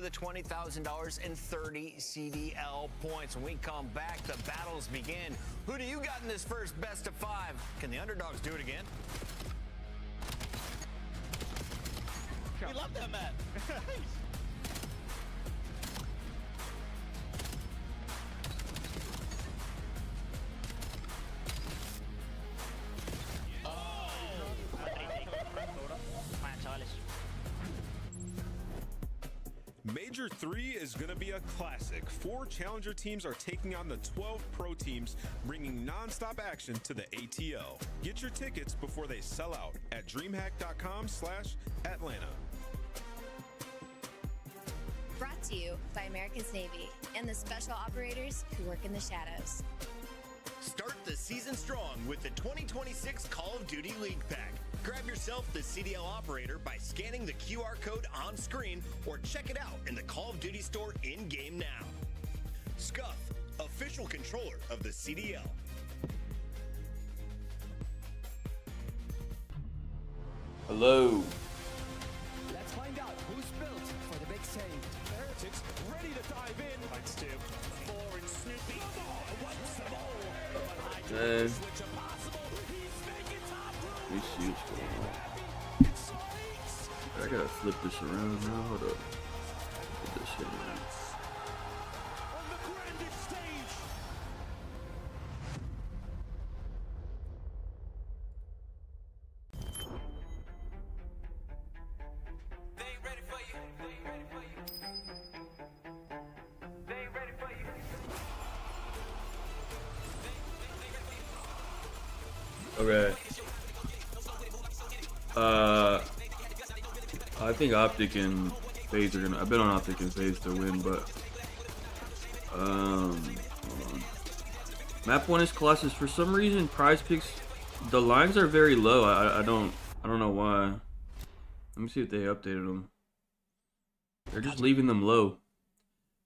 the $20,000 and 30 CDL points. When we come back, the battles begin. Who do you got in this first best of 5? Can the underdogs do it again? We love that map. Major 3 is going to be a classic. 4 challenger teams are taking on the 12 pro teams, bringing non-stop action to the ATL. Get your tickets before they sell out at dreamhack.com/Atlanta. Brought to you by America's Navy and the special operators who work in the shadows. Start the season strong with the 2026 Call of Duty League Pack. Grab yourself the CDL operator by scanning the QR code on screen or check it out in the Call of Duty store in-game now. Scuff, official controller of the CDL. Hello. Let's find out who's built for the big save. Heretics ready to dive in. Fights 2. 4 and Snoopy. Once more. Let me see what's going on. I gotta flip this around now. Hold up. Put this shit around. On the grandest stage. They ain't ready for you. They ain't ready for you. They ain't ready for you. Okay. I think Optic and FaZe are gonna. I've been on Optic and FaZe to win, but hold on. Map 1 is Colossus. For some reason, Prize Picks, the lines are very low. I don't know why. Let me see if they updated them. They're just leaving them low.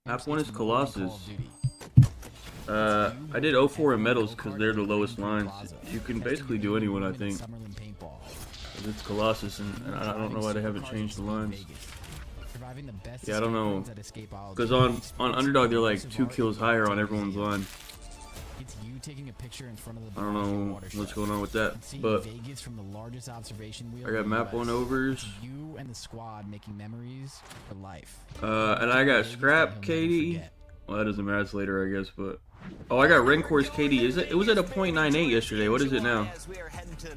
Map 1 is Colossus. I did 04 in medals because they're the lowest lines. You can basically do anyone, I think. It's Colossus, and I don't know why they haven't changed the lines. Yeah, I don't know. Because on Underdog, they're like 2 kills higher on everyone's line. I don't know what's going on with that, but I got map 1 overs. And I got Scrap KD. Well, that doesn't matter. It's later, I guess, but. Oh, I got Rencor's KD. It was at a .98 yesterday. What is it now?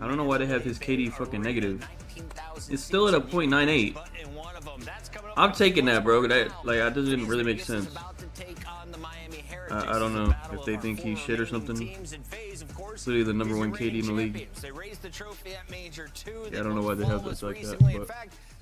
I don't know why they have his KD fucking negative. It's still at a .98. I'm taking that, bro. That doesn't really make sense. I don't know if they think he's shit or something. Literally the #1 KD in the league. Yeah, I don't know why they have this like that, but.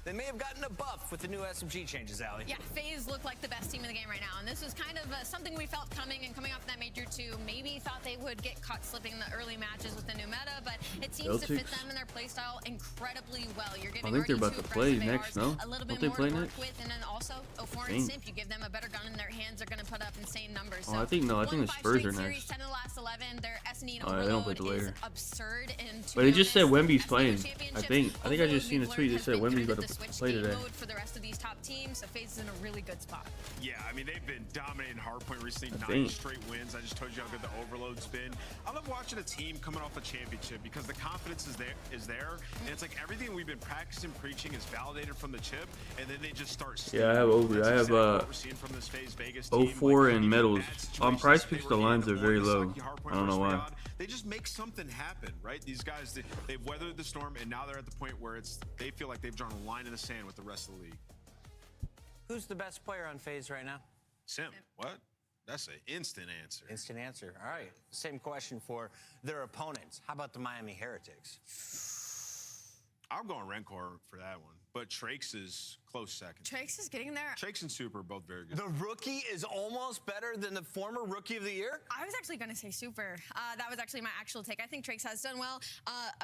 They may have gotten a buff with the new SMG changes, Allie. Yeah, FaZe looked like the best team in the game right now, and this was kind of something we felt coming off that Major 2. Maybe thought they would get caught slipping in the early matches with the new meta, but it seems to fit them and their playstyle incredibly well. You're giving I think they're about to play next, no? A little Don't bit they more play to work next? with, and then also 04 and Simp, you give them a better gun in their hands, they're going to put up insane numbers. Oh, I think the Spurs are next. 10 of the last 11, their SNE Oh, they don't play till later. absurd. But it just said Wemby's playing. I think I just seen a tweet that said Wemby's about to play today. For the rest of these top teams, so FaZe is in a really good spot. Yeah, I mean, they've been dominating hardpoint recently. 9 straight wins. I just told you how good the overload's been. I love watching a team coming off a championship because the confidence is there, and it's like everything we've been practicing, preaching is validated from the chip, and then they just start. Yeah, I have over. I have 04 in medals. On Prize Picks, the lines are very low. I don't know why. They just make something happen, right? These guys, they've weathered the storm, and now they're at the point where they feel like they've drawn a line in the sand with the rest of the league. Who's the best player on FaZe right now? Simp. What? That's an instant answer. Instant answer. All right. Same question for their opponents. How about the Miami Heretics? I'm going Rencor for that one, but Trakes is close second. Trakes is getting there. Trakes and Super are both very good. The rookie is almost better than the former Rookie of the Year? I was actually going to say Super. That was actually my actual take. I think Trakes has done well,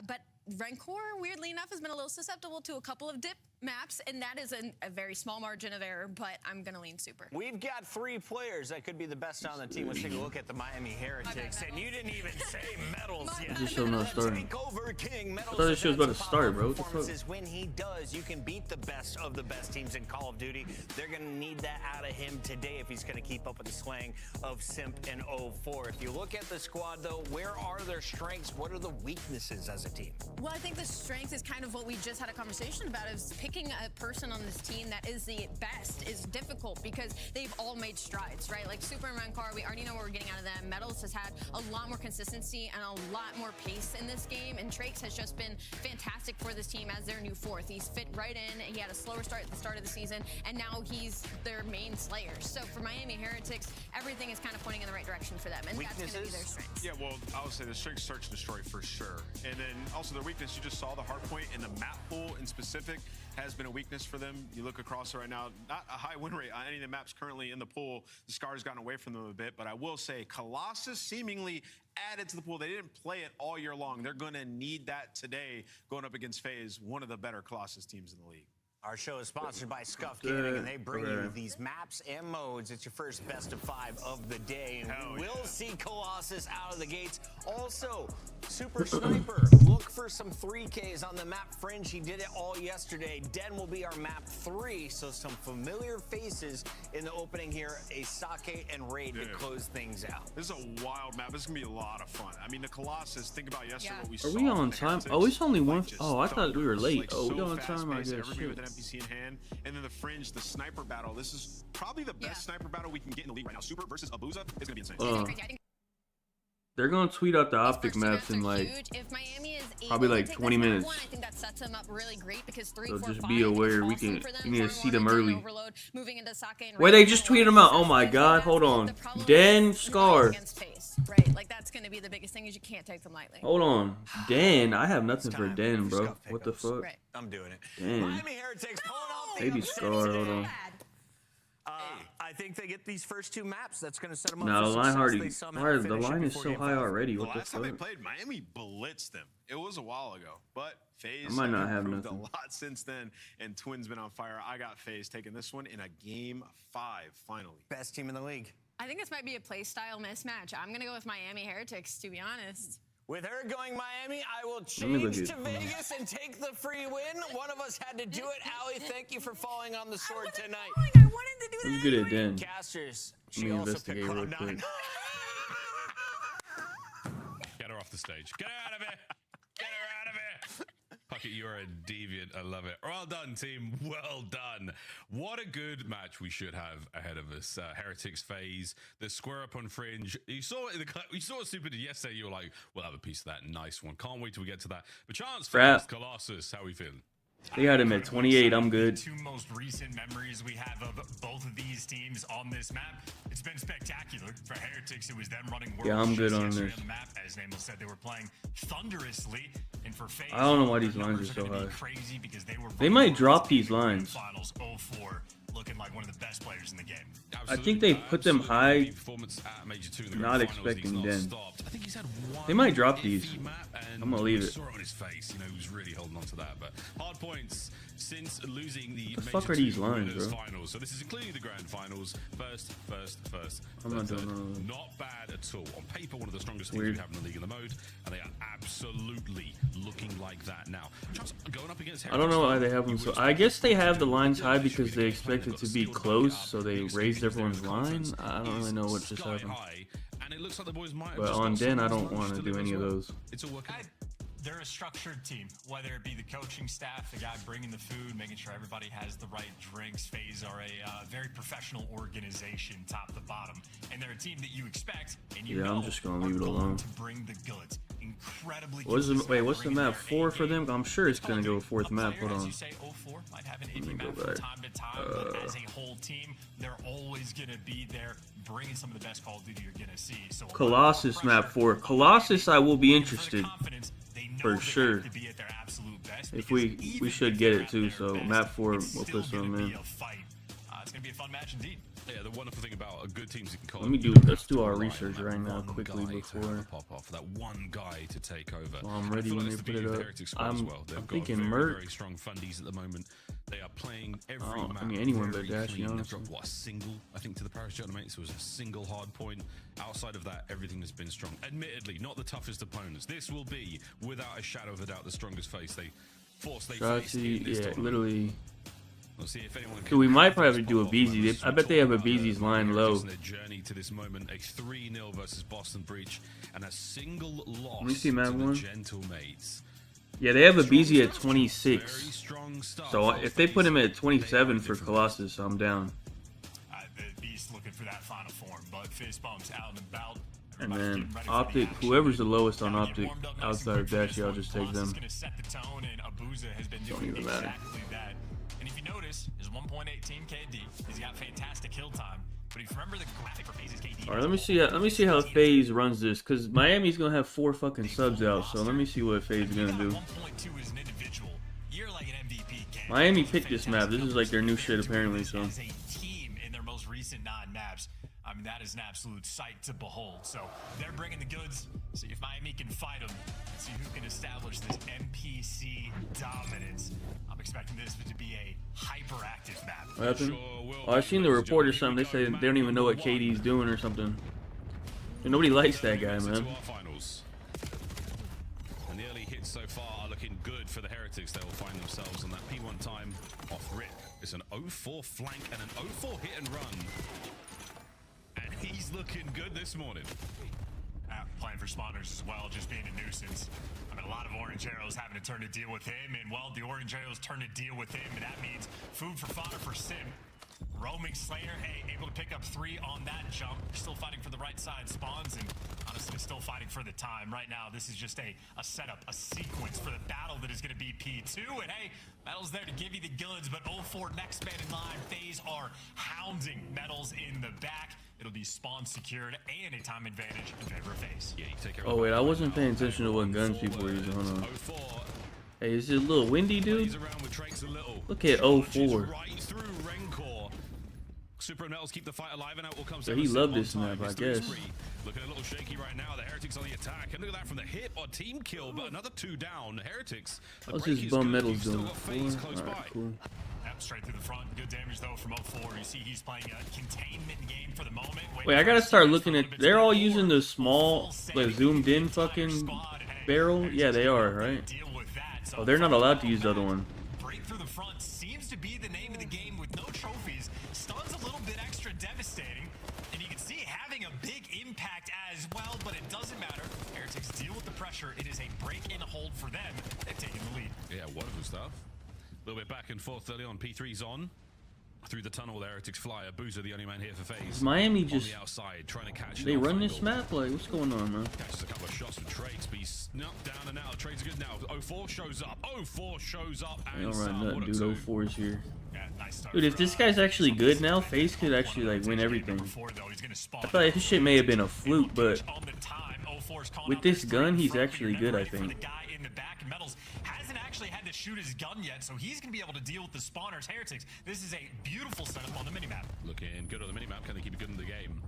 but Rencor, weirdly enough, has been a little susceptible to a couple of dip maps, and that is a very small margin of error, but I'm going to lean Super. We've got 3 players that could be the best on the team. Let's take a look at the Miami Heretics, and you didn't even say medals yet. This show's not starting. Take over, King. I thought this show was about to start, bro. What the fuck? When he does, you can beat the best of the best. best teams in Call of Duty. They're going to need that out of him today if he's going to keep up with the slang of Simp and 04. If you look at the squad, though, where are their strengths? What are the weaknesses as a team? Well, I think the strength is kind of what we just had a conversation about, is picking a person on this team that is the best is difficult because they've all made strides, right? Like Super and Rancor, we already know what we're getting out of them. Metals has had a lot more consistency and a lot more pace in this game, and Trakes has just been fantastic for this team as their new fourth. He's fit right in. He had a slower start at the start of the season, and now he's their main slayer. So for Miami Heretics, everything is kind of pointing in the right direction for them, and that's going to be their strength. Yeah, well, I would say the strength, search and destroy for sure. And then also their weakness, you just saw the hard point, and the map pool in specific has been a weakness for them. You look across it right now, not a high win rate on any of the maps currently in the pool. The Scar's gotten away from them a bit, but I will say Colossus seemingly added to the pool. They didn't play it all year long. They're going to need that today going up against FaZe, one of the better Colossus teams in the league. Our show is sponsored by Scuff Gaming, and they bring you these maps and modes. It's your first best of 5 of the day, and we'll see Colossus out of the gates. Also, Super Sniper, look for some 3Ks on the map Fringe. He did it all yesterday. Den will be our map 3, so some familiar faces in the opening here. A Sake and Raid to close things out. This is a wild map. This is going to be a lot of fun. I mean, the Colossus, think about yesterday what we saw. Are we on time? Oh, it's only one. Oh, I thought we were late. Oh, we on time, I guess. Everybody with an NPC in hand. And then the Fringe, the sniper battle. This is probably the best sniper battle we can get in the league right now. Super versus Abuza is going to be insane. They're going to tweet out the optic maps in like probably like 20 minutes. I think that sets them up really great because 3, So 4, just 5 be aware. We awesome need to see them early. Overload, moving into Sake and Wait, they just tweeted them out. Oh my god, hold on. Den Scar. Right, like that's going to be the biggest thing is you can't take them lightly. Hold on. Den, I have nothing for Den, bro. What the fuck? Right. I'm doing it. Den. Miami Heretics pulling off the Maybe upset Scar, hold on. I think they get these first 2 maps. That's going to set them up No, for the line success. already. They somehow The finish it line is before so game high 5. already. The What the last time they fuck? played, Miami blitzed them. It was a while ago, but FaZe I might not have improved nothing. a lot since then, and Twin's been on fire. I got FaZe taking this one in a game 5, finally. Best team in the league. I think this might be a play style mismatch. I'm going to go with Miami Heretics, to be honest. With her going Miami, I will me look change at- to Vegas and take the free win. One of us had to do it. Allie, thank you for falling on the sword tonight. I wanted to do Who's that. good at Den? Casters, Let she me also investigate picked real Cloud9. quick. Get her off the stage. Get her out of here. Get her out of here. Puckett, you're a deviant. I love it. Well done, team. Well done. What a good match we should have ahead of us. Heretics FaZe, the square up on Fringe. You saw it in the you saw what Super did yesterday. You were like, we'll have a piece of that. Nice one. Can't wait till we get to that. But chance Frap. first, Colossus. How are we feeling? They got him at 28. I'm good. The 2 most recent memories we have of both of these teams on this map. It's been spectacular. For Heretics, it was them running World Yeah, I'm good Chase on yesterday this. on the map. As Namo said, they were playing thunderously. And for FaZe, I don't know why these their lines numbers are so gonna be high. Crazy because they were They running might Worlds drop these in the lines. Finals 04, looking like one of the best players in the game. I think they put them high, Performance at Major 2 in the not grand finals, expecting he's not Den. stopped. I think he's had one They might drop iffy these. map, and I'm gonna leave we it. saw it on his face. You know, he was really holding on to that. But hard points since losing the The Major fuck are 2 these lines, winners bro? finals. So this is including the grand finals. First. I'm not third. doing none of them. Not bad at all. On paper, one of the strongest teams Weird. we have in the league in the mode, and they are absolutely looking like that now. Just going up against I don't know why they have them you so. would I guess they have the expect lines them high to because they be expect they've it got to be the skill to close, back up. so they The raised experience there everyone's in the line. conference I don't really know what just sky happened. high, and it looks like the boys might have But just on got Den, I some don't want to lunch do any of delivered as well. those. It's all working. They're a structured team, whether it be the coaching staff, the guy bringing the food, making sure everybody has the right drinks. FaZe are a very professional organization, top to bottom, and they're a team that you expect and you Yeah, I'm know just gonna are leave it going alone. to bring the goods. Incredibly. What's the, consistent wait, at what's the bringing map? their 4 for A game. them? I'm sure it's gonna go A fourth map. player, Hold as on. you say, 04 might have an Let me iffy go map from back. time to time, but as a whole team, they're always going to be there, bringing some of the best Call of Duty you're going to see. So Colossus map 4. Colossus, I will be interested for sure. If we should get it too. So map 4, we'll put some in. It's going to be a fun match indeed. Yeah, the wonderful thing about a good teams that can Let me do. Let's do our research right now quickly before. pop off that one guy to take over. Well, I'm And I ready feel when like they that's the put beauty it of the up. Heretics squad as well. They've I'm got thinking very, Mert. very strong fundies at the moment. They are playing every Oh, I map. mean, anyone very but Dash, clean. you know, They've dropped what, a single, I think, to the Paris Gentlemen. So it was a single hard point. Outside of that, everything has been strong. Admittedly, not the toughest opponents. This will be, without a shadow of a doubt, the strongest face they face in Shotzi, this yeah, tournament. literally. We'll see if anyone So we might probably do a BZ. I bet they have a BZ's line low. Their journey to this moment, a 3-0 versus Boston Breach, and a single loss Let me see to map the one. Gentlemates. Yeah, they have a BZ at 26. Very strong start. So if they put him at 27 for Colossus, I'm down. The Beast looking for that final form, but fist bumps out and about. And then Optic, whoever's the lowest on Optic outside of Dashy, I'll just take them. Don't even matter. And if you notice, his 1.18 KD, he's got fantastic kill time. But if you remember the graphic for FaZe's KD, All right, let me see how FaZe runs this, cause Miami's gonna have 4 fucking subs out. So let me see what FaZe is gonna do. Miami picked this map. This is like their new shit apparently. So. As a team in their most recent 9 maps. I mean, that is an absolute sight to behold. So they're bringing the goods. See if Miami can fight them. See who can establish this NPC dominance. I'm expecting this to be a hyperactive map. What happened? Oh, I seen the report or something. They say they don't even know what KD's doing or something. And nobody likes that guy, man. And the early hits so far are looking good for the Heretics. They will find themselves on that P1 time off rip. It's an 0-4 flank and an 0-4 hit and run. And he's looking good this morning. Playing for spawners as well, just being a nuisance. I mean, a lot of Orange Arrows having to turn to deal with him, and well, the Orange Arrows turn to deal with him, and that means food for fodder for Sim. Roaming Slayer, hey, able to pick up 3 on that jump. Still fighting for the right side spawns, and honestly, still fighting for the time. Right now, this is just a setup, a sequence for the battle that is going to be P2. And hey, Metal's there to give you the goods, but 0-4 next man in line. FaZe are hounding Metals in the back. It'll be spawn secured and a time advantage in favor of FaZe. Yeah, you take Oh wait, I wasn't paying attention to what guns people were using. Hold on. Hey, is it a little windy, dude? Look at 0-4. Super and Metals keep the fight alive, and out will come. So he loved this map, I guess. Looking a little shaky right now. The Heretics on the attack, and look at that from the hip or team kill, but another 2 down. Heretics. What's his bum Metals doing? 4? Alright, cool. Straight through the front. Good damage though from 0-4. You see he's playing a containment game for the moment. Wait, I gotta start looking at. They're all using the small, like zoomed in fucking barrel. Yeah, they are, right? Oh, they're not allowed to use the other one. Break through the front seems to be the name of the game with no trophies. Stun's a little bit extra devastating, and you can see having a big impact as well. But it doesn't matter. Heretics deal with the pressure. It is a break and hold for them. They've taken the lead. Yeah, wonderful stuff. A little bit back and forth early on. P3's on. Through the tunnel, the Heretics fly. Boozer, the only man here for FaZe. Miami just on the outside, trying to catch. They run this map? Like, what's going on, man? Catches a couple of shots from Trakes, but he's knocked down and out. Trakes are good now. 0-4 shows up. 0-4 shows up. They don't run nothing, dude. 0-4 is here. Yeah, nice Dude, if this guy's actually good now, FaZe could actually like win everything. I thought like, this shit may have been a fluke, but with this gun, he's actually good, I think. Metals hasn't actually had to shoot his gun yet, so he's going to be able to deal with the spawners. Heretics, this is a beautiful setup on the minimap. Looking good on the minimap. Can they keep it good in the game?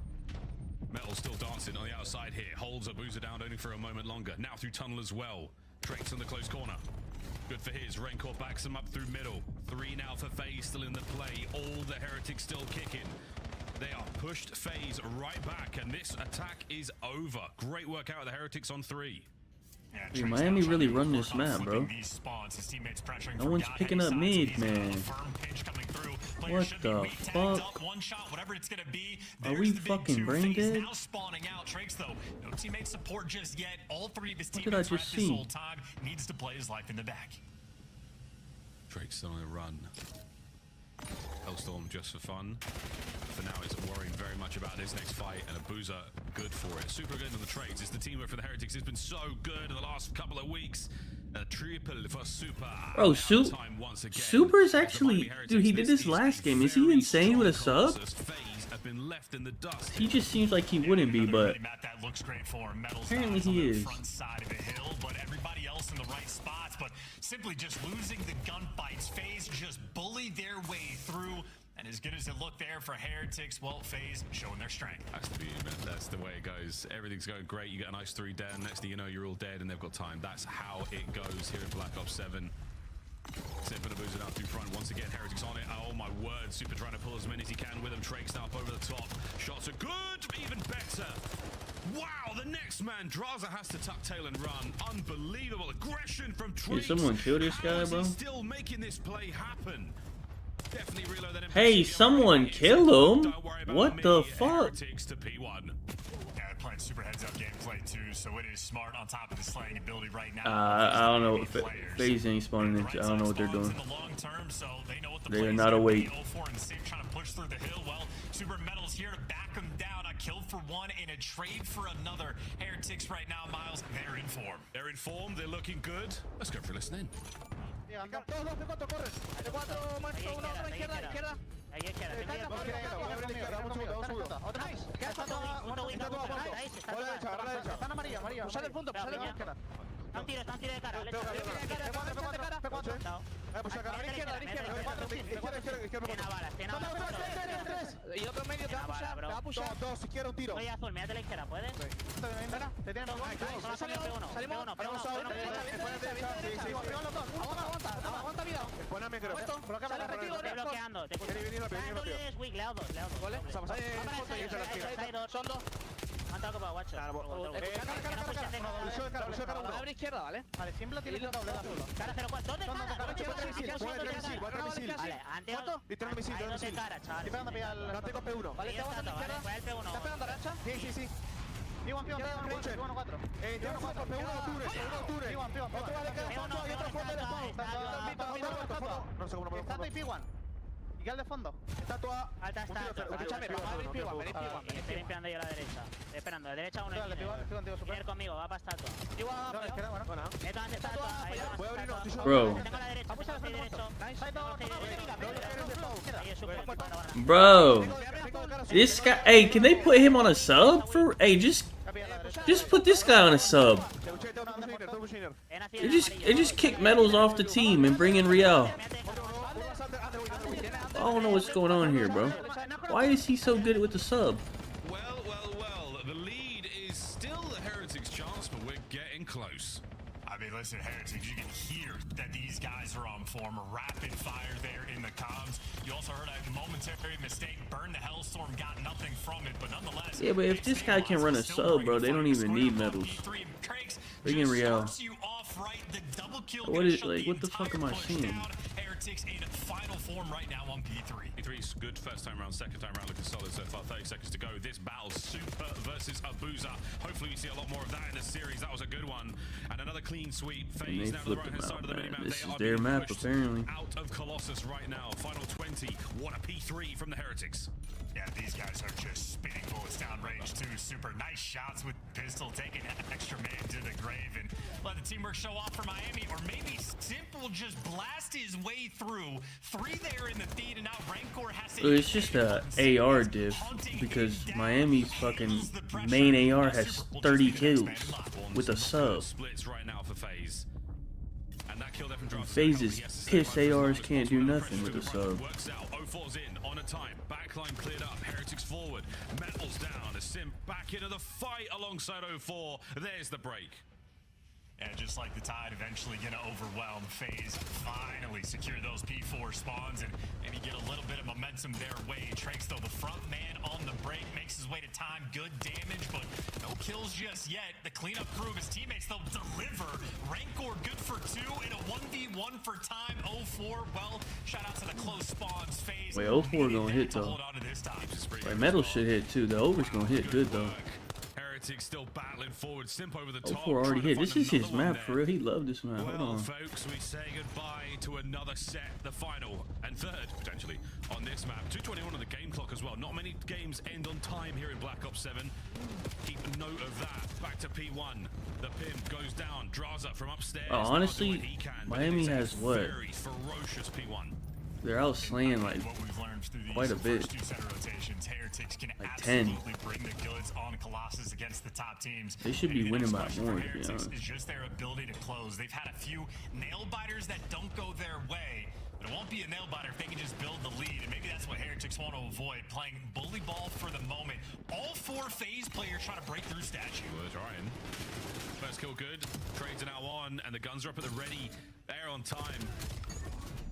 Metal still dancing on the outside here. Holds a Boozer down only for a moment longer. Now through tunnel as well. Drake's in the close corner. Good for his. Rancor backs him up through middle. 3 now for FaZe still in the play. All the Heretics still kicking. They are pushed FaZe right back, and this attack is over. Great work out of the Heretics on 3. Dude, Miami really run this map, bro. No one's picking up mid, man. What the fuck? Are we fucking brain dead? What did I just see? Drake's still on a run. Hellstorm just for fun. For now, isn't worrying very much about this next fight, and a Boozer good for it. Super good in the trades. It's the teamwork for the Heretics. It's been so good in the last couple of weeks. A triple for Super. Bro, Super is actually, dude. He did this last game. Is he insane with a sub? He just seems like he wouldn't be, but apparently he is. But simply just losing the gunfights, FaZe just bully their way through, and as good as it looked there for Heretics, well, FaZe showing their strength. That's the beauty, man. That's the way it goes. Everything's going great. You get a nice 3 down. Next thing you know, you're all dead, and they've got time. That's how it goes here in Black Ops 7. Simple to boost it out through front. Once again, Heretics on it. Oh my word. Super trying to pull as many as he can with him. Trakes up over the top. Shots are good. Even better. Wow, the next man. Draza has to tuck tail and run. Unbelievable aggression from Trakes. Did someone kill this guy, bro? Still making this play happen. Definitely reload that. Hey, someone kill him. What the fuck? Heretics to P1. Yeah, they're playing super heads-up gameplay too, so it is smart on top of the slaying ability right now. I don't know. FaZe ain't spawning into. I don't know what they're doing. They are not awake. Trying to push through the hill. Well, Super Metal's here to back them down. A kill for one and a trade for another. Heretics right now, Miles, they're in form. They're in form. They're looking good. Let's go for a listen in. Un tiro de cara. Y otro medio te va a pushar. Dos, si quiero un tiro. Soy azul, mírate la izquierda, ¿puedes? Te tienen aguanta vida. Estoy bloqueando. Son dos. Matado para guacho. Abre izquierda, ¿vale? Vale, siempre tiene que doble. Cara 0-4. ¿Dónde Vale, antes. Hay dos de cara, chaval. No tengo P1. Vale, te vas a la izquierda. ¿Estás pegando derecha? Sí. P1, 4. Otro vale que fondo y otro fuerte de spawn. No sé cómo me Está P1. ¿Y qué al de fondo? Estatua. Alta estatua. Escúchame, estoy limpiando yo a la derecha. Estoy esperando, de derecha uno. Viene conmigo, va para estatua. Igual, meto más estatua. Bro. Tengo la derecha, soy derecho. Bro. This guy. Hey, can they put him on a sub for? Hey, just put this guy on a sub. They just kick Metals off the team and bring in Real. I don't know what's going on here, bro. Why is he so good with the sub? Well. The lead is still the Heretics' chance, but we're getting close. I mean, listen, Heretics, you can hear that these guys are on form. A rapid fire there in the comms. You also heard a momentary mistake. Burn the Hellstorm, got nothing from it, but nonetheless. Yeah, but if this guy can run a sub, bro, they don't even need Metals. Bring in Real. What is, like, what the fuck am I seeing? Heretics in final form right now on P3. P3's good first time round, second time round looking solid so far. 30 seconds to go. This battle, Super versus Abuza. Hopefully we see a lot more of that in the series. That was a good one. And another clean sweep. FaZe now on the right-hand side of the minimap. This is their map, apparently. Out of Colossus right now. Final 20. What a P3 from the Heretics. Yeah, these guys are just spinning bullets down range too. Super nice shots with pistol, taking extra man to the grave and let the teamwork show off for Miami. Or maybe Simple just blast his way through. 3 there in the feed, and now Rancor has to. It's just a AR diff because Miami's fucking main AR has 30 kills with a sub. Splits right now for FaZe. And that kill there from Draft. FaZe's piss ARs can't do nothing with a sub. Works out. 0-4's in on a time. Backline cleared up. Heretics forward. Metals down. A Sim back into the fight alongside 0-4. There's the break. And just like the tide eventually gonna overwhelm, FaZe finally secure those P4 spawns and maybe get a little bit of momentum their way. Tranks, though, the front man on the break, makes his way to time. Good damage, but no kills just yet. The cleanup crew of his teammates, they'll deliver. Rancor good for 2 and a 1v1 for time. 0-4, well, shout out to the close spawns. FaZe. Wait, 0-4 gonna hit though. Like Metal should hit too. The over's gonna hit good though. Still battling forward. Simp over the top. 0-4 already hit. This is his map for real. He loved this map. Hold Well, on. folks, we say goodbye to another set, the final and third potentially on this map. 2:21 on the game clock as well. Not many games end on time here in Black Ops 7. Keep a note of that. Back to P1. The pimp goes down. Draza from upstairs. Oh, honestly, Miami has what? Very ferocious P1. They're out slaying like quite a bit. Like 10. Bring the goods on Colossus against the top teams. They should be winning by more, to be honest. It's just their ability to close. They've had a few nail biters that don't go their way, but it won't be a nail biter if they can just build the lead. And maybe that's what Heretics want to avoid, playing bully ball for the moment. All 4 FaZe players trying to break through statue. Well, they're trying. First kill good. Trades are now on, and the guns are up at the ready. They're on time.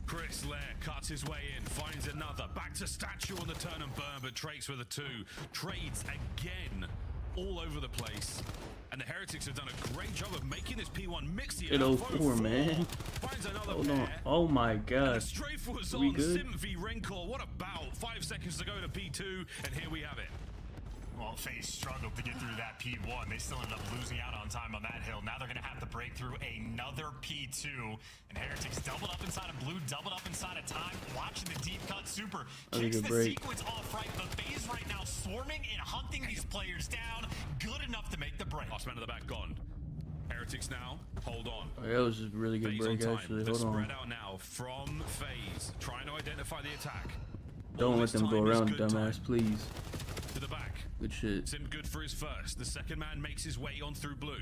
Chris Lair cuts his way in, finds another. Back to statue on the turn and burn, but Trakes with a 2. Trades again. all over the place. And the Heretics have done a great job of making this P1 mixy. At 04, man. Finds another Hold on. pair. Oh my god. The strafe was We on good? Sim v Rencor. What about 5 seconds to go to P2, and here we have it. Well, FaZe struggled to get through that P1. They still ended up losing out on time on that hill. Now they're going to have to break through another P2. And Heretics doubled up inside of blue, doubled up inside of time. Watching the deep cut super. Kicks the sequence off right, but FaZe right now swarming and hunting these players down. Good enough to make the break. Last man of the back gone. Heretics now, hold on. Oh, that was a really good FaZe break, on time. actually. The Hold on. spread out now from FaZe. Trying to identify the attack. Don't All let this them go time is around, good dumbass, time. please. To the back. Good shit. Sim good for his first. The second man makes his way on through blue.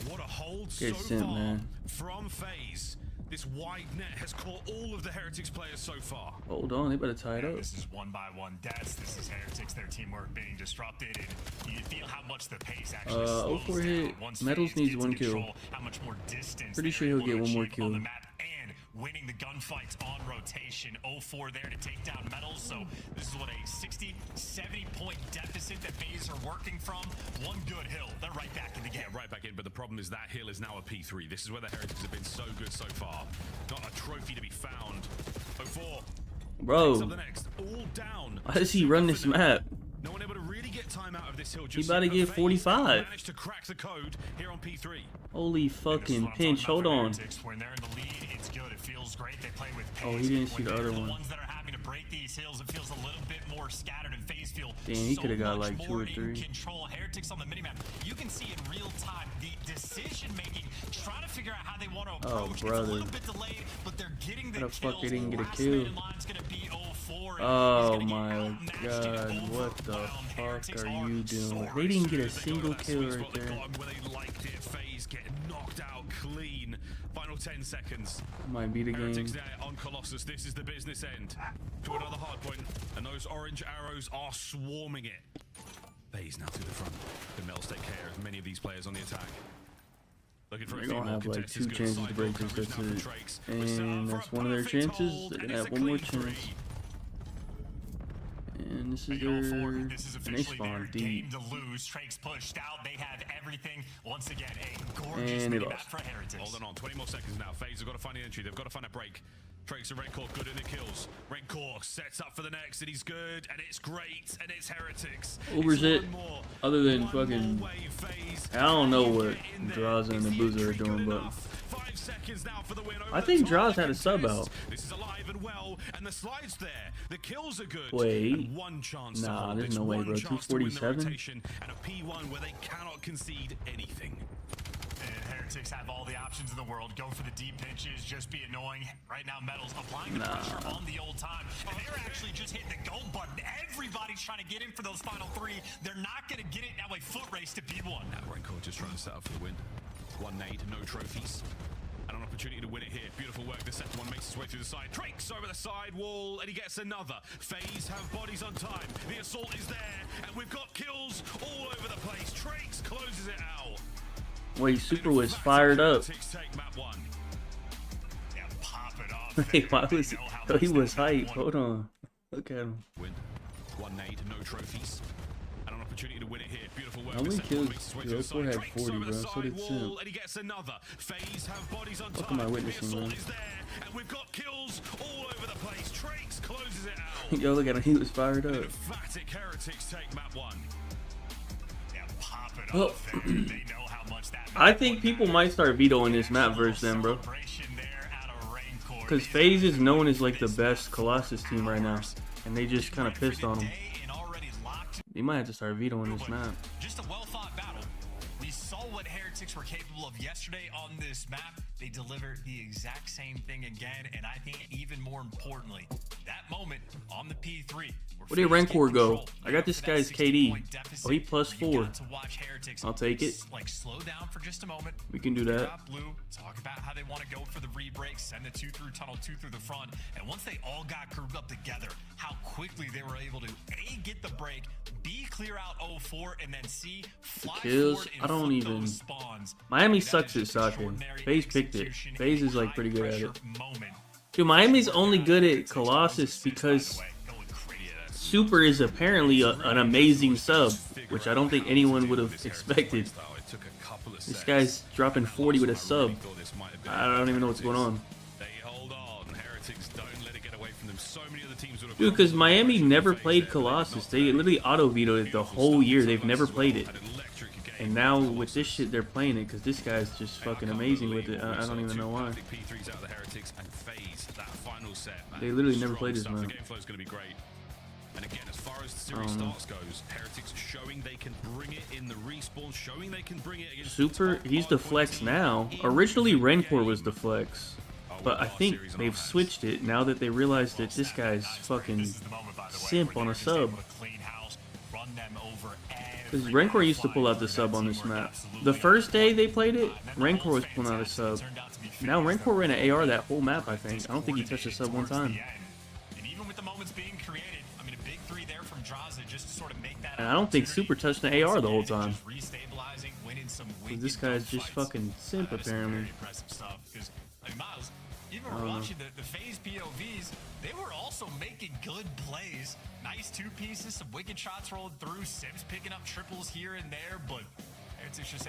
What a hold Good so Sim, far man. from FaZe. This wide net has caught all of the Heretics players so far. Hold on, they better tie it up. This is 1-by-1 deaths. This is Heretics, their teamwork being disrupted, and you feel how much the pace actually slows 04 down. hit. Once Metals FaZe needs get one to kill. control, how much more distance Pretty they're sure he'll able to get one more achieve kill. on the map, and winning the gunfights on rotation. 04 there to take down Metals. So this is what a 60, 70 point deficit that FaZe are working from. One good hill, they're right back in the game. Yeah, right back in, but the problem is that hill is now a P3. This is where the Heretics have been so good so far. Not a trophy to be found. 04. Bro, Up the next. All down. why does he run this map? No one able to really get time out of this hill. He Just about to yet, get but FaZe 45. managed to crack the code here on P3. Holy fucking pinch. Hold on. When they're in the lead, it's good. It feels great. They play with pace. Oh, he didn't see When the they're other one. ones that are having to break these hills, it feels a little bit more scattered, and FaZe feel Damn, he so coulda got much like 2 more or in 3. control. Heretics on the minimap, you can see in real time the decision making, trying to figure out how they want to Oh, approach. It's a brother. little bit delayed, but they're getting the How the fuck kills. they didn't get a Last kill? man in line's gonna be 04, and Oh he's gonna my get outmatched god, and what the overwhelmed. fuck Heretics are you doing? Sorry, They didn't get a they got single that kill sweet right spot that there. got 'em where they liked it. FaZe get knocked out clean. Final 10 seconds. Might be the game. Heretics there on Colossus. This is the business end. To another hard point, and those orange arrows are swarming it. FaZe now through the front. The Metals take care of many of these players on the attack. Looking for They're a few gonna more have like contestants. 2 Good chances to side break door this, coverage that's now from it. Trakes. We're set up And for that's a one of their perfect chances. hold, They're and gonna it's have a one more clean chance. three. And this is They their... go for it. This is And they officially spawn their deep. game to lose. Trakes pushed out. They have everything. Once again, a gorgeous And they map lost. for Heretics. Holding on, 20 more seconds now. FaZe have got to find the entry. They've got to find a break. Trakes and Rencor good in the kills. Rencor sets up for the next, and he's good, and it's great, and it's Heretics. Ubers It's it. one more. Other than One fucking... more wave, FaZe. I don't know Can you what get in there? Draws and Is the the Boozer are entry doing, good but... enough? 5 seconds now for the win over I the think top Draws of the had a sub contest. out. This is alive and well, and the slide's there. The kills are good. Wait. And one chance to Nah, hold. there's It's no way, one bro. chance to win the 247? rotation, and a P1 where they cannot concede anything. And Heretics have all the options in the world. Go for the deep pinches, just be annoying. Right now, Metals applying the pressure on the old time. And they're actually just hitting the go button. Everybody's trying to get in for those final 3. They're not going to get it. Now a foot race to P1. Now Rencor just trying to set up for the win. 1 nade, no trophies. And an opportunity to win it here. Beautiful work. The second one makes its way through the side. Trakes over the side wall, and he gets another. FaZe have bodies on time. The assault is there, and we've got kills all over the place. Trakes closes it out. Wait, Super was fired up. Take map 1. Yeah, pop it off. Wait, why was They know how he? He much was that map hype. one- Hold on. Look at him. Win. 1 nade, no trophies. And an opportunity to win it here. Beautiful work. How many The second one kills? makes its way Yo, through the 04 side. had Trakes 40, over the bro. So side did wall, Sim. and he gets another. FaZe have bodies on What time. am I The witnessing, assault man? is there, and we've got kills all over the place. Trakes closes it out. Yo, look at him. He was fired up. Emphatic Heretics take map 1. Yeah, pop it Oh. off. They know how much that I think people might start vetoing this map versus them, bro. Because FaZe is known as like the best Colossus team right now. And they just kind of pissed on them. They might have to start vetoing this map. Just a well-thought battle. We saw what Heretics were capable of yesterday on this map. They delivered the exact same thing again, and I think even more importantly, that moment on the P3. Where did Rencor go? I got this guy's KD. Oh, he +4. I'll take it. Like slow down for just a moment. We can do that. Drop blue, talk about how they want to go for the re-break, send the 2 through tunnel, 2 through the front, and once they all got grouped up together, how quickly they were able to A, get the break, B, clear out 04, and then C, fly Kills. forward and I don't flip even. those spawns. Miami That sucks at is just soccer. extraordinary FaZe picked it. execution FaZe in is like a pretty good at it. high-pressure moment. Dude, Miami's only good at Colossus because Super is apparently an amazing sub, which I don't think anyone would have expected. This guy's dropping 40 with a sub. I don't even know what's going on. Dude, because Miami never played Colossus. They literally auto-vetoed it the whole year. They've never played it. And now with this shit, they're playing it because this guy's just fucking amazing with it. I don't even know why. They literally never played this map. And again, as far as the series starts goes, Heretics showing they can bring it in the respawn, showing they can bring it against Super, he's the flex now. Originally, Rencor was the flex, but I think they've switched it now that they realize that this guy's fucking simp on a sub. Because Rencor used to pull out the sub on this map. The first day they played it, Rencor was pulling out a sub. Now Rencor ran an AR that whole map, I think. I don't think he touched a sub one time. And I don't think Super touched the AR the whole time. This guy's just fucking simp, apparently. Even we're watching the phase POVs, they were also making good plays. Nice two pieces, some wicked shots rolling through, Sims picking up triples here and there, but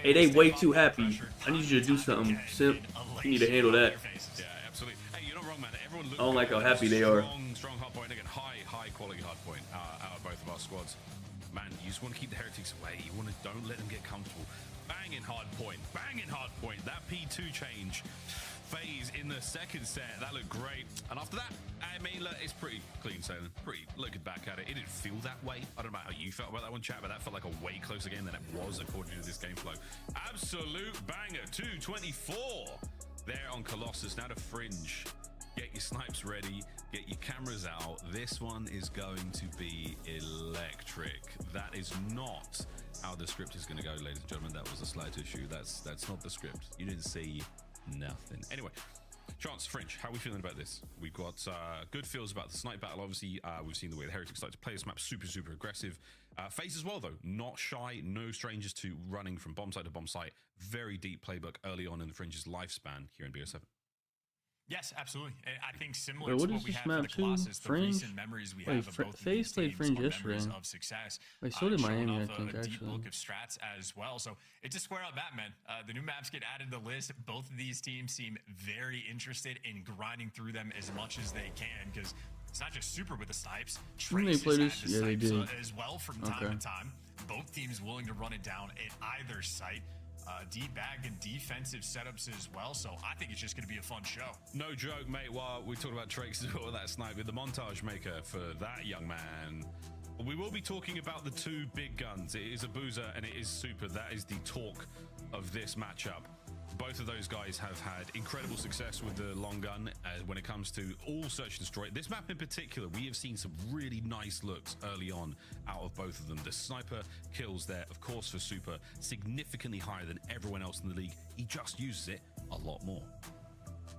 hey, they way too happy. I need you to do something, simp. You need to handle that. Yeah, absolutely. Hey, you're not wrong, man. Everyone I don't like how happy they are. Strong hard point. Again, high quality hard point out of both of our squads. Man, you just want to keep the Heretics away. You want to don't let them get comfortable. Banging hard point. Banging hard point. That P2 change phase in the second set. That looked great. And after that, I mean, look, it's pretty clean sailing. Pretty looking back at it. It didn't feel that way. I don't know how you felt about that one, chat, but that felt like a way closer game than it was according to this game flow. Absolute banger. 224 there on Colossus. Now to Fringe. Get your snipes ready, get your cameras out. This one is going to be electric. That is not how the script is going to go, ladies and gentlemen. That was a slight issue. That's not the script. You didn't see nothing. Anyway, Chance, Fringe, how are we feeling about this? We've got good feels about the snipe battle. Obviously, we've seen the way the Heretics like to play this map. Super aggressive. FaZe as well, though. Not shy. No strangers to running from bomb site to bomb site. Very deep playbook early on in the Fringe's lifespan here in BO7. Yes, absolutely. I think similar what to is what we this had map for the Colossus, the Fringe? recent memories we have of both FaZe played Fringe yesterday. of success. Wait, so did Miami, I think, a deep actually. look of strats as well. So it's a square up map, man. The new maps get added to the list. Both of these teams seem very interested in grinding through them as much as they can, because it's not just Super with the snipes. Didn't they play this? Yeah, they did. As well from time to time. Both teams willing to run it down at either site. Deep bag and defensive setups as well, so I think it's just going to be a fun show. No joke, mate. While we talked about Trakes as well, that sniper, the montage maker for that young man. We will be talking about the two big guns. It is Abuza and it is Super. That is the talk of this matchup. Both of those guys have had incredible success with the long gun when it comes to all search and destroy. This map in particular, we have seen some really nice looks early on out of both of them. The sniper kills there, of course, for Super, significantly higher than everyone else in the league. He just uses it a lot more.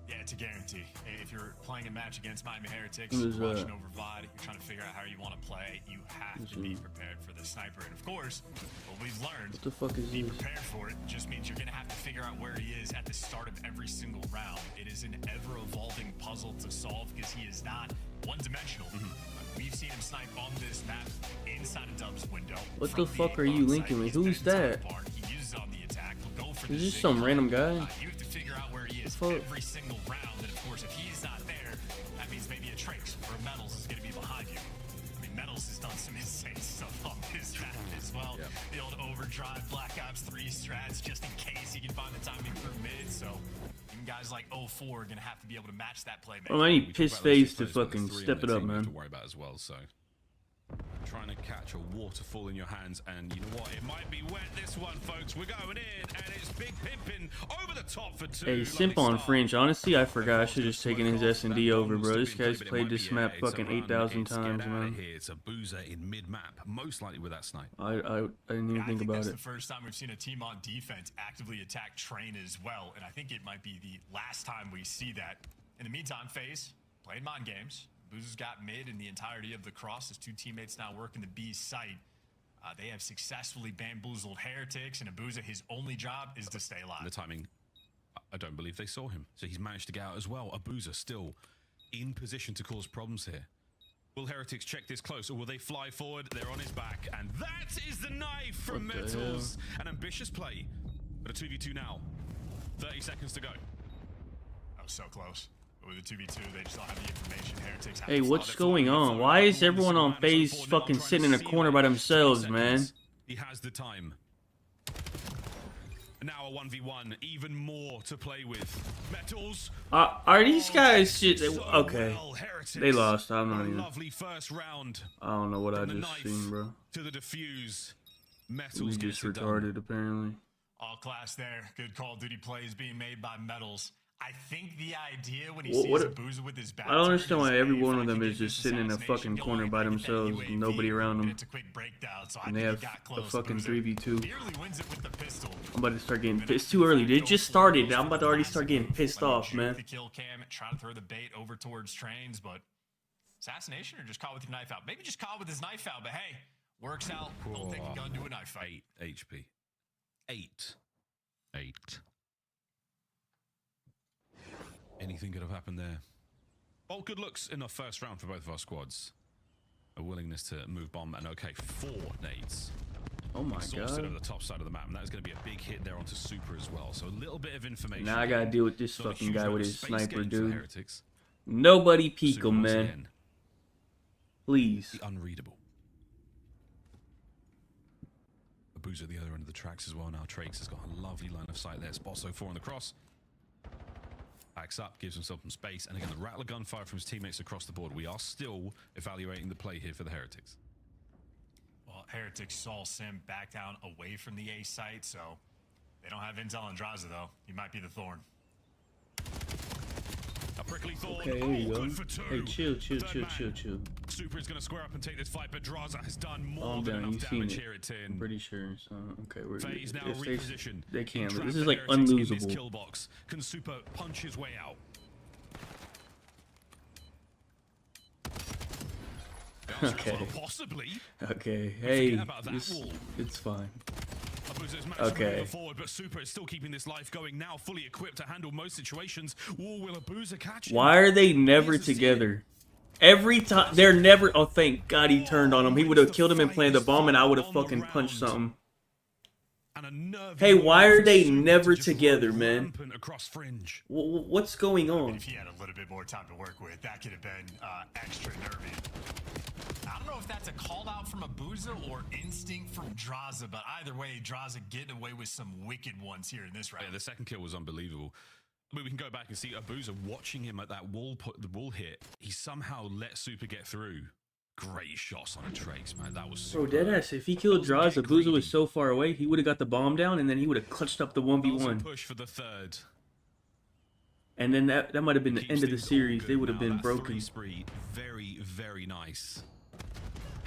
Yeah, it's a guarantee. If you're playing a match against Miami Heretics, watching over VOD, you're trying to figure out how you want to play, you have to be prepared for the sniper. And of course, what we've learned, what the fuck is being this? prepared for it just means you're going to have to figure out where he is at the start of every single round. It is an ever-evolving puzzle to solve because he is not one-dimensional. We've seen him snipe on this map inside a Dub's window. What the fuck are you linking me? Who's that? He uses it on the attack. He'll go for Is this some random guy? You have to figure out where he is every single round, and of course, if he's not there, that means maybe a Trakes or a Metals is going to be behind you. I mean, Metals has done some insane stuff on this map as well. Yep. The old overdrive Black Ops 3 strats, just in case he can find the timing through mid. So even guys like 04 are going to have to be able to match that play. Well, I need piss FaZe to fucking step it up, man. To worry about as well, so. Trying to catch a waterfall in your hands, and you know what? It might be wet this one, folks. We're going in, and it's Big Pimpin' over the top for two. Hey, simp on Fringe. Honestly, I forgot. I should have just taken his S&D over, bro. This guy's played this map fucking 8,000 times, man. It's a boozer in mid-map, most likely with that snipe. I didn't even think about that's it. The first time we've seen a team on defense actively attack Train as well, and I think it might be the last time we see that. In the meantime, FaZe playing mind games. Abuza's got mid and the entirety of the cross. His two teammates now working the B site. They have successfully bamboozled Heretics, and Abuza, his only job is to stay alive. The timing, I don't believe they saw him. So he's managed to get out as well. Abuza still in position to cause problems here. Will Heretics check this close, or will they fly forward? They're on his back, and that is the knife from Metals. An ambitious play, but a 2v2 now. 30 seconds to go. That was so close. With a 2v2, they just don't have the information. Heretics have Hey, what's going on? Why is everyone on FaZe fucking sitting in a corner by themselves, man? He has the time. Now a 1v1, even more to play with. Metals. Are these guys shit? Okay, they lost. I'm not even. Lovely first round. I don't know what I just seen, bro. To the defuse. We Metals just retarded, apparently. All class there. Good Call of Duty plays being made by Metals. I think the idea when he sees Abuza with his back. I don't understand why every one of them is just sitting in a fucking corner by themselves, nobody around them. And they have a fucking 3v2. I'm about to start getting pissed. It's too early. They just started. I'm about to already start getting pissed off, man. The kill cam and try to throw the bait over towards trains, but assassination or just caught with your knife out? Maybe just caught with his knife out, but hey, works out. Don't take a gun to a knife fight. 8 HP. 8. Anything could have happened there. Well, good looks in the first round for both of our squads. A willingness to move bomb, and okay, 4 nades. Oh my god. Over the top side of the map, and that is going to be a big hit there onto Super as well. So a little bit of information. Now I gotta deal with this fucking guy with his sniper, dude. Nobody peek him, man. Please. The unreadable. Abuza at the other end of the tracks as well now. Trakes has got a lovely line of sight there. Spots 04 on the cross. Backs up, gives himself some space, and again, the rattler gunfire from his teammates across the board. We are still evaluating the play here for the Heretics. Well, Heretics saw Sim back down away from the A site, so they don't have intel on Draza, though. He might be the Thorn. A prickly Thorn. Okay, here you go. Hey, chill. Super is going to square up and take this fight, but Draza has done more Calm than down, enough damage here at 10. I'm pretty sure. So, okay, we're FaZe now repositioned. They can't. Trap This the is like Heretics in this unlosable. kill box. Can Super punch his way out? Okay. Possibly. Okay. Hey, about that wall. it's fine. Okay. Forward, but Super is still keeping this life going now, fully equipped to handle most situations. Will Abuza catch him? Why are they never together? Every time they're never. Oh, thank God he turned on him. He would have killed him and planted the bomb, and I would have fucking punched something. Hey, why are they never together, man? Across fringe. What's going on? If he had a little bit more time to work with, that could have been extra nervy. I don't know if that's a call out from Abuza or instinct from Draza, but either way, Draza getting away with some wicked ones here in this round. Yeah, the second kill was unbelievable. I mean, we can go back and see Abuza watching him at that wall, the wall hit. He somehow let Super get through. Great shots on a Trace, man. That was super. Bro, deadass. If he killed Draza, Abuza was so far away, he would have got the bomb down, and then he would have clutched up the 1v1. Push for the third. And then that might have been the end of the series. They would have been broken. Spree, very, very nice.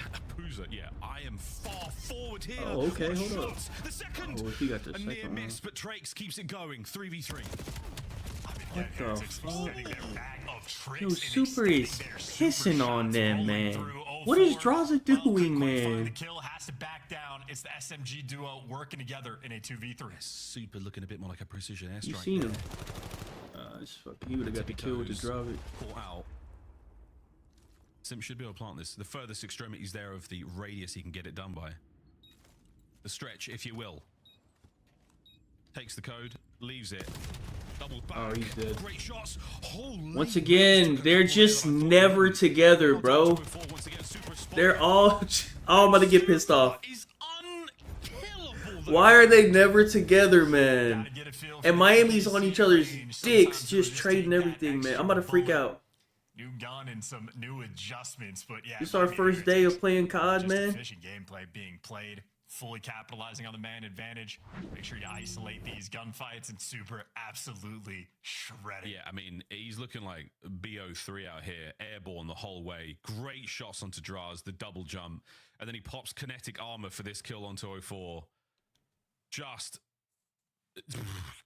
Abuza, yeah, I am far forward here. Oh, okay, hold up. The second. Oh, he got the a second near one. miss, but Trakes keeps it going. 3v3. What the fuck? Yo, Super is pissing on them, man. What is Draza doing, man? The kill has to back down. It's the SMG duo working together in a 2v3. Super looking a bit more like a precision airstrike. You seen him? He would have got the kill with the drop it. Caught out. Sim should be able to plant this. The furthest extremities there of the radius he can get it done by. The stretch, if you will. Takes the code, leaves it. Double back. Oh, he's dead. Great shots. Once again, they're just never together, bro. They're all... Oh, I'm about to get pissed off. Why are they never together, man? And Miami's on each other's dicks, just trading everything, man. I'm about to freak out. New gun and some new adjustments, but yeah. This is our first day of playing COD, man. Efficient gameplay being played, fully capitalizing on the man advantage. Make sure you isolate these gunfights, and Super absolutely shredding. Yeah, I mean, he's looking like BO3 out here, airborne the whole way. Great shots onto Draz, the double jump, and then he pops kinetic armor for this kill onto 04. Just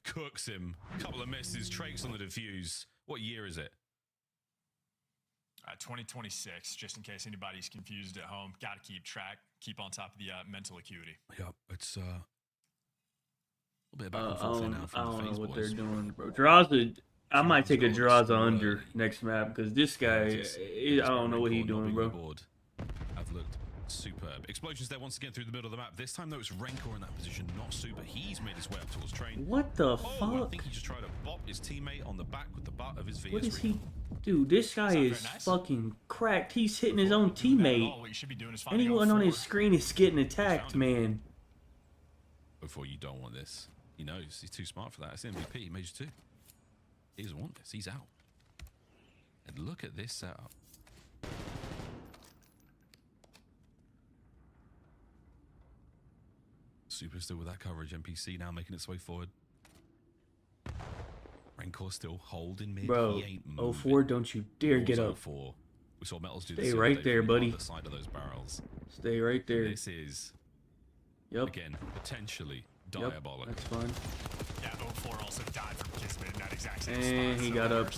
cooks him. Couple of misses, Trakes on the defuse. What year is it? 2026, just in case anybody's confused at home. Got to keep track, keep on top of the mental acuity. Yeah, it's a little bit back and forth now. I don't know what they're doing, bro. Draza, I might take a draws under next map because this guy, I don't know what he's doing, bro. Have looked superb. Explosions there once again through the middle of the map. This time though, it's Rencor in that position, not Super. He's made his way up towards Train. What the I fuck? think he just tried to bop his teammate on the back with the butt of his VS. What is he? Dude, this guy is fucking cracked. He's hitting his own teammate. Anyone on his screen is getting attacked, man. Before you don't want this. He knows. He's too smart for that. It's MVP. Major 2. He doesn't want this. He's out. And look at this setup. Super still with that coverage. NPC now making its way forward. Rencor still holding mid. Bro, he ain't moving. 04, don't you dare get up. 04. We saw Metals do Stay right there, buddy. On the side of those barrels. Stay right there. This is, again, potentially diabolical. That's fine. Yeah, 04 also died from Kismet in that exact same And spot. he got up.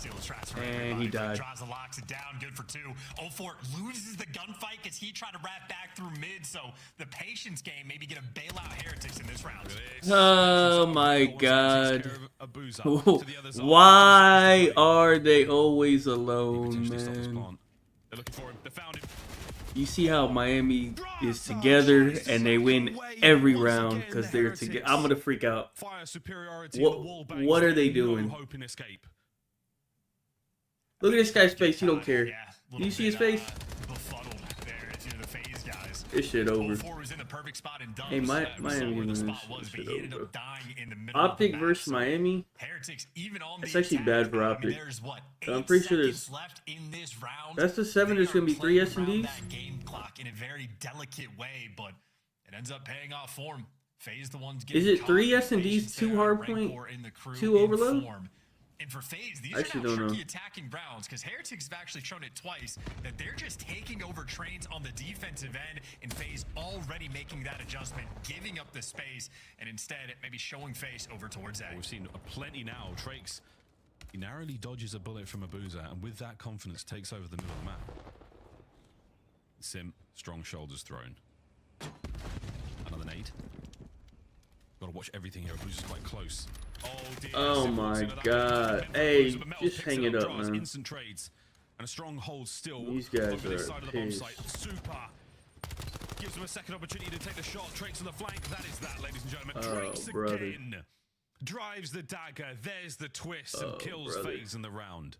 And he died. Draza locks it down, good for 2. 04 loses the gunfight because he tried to wrap back through mid, so the patience game maybe gonna bail out Heretics in this round. Oh my god. Why are they always alone, man? They're looking for him. They found him. You see how Miami is together and they win every round because they're together. I'm gonna freak out. What are they doing? Look at this guy's face. You don't care. Do you see his face? This shit over. Hey, Miami is this shit over, bro. Optic versus Miami. It's actually bad for Optic. I'm pretty sure there's. That's the 7. There's gonna be 3 S&Ds. In a very delicate way, but it ends up paying off for him. FaZe the ones Is it 3 S&Ds, 2 hardpoint, 2 overload? And for FaZe, these I are now tricky attacking rounds because Heretics have actually shown it twice that they're just taking over trains on the defensive end, and FaZe already making that adjustment, giving up the space, and instead maybe showing FaZe over towards A. We've seen plenty now. Trakes, he narrowly dodges a bullet from Abuza, and with that confidence takes over the middle of the map. Sim, strong shoulders thrown. Another nade. Gotta watch everything here. Abuza's quite close. Oh dear. Oh my god. Hey, just hang it up, man. Instant trades. And a strong hold still. These guys are pissed. Super. Gives him a second opportunity to take the shot. Trakes on the flank. That is that, ladies and gentlemen. Trakes again. Drives the dagger. There's the twist and kills FaZe in the round.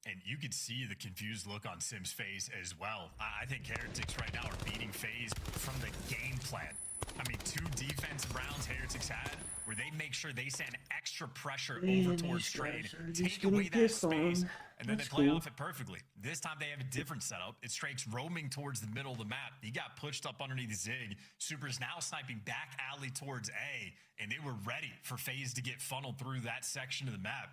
And you could see the confused look on Sim's face as well. I think Heretics right now are beating FaZe from the game plan. I mean, 2 defensive rounds Heretics had where they make sure they send extra pressure over towards Trade, take away that space, and then they play off it perfectly. This time they have a different setup. It's Trakes roaming towards the middle of the map. He got pushed up underneath the Zig. Super's now sniping back alley towards A, and they were ready for FaZe to get funneled through that section of the map.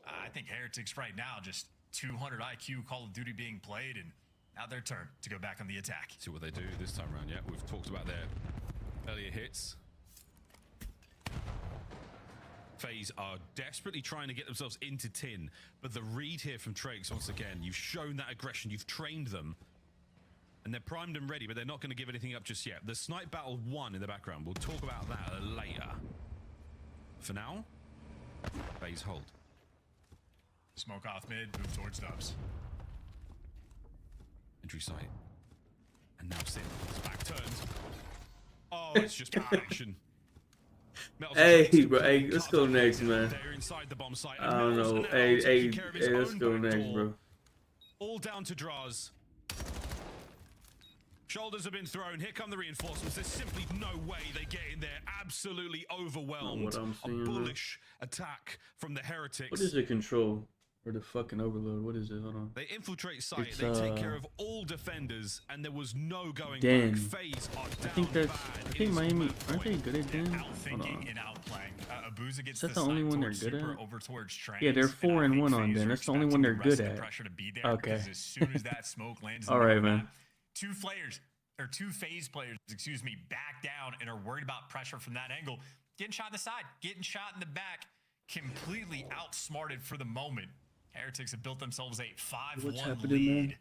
I think Heretics right now just 200 IQ Call of Duty being played, and now their turn to go back on the attack. See what they do this time around. Yeah, we've talked about their earlier hits. FaZe are desperately trying to get themselves into tin, but the read here from Trakes, once again, you've shown that aggression, you've trained them, and they're primed and ready, but they're not going to give anything up just yet. The snipe battle 1 in the background, we'll talk about that later. For now, FaZe hold. Smoke off mid, move towards Dubs. Entry site. And now Sim, his back turns. Oh, it's just bad action. Hey, bro, hey, let's go next, man. I don't know. Hey, let's go next, bro. All down to draws. Shoulders have been thrown. Here come the reinforcements. There's simply no way they get in there. Absolutely overwhelmed. What I'm seeing, a bullish attack from the Heretics. What is the control? Or the fucking overload? What is it? Hold on. They infiltrate site. They take care of all defenders, and there was no going Dan. back. FaZe are down. I think that's. I think Miami. Aren't they good at Dan? Hold on. And outplaying. Abuza gets Is that the only one they're good at? Over towards Trains, Yeah, they're 4-1 on Dan. That's the only one they're good at. Okay. As soon as that smoke lands, all right, man. 2 FaZe players, excuse me, back down and are worried about pressure from that angle. Getting shot in the side, getting shot in the back, completely outsmarted for the moment. Heretics have built themselves a 5-1 lead. Man?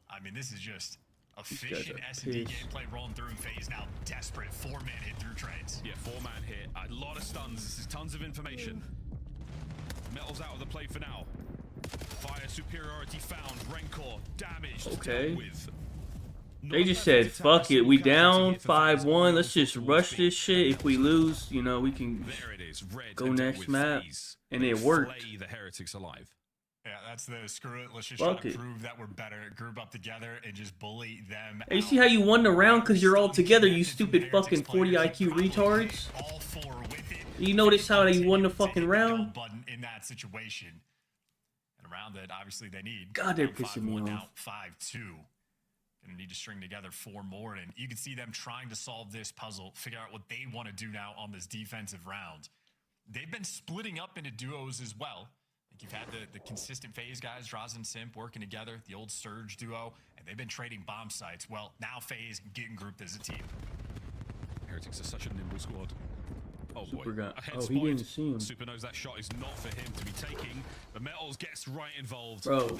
I mean, this is just efficient S&D gameplay rolling through, and FaZe now desperate. 4-man hit through Trains. Yeah, 4-man hit. A lot of stuns. This is tons of information. Metals out of the play for now. Fire superiority found. Rancor damaged. Okay. With. They just said, fuck it. We down 5-1. Let's just rush this shit. If we lose, you know, we can go next map. And it worked. The heretics alive. Yeah, that's the screw it. Let's just Fuck try to it. prove that we're better. Group up together and just bully them. Hey, you see how you won the round because you're all together, you stupid fucking 40 IQ retards? All four with it. You notice how they won the fucking round? Button in that situation. And around it, obviously they need. God, they're down pissing me 5-1 off. now, 5-2. Gonna need to string together 4 more, and you can see them trying to solve this puzzle, figure out what they want to do now on this defensive round. They've been splitting up into duos as well. Like you've had the consistent phase guys, Draws and Simp, working together, the old Surge duo, and they've been trading bomb sites. Well, now phase getting grouped as a team. Heretics are such a nimble squad. Oh boy. Super guy. Ahead Oh, he spotted. didn't see him. Super knows that shot is not for him to be taking. But Metals gets right involved. Bro.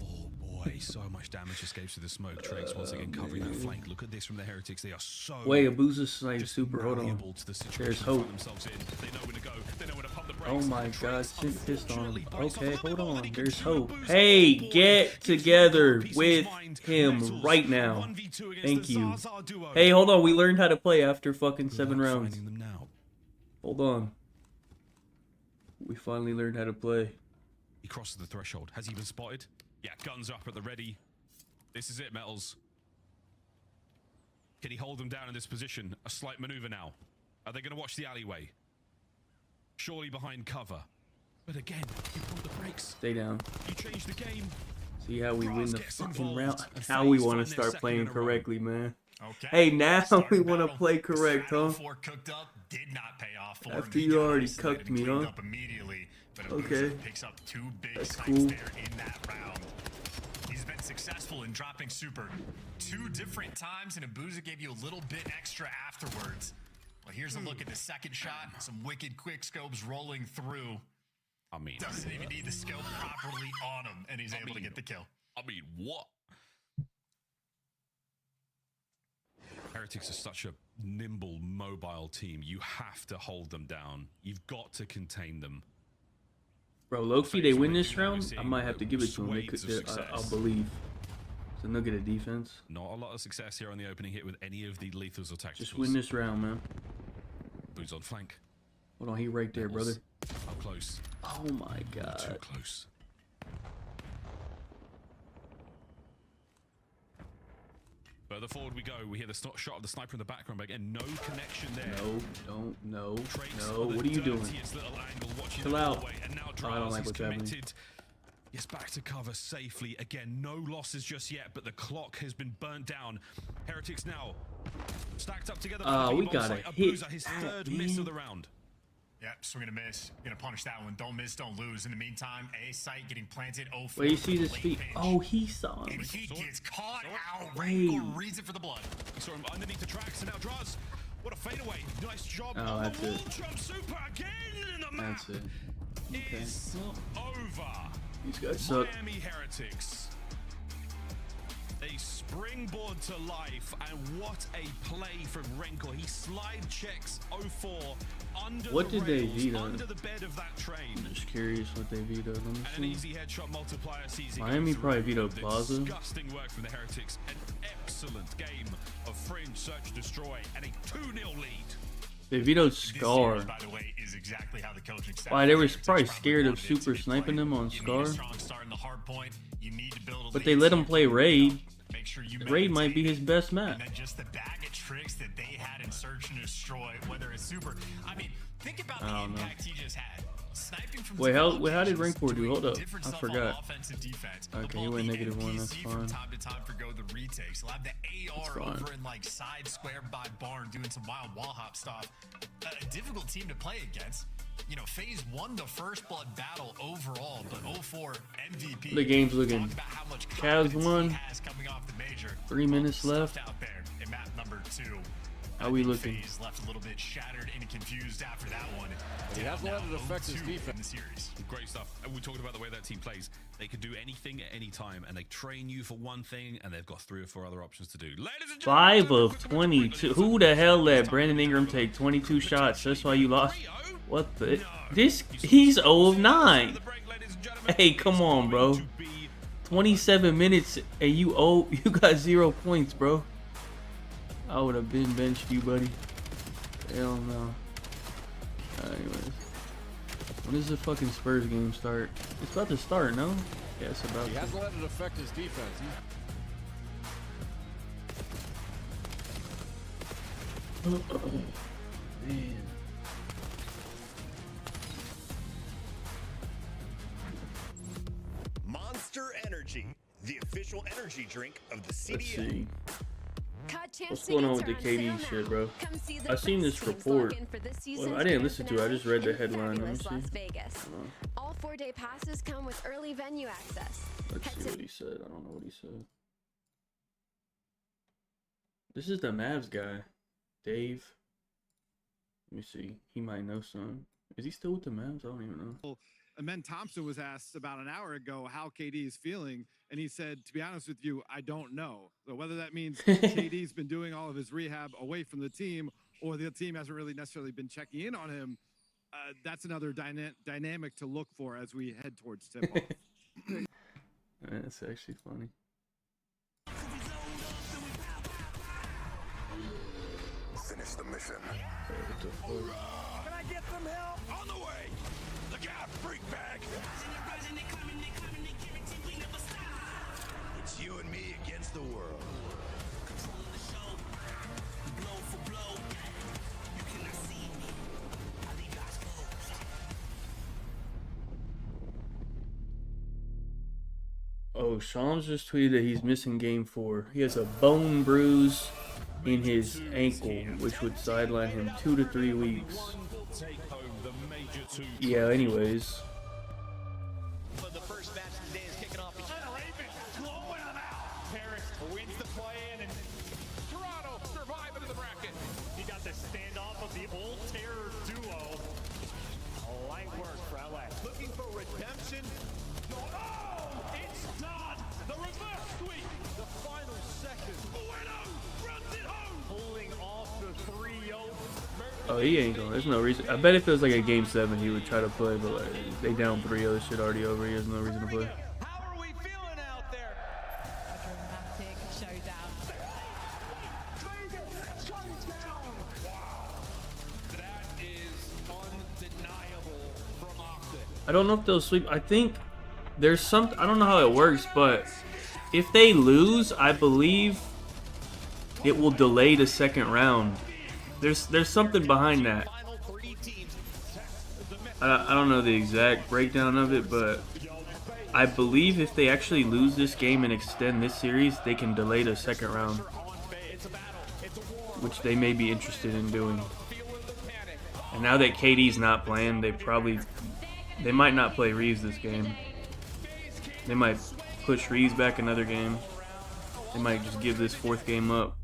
Oh boy, so much damage escapes through the smoke. Trix once again covering that flank. Look at this from the Heretics. They are so Wait, Abuza's snipe super. Hold on. malleable to the situation There's they find hope. themselves in. They know when to go. They know when to pump the brakes. Oh my god, Trix, Simp pissed on him. unfortunately, bites off a Okay, little hold bit more on. than he can There's chew. hope. Abuza Hey, forward. get Still together peace of with mind. him Metals, right now. 1v2 against Thank the you. Zaza duo. Hey, hold on. We learned how to play after fucking Good 7 luck rounds. finding them now. Hold on. We finally learned how to play. He crosses the threshold. Has he been spotted? Yeah, guns up at the ready. This is it, Metals. Can he hold them down in this position? A slight maneuver now. Are they going to watch the alleyway? Surely behind cover. But again, you pump the brakes. Stay down. You change the game. See how we win the gets fucking involved, round. and How we FaZe want find to their start second playing in a row. correctly, man. Okay. Hey, now Starting we want to battle. play The correct, Strato huh? 4 cooked up did not pay off for After him. He you got already isolated cucked and me, cleaned huh? up immediately, but Okay. Abuza picks up 2 big That's snipes cool. there in that round. He's been successful in dropping Super 2 different times, and Abuza gave you a little bit extra afterwards. Well, here's a look at the second shot. Some wicked quick scopes rolling through. I mean, Doesn't even need the scope properly on him, and he's able to get the kill. I mean, what? Heretics are such a nimble, mobile team. You have to hold them down. You've got to contain them. Bro, low-key, they win this Now we're round. I seeing might have to give it to them. They swathes could, of success. I'll believe. So look at the defense. Not a lot of success here on the opening hit with any of the lethals or tacticals. Just win this round, man. Boots on flank. Hold on, he right there, brother. How close? Oh my Too god. close. Further forward we go. We hear the shot of the sniper in the background, but again, no connection there. No. Trace No. on the What are you doing? dirtiest little angle, watching Chill the out. hallway, and now Oh, I don't Draws like is what's happening. committed. Yes, back to cover safely. Again, no losses just yet, but the clock has been burnt down. Heretics now stacked up together. We gotta hit Abuza, his that, third miss man. of the round. Yep, swing and a miss. Gonna punish that one. Don't miss, don't lose. In the meantime, A site getting planted. 0-4. Wait, you see this late feet? pinch. Oh, he saw him. And he gets caught out. Wait. Rancor reads it for the blood. We saw him underneath the tracks, and now Draws. What a fadeaway. Nice job. Oh, on that's the wall it. jump super again in the map. That's it. Okay. Is over. These guys suck. Miami Heretics. They springboard to life, and what a play from Rancor. He slide checks 0-4 under What the did they rails, veto? under the bed of that train. I'm just curious what they vetoed. Let me And an see. easy headshot multiplier sees it go Miami through. probably vetoed The Plaza. Disgusting work from the Heretics. An excellent game of Fringe Search Destroy and a 2-0 lead. They vetoed This Scar. series, by the way, is exactly how the coaching staff. Why, they were Heretics probably probably scared of wanted it to super be sniping played. them on You Scar. need a strong start in the hard point. You need to build a But lead they let him so play you Raid. Make sure you Raid might be maintain his best map. And then just the bag of tricks that they had in Search and Destroy, whether it's super. I mean, think about the don't know. impact he just had. Sniping from Wait, different how did locations, Rancor do? doing Hold up. different I stuff on forgot. offense and defense. Okay, he Above went the -1, that's NPC from fine. time to time for go the retakes. He'll have the AR fine. over in like side square by barn doing some wild wall hop stuff. A difficult team to play against. You know, FaZe won the first blood battle overall, but 0-4 MVP. The game's looking. Talk about how much Cavs confidence won. he has coming off the major. 3 minutes Stuff left. out there in map number 2. How we looking? FaZe left a little bit shattered and confused after that one. He has let it affect his 0-2 defense. in the series. Great stuff. And we talked about the way that team plays. They can do anything at any time, and they train you for one thing, and they've got 3 or 4 other options to do. Ladies and 5 gentlemen, of 22. Who the hell let Brandon Ingram take 22 shots? That's why you lost. What the? He's 0 of 9. Hey, come on, bro. 27 minutes and you got 0 points, bro. I would have been benched you, buddy. Hell no. Anyways. When does the fucking Spurs game start? It's about to start, no? Yeah, it's about to. He hasn't let it affect his defense. Man. Monster Energy, the official energy drink of the Let's CDL. see. COD champs What's going on with the tickets are on KD sale shit, now. bro? Come see the I seen best this teams report. lock in for this Well, season's I didn't grand listen to it. I just read the finale in headline. Let me fabulous see. Las Vegas. All 4-day passes come with early venue access. Let's Head see to what he said. I don't know what he said. This is the Mavs guy, Dave. Let me see. He might know some. Is he still with the Mavs? I don't even know. Amen Thompson was asked about an hour ago how KD is feeling, and he said, to be honest with you, I don't know. So whether that means KD's been doing all of his rehab away from the team, or the team hasn't really necessarily been checking in on him, that's another dynamic to look for as we head towards tip-off. That's actually funny. Finish the mission. What the fuck? Can I get some help? On the way. Look out, freak bag. It's you and me against the world. Oh, Shams just tweeted that he's missing game 4. He has a bone bruise in his ankle, which would sideline him 2 to 3 weeks. Yeah, anyways. The first match of the day is kicking off. Paris wins the play-in, and Toronto surviving in the bracket. He got the standoff of the old terror duo. Light work for LA. Looking for redemption. Oh, it's done. The reverse sweep. The final second. Bueno runs it home. Pulling off the 3-0. Oh, he ain't going. There's no reason. I bet if it was like a game 7, he would try to play, but like they down 3-0. This shit already over. He has no reason to play. How are we feeling out there? A dramatic showdown. That is undeniable from Ogden. I don't know if they'll sweep. I think there's some. I don't know how it works, but if they lose, I believe it will delay the second round. There's something behind that. I don't know the exact breakdown of it, but I believe if they actually lose this game and extend this series, they can delay the second round, which they may be interested in doing. And now that KD's not playing, they might not play Reeves this game. They might push Reeves back another game. They might just give this 4th game up,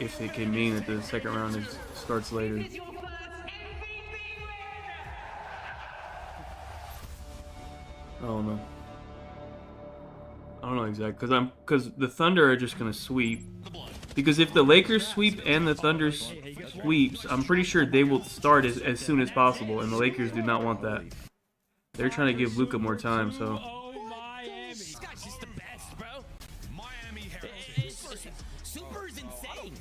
if it can mean that the second round starts later. I don't know. I don't know exactly, because the Thunder are just gonna sweep. Because if the Lakers sweep and the Thunder sweeps, I'm pretty sure they will start as soon as possible, and the Lakers do not want that. They're trying to give Luka more time, so. This guy's just the best, bro. Miami Super's insane.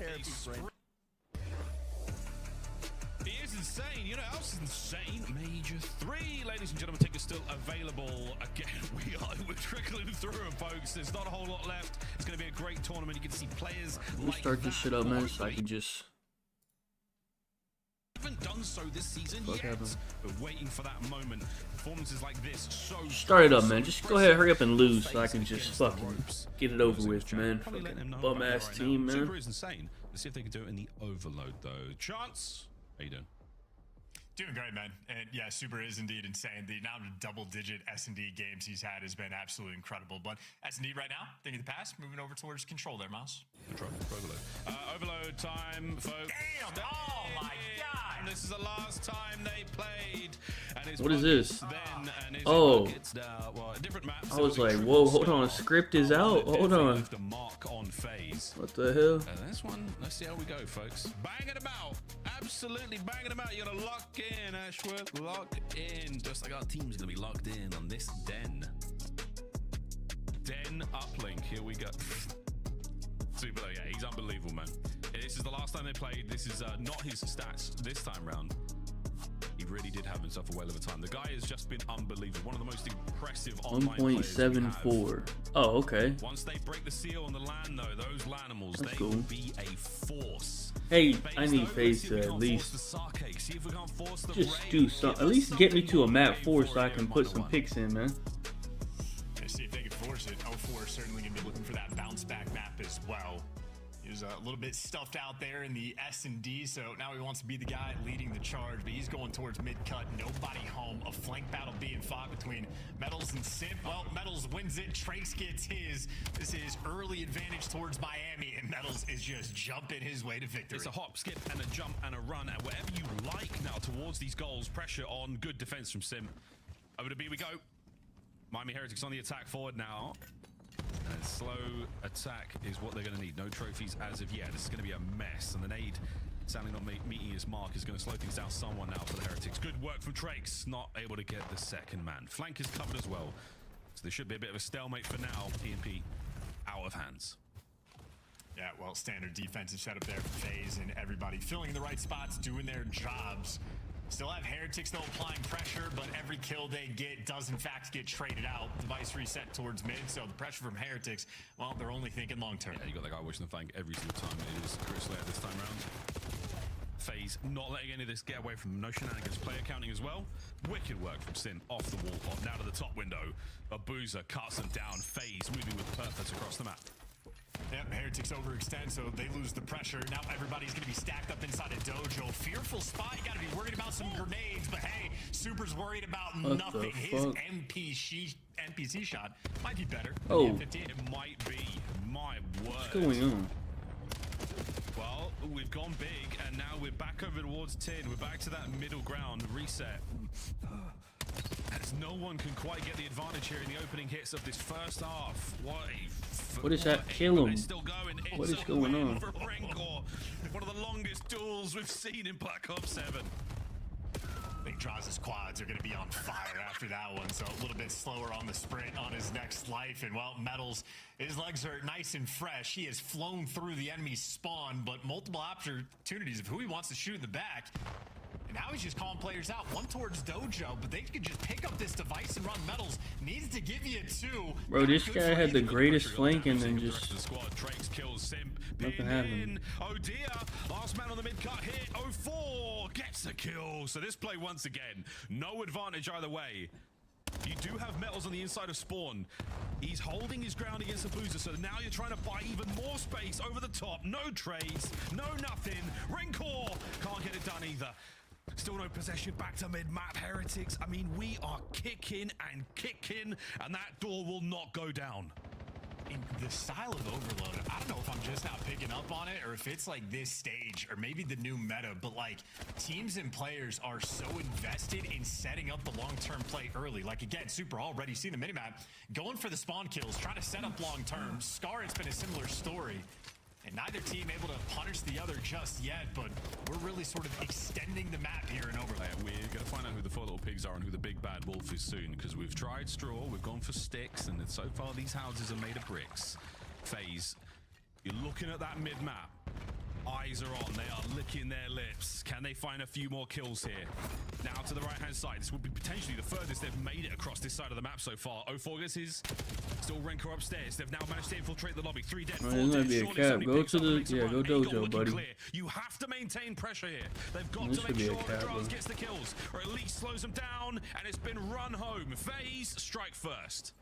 He is insane. You know else is insane? Major 3, ladies and gentlemen, tickets still available. Again, we're trickling through them, folks. There's not a whole lot left. It's going to be a great tournament. You can see players Let me start this shit up, man, so I can just. Haven't done so this season yet. We're waiting for that moment. Performances like this, so Start it up, man. Just go ahead, hurry up and lose so I can just fucking get it over with, man. Bum ass team, man. Super is insane. Let's see if they can do it in the overload, though. Chance, how you doing? Doing great, man. And yeah, Super is indeed insane. The amount of double-digit S&D games he's had has been absolutely incredible. But S&D right now, thinking of the past, moving over towards control there, Miles. Control, overload. Overload time, folks. Damn! Oh my God! This is the last time they played. And What is this? Then, and Oh. well, a different map, I was like, whoa, hold on. Script is out. Hold on. The mark on on FaZe. What the hell? This one, let's see how we go, folks. Banging them out. Absolutely banging them out. You're going to lock in, Ashworth. Lock in. Just like our team's going to be locked in on this Den. Den uplink. Here we go. Super, yeah, he's unbelievable, man. This is the last time they played. This is not his stats this time round. He really did have himself a whale of a time. The guy has just been unbelievable. One of the most impressive online players we have. 1.74. Oh, okay. Once they break the seal on the land, though, those Lanimals, they will be a force. Hey, I need FaZe to at least just do something. At least get me to a map 4 so I can put some picks in, man. Let's see if they can force it. 04 is certainly going to be looking for that bounce back map as well. He was a little bit stuffed out there in the S&D, so now he wants to be the guy leading the charge, but he's going towards mid-cut, nobody home. A flank battle being fought between Metals and Simp. Well, Metals wins it, Trace gets his. This is early advantage towards Miami, and Metals is just jumping his way to victory. It's a hop, skip, and a jump, and a run, and whatever you like now towards these goals. Pressure on, good defense from Simp. Over to B we go. Miami Heretics on the attack forward now. And slow attack is what they're going to need. No trophies as of yet. This is going to be a mess. And the nade, sadly not meeting his mark, is going to slow things down somewhat now for the Heretics. Good work from Trakes. Not able to get the second man. Flank is covered as well. So there should be a bit of a stalemate for now. PNP out of hands. Yeah, well, standard defensive setup there for FaZe, and everybody filling the right spots, doing their jobs. Still have Heretics, though, applying pressure, but every kill they get does, in fact, get traded out. Device reset towards mid, so the pressure from Heretics, well, they're only thinking long-term. Yeah, you got that guy watching the flank every single time. It is Chris Lair this time around. FaZe not letting any of this get away from them. No shenanigans. Player counting as well. Wicked work from Sin off the wall, pop down to the top window. Abuza cuts them down. FaZe moving with purpose across the map. Yep, Heretics overextend, so they lose the pressure. Now everybody's going to be stacked up inside a dojo. Fearful spot. You got to be worried about some grenades, but hey, Super's worried about nothing. His NPC shot might be better. Oh, it might be. My word. What's going on? Well, we've gone big, and now we're back over towards 10. We're back to that middle ground reset. As no one can quite get the advantage here in the opening hits of this first half. What is that? Kill him. What is going on? For Rencor. One of the longest duels we've seen in Black Ops 7. I think Draz's quads are going to be on fire after that one, so a little bit slower on the sprint on his next life. And well, Metals, his legs are nice and fresh. He has flown through the enemy's spawn, but multiple opportunities of who he wants to shoot in the back. And now he's just calling players out. One towards Dojo, but they could just pick up this device and run. Metals needs to give you 2. Bro, this guy had the greatest flank and then just the squad. Trakes kills Simp. Nothing happened. Oh dear. Last man on the mid cut hit. 04 gets a kill. So this play once again, no advantage either way. You do have Metals on the inside of spawn. He's holding his ground against Abuza, so now you're trying to buy even more space over the top. No trades, no nothing. Rencor can't get it done either. Still no possession, back to mid-map. Heretics, I mean, we are kicking and kicking, and that door will not go down. In the style of Overload, I don't know if I'm just not picking up on it or if it's like this stage or maybe the new meta, but like teams and players are so invested in setting up the long-term play early. Like again, Super already seen the minimap, going for the spawn kills, trying to set up long-term. Scar, it's been a similar story. And neither team able to punish the other just yet, but we're really sort of extending the map here in Overlay. We're going to find out who the 4 little pigs are and who the big bad wolf is soon, because we've tried straw, we've gone for sticks, and so far these houses are made of bricks. FaZe, you're looking at that mid-map. Eyes are on, they are licking their lips. Can they find a few more kills here? Now to the right-hand side. This will be potentially the furthest they've made it across this side of the map so far. 04 gets his. Still Rencor upstairs. They've now managed to infiltrate the lobby. 3 dead, 4 dead. Might be a cap. Go to the, yeah, go Dojo, buddy. Clear. You have to maintain pressure here. They've got to make sure that Draz gets the kills, or at least slows them down, and it's been run home. FaZe strike first.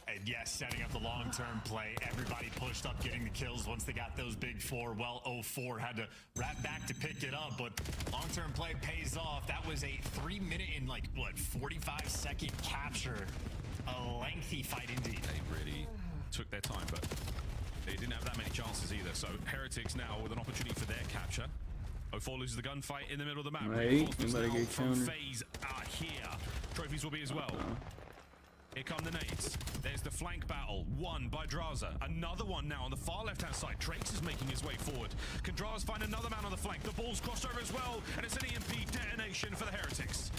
And yes, setting up the long-term play. Everybody pushed up getting the kills once they got those big 4. Well, 04 had to wrap back to pick it up, but long-term play pays off. That was a 3-minute and like, what, 45-second capture. A lengthy fight indeed. They really took their time, but they didn't have that many chances either. So Heretics now with an opportunity for their capture. 04 loses the gunfight in the middle of the map. Right, you better get countered. FaZe are here. Trophies will be as well. Here come the nades. There's the flank battle, won by Draza. Another one now on the far left-hand side. Trakes is making his way forward. Can Draza find another man on the flank? The ball's crossed over as well, and it's an EMP detonation for the Heretics.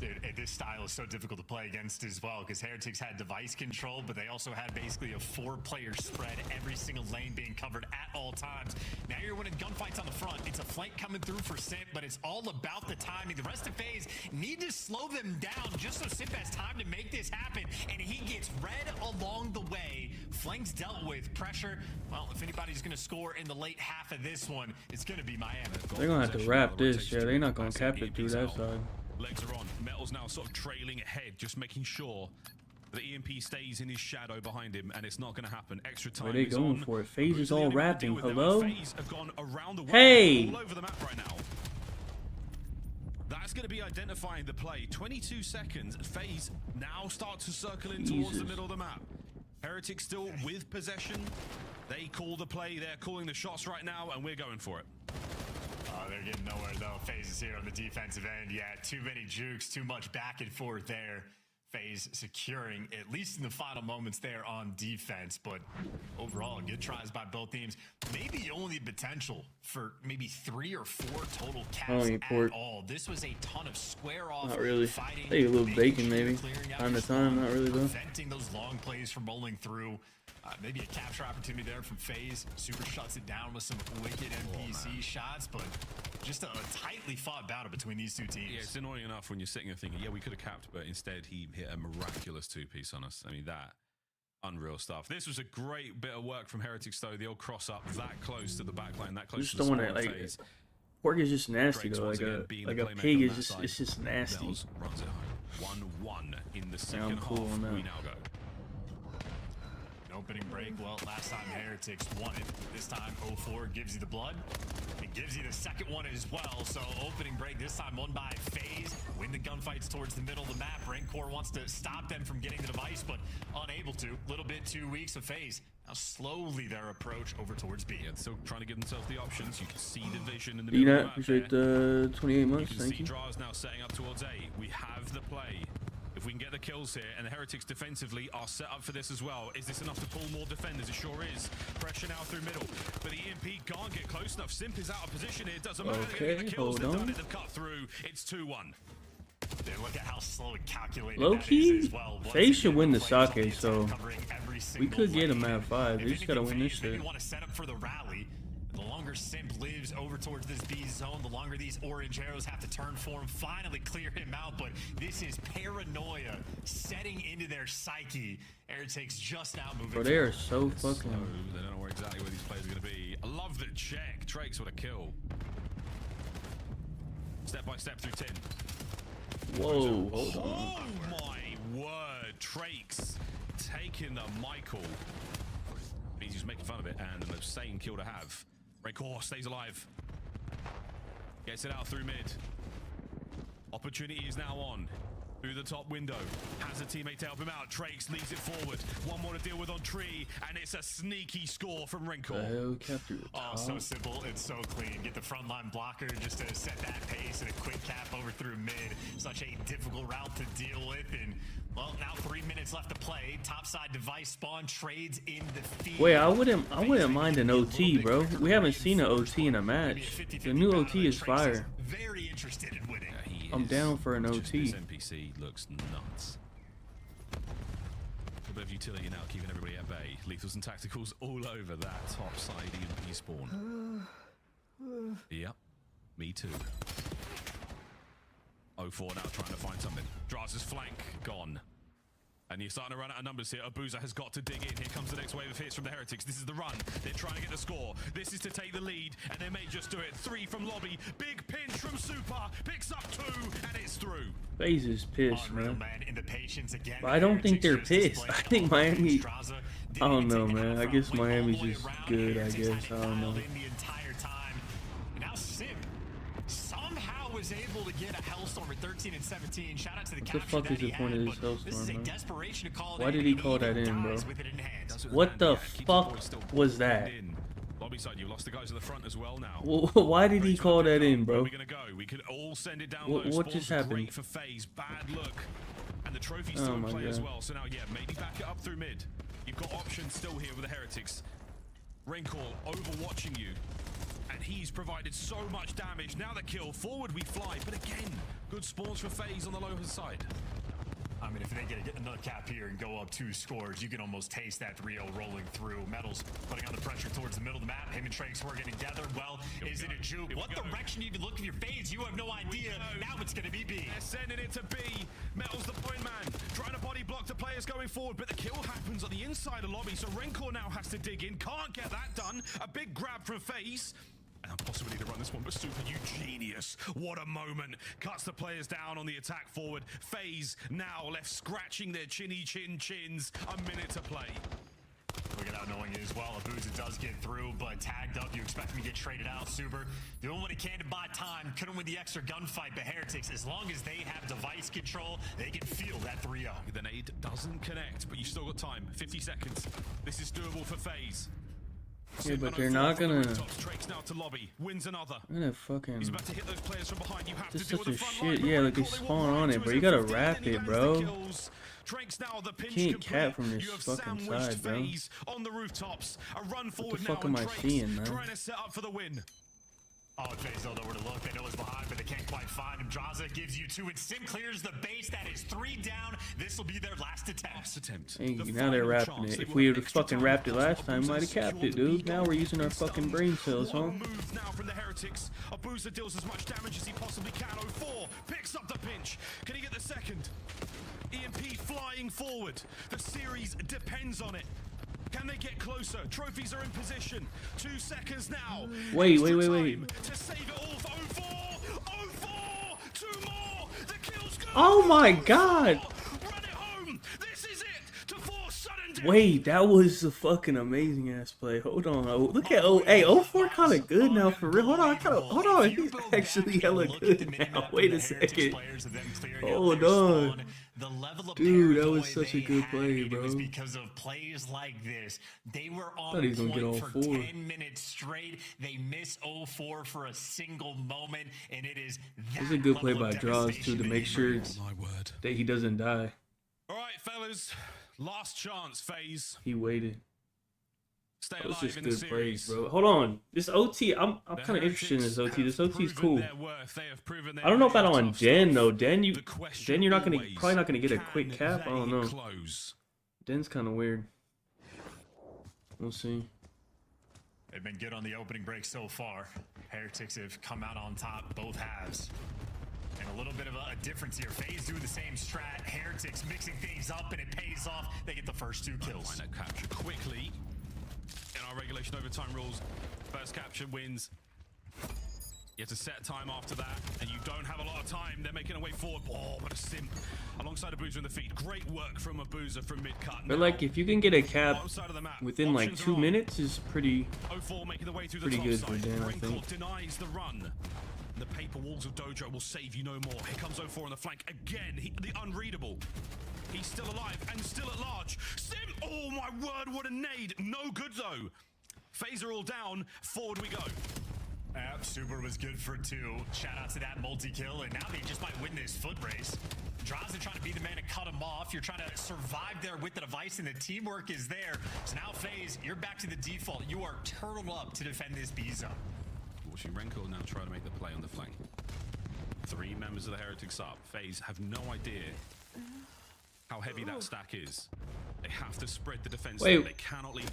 Dude, this style is so difficult to play against as well because Heretics had device control, but they also had basically a 4-player spread, every single lane being covered at all times. Now you're winning gunfights on the front. It's a flank coming through for Simp, but it's all about the timing. The rest of FaZe need to slow them down just so Simp has time to make this happen, and he gets red along the way. Flanks dealt with. Pressure, well, if anybody's going to score in the late half of this one, it's going to be Miami. They're going to have to wrap this. Yeah, they're not going to cap it through that side. Legs are on. Metal's now sort of trailing ahead, just making sure the EMP stays in his shadow behind him, and it's not going to happen. Extra time. Where they going for it? FaZe is all wrapping. Hello? FaZe have gone around the hey! All over the map right now. That's going to be identifying the play. 22 seconds. FaZe now start to circle in towards the middle of the map. Heretics still with possession. They call the play. They're calling the shots right now, and we're going for it. They're getting nowhere though. FaZe is here on the defensive end. Yeah, too many jukes, too much back and forth there. FaZe securing, at least in the final moments there on defense, but overall, good tries by both teams. Maybe only potential for maybe 3 or 4 total caps at all. This was a ton of square off. Not really. Fighting, Maybe a little bacon, maybe. Time to time, not really though. Preventing those long plays from rolling through. Maybe a capture opportunity there from FaZe. Super shuts it down with some wicked NPC shots, but just a tightly fought battle between these two teams. Yeah, it's annoying enough when you're sitting there thinking, yeah, we could have capped, but instead he hit a miraculous 2-piece on us. I mean, that unreal stuff. This was a great bit of work from Heretics, though. They'll cross up that close to the backline, that close to the spawn phase. Pork is just nasty though. Like a pig is just it's just nasty. Bells runs it home. 1-1 in the second half. We now go. Opening break, well, last time Heretics won it. This time 0-4 gives you the blood. It gives you the second one as well. So opening break, this time won by FaZe. Win the gunfights towards the middle of the map. Rancor wants to stop them from getting the device, but unable to. Little bit too weak, so FaZe now slowly their approach over towards B. Yeah, still trying to give themselves the options. You can see the vision in the middle of the map. Appreciate the 28 months, thank you. You can see Draws now setting up towards A. We have the play. If we can get the kills here, and the Heretics defensively are set up for this as well. Is this enough to pull more defenders? It sure is. Pressure now through middle, but the EMP can't get close enough. Simp is out of position here. Doesn't matter. Okay, the kills they've done it. They've cut through. It's 2-1. Look at how slow and calculated low key, as well. FaZe should win the sake, so we could get him at 5. They just gotta win this shit. Maybe want to set up for the rally. The longer Simp lives over towards this B zone, the longer these orange arrows have to turn for him, finally clear him out. But this is paranoia setting into their psyche. Heretics just now moving. Bro, they are so fucking. They don't know where exactly where these players are going to be. I love the check. Trakes with a kill. Step by step through 10. Whoa, hold on. Oh my word. Trakes taking the Michael. He's just making fun of it, and an insane kill to have. Rancor stays alive. Gets it out through mid. Opportunity is now on. Through the top window. Has a teammate to help him out. Trakes leads it forward. One more to deal with on tree, and it's a sneaky score from Rancor. Oh, so simple. It's so clean. Get the frontline blocker just to set that pace and a quick cap over through mid. Such a difficult route to deal with, and well, now 3 minutes left to play. Topside device spawn trades in the field. Wait, I wouldn't mind an OT, bro. We haven't seen an OT in a match. The new OT is fire. Very interested in winning. I'm down for an OT. This NPC looks nuts. A bit of utility now, keeping everybody at bay. Lethals and tacticals all over that top side EMP spawn. Yep, me too. 0-4 now trying to find something. Draz's flank gone. And you're starting to run out of numbers here. Abuza has got to dig in. Here comes the next wave of hits from the Heretics. This is the run. They're trying to get the score. This is to take the lead, and they may just do it. 3 from lobby. Big pinch from Super. Picks up 2, and it's through. FaZe is pissed, man. In the patience again. But I don't think they're pissed. I think Miami. I don't know, man. I guess Miami's just good. I guess I don't know. The entire time. Now Simp somehow was able to get a Hellstorm at 13 and 17. Shout out to the capture. What the fuck is the point of this Hellstorm, man? Desperation to call. Why did he call that in, bro? What the fuck was that? Lobby side, you lost the guys at the front as well now. Why did he call that in, bro? Where are we gonna go? We could all send it down low. What just happened? Great for FaZe. Bad look. And And the trophy's still in play as well. So now, yeah, maybe back it up through mid. You've got options still here with the Heretics. Rancor overwatching you. And he's provided so much damage. Now the kill. Forward we fly. But again, good spawns for FaZe on the lower side. I mean, if they get another cap here and go up 2 scores, you can almost taste that 3-0 rolling through. Metals putting on the pressure towards the middle of the map. Him and Trakes working together. Well, is it a juke? What direction you even look at your FaZe? You have no idea. Now it's going to be B. They're sending it to B. Metals the point man. Trying to body block the players going forward, but the kill happens on the inside of lobby, so Rancor now has to dig in. Can't get that done. A big grab from FaZe. And a possibility to run this one, but Super, you genius. What a moment. Cuts the players down on the attack forward. FaZe now left scratching their chins. A minute to play. Without knowing it as well, Abuza does get through, but tagged up, you expect him to get traded out. Super doing what he can to buy time. Couldn't win the extra gunfight, but Heretics, as long as they have device control, they can feel that 3-0. The nade doesn't connect, but you still got time. 50 seconds. This is doable for FaZe. Yeah, but they're not gonna. Now to lobby, wins another. I'm gonna fucking. He's about to hit those players from behind. You have this to is such a shit. Yeah, like they spawn on it, bro. You gotta wrap it, bro. Can't cap from this fucking side, bro. On the rooftops, a run What forward the fuck am I seeing, man? Trying to set up for the win. Oh, FaZe don't know where to look. They know what's behind, but they can't quite find him. Draza gives you 2 and Sim clears the base. That is 3 down. This will be their last attempt. Hey, now they're wrapping it. If we had fucking wrapped it last time, might have capped it, dude. Now we're using our fucking brain cells, huh? Move now from the Heretics. Abuza deals as much damage as he possibly can. 04 picks up the pinch. Can he get the second? EMP flying forward. The series depends on it. Can they get closer? Trophies are in position. 2 seconds now. Wait. To save it all for 04. 2 more. The kills go. Oh my god. Run it home. This is it. To force sudden death. Wait, that was a fucking amazing ass play. Hold on. Look at 04 kind of good now for real. Hold on. He's actually hella good now. Wait a second. Hold on. The level of dude, that was such a good play, bro. It was because of plays like this. They were on point for 10 minutes straight. They miss 04 for a single moment, and it is that. It's a good play by Draws too to make sure that he doesn't die. All right, fellas, last chance, FaZe. He waited. Stay that was alive just in good the plays, bro. Hold on, this OT, I'm kind of interested in this OT. This OT is cool. I don't know about on Den though. Den, you're probably not gonna get a quick cap. I don't know. Den's kind of weird. We'll see. They've been good on the opening break so far. Heretics have come out on top both halves. And a little bit of a difference here. FaZe do the same strat. Heretics mixing things up, and it pays off. They get the first 2 kills. Find that capture quickly. In our regulation overtime rules, first capture wins. You have to set time after that, and you don't have a lot of time. They're making a way forward. Oh, what a simp. Alongside Abuza in the feed. Great work from Abuza from mid-cut. But like, if you can get a cap within like 2 minutes is pretty good for Dan, I think. Denies the run. The paper walls of Dojo will save you no more. Here comes 04 on the flank again. The unreadable. He's still alive and still at large. Sim! Oh my word, what a nade. No good though. FaZe are all down. Forward we go. Super was good for 2. Shout out to that multi-kill, and now they just might win this foot race. Draza trying to be the man to cut him off. You're trying to survive there with the device, and the teamwork is there. So now FaZe, you're back to the default. You are turtled up to defend this B zone. Watching Renko now try to make the play on the flank. 3 members of the Heretics up. FaZe have no idea how heavy that stack is. They have to spread the defense. Wait, they cannot leave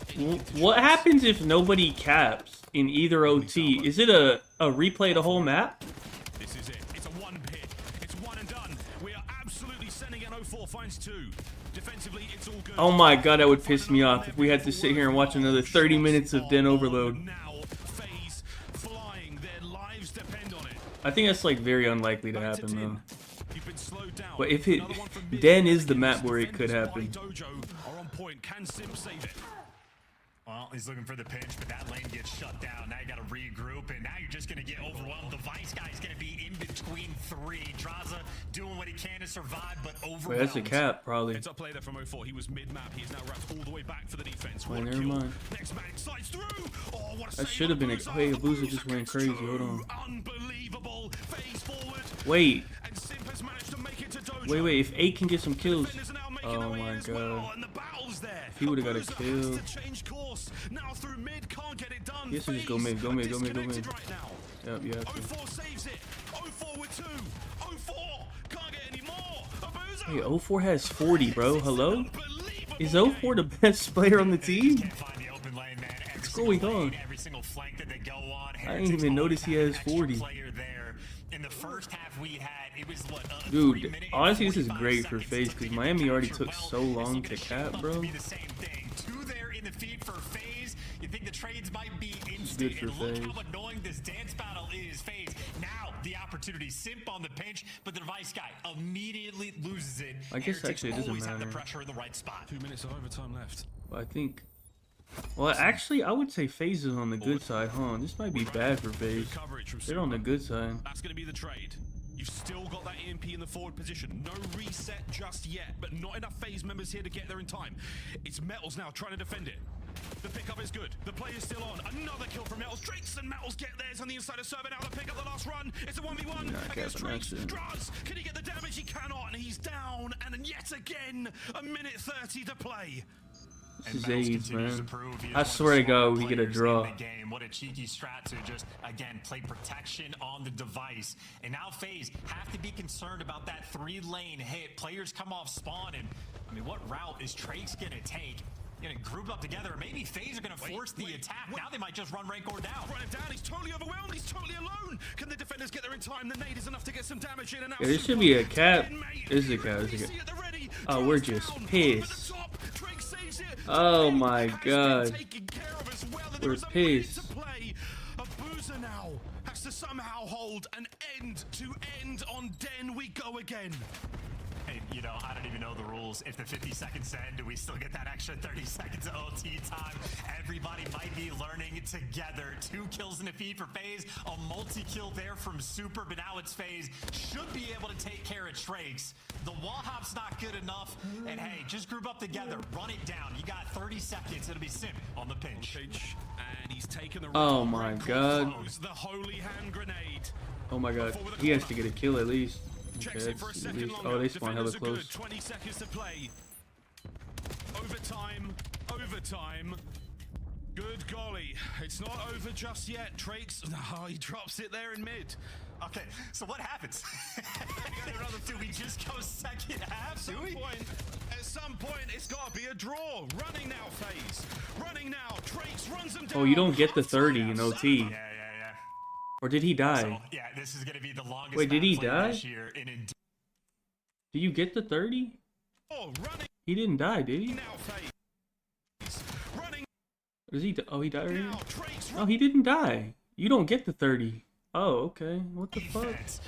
what happens if nobody caps in either OT? Is it a replay the whole map? This is it. It's a 1 pick. It's 1 and done. We are absolutely sending an 04 finds 2. Defensively, it's all good. Oh my god, that would piss me off if we had to sit here and watch another 30 minutes of Den overload. Now, FaZe flying. Their lives depend on it. I think that's like very unlikely to happen though. But if it Den is the map where it could happen. Dojo are on point. Can Sim save it? Well, he's looking for the pinch, but that lane gets shut down. Now you got to regroup, and now you're just going to get overwhelmed. The Vice guy's going to be in between 3. Draza doing what he can to survive, but overwhelmed. Wait, that's a cap, probably. It's up play there from 04. He was mid-map. He is now wrapped all the way back for the defense. Wait, never mind. Next man slides through. Oh, what a that should have been a... Hey, Abuza just went crazy. Hold on. Unbelievable. FaZe forward. Wait. And Simp has managed to make it to Dojo. Wait, if 8 can get some kills. Oh my god. If he would have got a kill. He has to just go mid. Yep, you have to. Hey, 04 has 40, bro. Hello? Is 04 the best player on the team? What's going on? I didn't even notice he has 40. Dude, honestly, this is great for FaZe because Miami already took so long to cap, bro. It's good for FaZe. The opportunity, Simp on the pinch, but the device guy immediately loses it. I guess actually it doesn't matter. The pressure in the right spot. 2 minutes of overtime left. I think. Well, actually, I would say FaZe is on the good side, huh? This might be bad for FaZe. They're on the good side. That's going to be the trade. You've still got that EMP in the forward position. No reset just yet, but not enough FaZe members here to get there in time. It's Metals now trying to defend it. The pickup is good. The play is still on. Another kill from Metals. Drakes and Metals get theirs on the inside of server. Now the pick up the last run. It's a 1v1 against Drakes. Draws. Can he get the damage? He cannot, and he's down. And yet again, a minute 30 to play. This is AIDS, man. I swear to God, we get a draw. What a cheeky strat to just, again, play protection on the device. And now FaZe have to be concerned about that 3-lane hit. Players come off spawn, and I mean, what route is Trace going to take? Gonna group up together. Maybe FaZe are gonna force the attack. Now they might just run Rancor down. Run him down. He's totally overwhelmed. He's totally alone. Can the defenders get there in time? The nade is enough to get some damage in. And yeah, this should be a cap. This is a cap. This is a cap. Oh, we're just pissed. Oh my god. We're pissed. Abuza now has to somehow hold an end to end on Den. We go again. Hey, you know, I don't even know the rules. If the 50 seconds end, do we still get that extra 30 seconds of OT time? Everybody might be learning together. 2 kills in the feed for FaZe. A multi-kill there from Super, but now it's FaZe. Should be able to take care of Trakes. The wall hop's not good enough. And hey, just group up together. Run it down. You got 30 seconds. It'll be Simp on the pinch. And he's taken the oh my god. The holy hand grenade. Oh my god. He has to get a kill at least. Okay, at least. Oh, they spawn hella close. 20 seconds to play. Overtime. Good golly. It's not over just yet. Trakes. Oh, he drops it there in mid. Okay, so what happens? Do we just go second half? At some point, it's got to be a draw. Running now, FaZe. Running now. Trakes runs them down. Oh, you don't get the 30 in OT. Yeah. Or did he die? So, yeah, this is going to be the longest. Wait, did he die? This year in Do you get the 30? He didn't die, did he? Is he? Oh, he died already? No, he didn't die. You don't get the 30. Oh, okay. What the fuck?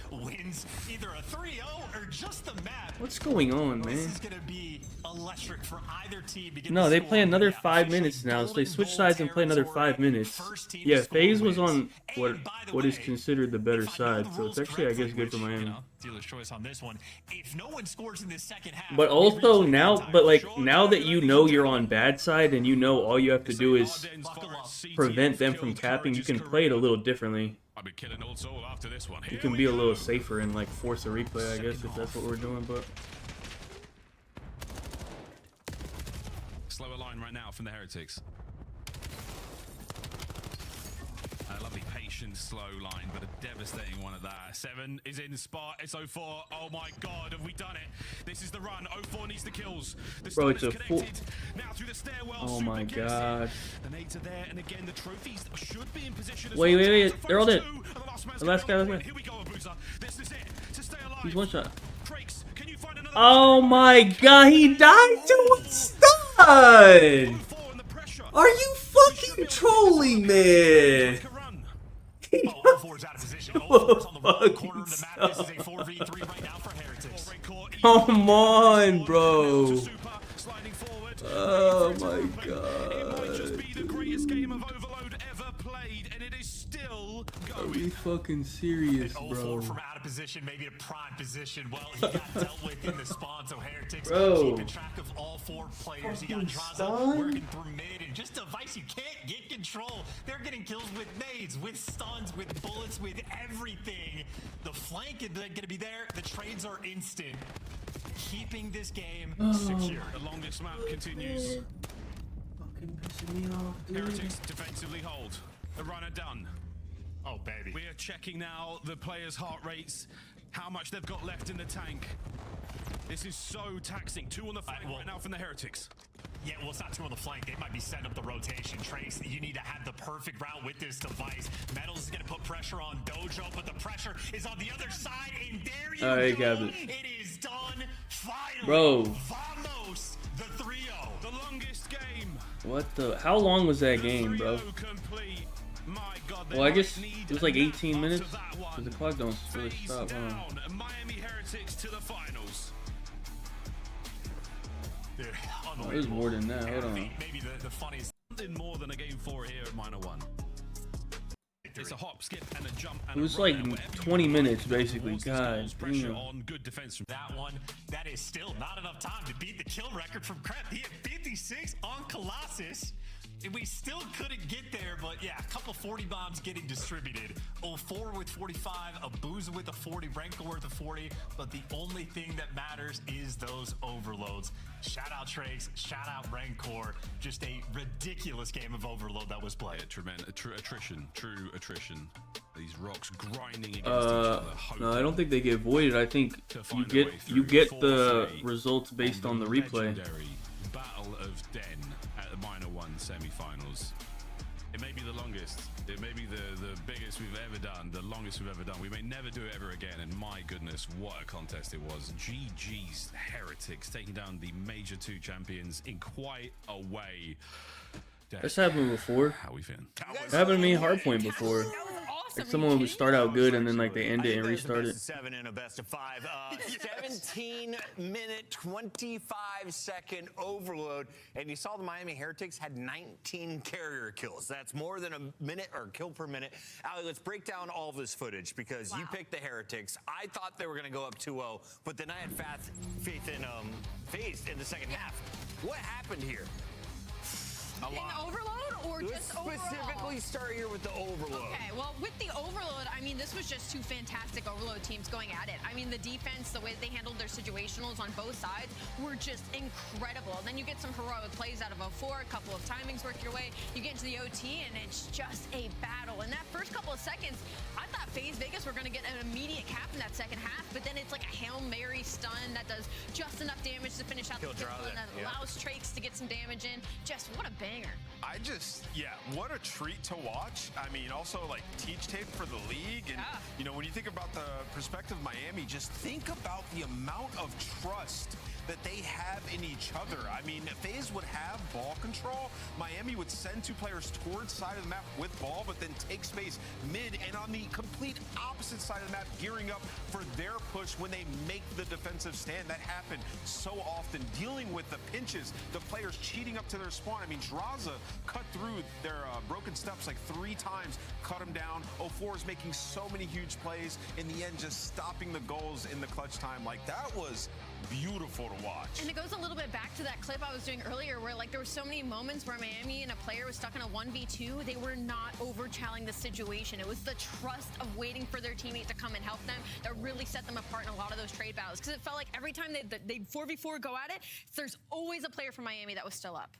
Wins either a 3-0 or just the map. What's going on, man? This is gonna be electric for either team to get no, they play another 5 minutes now. So they switch sides and play another 5 minutes. Yeah, FaZe was on what is considered the better side, so it's actually, I guess, good for Miami. Dealer's choice on this one. If no one scores in this second half, but also now, now that you know you're on bad side and you know all you have to do is prevent them from capping, you can play it a little differently. I've been killing old soul after this one. You can be a little safer and like force a replay, I guess, if that's what we're doing. But slower line right now from the Heretics. A lovely patient slow line, but a devastating one at that. 7 is in spot. It's 04. Oh my god, have we done it? This is the run. 04 needs the kills. Bro, it's a full. Now through the stairwell. Oh my god. The nades are there, and again the trophies should be in position. Wait. They're all dead. The last guy. Here we go, Abuza. This is it. To stay alive. He's one shot. Trakes, can you find another? Oh my god, he died to a stun! Are you fucking trolling, man? Come on, bro. Oh my god. It might just be the greatest game of Overload ever played, and it is still going. Are we fucking serious, bro? From out of position, maybe a prime position. Well, he got dealt with in the spawn, so Heretics keeping track of all 4 players. He got Draza working through mid, and just a device you can't get control. They're getting kills with nades, with stuns, with bullets, with everything. The flank is going to be there. The trades are instant. keeping this game Oh. secure. The longest map continues. Fucking pissing me off, dude. Heretics defensively hold. The runner done. Oh, baby. We are checking now the players' heart rates, how much they've got left in the tank. This is so taxing. 2 on the flank right now from the Heretics. Yeah, well, it's not 2 on the flank. They might be setting up the rotation. Trace, you need to have the perfect route with this device. Metals is going to put pressure on Dojo, but the pressure is on the other side, and there you Alright, go. got it. It is done. Finally. Bro. Vamos, the 3-0. The longest game. What the? How long was that game, bro? Complete. My God, Well, I guess it was like 18 minutes. Because the clock don't really stop, huh? Down. Miami Heretics to the finals. Dude, Oh, it was more than that. Hold on. Maybe the funniest. Something more than a game 4 here at Minor 1. It's a hop, skip, and a jump. And It was a like run, and whatever 20 you minutes, do basically. towards these God goals, pressure damn. on good defense from That one, that is still not enough time to beat the kill record from Krep. He had 56 on Colossus. And we still couldn't get there, but yeah, a couple 40 bombs getting distributed. 04 with 45, Abuza with a 40, Rancor with a 40, but the only thing that matters is those overloads. Shout out Trace, shout out Rancor. Just a ridiculous game of overload that was played. Yeah, tremendous attrition, true attrition. These rocks grinding against each other. No, I don't think they get voided. I think you get the results based on the replay. Legendary Battle of Den at the Minor 1 semi-finals. It may be the longest. It may be the biggest we've ever done, the longest we've ever done. We may never do it ever again, and my goodness, what a contest it was. GG's Heretics taking down the Major 2 champions in quite a way. That's happened before. How we feeling? It happened to me in Hardpoint before. Like someone would start out good and then like they end it and restart it. 7 in a best of 5. 17-minute, 25-second overload, and you saw the Miami Heretics had 19 carrier kills. That's more than a minute or kill per minute. Ali, let's break down all this footage because you picked the Heretics. I thought they were going to go up 2-0, but then I had faith in FaZe in the second half. What happened here? In overload or just overall? Specifically start here with the overload. Okay, well, with the overload, I mean, this was just 2 fantastic overload teams going at it. I mean, the defense, the way they handled their situationals on both sides were just incredible. And then you get some heroic plays out of 04, a couple of timings work your way. You get into the OT, and it's just a battle. In that first couple of seconds, I thought FaZe Vegas were going to get an immediate cap in that second half, but then it's like a Hail Mary stun that does just enough damage to finish out the kill, and that allows Trakes to get some damage in. Just what a banger. What a treat to watch. I mean, also like teach tape for the league. And, you know, when you think about the perspective of Miami, just think about the amount of trust that they have in each other. I mean, FaZe would have ball control. Miami would send 2 players towards side of the map with ball, but then take space mid and on the complete opposite side of the map, gearing up for their push when they make the defensive stand. That happened so often, dealing with the pinches, the players cheating up to their spawn. I mean, Draza cut through their broken steps like 3 times, cut them down. 04 is making so many huge plays. In the end, just stopping the goals in the clutch time. Like, that was beautiful to watch. And it goes a little bit back to that clip I was doing earlier where like there were so many moments where Miami and a player was stuck in a 1v2. They were not over-challenging the situation. It was the trust of waiting for their teammate to come and help them that really set them apart in a lot of those trade battles. Because it felt like every time they 4v4 go at it, there's always a player from Miami that was still up.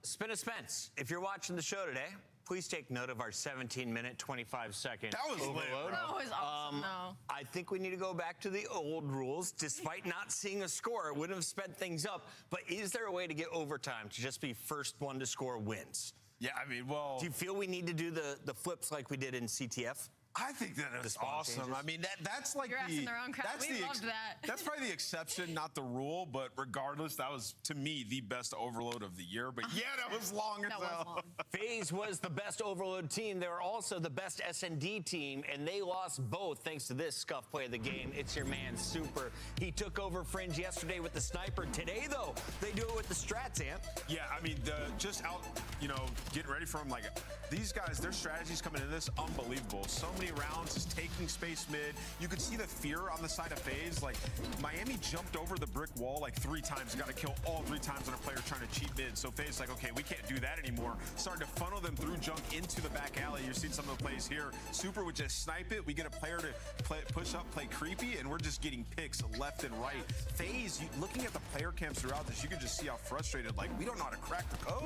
Spin a Spence, if you're watching the show today, please take note of our 17-minute, 25-second overload. That was awesome, I think we need to go back to the old rules. Despite not seeing a score, it wouldn't have sped things up. But is there a way to get overtime to just be first one to score wins? Yeah, I mean, well... Do you feel we need to do the flips like we did in CTF? I think that is awesome. Changes. I mean, that's like You're asking the wrong crowd. We loved that. That's probably the exception, not the rule. But regardless, that was, to me, the best overload of the year. But yeah, that was long as hell. FaZe was the best overload team. They were also the best S&D team, and they lost both thanks to this scuff play of the game. It's your man, Super. He took over Fringe yesterday with the sniper. Today, though, they do it with the strats, Amp. Yeah, I mean, just out, you know, getting ready for them. Like, these guys, their strategies coming into this, unbelievable. So many dominating rounds, just taking space mid. You could see the fear on the side of FaZe. Like, Miami jumped over the brick wall like 3 times, got to kill all 3 times on a player trying to cheat mid. So FaZe like, okay, we can't do that anymore. Started to funnel them through junk into the back alley. You're seeing some of the plays here. Super would just snipe it. We get a player to push up, play creepy, and we're just getting picks left and right. FaZe, looking at the player cams throughout this, you could just see how frustrated, like, we don't know how to crack the code.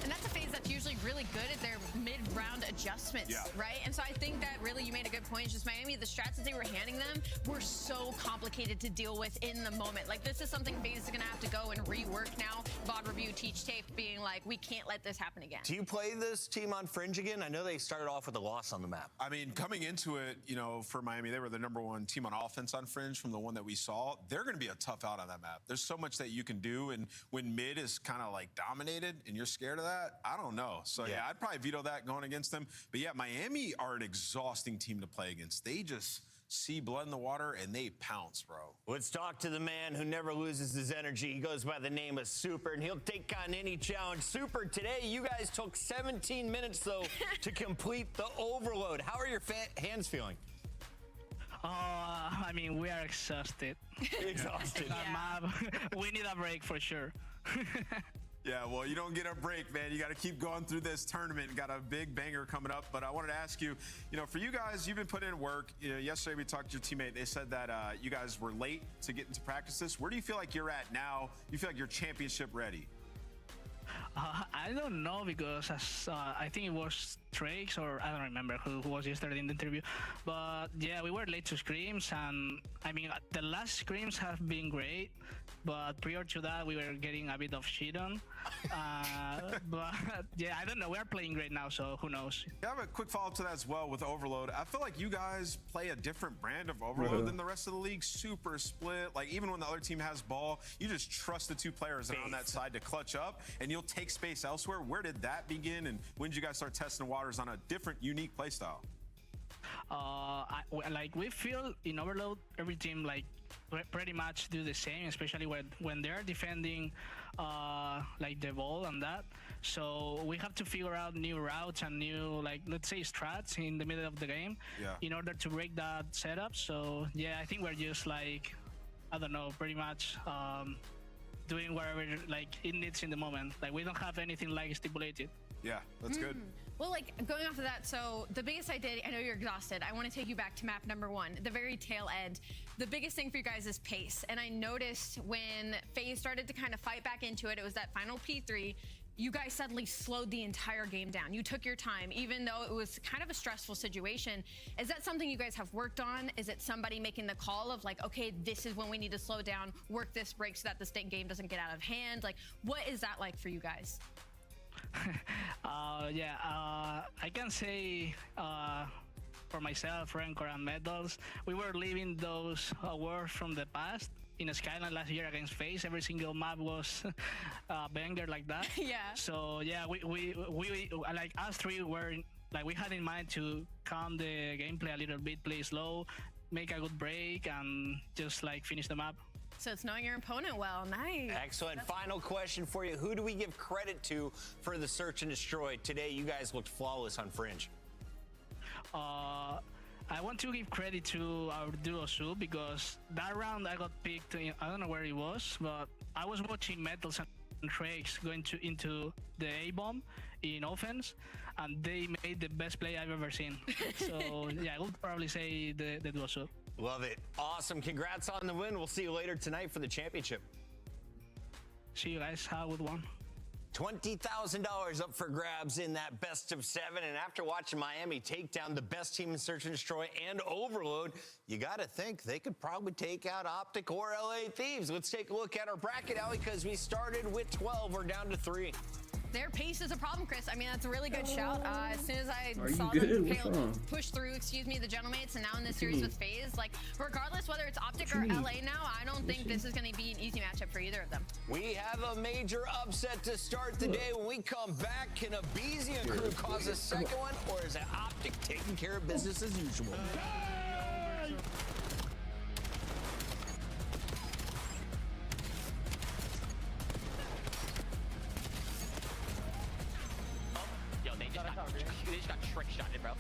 And that's a phase that's usually really good at their mid-round adjustments, right? And so I think that really you made a good point. It's just Miami, the strats that they were handing them were so complicated to deal with in the moment. Like, this is something FaZe is going to have to go and rework now. VOD review, teach tape, being like, we can't let this happen again. Do you play this team on Fringe again? I know they started off with a loss on the map. I mean, coming into it, you know, for Miami, they were the #1 team on offense on Fringe from the one that we saw. They're going to be a tough out on that map. There's so much that you can do, and when mid is kind of like dominated and you're scared of that, I don't know. So yeah, I'd probably veto that going against them. But yeah, Miami are an exhausting team to play against. They just see blood in the water and they pounce, bro. Let's talk to the man who never loses his energy. He goes by the name of Super, and he'll take on any challenge. Super, today you guys took 17 minutes, though, to complete the overload. How are your hands feeling? I mean, we are exhausted. Exhausted. We need a break for sure. Yeah, well, you don't get a break, man. You got to keep going through this tournament. Got a big banger coming up. But I wanted to ask you, you know, for you guys, you've been putting in work. You know, yesterday we talked to your teammate. They said that you guys were late to get into practice this. Where do you feel like you're at now? You feel like you're championship ready? I don't know, because I think it was Trakes, or I don't remember who was yesterday in the interview. But yeah, we were late to scrims, and I mean, the last scrims have been great. But prior to that, we were getting a bit of shit on. But yeah, I don't know. We're playing great now, so who knows? I have a quick follow-up to that as well with Overload. I feel like you guys play a different brand of Overload than the rest of the league. Super split. Like, even when the other team has ball, you just trust the 2 players that are on that side to clutch up, and you'll take space elsewhere. Where did that begin, and when did you guys start testing waters on a different, unique play style? Like, we feel in Overload, every team, like, pretty much do the same, especially when they're defending like the ball and that. So we have to figure out new routes and new, like, let's say, strats in the middle of the game in order to break that setup. So yeah, I think we're just like, I don't know, pretty much doing whatever like it needs in the moment. Like, we don't have anything like stipulated. Yeah, that's good. Well, like, going off of that, so the biggest I know you're exhausted. I want to take you back to map #1, the very tail end. The biggest thing for you guys is pace. And I noticed when FaZe started to kind of fight back into it, it was that final P3, you guys suddenly slowed the entire game down. You took your time, even though it was kind of a stressful situation. Is that something you guys have worked on? Is it somebody making the call of like, okay, this is when we need to slow down, work this break so that the state game doesn't get out of hand? Like, what is that like for you guys? I can say for myself, Rancor, and Medals, we were living those wars from the past. In a Skyline last year against FaZe, every single map was a banger like that. So yeah, we like, us 3 were like, we had in mind to calm the gameplay a little bit, play slow, make a good break, and just like finish the map. So it's knowing your opponent well. Nice. Excellent. Final question for you. Who do we give credit to for the search and destroy? Today, you guys looked flawless on Fringe. I want to give credit to our duo Sue, because that round I got picked, I don't know where it was, but I was watching Metals and Trakes going into the A-bomb in offense, and they made the best play I've ever seen. So yeah, I would probably say the duo Sue. Love it. Awesome. Congrats on the win. We'll see you later tonight for the championship. See you guys. Have a good one. $20,000 up for grabs in that best of 7. And after watching Miami take down the best team in Search and Destroy and Overload, you got to think they could probably take out Optic or LA Thieves. Let's take a look at our bracket, Allie, because we started with 12. We're down to 3. Their pace is a problem, Chris. I mean, that's a really good shout. As soon as I saw them push through, the Gentlemates, and now in this series with FaZe, like, regardless whether it's Optic or LA now, I don't think this is going to be an easy matchup for either of them. We have a major upset to start the day. When we come back, can a Beezy crew cause a second one, or is it Optic taking care of business as usual? They just got trick shotted, bro.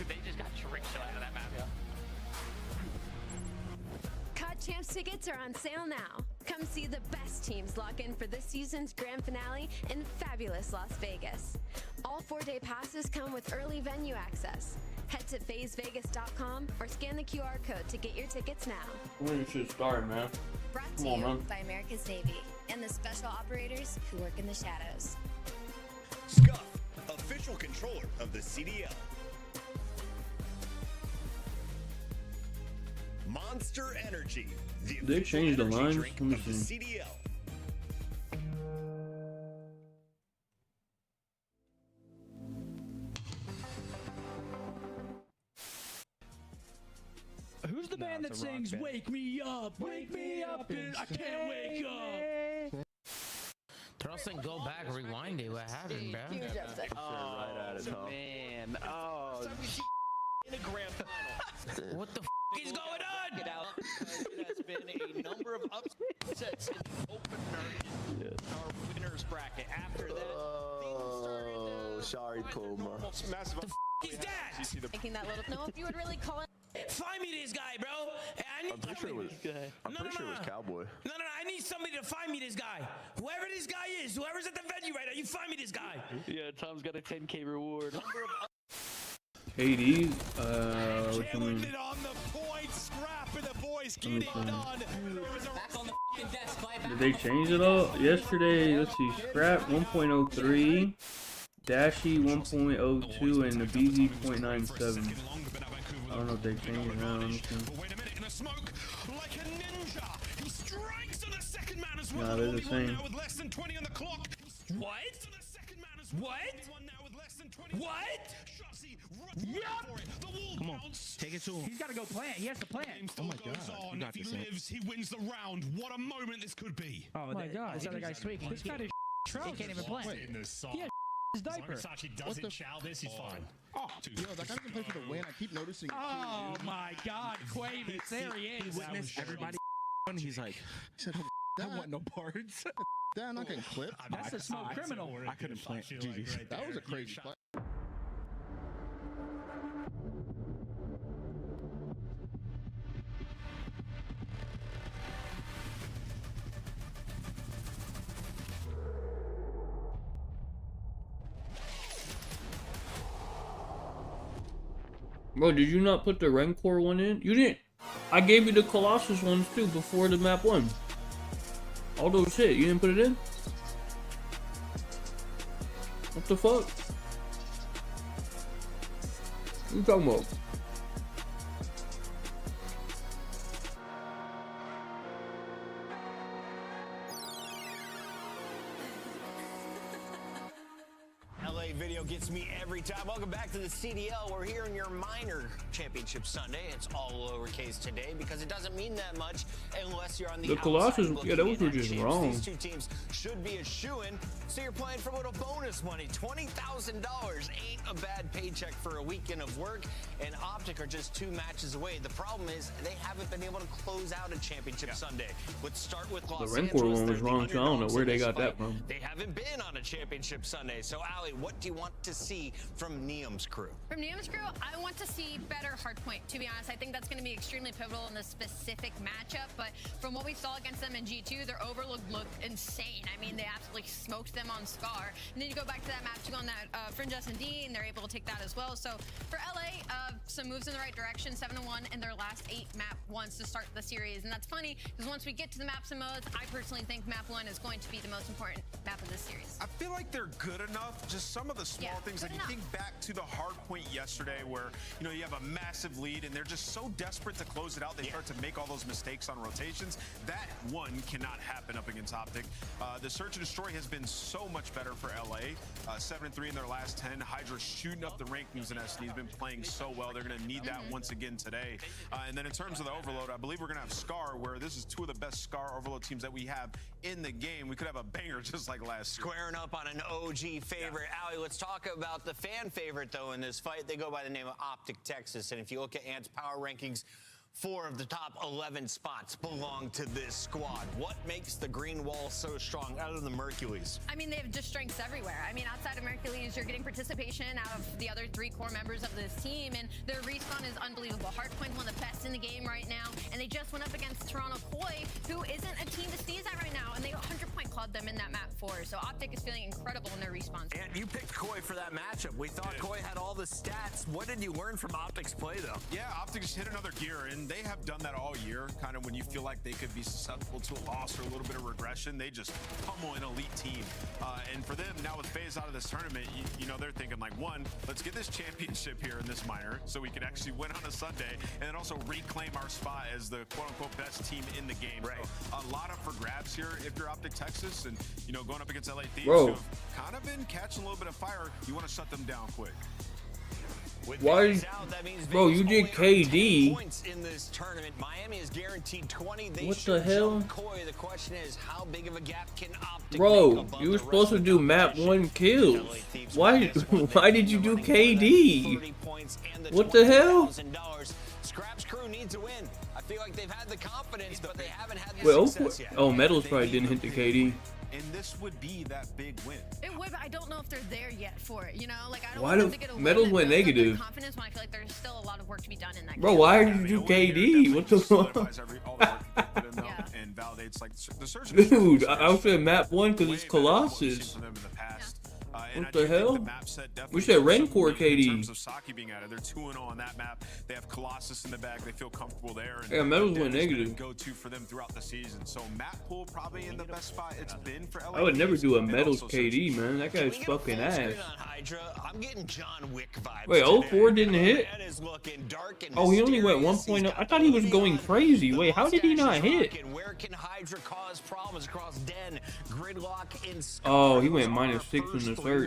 They just got tricked out of that map. COD Champs tickets are on sale now. Come see the best teams lock in for this season's grand finale in fabulous Las Vegas. All 4-day passes come with early venue access. Head to FazeVegas.com or scan the QR code to get your tickets now. When you should start, man. Brought to you by America's Navy and the special operators who work in the shadows. Scuff, official controller of the CDL. Monster Energy, the They official changed the energy lines. drink Let me of the see. CDL. Who's the band that sings "Wake Me Up, Wake Me Up"? I can't wake up. They're all saying go back, rewind it. What happened, bro? Oh, right at it, man. Oh, In a grand final. What the is going on? It out because it has been a number of upsets in the opener in our winners bracket. After that, things started. Sorry, Puma. Massive. Is that? Making that little. No, if you would really call it. Find me this guy, bro. I need I'm pretty sure it was. I'm pretty sure it was Cowboy. No. I need somebody to find me this guy. Whoever this guy is, whoever's at the venue right now, you find me this guy. Yeah, Tom's got a 10K reward. KD, what you mean? it on the point, scrapping the boys, Let me getting it see. done. Back on the fucking desk, bye. Did they change it all? Yesterday, let's see, Scrap 1.03, Dashy 1.02, and the BZ 0.97. I don't know if they changed it now. Let me see. Wait a minute, in a smoke, like a ninja. He strikes on the second man as well. Nah, they're the Only one same. now with less than 20 on the clock. What? What? What? Come on, take it to him. He's got to go plan. He has to plan. Oh my God! On. If he lives, he wins the round. What a moment this could be. Oh my God! This other guy's tweaking. This guy is trousers. He can't even play. In the song. Yeah, his diaper. As long as Sachi doesn't chow this, he's fine. Oh, yo, that guy can play for the win. I keep noticing it. Oh my God, Quavis, there he is. Witnessed everybody. He's like, He said, I want no parts. "Damn, I can clip." That's a small criminal. I couldn't plant. GG. That was a crazy play. Bro, did you not put the Rancor one in? You didn't. I gave you the Colossus ones too before the map 1. All those shit, you didn't put it in? What the fuck? What you talking about? LA video gets me every time. Welcome back to the CDL. We're here in your minor championship Sunday. It's all lowercase today because it doesn't mean that much unless you're on the Colossus, outside yeah, those looking were in at just chips. wrong. These two teams should be a shoo-in, so you're playing for a little bonus money. $20,000 ain't a bad paycheck for a weekend of work, and Optic are just 2 matches away. The problem is they haven't been able to close out a championship Sunday. Let's start with Los The Rancor Angeles. one was They're the wrong, so I don't know underdogs where in they this got that fight. from. They haven't been on a championship Sunday. So, Allie, what do you want to see from Neum's crew? From Neum's crew, I want to see better hardpoint, to be honest. I think that's going to be extremely pivotal in this specific matchup, but from what we saw against them in G2, their overload looked insane. I mean, they absolutely smoked them on Scar. And then you go back to that map 2 on that Fringe S&D, and they're able to take that as well. So for LA, some moves in the right direction, 7-1 in their last 8 map 1s to start the series. And that's funny, because once we get to the maps and modes, I personally think map 1 is going to be the most important map of this series. I feel like they're good enough. Just some of the small things, like you think back to the hard point yesterday where, you know, you have a massive lead and they're just so desperate to close it out. They start to make all those mistakes on rotations. That one cannot happen up against Optic. The search and destroy has been so much better for LA. 7-3 in their last 10. Hydra shooting up the rankings in SD has been playing so well. They're going to need that once again today. And then in terms of the overload, I believe we're going to have Scar, where this is 2 of the best Scar overload teams that we have in the game. We could have a banger just like last year. Squaring up on an OG favorite. Allie, let's talk about the fan favorite, though, in this fight. They go by the name of Optic Texas. And if you look at Ant's power rankings, 4 of the top 11 spots belong to this squad. What makes the green wall so strong out of the Mercules? I mean, they have just strengths everywhere. I mean, outside of Mercules, you're getting participation out of the other 3 core members of this team, and their respawn is unbelievable. Hardpoint's one of the best in the game right now, and they just went up against Toronto Koi, who isn't a team to sneeze at right now, and they 100-point clawed them in that map 4. So Optic is feeling incredible in their respawns. And you picked Koi for that matchup. We thought Koi had all the stats. What did you learn from Optic's play, though? Yeah, Optic just hit another gear, and they have done that all year. Kind of when you feel like they could be susceptible to a loss or a little bit of regression, they just pummel an elite team. And for them, now with FaZe out of this tournament, you know, they're thinking like, one, let's get this championship here in this minor so we can actually win on a Sunday, and then also reclaim our spot as the quote-unquote best team in the game. Right. So a lot up for grabs here if you're Optic Texas, and, you know, going up against LA Thieves, who have kind of been catching a little bit of fire. You want to shut them down quick. Why, bro? You did KD. Points in this tournament. Miami is guaranteed 20. What the hell? Koi. The question is, how big of a gap can Optic Bro, you were supposed to do map 1 kills. Why? Why did you do KD? What the hell? Scraps crew needs a win. I feel like they've had the confidence, but they haven't had the Well, success yet. oh, Metals probably didn't hit the KD. And this would be that big win. It would, but I don't know if they're there yet for it. You know, like I don't Why want do them to get a Metals win went that builds up their negative? confidence when I feel like there's still a lot of work to be done in that. Bro, game. why did you do KD? What the fuck? And validates like the search. Dude, I was saying map 1 because it's Colossus. What the hell? We said Rancor KD. In terms of Saki being at it, they're 2-0 on that map. They have Colossus in the bag. They feel comfortable there. And yeah, Metals went negative. Go-to for them throughout the season. So map pool probably in the best spot it's been for LA. I would never do a Metals KD, man. That guy's fucking ass. I'm getting John Wick vibes. Wait, 04 didn't hit? That is looking dark and Oh, he only went 1.0. I thought he was going crazy. Wait, how did he not hit? Where can Hydra cause problems across Den, Gridlock, and Oh, he went -6 in the search.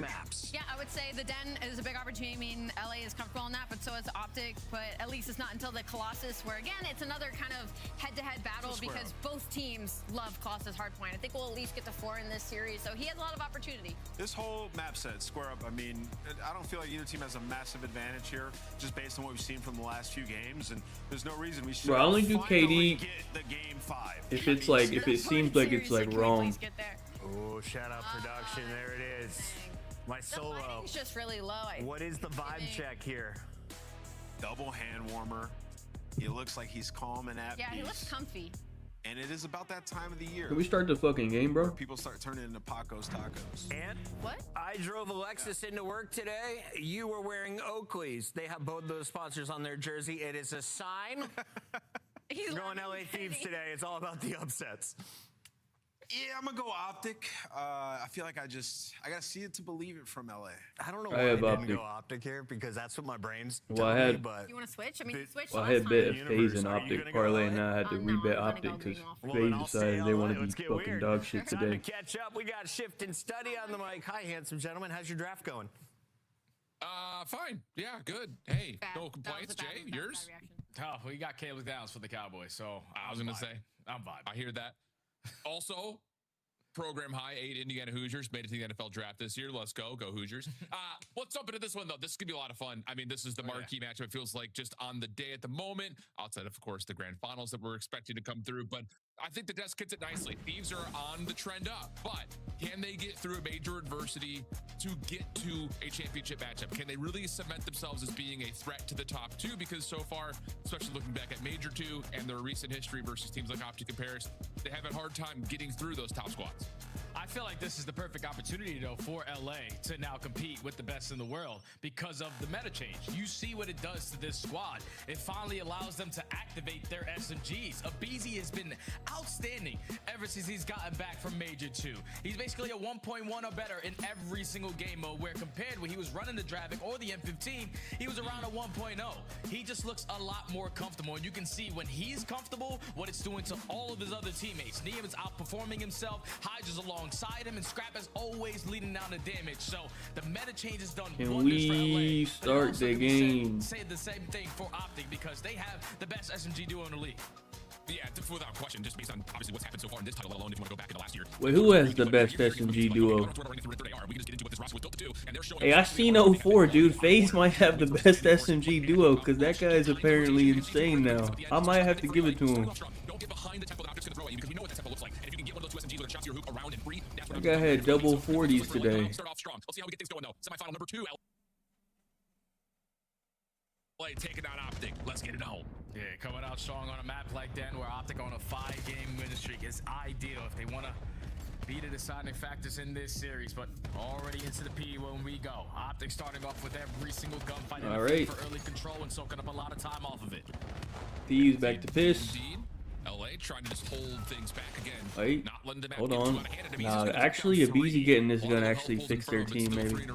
Yeah, I would say the Den is a big opportunity. I mean, LA is comfortable in that, but so is Optic. But at least it's not until the Colossus, where again, it's another kind of head-to-head battle because both teams love Colossus hardpoint. I think we'll at least get to 4 in this series, so he has a lot of opportunity. This whole map set, square up, I mean, I don't feel like either team has a massive advantage here, just based on what we've seen from the last few games, and there's no reason we should. Bro, I only do KD get the game 5. if it's like, if it seems like it's like wrong. Oh, shout out production. There it is. My solo. The lighting's just really low. What is the vibe check here? Double hand warmer. He looks like he's calm and at peace. Yeah, he looks comfy. And it is about that time of the year. Can we start the fucking game, bro? People start turning into Paco's tacos. And what? I drove Alexis into work today. You were wearing Oakley's. They have both those sponsors on their jersey. It is a sign. He's going LA Thieves today. It's all about the upsets. Yeah, I'm gonna go Optic. I feel like I gotta see it to believe it from LA. I don't know I why I have didn't Optic. go Optic here because that's what my brain's Well, I telling me, had- but You want to switch? I mean, you switched Well, I last had bet time. of FaZe and Optic parlay, and now I had to rebet Optic because FaZe decided they want to be fucking dog shit Time today. to catch up. We got Shift and Study on the mic. Hi, handsome gentlemen. How's your draft going? Fine. Yeah, good. Hey, Bad. no That was complaints. a bad- Jay, that was a yours? bad reaction. Oh, we got Caleb Downs for the Cowboys, so I was gonna say, I'm vibing. I hear that. Also, program high 8 Indiana Hoosiers made it to the NFL draft this year. Let's go Hoosiers. Let's jump into this one though. This is gonna be a lot of fun. I mean, this is the marquee matchup. It feels like just on the day at the moment, outside of course the grand finals that we're expecting to come through. But I think the desk hits it nicely. Thieves are on the trend up, but can they get through a major adversity to get to a championship matchup? Can they really cement themselves as being a threat to the top 2? Because so far, especially looking back at Major 2 and their recent history versus teams like Optic and Paris, they have a hard time getting through those top squads. I feel like this is the perfect opportunity, though, for LA to now compete with the best in the world because of the meta change. You see what it does to this squad. It finally allows them to activate their SMGs. Abizi has been outstanding ever since he's gotten back from Major 2. He's basically a 1.1 or better in every single game mode, where compared when he was running the Dravic or the M15, he was around a 1.0. He just looks a lot more comfortable, and you can see when he's comfortable what it's doing to all of his other teammates. Neum is outperforming himself, Hydra's alongside him, and Scrap is always leading down the damage. So the meta change has done Can wonders for we LA. start the game? Say the same thing for Optic because they have the best SMG duo in the league. Yeah, without question, just based on obviously what's happened so far in this title, let alone if you want to go back into last year. Wait, who has the best SMG duo? Hey, I seen 04, dude. FaZe might have the best SMG duo because that guy is apparently insane now. I might have to give it to him. That guy had double 40s today. Let's see how we get things going though. Semifinal number 2. Taking on Optic. Let's get it on. Yeah, coming out strong on a map like that where Optic on a 5-game winning streak is ideal if they want to be the deciding factors in this series. But already into the P when we go. Optic starting off with every single gunfight for early control and soaking up a lot of time off of it. Thieves back to piss. Indeed. LA trying to just hold things back again. Wait, Not letting them hold on. Nah, actually, Abizi getting this gun actually fix their team, maybe.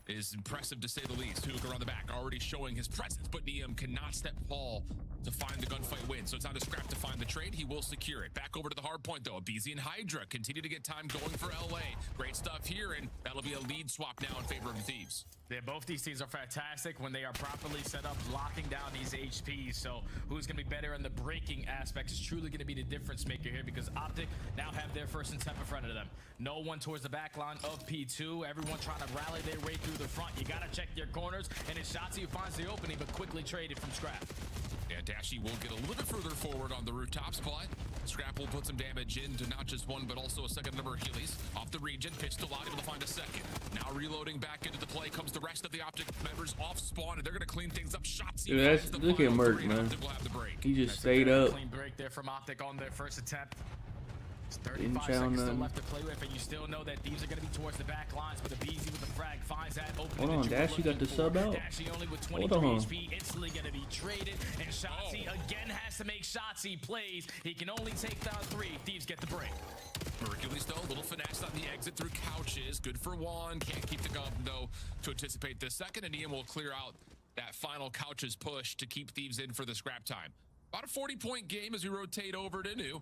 Is impressive to say the least. Hook around the back, already showing his presence, but Niam cannot step Paul to find the gunfight win. So it's not a scrap to find the trade. He will secure it. Back over to the hard point though. BZ and Hydra continue to get time going for LA. Great stuff here, and that'll be a lead swap now in favor of the Thieves. Yeah, both these teams are fantastic when they are properly set up, locking down these HPs. So who's going to be better in the breaking aspects is truly going to be the difference maker here because Optic now have their first and 10 in front of them. No one towards the back line of P2. Everyone trying to rally their way through the front. You got to check your corners, and it's Shotzi who finds the opening, but quickly traded from Scrap. Yeah, Dashy will get a little bit further forward on the rooftops, but Scrap will put some damage into not just one, but also a second number of Heelys. Off the region, pistol out, able to find a second. Now reloading back into the play comes the rest of the Optic members off spawn, and they're going to clean things up. Shotzi. Dude, look at Merc, man. He just stayed up. Clean break there from Optic on their first attempt. 35 seconds still left to play with, and you still know that these are going to be towards the back lines, but the BZ with the frag finds that opening. Hold on, Dashy got the sub out. Dashy only with 23 HP, instantly going to be traded, and Shotzi again has to make Shotzi plays. He can only take down 3. Thieves get the break. Hercules though, a little finesse on the exit through couches. Good for one. Can't keep the gun though to anticipate this second, and Ian will clear out that final couches push to keep Thieves in for the scrap time. About a 40-point game as we rotate over to New.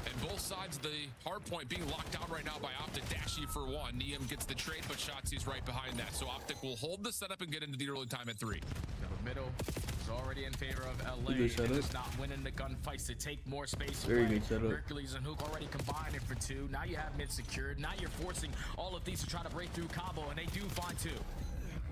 And both sides of the hard point being locked down right now by Optic. Dashy for one. Niam gets the trade, but Shotzi's right behind that. So Optic will hold the setup and get into the early time at 3. The middle is already in favor of LA. It's not winning the gunfights to take more space. Very good setup. Hercules and Hook already combining for 2. Now you have mid secured. Now you're forcing all of these to try to break through Cabo, and they do find 2.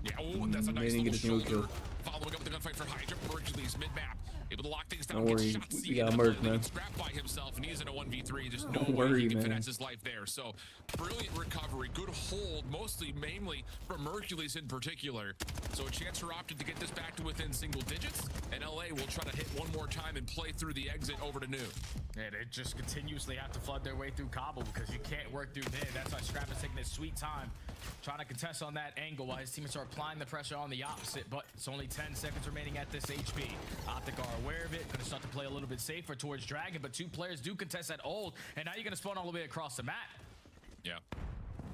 Yeah, oh, that's a nice little shoulder. Following up the gunfight for Hydra. Hercules mid-map. Able to lock things down. Don't worry, we got Merc, man. Scrap by himself, and he's in a 1v3. Just no way he can finesse his life there. So brilliant recovery, good hold, mostly mainly from Hercules in particular. So a chance for Optic to get this back to within single digits, and LA will try to hit one more time and play through the exit over to New. Yeah, they just continuously have to flood their way through Cobble because you can't work through there. That's why Scrap is taking his sweet time, trying to contest on that angle while his teammates are applying the pressure on the opposite, but it's only 10 seconds remaining at this HP. Optic are aware of it, gonna start to play a little bit safer towards Dragon, but 2 players do contest that ult, and now you're gonna spawn all the way across the map. Yeah.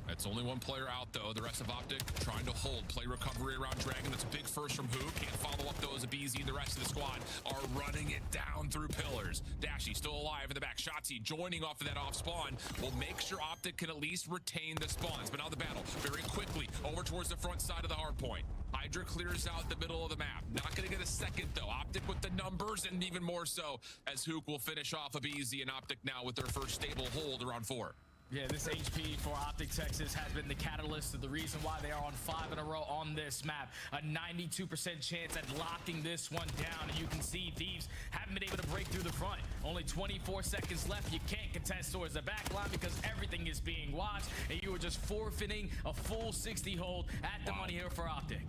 That's only 1 player out, though. The rest of Optic trying to hold. Play recovery around Dragon. That's a big first from Who. Can't follow up, though, as a BZ. The rest of the squad are running it down through pillars. Dashy still alive in the back. Shotzi joining off of that off spawn will make sure Optic can at least retain the spawns. But now the battle very quickly over towards the front side of the hard point. Hydra clears out the middle of the map. Not going to get a second, though. Optic with the numbers, and even more so as Hook will finish off a BZ and Optic now with their first stable hold around 4. Yeah, this HP for Optic Texas has been the catalyst of the reason why they are on 5 in a row on this map. A 92% chance at locking this one down. And you can see Thieves haven't been able to break through the front. Only 24 seconds left. You can't contest towards the back line because everything is being watched. And you are just forfeiting a full 60 hold at the money here for Optic.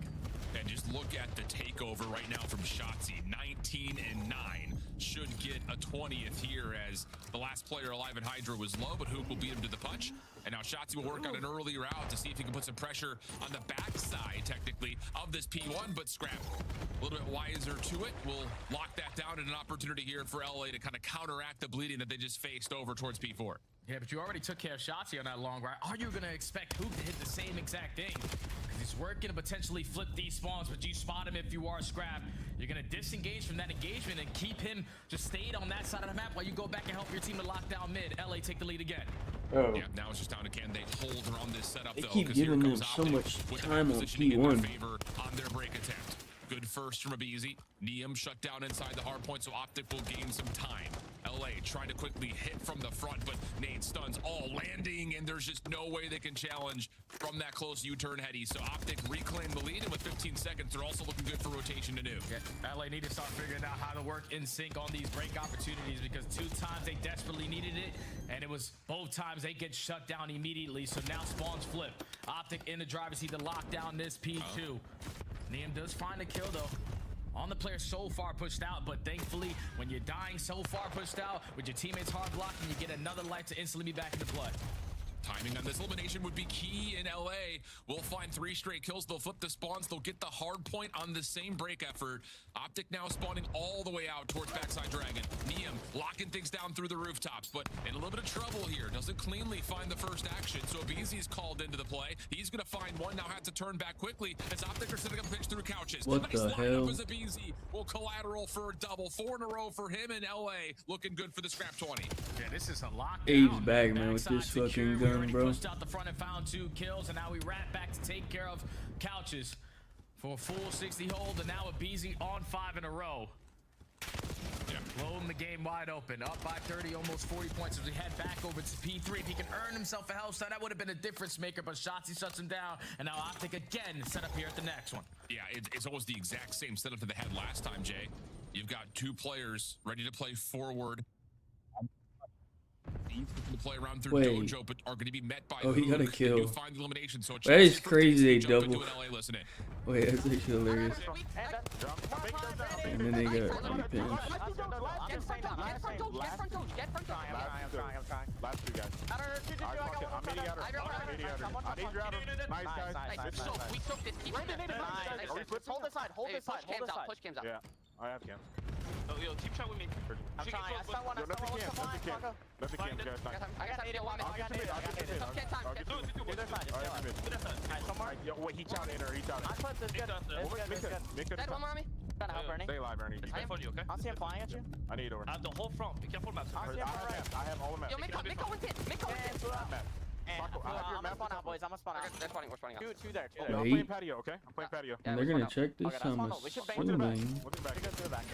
And just look at the takeover right now from Shotzi. 19-9. Should get a 20th here as the last player alive in Hydra was low, but Hook will beat him to the punch. And now Shotzi will work on an early route to see if he can put some pressure on the backside, technically, of this P1, but Scrap a little bit wiser to it. Will lock that down in an opportunity here for LA to kind of counteract the bleeding that they just faced over towards P4. Yeah, but you already took care of Shotzi on that long ride. Are you going to expect Hook to hit the same exact thing? Because he's working to potentially flip these spawns, but you spot him if you are Scrap. You're going to disengage from that engagement and keep him just stayed on that side of the map while you go back and help your team to lock down mid. LA take the lead again. Oh. Yeah, now it's just down to can they hold around this setup, they though? Keep giving them so much time on P1. On their break attempt. Good first from Abizi. Niam shut down inside the hard point, so Optic will gain some time. LA trying to quickly hit from the front, but Nate stuns all landing, and there's just no way they can challenge from that close U-turn heady. So Optic reclaim the lead, and with 15 seconds, they're also looking good for rotation to new. Yeah, LA need to start figuring out how to work in sync on these break opportunities, because 2 times they desperately needed it, and it was both times they get shut down immediately. So now spawns flip. Optic in the driver's seat to lock down this P2. Neum does find a kill though on the player so far pushed out, but thankfully when you're dying so far pushed out with your teammates hard blocking, you get another life to instantly be back into play. Timing on this elimination would be key in LA. We'll find 3 straight kills. They'll flip the spawns. They'll get the hard point on the same break effort. Optic now spawning all the way out towards Backside Dragon. Neum locking things down through the rooftops, but in a little bit of trouble here. Doesn't cleanly find the first action, so Beezy is called into the play. He's going to find one. Now has to turn back quickly as Optic are setting up a pitch through couches. What nice the hell? As a Beezy will collateral for a double. 4 in a row for him in LA. Looking good for the scrap 20. Yeah, this is a lockdown. Abe's back, man, with this fucking gun, bro. Pushed out the front and found 2 kills, and now we wrap back to take care of couches for a full 60 hold, and now a Beezy on 5 in a row. Yeah. Blowing the game wide open, up by 30, almost 40 points as we head back over to P3. If he can earn himself a health set, that would have been a difference maker, but Shotzzy shuts him down, and now Optic again set up here at the next one. Yeah, it's almost the exact same setup that they had last time, Jay. You've got 2 players ready to play forward. To play around through Dojo, but are going to be met by he got a kill. You find the elimination, so that is crazy. They double. LA, wait, that's actually hilarious. And then they got repins. Last 2 guys. I'm meeting out. I need your outer. Nice guys. We took this. Keep hold this side. Hold this side. Push cams out. Yeah, I have cams. Yo, keep trying with me. I'm trying. I still want to. Nothing cams, guys. I got it. I got it. Yo, wait, he's out in her. He's out. I put this good. Dead, one more on me. Gotta help Bernie. Stay alive, Ernie. I am on you, okay? I'll see him flying at you. I need over. I have the whole front. Be careful, Matt. I have all the maps. Yo, make one hit. Make one hit. I'm gonna spawn out, boys. I'm gonna spawn out. We're spawning out. Two there. I'm playing patio, okay? I'm playing patio. And they're gonna check this on the swing lane.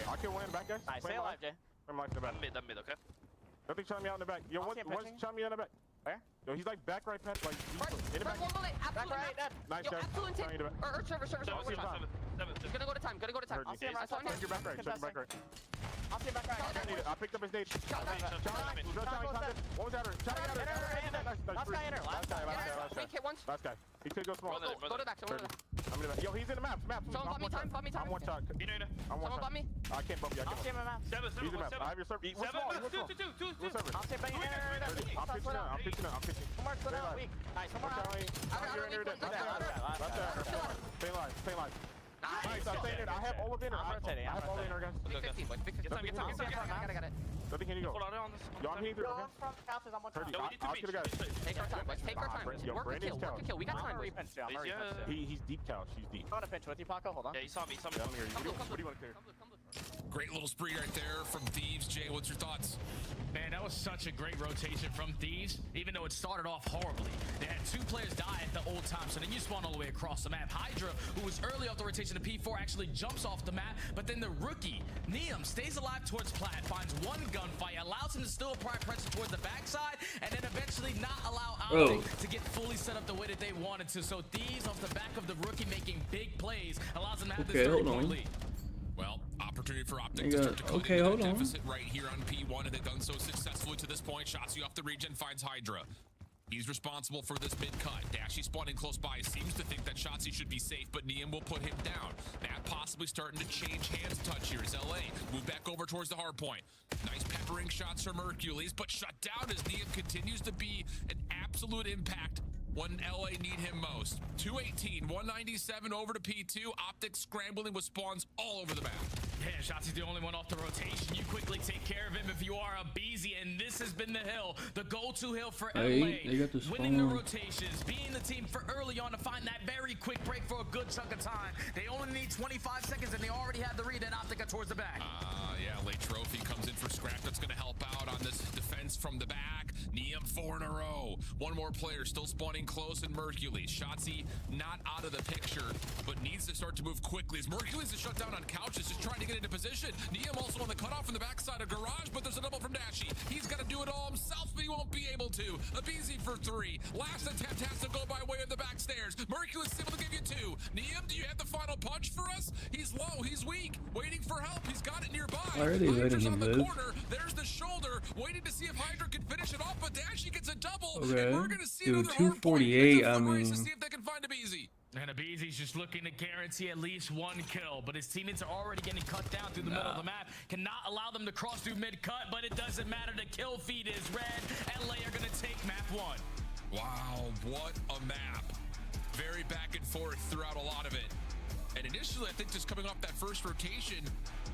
I'll kill one in the back, guys. Nice. Stay alive, Jay. I'm like in the back. Mid, okay? Nothing shot me out in the back. Yo, what's shot me out in the back? Where? Yo, he's like back right, like in the back. One bullet. Absolute right, nice, yo, guys. absolute intent. Or server. Gonna go to time. I'll see him right. Check your back right. I'll see him back right. I picked up his nade. What was that? Last guy in her. Last guy. Last guy. He could go small. Go to the back. I'm in the back. Yo, he's in the map. Someone bump me time. I'm one shot. Someone bump me. I can't bump you. I'll see him in the map. He's in the map. I have your server. Two. I'll see him bang in there. I'm pitching out. Somewhere weak. Nice. Somewhere out. Stay alive. Nice, I'm staying in. I have all of dinner. I have all the dinner, guys. Get time. I got it. Nothing can you go. Yo, I'm hitting through. I'm from couches. I'm on time. I'll kill the guys. Take our time. Take our time. Yo, Work Brandon's a kill. We got time. He's deep couch. He's deep. I'm on a pinch with you, Paco. Hold on. Yeah, he saw me. I'm here. What do you want to clear? Great little spree right there from Thieves. Jay, what's your thoughts? Man, that was such a great rotation from Thieves, even though it started off horribly. They had 2 players die at the old time, so then you spawn all the way across the map. Hydra, who was early off the rotation to P4, actually jumps off the map, but then the rookie, Neum, stays alive towards Plat, finds one gunfight, allows him to still apply pressure towards the backside, and then eventually not allow Optic to get fully set up the way that they wanted to. So Thieves, off the back of the rookie making big plays, allows them to have this 30-point lead. Well, opportunity for Optic to start to cut into that deficit right here on P1, and they've done so successfully to this point. Shotzzy off the regen finds Hydra. He's responsible for this mid-cut. Dashy spawning close by seems to think that Shotzzy should be safe, but Neum will put him down. That possibly starting to change hands touch here as LA move back over towards the hard point. Nice peppering shots from Hercules, but shut down as Neum continues to be an absolute impact when LA need him most. 218, 197 over to P2. Optic scrambling with spawns all over the map. Yeah, Shotzzy's the only one off the rotation. You quickly take care of him if you are a Beezy, and this has been the hill, the go-to hill for LA. They got the winning the rotations, being the team for early on to find that very quick break for a good chunk of time. They only need 25 seconds, and they already have the read at Optica towards the back. Yeah, late trophy comes in for scrap. That's going to help out on this defense from the back. Neum 4 in a row. One more player still spawning close in Hercules. Shotzzy not out of the picture, but needs to start to move quickly as Hercules is shut down on couches, just trying to get get into position. Neum also on the cutoff from the backside of Garage, but there's a double from Dashy. He's got to do it all himself, but he won't be able to. Abizi for 3. Last attempt has to go by way of the back stairs. Merculus is able to give you 2. Neum, do you have the final punch for us? He's low, he's weak, waiting for help. He's got it nearby. Why are they letting him live? Corner. There's the shoulder, waiting to see if Hydra can finish it off, but Dashy gets a double. Okay. And we're gonna see Dude, another 248, I mean. to see if they can find Abizi. And Abizi's just looking to guarantee at least 1 kill, but his teammates are already getting cut down through the middle of the map. Cannot allow them to cross through mid-cut, but it doesn't matter. The kill feed is red. LA are gonna take map 1. Wow, what a map. Very back and forth throughout a lot of it. And initially, I think just coming off that first rotation,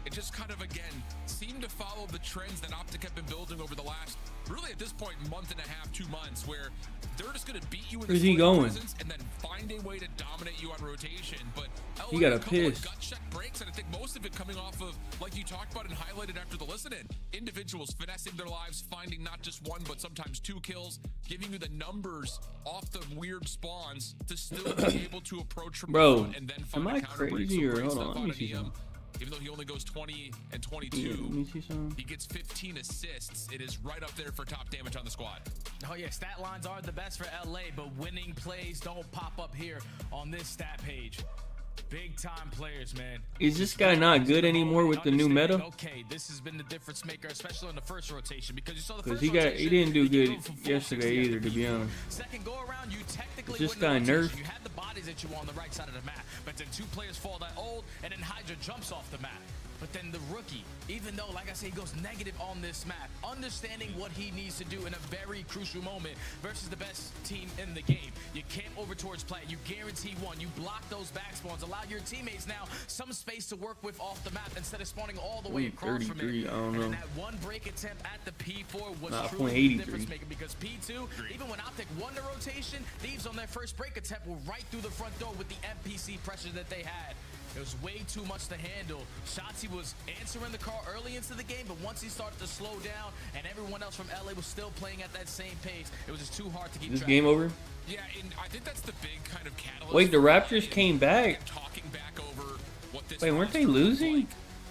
it just kind of, again, seemed to follow the trends that Optic have been building over the last, really at this point, month and a half, 2 months, where they're just going to beat you in Where's he going? presence and then find a way to dominate you on rotation. But He got a couple of piss. gut check breaks, and I think most of it coming off of, like you talked about and highlighted after the listen-in, individuals finessing their lives, finding not just 1, but sometimes 2 kills, giving you the numbers off the weird spawns to still be able to approach from Bro, the front and then find am a I counter break. crazy So or great hold stuff on? Let out me of see Neum. something. Even though he only goes 20 and 22, Yeah, let me see something. he gets 15 assists. It is right up there for top damage on the squad. Oh yeah, stat lines are the best for LA, but winning plays don't pop up here on this stat page. Big time players, man. Is this guy not good anymore with the new meta? Okay, this has been the difference maker, especially in the first rotation, because you saw the Because first he didn't do good yesterday either, to be honest. Second go around, you technically Is this win the guy rotation. nerfed? You had the bodies that you want on the right side of the map, but then 2 players fall that old, and then Hydra jumps off the map. But then the rookie, even though, like I say, he goes negative on this map, understanding what he needs to do in a very crucial moment versus the best team in the game. You camp over towards plant, you guarantee 1, you block those back spawns, allow your teammates now some space to work with off the map instead of spawning all the way across from it. 33, I don't know. And that 1 break attempt at the P4 was Nah, truly 0.83. the difference maker, because P2, even when Optic won the rotation, Thieves on their first break attempt were right through the front door with the MPC pressure that they had. It was way too much to handle. Shotzi was answering the call early into the game, but once he started to slow down and everyone else from LA was still playing at that same pace, it was just too hard to keep This track. game over? Yeah, and I think that's the big kind of catalyst. Wait, the Raptors came back. Talking back over what this Wait, weren't they losing?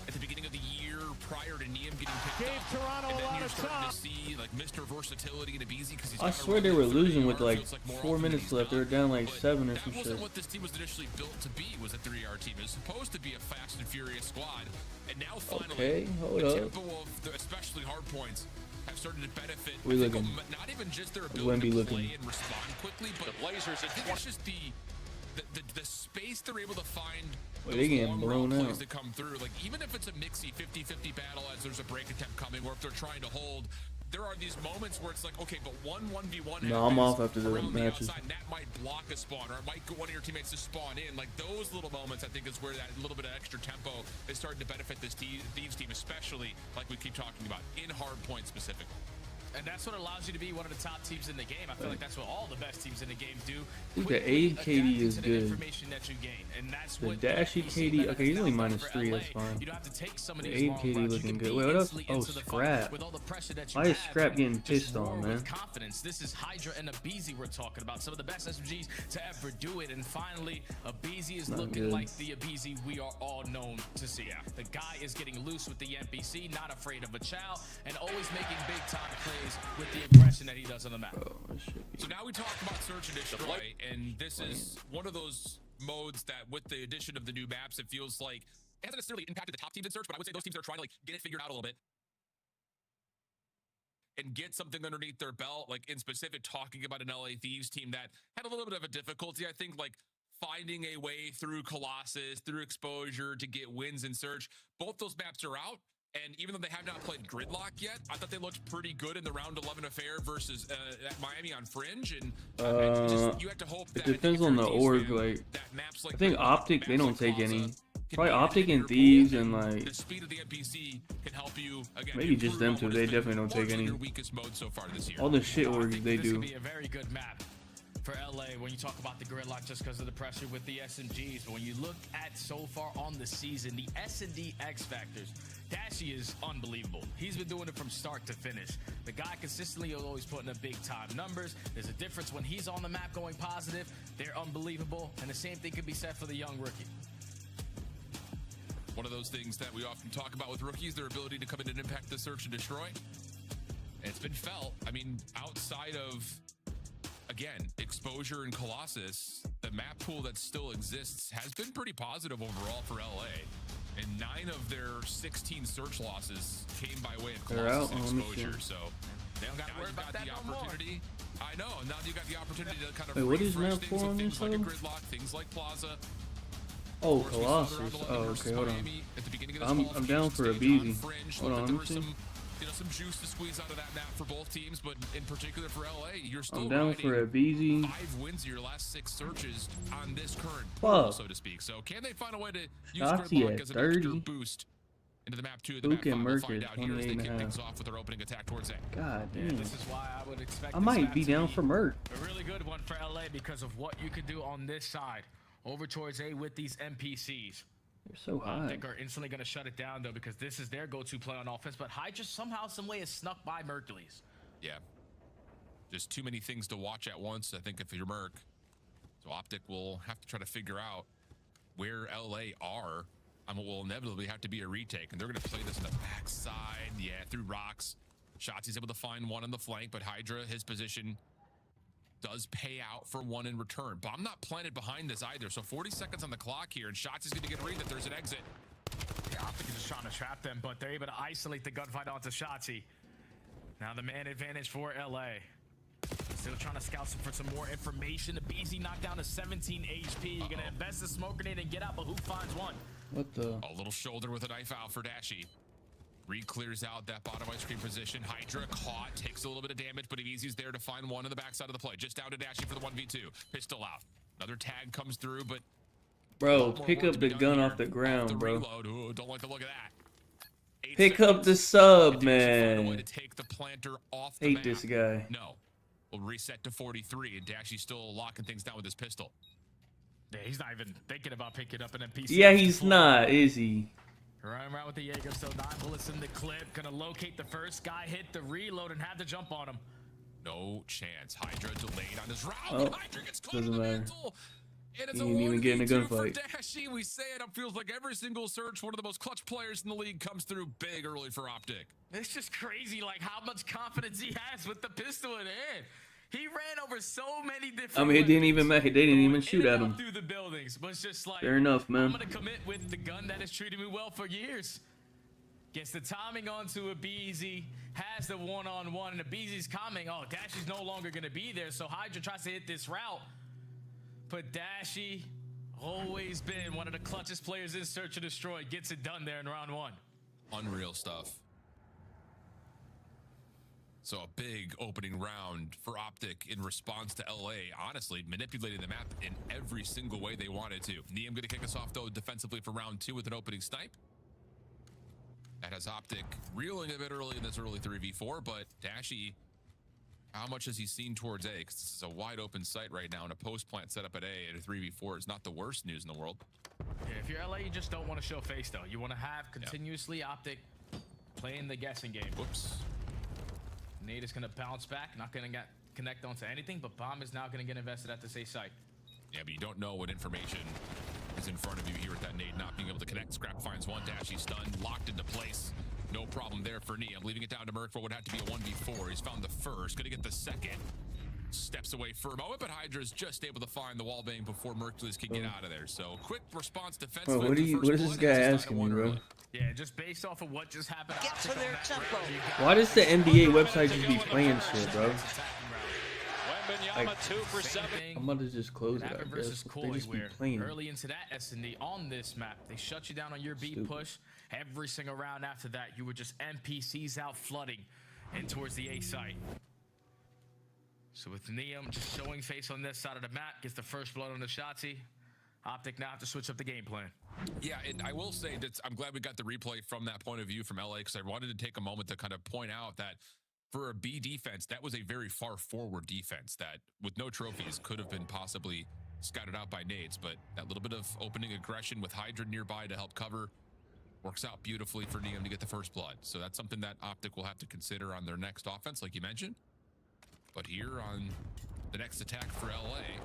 at the beginning of the year prior to Neum getting picked Gave up. Toronto And a then lot you're of starting time. to see like Mr. Versatility and Abizi because he's I got a swear they were run losing that with like feels more 4 often minutes he's left. They were not. down like But 7 or that some wasn't shit. what this team was initially built to be, was a 3R team. It was supposed to be a fast and furious squad. And now finally, Okay, hold the up. tempo of the, especially hard points have started to benefit. We I think looking. not even just their Wemby ability to looking. play and respond quickly, but the Blazers, I think it's just the space they're able to find. Well, they getting long blown route out. plays that come through. Like even if it's a mixy 50-50 battle as there's a break attempt coming, or if they're trying to hold, there are these moments where it's like, okay, but 1v1 No, I'm off happens after the around matches. outside, and that might block a spawn, or it might get one of your teammates to spawn in. Like those little moments, I think, is where that little bit of extra tempo is starting to benefit this Thieves team, especially like we keep talking about in hard point specifically. And that's what allows you to be one of the top teams in the game. I feel like that's what all the best teams in the game do. I think the Quickly A KD is adapting to the good. information that you gain. And that's The what Dashy you see KD, that okay, he's only now minus for 3, LA. that's fine. You don't have to take some of The these A long KD runs. You looking can good. be Wait, what else? instantly Oh, into the fight Scrap. with all the pressure that you Why is have, Scrap and getting just pissed on, roar man? with confidence. This is Hydra and Abizi we're talking about. Some of the best SMGs to ever do it. And finally, Abizi is Not looking good. like the Abizi we are all known to see. The guy is getting loose with the NPC, not afraid of a chow, and always making big time plays with the aggression that he does on the map. So now we talk about Search and Destroy, and this is one of those modes that with the addition of the new maps, it feels like it hasn't necessarily impacted the top teams in Search, but I would say those teams that are trying to like get it figured out a little bit and get something underneath their belt, like in specific talking about an LA Thieves team that had a little bit of a difficulty, I think, like finding a way through Colossus, through exposure to get wins in Search. Both those maps are out. And even though they have not played Gridlock yet, I thought they looked pretty good in the round 11 affair versus at Miami on Fringe. And you have to hope It that depends on the org. Like, I think Optic, they don't take any. Probably Optic and Thieves and like the speed of the NPC can help you again. maybe just them two. They definitely don't take any. Your weakest mode so far this year. All the shit orgs they This do. would be a very good map for LA when you talk about the gridlock just because of the pressure with the SMGs. But when you look at so far on the season, the S&D X factors, Dashy is unbelievable. He's been doing it from start to finish. The guy consistently is always putting up big time numbers. There's a difference when he's on the map going positive. They're unbelievable. And the same thing could be said for the young rookie. One of of those things that we often talk about with rookies, their ability to come in and impact the search and destroy. It's been felt. I mean, outside of, again, exposure and Colossus, the map pool that still exists has been pretty positive overall for LA. And 9 of their 16 search losses came by way of Colossus exposure. So they don't got to worry about that no more. I know. Now you got the opportunity to kind of Wait, what is map things 4 with on things this like a side? gridlock, things like Plaza. Oh, Colossus. Oh, okay, hold on. I'm down for a BZ. Hold on, let me see. Some juice to squeeze out of that map for both teams, but in particular for LA, you're still I'm down for a BZ. 5 wins of your last 6 searches on this current pool, so to speak. So can they find a way to use gridlock as an extra boost into the map 2 of the map 5? We'll find out here as they kick things off with their opening attack towards A. God damn. Yeah, this is why I would expect I might be down for Merc. A really good one for LA because of what you could do on this side over towards A with these NPCs. They're so high. I think are instantly going to shut it down, though, because this is their go-to play on offense. But Hydra somehow, some way, is snuck by Mercules. Yeah. Just too many things to watch at once, I think, if you're Merc. So Optic will have to try to figure out where LA are. Will inevitably have to be a retake. And they're going to play this in the backside. Yeah, through rocks. Shotzi's able to find one on the flank, but Hydra, his position does pay out for one in return. But I'm not planted behind this either. So 40 seconds on the clock here, and Shotzi's going to get a read that there's an exit. Yeah, Optic is just trying to trap them, but they're able to isolate the gunfight onto Shotzi. Now the man advantage for LA. Still trying to scout for some more information. The BZ knocked down to 17 HP. You're going to invest the smoke grenade and get out, but who finds one? What the? A little shoulder with a knife out for Dashy. Reed clears out that bottom ice cream position. Hydra caught, takes a little bit of damage, but Easy's there to find one on the backside of the play. Just down to Dashy for the 1v2. Pistol out. Another tag comes through, but... Bro, pick up the gun off the ground, bro. Ooh, don't like the look of that. Pick up the sub, man. To take the planter off the Hate map. this guy. No. We'll reset to 43, and Dashy's still locking things down with his pistol. Yeah, he's not even thinking about picking up an NPC. Yeah, he's not, is he? Running around with the Jaeger, so 9 bullets in the clip. Gonna locate the first guy, hit the reload, and have to jump on him. No chance. Hydra delayed on his round. Oh, Hydra gets caught doesn't in the matter. mantle. And it's He a didn't even get in a 1v2 for gunfight. Dashy. We say it feels like every single search, one of the most clutch players in the league comes through big early for Optic. It's just crazy, like how much confidence he has with the pistol in hand. He ran over so many different. I mean, it didn't even matter. They didn't even shoot at him. Through the buildings, but it's just like Fair enough, man. I'm gonna commit with the gun that has treated me well for years. Gets the timing onto a BZ, has the one-on-one, and the BZ's coming. Oh, Dashy's no longer gonna be there, so Hydra tries to hit this route. But Dashy, always been one of the clutchest players in Search and Destroy, gets it done there in round 1. Unreal stuff. So a big opening round for Optic in response to LA, honestly, manipulating the map in every single way they wanted to. Neum going to kick us off, though, defensively for round 2 with an opening snipe. That has Optic reeling a bit early in this early 3v4, but Dashy, how much has he seen towards A? Because this is a wide open site right now, and a post plant set up at A at a 3v4 is not the worst news in the world. Yeah, if you're LA, you just don't want to show face, though. You want to have continuously Optic playing the guessing game. Whoops. Nade is going to bounce back, not going to connect onto anything, but Bomb is now going to get invested at this A site. Yeah, but you don't know what information is in front of you here with that nade not being able to connect. Scrap finds one, Dashy stunned, locked into place. No problem there for Neum. Leaving it down to Merc for what would have to be a 1v4. He's found the first, gonna get the second. Steps away for a moment, but Hydra's just able to find the wall bang before Mercules can get out of there. So quick response defensively. What is this guy asking me, bro? Yeah, just based off of what just happened. Get to their tempo. Why does the NBA website just be playing shit, bro? Like, I'm about to just close it, I guess. They just be playing. Early into that S&D on this map, they shut you down on your B push. Every single round after that, you were just NPCs out flooding in towards the A site. So with Neum just showing face on this side of the map, gets the first blood on the Shotzi. Optic now have to switch up the game plan. Yeah, and I will say that I'm glad we got the replay from that point of view from LA, because I wanted to take a moment to kind of point out that for a B defense, that was a very far forward defense that, with no trophies, could have been possibly scouted out by nades. But that little bit of opening aggression with Hydra nearby to help cover works out beautifully for Neum to get the first blood. So that's something that Optic will have to consider on their next offense, like you mentioned. But here on the next attack for LA,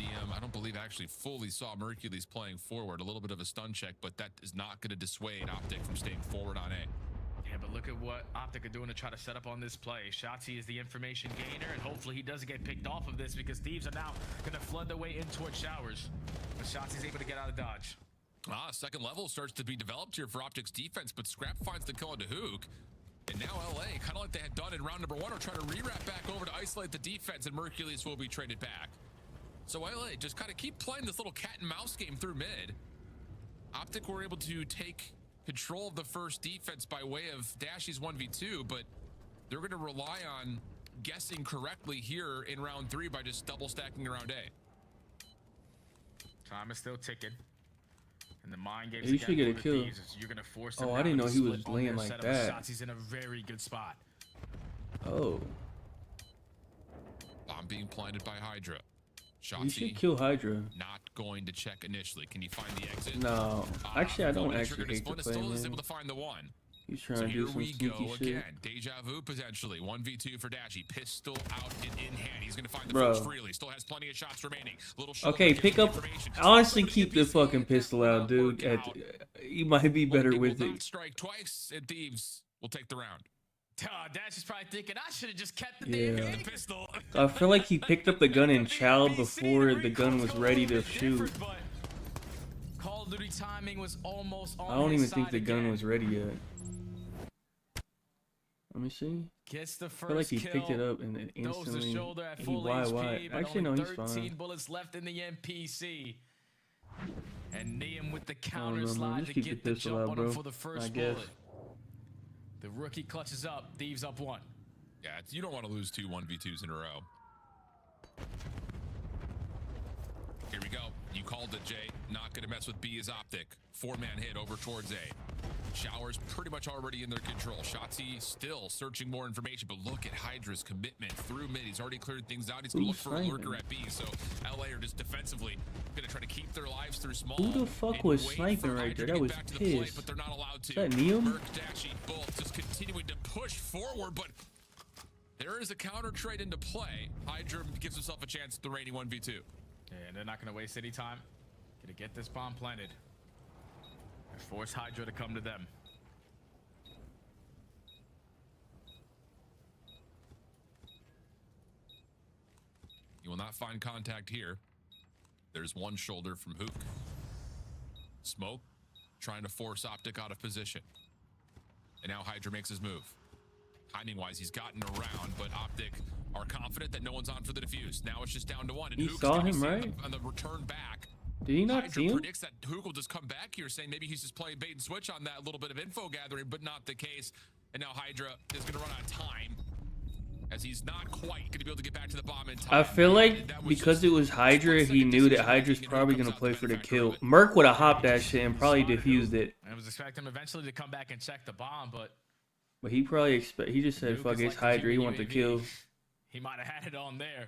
Neum, I don't believe actually fully saw Mercules playing forward. A little bit of a stun check, but that is not going to dissuade Optic from staying forward on A. Yeah, but look at what Optic are doing to try to set up on this play. Shotzzy is the information gainer, and hopefully he doesn't get picked off of this because Thieves are now going to flood their way in towards Showers. But Shotzzy's able to get out of dodge. Second level starts to be developed here for Optic's defense, but Scrap finds the kill into Hook. And now LA, kind of like they had done in round number 1, are trying to re-wrap back over to isolate the defense, and Mercules will be traded back. So LA just kind of keep playing this little cat and mouse game through mid. Optic were able to take control of the first defense by way of Dashy's 1v2, but they're going to rely on guessing correctly here in round 3 by just double stacking around A. Time is still ticking. And the mind games Yeah, you should get a kill. You're going to force Oh, them I didn't now know to he was split on laying their like setup. that. Shotzzy's in a very good spot. Oh. Bomb being planted by Hydra. You should Shotzzy kill Hydra. not going to check initially. Can you find the exit? No. Actually, I don't Golden actually Trigger hate the Discipline play, still is man. able to find the one. He's trying So to here do some we sneaky go shit. again. Deja vu potentially. 1v2 for Dashy. Pistol out and in hand. He's going to find the Bro. first freely. Still has plenty of shots remaining. Little Okay, pick up. Honestly, keep the fucking pistol out, dude. You might be better with Will not it. strike twice, and Thieves will take the round. Dash is probably thinking, I should have just kept the Yeah. damn pistol. I feel like he picked up the gun in Chow before the gun was ready to shoot. Call of Duty timing was almost on I don't his even think side the gun again. was ready yet. Let me see. Gets the I feel like first he picked it kill. up and then Throws the instantly. shoulder at He full why? HP, but Actually, no, only he's 13 fine. bullets left in the NPC. And Neum with the I don't counter know, man. slide Just to keep the get the pistol jump out, on bro. him for the first I guess. bullet. The rookie clutches up. Thieves up 1. Yeah, you don't want to lose 2 1v2s in a row. Here we go. You called it, Jay. Not going to mess with B is Optic. 4-man hit over towards A. Showers pretty much already in their control. Shotzzy still searching more information, but look at Hydra's commitment through mid. He's already cleared things out. He's going to look for a lurker at B. So LA are just defensively going to try to keep their lives through small. Who the fuck was sniping right there? That was pissed. But they're not allowed to. Is that Neum? Merc, Dashy, both just continuing to push forward, but there is a counter trade into play. Hydra gives himself a chance at the rainy 1v2. Yeah, and they're not going to waste any time. Going to get this bomb planted. And force Hydra to come to them. You will not find contact here. There's one shoulder from Hook. Smoke trying to force Optic out of position. And now Hydra makes his move. Timing-wise, he's gotten around, but Optic are confident that no one's on for the defuse. Now it's just down to one. And He Hook's saw gonna be him, seen right? on the return back. Did he not Hydra see him? predicts that Hook will just come back here, saying maybe he's just playing bait and switch on that little bit of info gathering, but not the case. And now Hydra is going to run out of time, as he's not quite going to be able to get back to the bomb in time. I feel like because it was Hydra, he knew that Hydra's probably gonna play for the kill. Merc would have hopped that shit and probably defused it. I was expecting him eventually to come back and check the bomb, but But he probably he just said, Luke "Fuck, is it's like the Hydra. He human want the UAV. kill." He might have had it on there.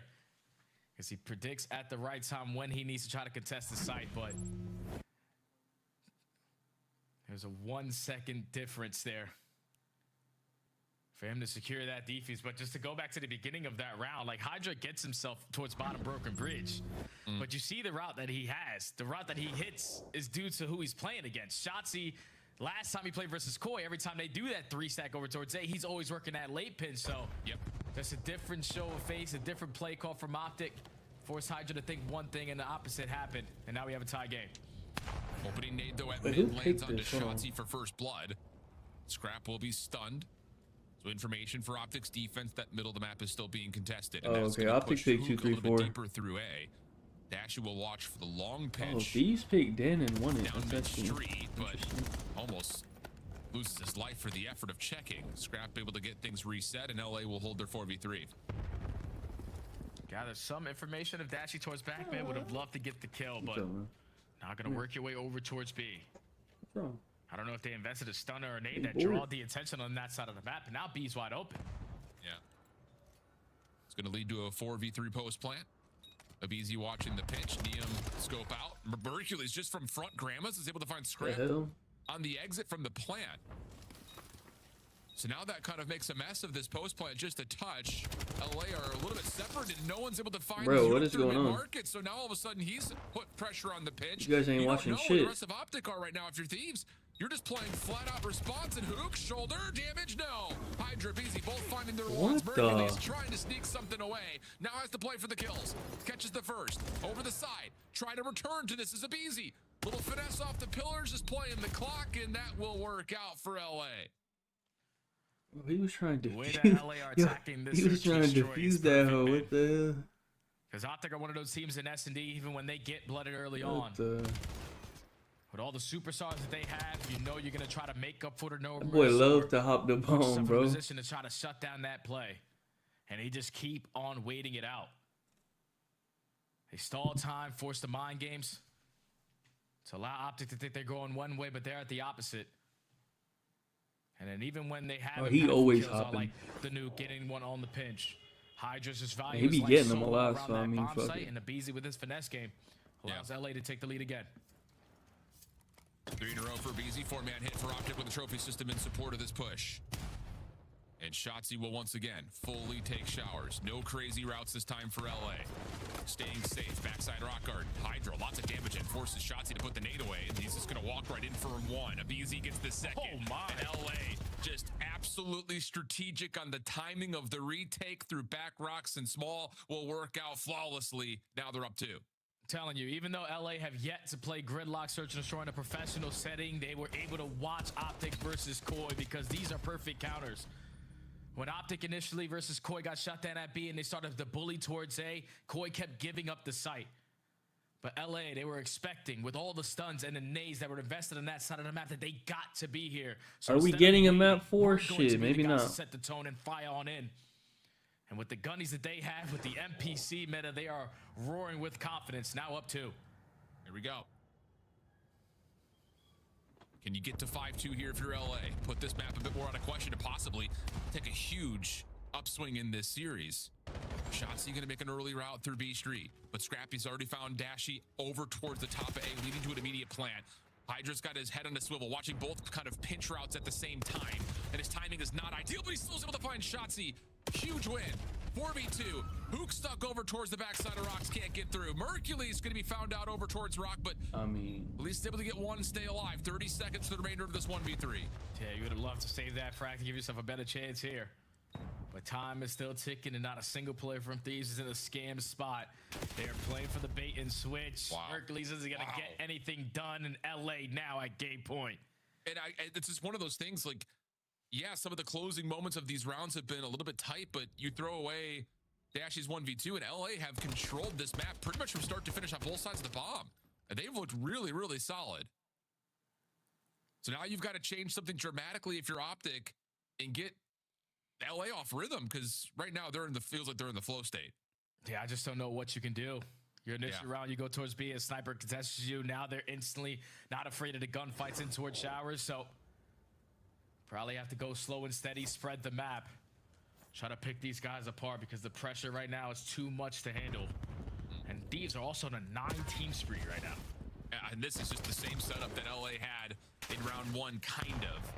Because he predicts at the right time when he needs to try to contest the site, but there's a 1 second difference there for him to secure that defense. But just to go back to the beginning of that round, like Hydra gets himself towards bottom broken bridge. But you see the route that he has. The route that he hits is due to who he's playing against. Shotzzy, last time he played versus Koi, every time they do that 3-stack over towards A, he's always working that late pin. So that's a different show of face, a different play call from Optic. Force Hydra to think one thing and the opposite happened. And now we have a tie game. Opening nade though at Wait, who mid lands picked onto this? Hold on. Shotzzy for first blood. Scrap will be stunned. So information for Optic's defense, that middle of the map is still being contested. And Oh, that's okay. gonna Optic push picked Hook 2, 3, a little 4. bit deeper through A. Dashy will watch for the long Oh, pitch these picked Den and won it. down That's mid actually street, but interesting. almost loses his life for the effort of checking. Scrap able to get things reset, and LA will hold their 4v3. Gather some information of Dashy towards back man. Would have loved to get the kill, but up, man? not going to work your way over towards B. What's wrong? I don't know if they invested a stunner or a nade Hey, that boy. draw the attention on that side of the map, and now B's wide open. Yeah. It's going to lead to a 4v3 post plant. Abizi watching the pitch. Neum scope out. Mercules just from front. Grandma's is able to find Scrap hell? on the exit from the plant. So now that kind of makes a mess of this post plant just a touch. LA are a little bit separated. No one's able to find Bro, the what is going on? market. So now all of a sudden he's put pressure on the pinch. You guys ain't watching don't know shit. Where the rest of Optic are right now. If you're Thieves, you're just playing flat out response and hook, shoulder damage. No. Hydra, Beezy, both finding their ones. Mercury's trying to sneak something away. Now has to play for the kills. Catches the first. Over the side. Trying to return to this as a Beezy. Little finesse off the pillars, just playing the clock, and that will work out for LA. He was trying to defuse. He was trying to defuse that hoe. What the hell? Because Optic are one of those teams in S&D, even when they get blooded early on. With all the superstars that they have, you know you're gonna try to make up for the no. Boy, love to hop the bomb, bro. Position to try to shut down that play, and he just keep on waiting it out. They stall time, force the mind games to allow Optic to think they're going one way, but they're at the opposite. And then even when they have he always kills, hopping. like the nuke, getting one on the pinch. Hydra's just value. He be getting them a lot, so I mean, fuck it. And the Beezy with his finesse game allows LA to take the lead again. 3 in a row for Beezy. 4-man hit for Optic with the trophy system in support of this push. And Shotzi will once again fully take showers. No crazy routes this time for LA. Staying safe. Backside rock guard. Hydra, lots of damage and forces Shotzi to put the nade away. And he's just going to walk right in for one. Beezy gets the second. Oh my. And LA just absolutely strategic on the timing of the retake through back rocks and small will work out flawlessly. Now they're up 2. Telling you, even though LA have yet to play Gridlock Search and Destroy in a professional setting, they were able to watch Optic versus Koi because these are perfect counters. When Optic initially versus Koi got shut down at B and they started to bully towards A, Koi kept giving up the site. But LA, they were expecting, with all the stuns and the nades that were invested on that side of the map, that they got to be here. So are we getting a map 4? Shit, maybe not. Set the tone and fire on in. And with the gunnies that they have, with the NPC meta, they are roaring with confidence. Now up 2. Here we go. Can you get to 5-2 here if you're LA? Put this map a bit more out of question to possibly take a huge upswing in this series. Shotzi going to make an early route through B Street, but Scrappy's already found Dashy over towards the top of A, leading to an immediate plant. Hydra's got his head on a swivel, watching both kind of pinch routes at the same time, and his timing is not ideal, but he's still able to find Shotzi. Huge win. 4v2. Hook stuck over towards the backside of rocks, can't get through. Mercury's going to be found out over towards rock, but I mean, at least able to get one and stay alive. 30 seconds for the remainder of this 1v3. Yeah, you would have loved to save that frag to give yourself a better chance here. But time is still ticking, and not a single player from Thieves is in a scam spot. They are playing for the bait and switch. Wow. Hercules isn't going to get anything done in LA now at game point. And it's just one of those things, like, yeah, some of the closing moments of these rounds have been a little bit tight, but you throw away Dashy's 1v2, and LA have controlled this map pretty much from start to finish on both sides of the bomb. And they've looked really, really solid. So now you've got to change something dramatically if you're Optic and get LA off rhythm, because right now they're in the feels like they're in the flow state. Yeah, I just don't know what you can do. Your initial round, you go towards B, a sniper contests you. Now they're instantly not afraid of the gunfights in towards showers, so probably have to go slow and steady, spread the map. Try to pick these guys apart because the pressure right now is too much to handle. And Thieves are also on a 9-team spree right now. Yeah, and this is just the same setup that LA had in round 1, kind of.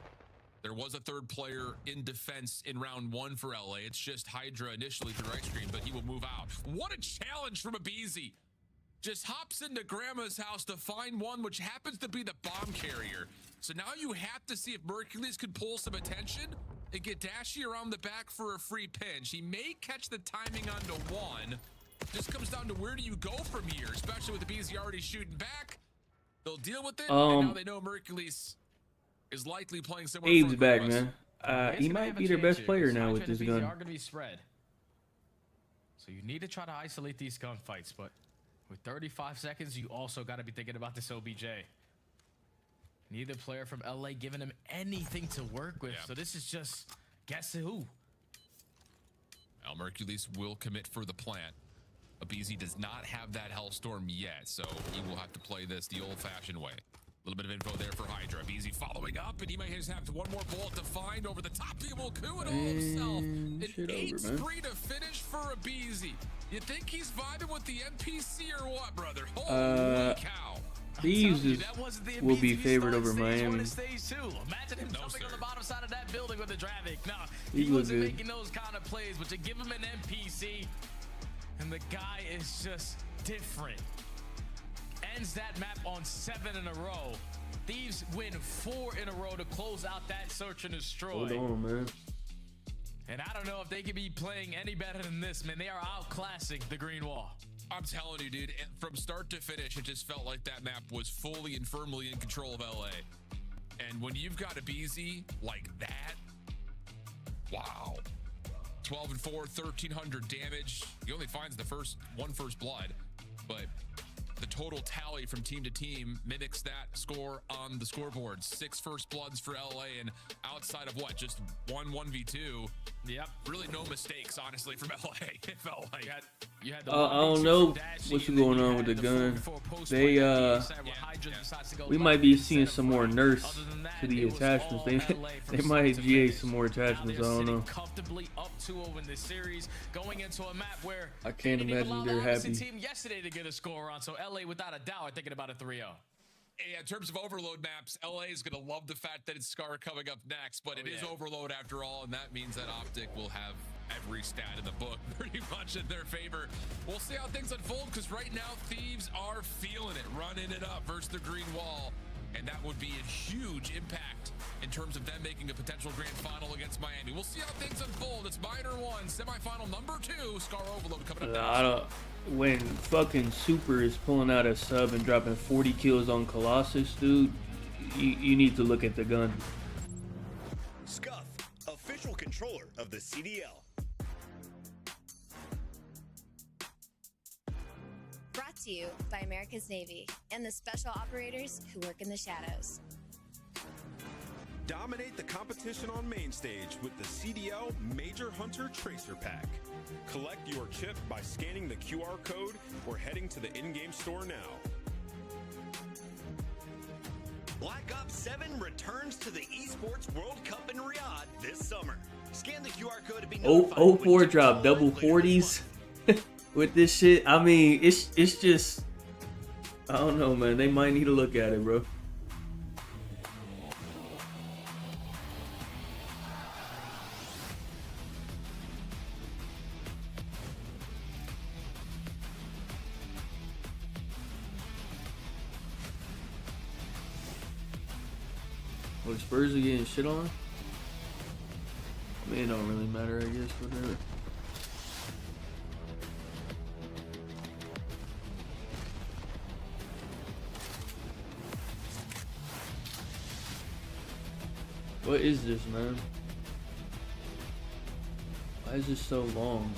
There was a third player in defense in round 1 for LA. It's just Hydra initially through right screen, but he will move out. What a challenge from Abizi. Just hops into Grandma's house to find one, which happens to be the bomb carrier. So now you have to see if Mercules can pull some attention and get Dashy around the back for a free pinch. He may catch the timing onto one. Just comes down to where do you go from here, especially with the Abizi already shooting back. They'll deal with it, and now they know Mercules is likely playing somewhere. Abe's back, man. He might be their best player now with this gun. Are going to be spread. So you need to try to isolate these gunfights, but with 35 seconds, you also got to be thinking about this OBJ. Neither player from LA giving him anything to work with, so this is just guess who. Al Mercules will commit for the plant. Abizi does not have that Hellstorm yet, so he will have to play this the old-fashioned way. A little bit of info there for Hydra. Abizi following up, and he might just have one more bullet to find over the top. He will coup it all himself. An 8-3 to finish for Abizi. You think he's vibing with the NPC or what, brother? Holy cow. Thieves will be favored over Miami. Imagine him jumping on the bottom side of that building with the Dravic. No, He he was wasn't good. making those kind of plays, but you give him an NPC, and the guy is just different. Ends that map on 7 in a row. Thieves win 4 in a row to close out that search and destroy. Hold on, man. And I don't know if they could be playing any better than this, man. They are outclassing the Green Wall. I'm telling you, dude, from start to finish, it just felt like that map was fully and firmly in control of LA. And when you've got a BZ like that, wow. 12 and 4, 1,300 damage. He only finds the first blood, but the total tally from team to team mimics that score on the scoreboard. 6 first bloods for LA, and outside of what, just 1v2. Yep. Really no mistakes, honestly, from LA. It felt like you had the I don't know what's going on with the gun. They we might be seeing some more nerfs to the attachments. They might GA some more attachments. I don't know. Comfortably up 2-0 in this series, going into a map where I can't imagine they're happy. team yesterday to get a score on. So LA, without a doubt, are thinking about a 3-0. Yeah, in terms of overload maps, LA is going to love the fact that it's Scar coming up next, but it is overload after all, and that means that Optic will have every stat in the book pretty much in their favor. We'll see how things unfold, because right now Thieves are feeling it, running it up versus the Green Wall, and that would be a huge impact in terms of them making a potential grand final against Miami. We'll see how things unfold. It's Minor 1, semifinal number 2, Scar overload coming up next. When fucking Super is pulling out a sub and dropping 40 kills on Colossus, dude, you need to look at the gun. Scuff, official controller of the CDL. Brought to you by America's Navy and the special operators who work in the shadows. Dominate the competition on main stage with the CDL Major Hunter Tracer Pack. Collect your chip by scanning the QR code or heading to the in-game store now. Black Ops 7 returns to the Esports World Cup in Riyadh this summer. Scan the QR code to be notified. 04 drop double 40s with this shit. I mean, it's just, I don't know, man. They might need to look at it, bro. Well, the Spurs are getting shit on. I mean, it don't really matter, I guess, whatever. What is this, man? Why is this so long?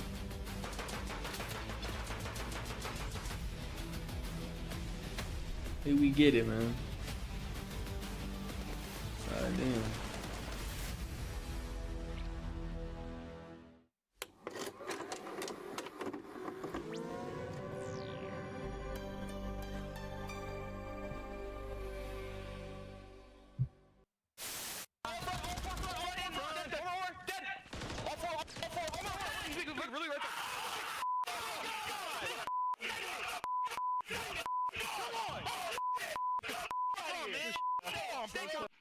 Hey, we get it, man. God damn.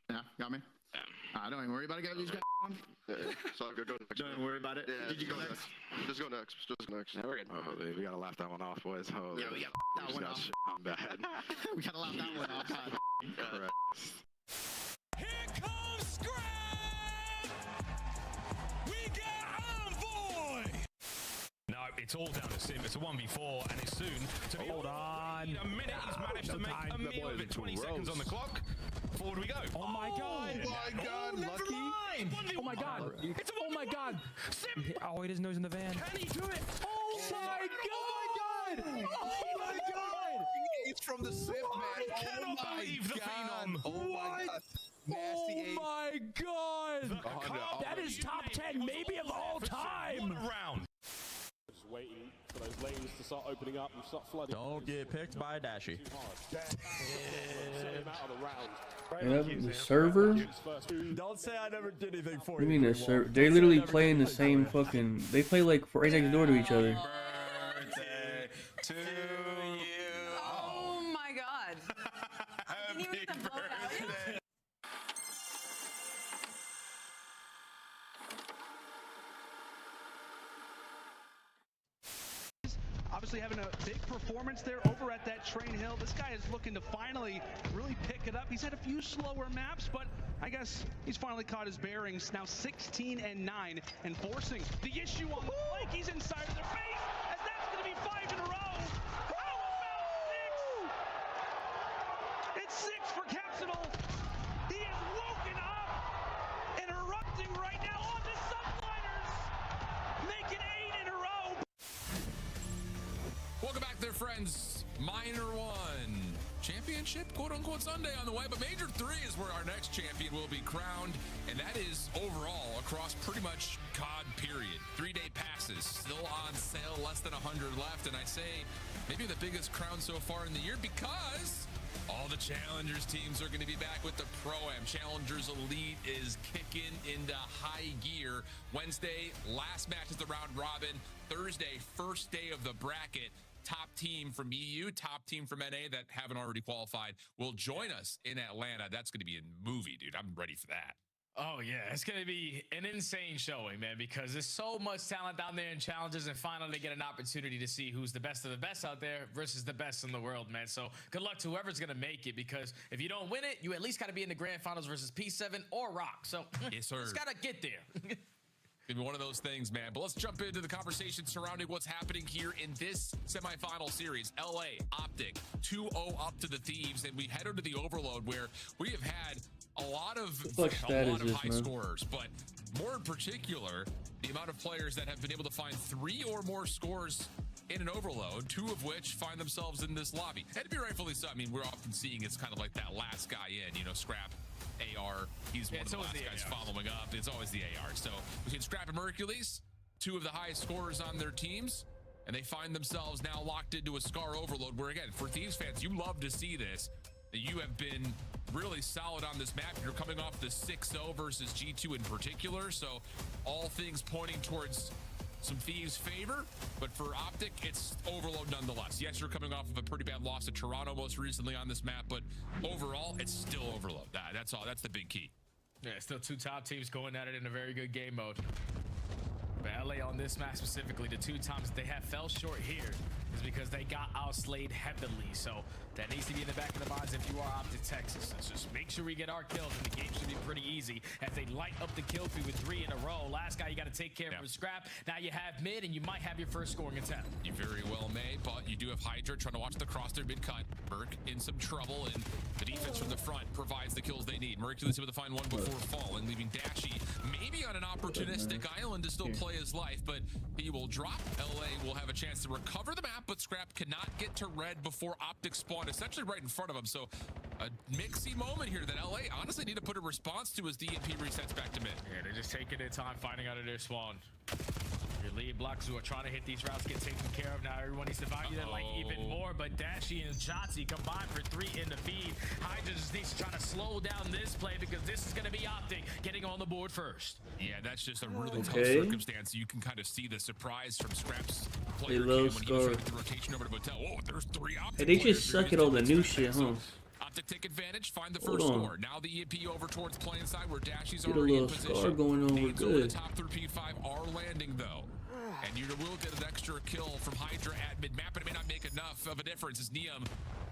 Yeah, got me. Don't even worry about it. Get these guys on. So go next. Don't worry about it. Yeah, Did you go next? Just go next. Just go next. Yeah, we're good. Oh, we gotta laugh that one off, boys. Oh, Yeah, we got that one off. I'm bad. We gotta laugh that one off. Correct. Here comes Scram! We got Envoy! No, it's all down to Sim. It's a 1v4, and it's soon to be. Hold on. A minute, he's managed to make a meal of it. 20 seconds on the clock. Forward we go. Oh my god! Oh my god, never lucky. mind. Oh my god! It's a Oh my god! Sim! Oh, he doesn't know he's in the van. Can he do it? Oh my god! Oh my god! It's from the Sip, man. I cannot believe the Phenom. Oh my god. Oh my god! That is top 10, maybe of all time. Round. Just waiting for those lanes to start opening up and start flooding. Don't get picked by Dashy. Yep, the server? Don't say I never did anything for What do you mean the server? They literally play in the same fucking. They play like right next door to each other. Birthday to you. Oh my god. obviously having a big performance there over at that Train Hill. This guy is looking to finally really pick it up. He's had a few slower maps, but I guess he's finally caught his bearings. Now 16-9 and forcing the issue on the flank. He's inside of their face, as that's going to be 5 in a row. How about 6? It's 6 for Capsidal. He is woken up and erupting right now on the Subliners, making 8 in a row. Welcome back there, friends. Minor 1 championship, quote-unquote, Sunday on the way, but Major 3 is where our next champion will be crowned, and that is overall across pretty much COD, period. 3-day passes, still on sale, less than 100 left, and I say maybe the biggest crown so far in the year because all the Challengers teams are going to be back with the Pro-Am. Challengers Elite is kicking into high gear. Wednesday, last match is the round robin. Thursday, first day of the bracket. Top team from EU, top team from NA that haven't already qualified will join us in Atlanta. That's going to be a movie, dude. I'm ready for that. Oh, yeah. It's going to be an insane showing, man, because there's so much talent down there in challenges, and finally get an opportunity to see who's the best of the best out there versus the best in the world, man. So good luck to whoever's going to make it, because if you don't win it, you at least got to be in the grand finals versus P7 or Rock. So yes, sir. Just got to get there. Maybe one of those things, man. But let's jump into the conversation surrounding what's happening here in this semifinal series. LA, Optic, 2-0 up to the Thieves, and we head into the Overload, where we have had a lot of high scorers, but more in particular, the amount of players that have been able to find 3 or more scores in an Overload, 2 of which find themselves in this lobby. And to be rightfully so, I mean, we're often seeing it's kind of like that last guy in, you know, Scrap, AR, he's one of the last guys following up. It's always the AR. So between Scrap and Mercules, 2 of the highest scorers on their teams, and they find themselves now locked into a Scar Overload, where again, for Thieves fans, you love to see this. You have been really solid on this map. You're coming off the 6-0 versus G2 in particular, so all things pointing towards some Thieves' favor, but for Optic, it's Overload nonetheless. Yes, you're coming off of a pretty bad loss to Toronto most recently on this map, but overall, it's still Overload. That's all. That's the big key. Yeah, still 2 top teams going at it in a very good game mode. But LA on this map specifically, the 2 times they have fell short here is because they got outslayed heavily. So that needs to be in the back of the minds if you are Optic Texas. Let's just make sure we get our kills, and the game should be pretty easy as they light up the kill feed with 3 in a row. Last guy you got to take care of with Scrap. Now you have mid, and you might have your first scoring attempt. You very well may, but you do have Hydra trying to watch the cross their mid cut. Merc in some trouble, and the defense from the front provides the kills they need. Mercules able to find one before falling, leaving Dashy maybe on an opportunistic island to still play his life, but he will drop. LA will have a chance to recover the map, but Scrap cannot get to red before Optic spawn, essentially right in front of him. So a mixy moment here that LA honestly need to put a response to as DNP resets back to mid. Yeah, they're just taking their time finding out of their spawn. Your lead blocks who are trying to hit these routes get taken care of. Now everyone needs to value that like even more, but Dashy and Shotzi combined for 3 in the feed. Hydra just needs to try to slow down this play, because this is going to be Optic getting on the board first. Yeah, that's just a really tough circumstance. You can kind of see the surprise from Scrap's player cam when he was trying to get the rotation over to Motel. Oh, there's 3 Optic. Hey, they just suck at all the new shit, huh? Optic take advantage, find the first score. Now the EMP over towards plane side where Dashy's Get already a in little position. scar going on with good. The top 3 P5 are landing though. And you will get an extra kill from Hydra at mid-map, but it may not make enough of a difference as Neum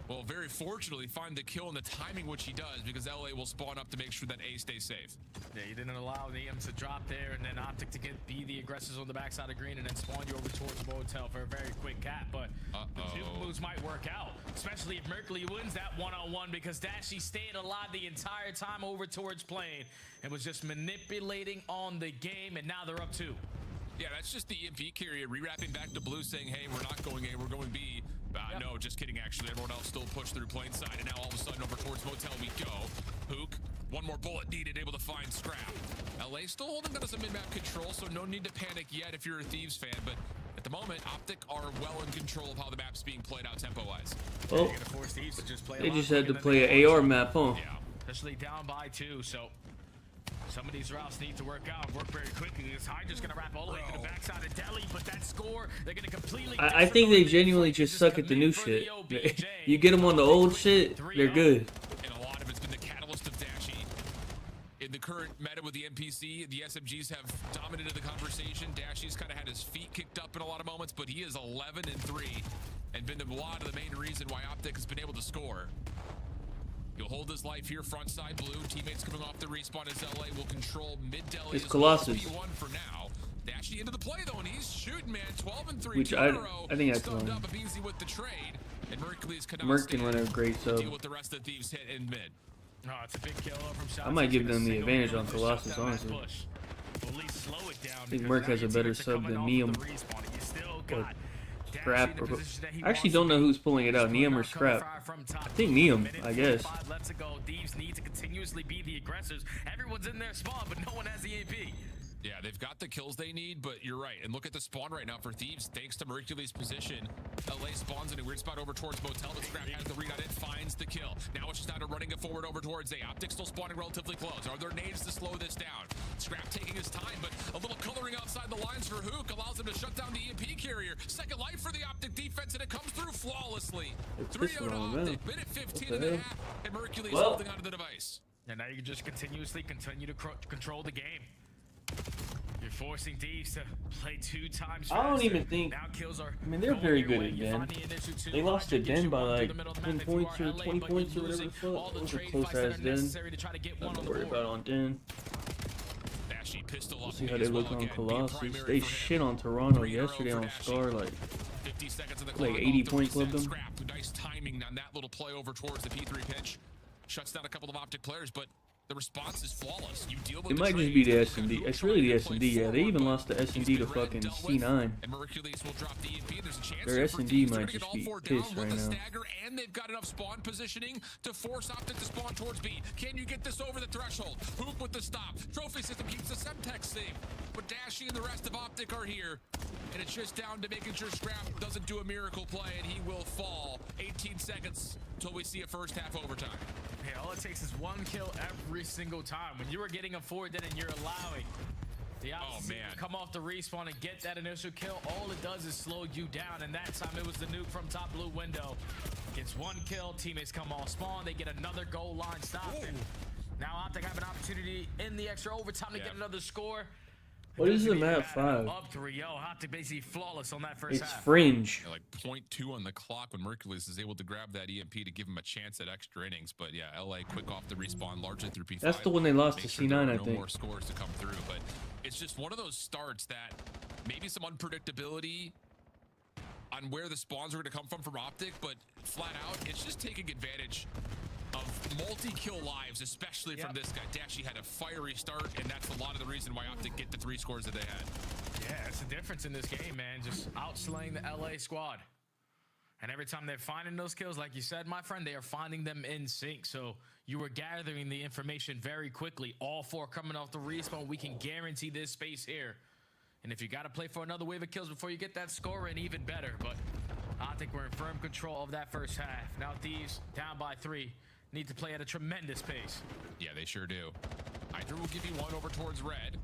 will very fortunately find the kill in the timing which he does, because LA will spawn up to make sure that A stays safe. Yeah, you didn't allow Neum to drop there, and then Optic to be the aggressors on the backside of green and then spawn you over towards Motel for a very quick cap, but the 2 moves might work out, especially if Mercury wins that one-on-one, because Dashy stayed alive the entire time over towards plane and was just manipulating on the game, and now they're up 2. Yeah, that's just the EMP carrier rewrapping back to blue saying, hey, we're not going A, we're going B. No, just kidding, actually. Everyone else still pushed through plane side, and now all of a sudden over towards Motel we go. Hook, one more bullet needed, able to find Scrap. LA still holding that as a mid-map control, so no need to panic yet if you're a Thieves fan, but at the moment, Optic are well in control of how the map's being played out tempo-wise. Oh, they just had to play an AR map, huh? Yeah, especially down by 2, so some of these routes need to work very quickly. This Hydra's gonna wrap all the way to the backside of Delhi, but that score, they're gonna completely. I think they genuinely just suck at the new shit. You get them on the old shit, they're good. And a lot of it's been the catalyst of Dashy in the current meta with the NPC, the SMGs have dominated the conversation. Dashy's kind of had his feet kicked up in a lot of moments, but he is 11-3 and been a lot of the main reason why Optic has been able to score. He'll hold his life here, front side blue. Teammates coming off the respawn as LA will control mid deli. It's Colossus. P1 for now. Dashy into the play though, and he's shooting, man. 12-3. Which I think that's Stunned one. up easy with the trade, and Mercury's Merc can run a great sub. deal with the rest of the Thieves hit in mid. No, it's a big kill from Shots. I might give them the advantage on Colossus, honestly. At least slow it down. I think Merc has a better sub than Neum. Or Scrap. Or, I actually don't know who's pulling it out, Neum or Scrap. I think Neum, I guess. Lets it go. Thieves need to continuously be the aggressors. Everyone's in their spawn, but no one has the AP. Yeah, they've got the kills they need, but you're right. And look at the spawn right now for Thieves. Thanks to Mercury's position, LA spawns in a weird spot over towards Motel, but Scrap has the read on it, finds the kill. Now it's just out of running it forward over towards A. Optic still spawning relatively close. Are there nades to slow this down? Scrap taking his time, but a little coloring outside the lines for Hook allows him to shut down the EMP carrier. Second life for the Optic defense, and it comes through flawlessly. 3-0 to Optic, minute 15 and a half, and Mercury's holding onto the device. And now you can just continue to control the game. You're forcing Thieves to play 2 times faster. I don't even think. Now kills are I mean, they're very good at Den. They lost to Den by like 10 points or 20 points or whatever the fuck. It was a close ass Den. Nothing to worry about on Den. We'll see how they look on Colossus. They shit on Toronto yesterday on Scar, like 80 point clubbed them. Nice timing on that little play over towards the P3 pitch. Shuts down a couple of Optic players, but the response is flawless. You deal with it might just be the S&D. It's really the S&D. Yeah, they even lost the S&D to fucking C9. Their S&D might just be pissed right now. And they've got enough spawn positioning to force Optic to spawn towards B. Can you get this over the threshold? Hoop with the stop. Trophy system keeps the Semtex safe. But Dashy and the rest of Optic are here. And it's just down to making sure Scrap doesn't do a miracle play, and he will fall. 18 seconds until we see a first half overtime. Yeah, all it takes is 1 kill every single time. When you are getting a 4 dead and you're allowing the opposite to come off the respawn and get that initial kill, all it does is slow you down. And that time it was the nuke from top blue window. Gets 1 kill, teammates come off spawn, they get another goal line stop. And now Optic have an opportunity in the extra overtime to get another score. What is the map 5? Up 3-0. Optic basically flawless on that first it's half. Fringe. Yeah, like 0.2 on the clock when Mercules is able to grab that EMP to give him a chance at extra innings. But yeah, LA quick off the respawn, largely through P5. That's the one they lost to C9, I think. No more scores to come through, but it's just one of those starts that maybe some unpredictability on where the spawns are going to come from Optic, but flat out, it's just taking advantage of multi-kill lives, especially from this guy. Dashy had a fiery start, and that's a lot of the reason why Optic get the 3 scores that they had. Yeah, it's the difference in this game, man. Just outslaying the LA squad. And every time they're finding those kills, like you said, my friend, they are finding them in sync. So you were gathering the information very quickly. All 4 coming off the respawn. We can guarantee this space here. And if you got to play for another wave of kills before you get that score in, even better. But I think we're in firm control of that first half. Now Thieves down by 3. Need to play at a tremendous pace. Yeah, they sure do. Hydra will give you 1 over towards red.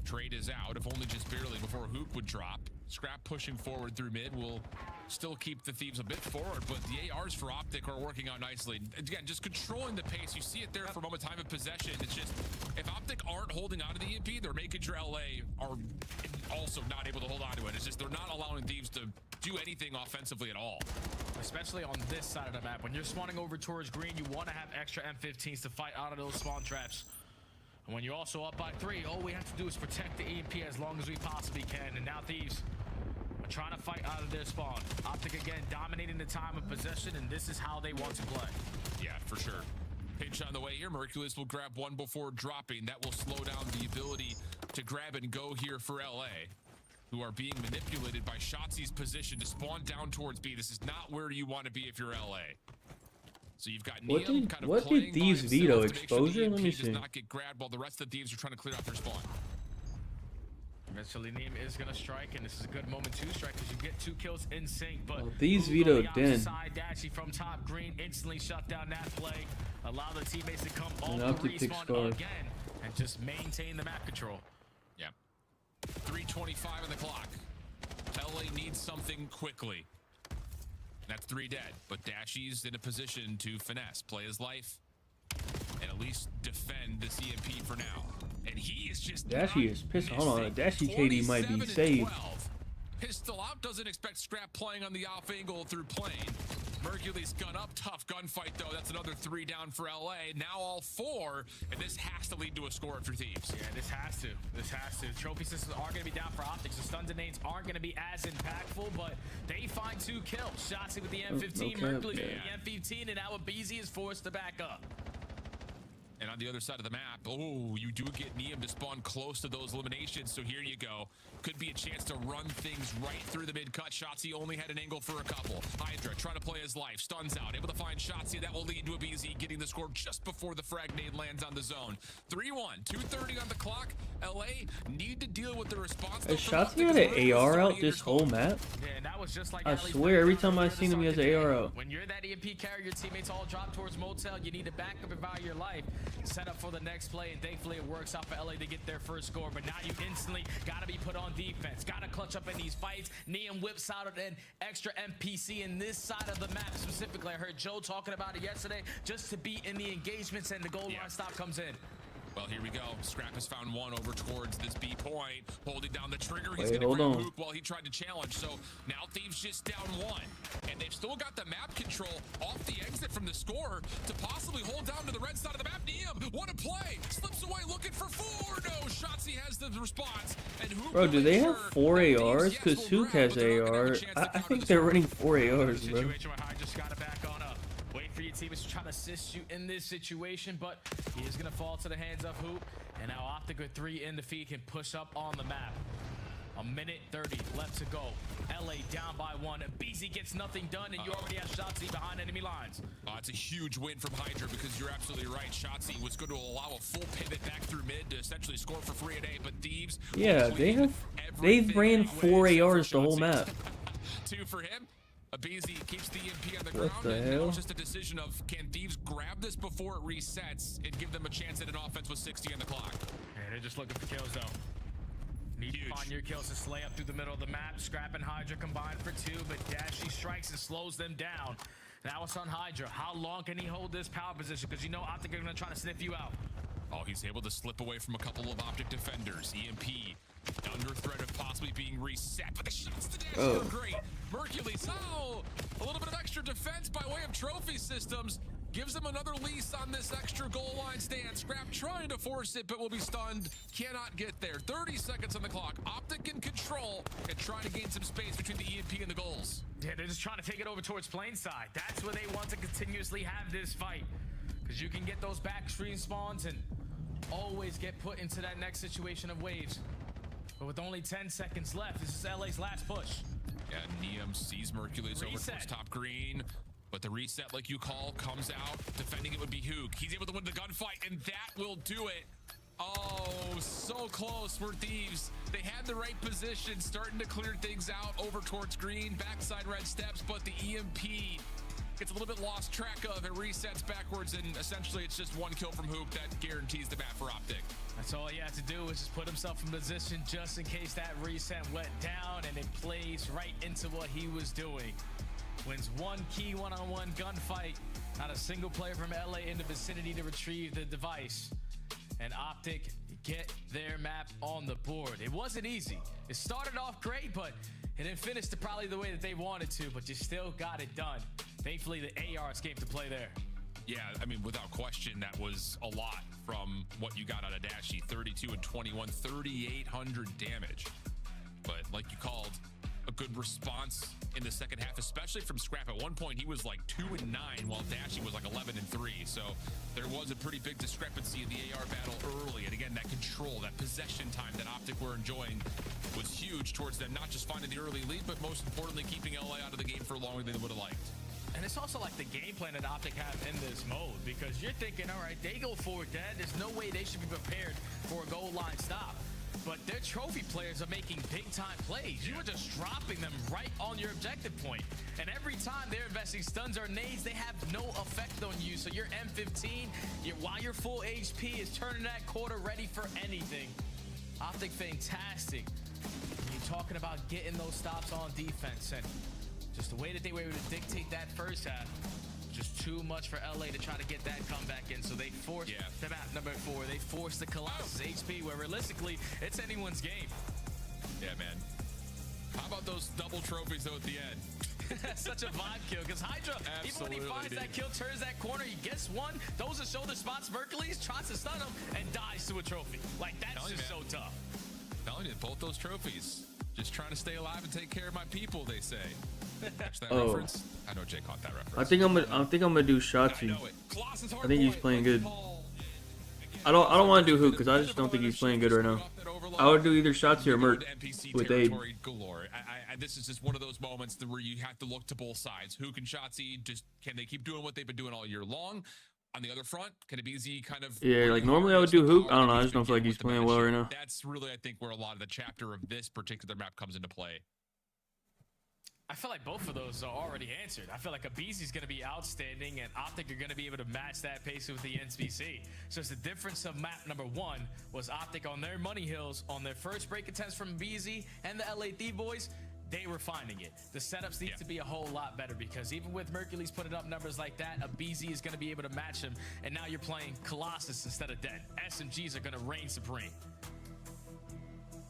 Trade is out, if only just barely before Hoop would drop. Scrap pushing forward through mid will still keep the Thieves a bit forward, but the ARs for Optic are working out nicely. Again, just controlling the pace. You see it there for a moment time of possession. It's just, if Optic aren't holding on to the EMP, they're making sure LA are also not able to hold on to it. It's just they're not allowing Thieves to do anything offensively at all. Especially on this side of the map. When you're spawning over towards green, you want to have extra M15s to fight out of those spawn traps. And when you're also up by 3, all we have to do is protect the EMP as long as we possibly can. And now Thieves are trying to fight out of their spawn. Optic again dominating the time of possession, and this is how they want to play. Yeah, for sure. Pinch on the way here. Mercules will grab 1 before dropping. That will slow down the ability to grab and go here for LA, who are being manipulated by Shotzi's position to spawn down towards B. This is not where you want to be if you're LA. So you've got Neum kind of what did Thieves veto? Exposure? Let me see. Does not get grabbed while the rest of the Thieves are trying to clear out their spawn. Eventually Neum is going to strike, and this is a good moment to strike because you get 2 kills in sync. But Thieves vetoed Den. Dashy from top green instantly shut down that play. Allow the teammates to come off the Optic respawn again and just maintain the map control. Yeah. 3:25 on the clock. LA needs something quickly. That's 3 dead, but Dashy's in a position to finesse, play his life, and at least defend the CMP for now. Dashy is pissed. Hold on, Dashy KD might be saved. Pistol out, doesn't expect Scrap playing on the off angle through plane. Mercury's gun up, tough gunfight though. That's another 3 down for LA. Now all 4, and this has to lead to a score for Thieves. Yeah, this has to. This has to. Trophy systems are going to be down for Optics. The stuns and nades aren't going to be as impactful, but they find 2 kills. Shotzi with the M15, Mercury with the M15, and now BZ is forced to back up. And on the other side of the map, oh, you do get Neum to spawn close to those eliminations. So here you go. Could be a chance to run things right through the mid-cut. Shotzi only had an angle for a couple. Hydra trying to play his life. Stuns out. Able to find Shotzi. That will lead to a BZ getting the score just before the frag nade lands on the zone. 3-1. 2:30 on the clock. LA need to deal with the response. Has Shotzi had an AR out this whole map? Yeah, and that was just like I swear, every time I've seen him, he has an AR out. When you're that EMP carrier, your teammates all drop towards Motel. You need to back up and value your life. Set up for the next play, and thankfully it works out for LA to get their first score. But now you instantly got to be put on defense. Got to clutch up in these fights. Neum whips out an extra NPC in this side of the map specifically. I heard Joe talking about it yesterday, just to be in the engagements, and the goal line stop comes in. Well, here we go. Scrap has found one over towards this B point, holding down the trigger. He's Wait, going to grab hold on. Hook while he tried to challenge. So now Thieves just down 1, and they've still got the map control off the exit from the score to possibly hold down to the red side of the map. Neum, what a play! Slips away, looking for 4. No, Shotzi has the response. And Hook, Bro, do they have 4 ARs? Because Hook has AR. I think they're running 4 ARs, bro. Situation where Hydra's got to back on up. Wait for your teammates to try to assist you in this situation, but he is going to fall to the hands of Hoop. And now Optic with 3 in the feed can push up on the map. 1:30 left to go. LA down by 1. BZ gets nothing done, and you already have Shotzi behind enemy lines. It's a huge win from Hydra because you're absolutely right. Shotzi was going to allow a full pivot back through mid to essentially score for free at A, but Thieves... Yeah, they've ran 4 ARs the whole map. 2 for him. BZ keeps the EMP on the What ground. the And hell? it's just a decision of, can Thieves grab this before it resets and give them a chance at an offense with 60 on the clock? Yeah, they're just looking for kills, though. Need to find your kills to slay up through the middle of the map. Scrap and Hydra combined for 2, but Dashy strikes and slows them down. Now it's on Hydra. How long can he hold this power position? Because you know Optic are going to try to sniff you out. Oh, he's able to slip away from a couple of Optic defenders. EMP under threat of possibly being reset, but the shots to Dash are great. Mercules, a little bit of extra defense by way of trophy systems. Gives them another lease on this extra goal line stand. Scrap trying to force it, but will be stunned. Cannot get there. 30 seconds on the clock. Optic in control and trying to gain some space between the EMP and the goals. Yeah, they're just trying to take it over towards plane side. That's where they want to continuously have this fight. Because you can get those back screen spawns and always get put into that next situation of waves. But with only 10 seconds left, this is LA's last push. Yeah, Neum sees Mercules over towards top green. But the reset, like you call, comes out. Defending it would be Hook. He's able to win the gunfight, and that will do it. Oh, so close for Thieves. They had the right position, starting to clear things out over towards green, backside red steps, but the EMP gets a little bit lost track of. It resets backwards, and essentially it's just 1 kill from Hook that guarantees the map for Optic. That's all he had to do was just put himself in position just in case that reset went down, and it plays right into what he was doing. Wins 1 key one-on-one gunfight. Not a single player from LA in the vicinity to retrieve the device. And Optic get their map on the board. It wasn't easy. It started off great, but it didn't finish probably the way that they wanted to, but you still got it done. Thankfully, the ARs came to play there. Yeah, I mean, without question, that was a lot from what you got out of Dashy. 32 and 21, 3,800 damage. But like you called, a good response in the second half, especially from Scrap. At one point, he was like 2 and 9, while Dashy was like 11 and 3. So there was a pretty big discrepancy in the AR battle early. And again, that control, that possession time that Optic were enjoying was huge towards them, not just finding the early lead, but most importantly, keeping LA out of the game for longer than they would have liked. And it's also like the game plan that Optic have in this mode, because you're thinking, all right, they go forward, Dad. There's no way they should be prepared for a goal line stop. But their trophy players are making big-time plays. You are just dropping them right on your objective point. And every time they're investing stuns or nades, they have no effect on you. So your M15, while your full HP is turning that quarter ready for anything. Optic fantastic. You're talking about getting those stops on defense. And just the way that they were able to dictate that first half, just too much for LA to try to get that comeback in. So they forced the map number 4. They forced the Colossus HP, where realistically, it's anyone's game. Yeah, man. How about those double trophies though at the end? That's such a vibe kill, because Hydra, even when he finds that kill, turns that corner, he gets one, those are shoulder spots, Mercules tries to stun him, and dies to a trophy. Like, that's just so tough. Telling you, both those trophies. Just trying to stay alive and take care of my people, they say. Catch that reference? I know Jay caught that reference. I think I'm gonna do Shotzi. I think he's playing good. I don't want to do Hook because I just don't think he's playing good right now. I would do either Shotzi or Merc with Abe. This is just one of those moments where you have to look to both sides. Hook and Shotzi, just can they keep doing what they've been doing all year long? On the other front, can it be easy kind of? Yeah, like normally I would do Hook. I don't know. I just don't feel like he's playing well right now. That's really, I think, where a lot of the chapter of this particular map comes into play. I feel like both of those are already answered. I feel like Abizi's going to be outstanding, and Optic are going to be able to match that pace with the NBC. So it's the difference of map number 1 was Optic on their money hills on their first break attempts from Abizi and the LA Thief boys. They were finding it. The setups need to be a whole lot better, because even with Mercules putting up numbers like that, Abizi is going to be able to match him, and now you're playing Colossus instead of Dead. SMGs are going to reign supreme.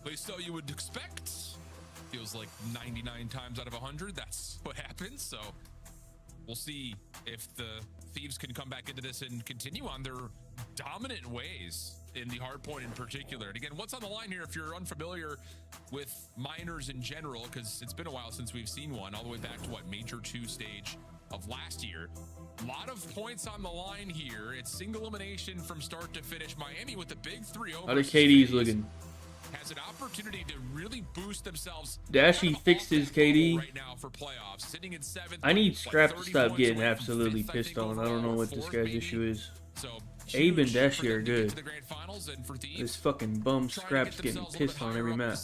At least so you would expect. Feels like 99 times out of 100, that's what happens. So we'll see if the Thieves can come back into this and continue on their dominant ways in the hardpoint in particular. And again, what's on the line here if you're unfamiliar with minors in general, because it's been a while since we've seen one, all the way back to what, Major 2 stage of last year. A lot of points on the line here. It's single elimination from start to finish. Miami with the big 3-0. How the KD's looking? Has an opportunity to really boost themselves. Dashy fixed his KD. Right now for playoffs, sitting in 7th. I need Scrap to stop getting absolutely pissed on. I don't know what this guy's issue is. Abe and Dashy are good. This fucking bum Scrap's getting pissed on every map.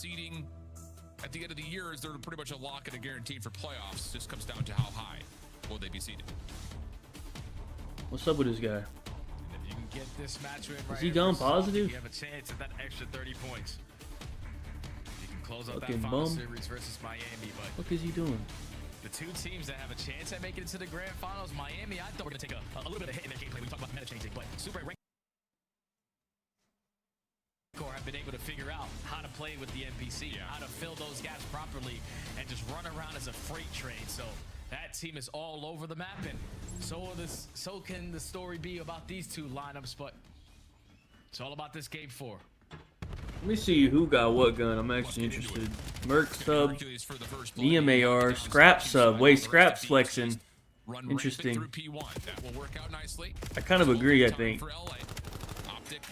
At the end of the year, is they're pretty much a lock and a guarantee for playoffs. Just comes down to how high will they be seeded. What's up with this guy? If you can get this match win right, is he gone positive? You have a chance at that extra 30 points. You can close out fucking that final bum. series versus Miami, but What is he doing? the two teams that have a chance at making it to the grand finals, Miami, I thought we're going to take a little bit of a hit in their gameplay. We talk about meta changing, but Super Rankor have been able to figure out how to play with the NPC, how to fill those gaps properly, and just run around as a freight train. So that team is all over the map, and so can the story be about these two lineups, but it's all about this game 4. Let me see who got what gun. I'm actually interested. Merc sub, DMAR, Scrap sub. Wait, Scrap's flexing. Interesting. I kind of agree, I think. Optic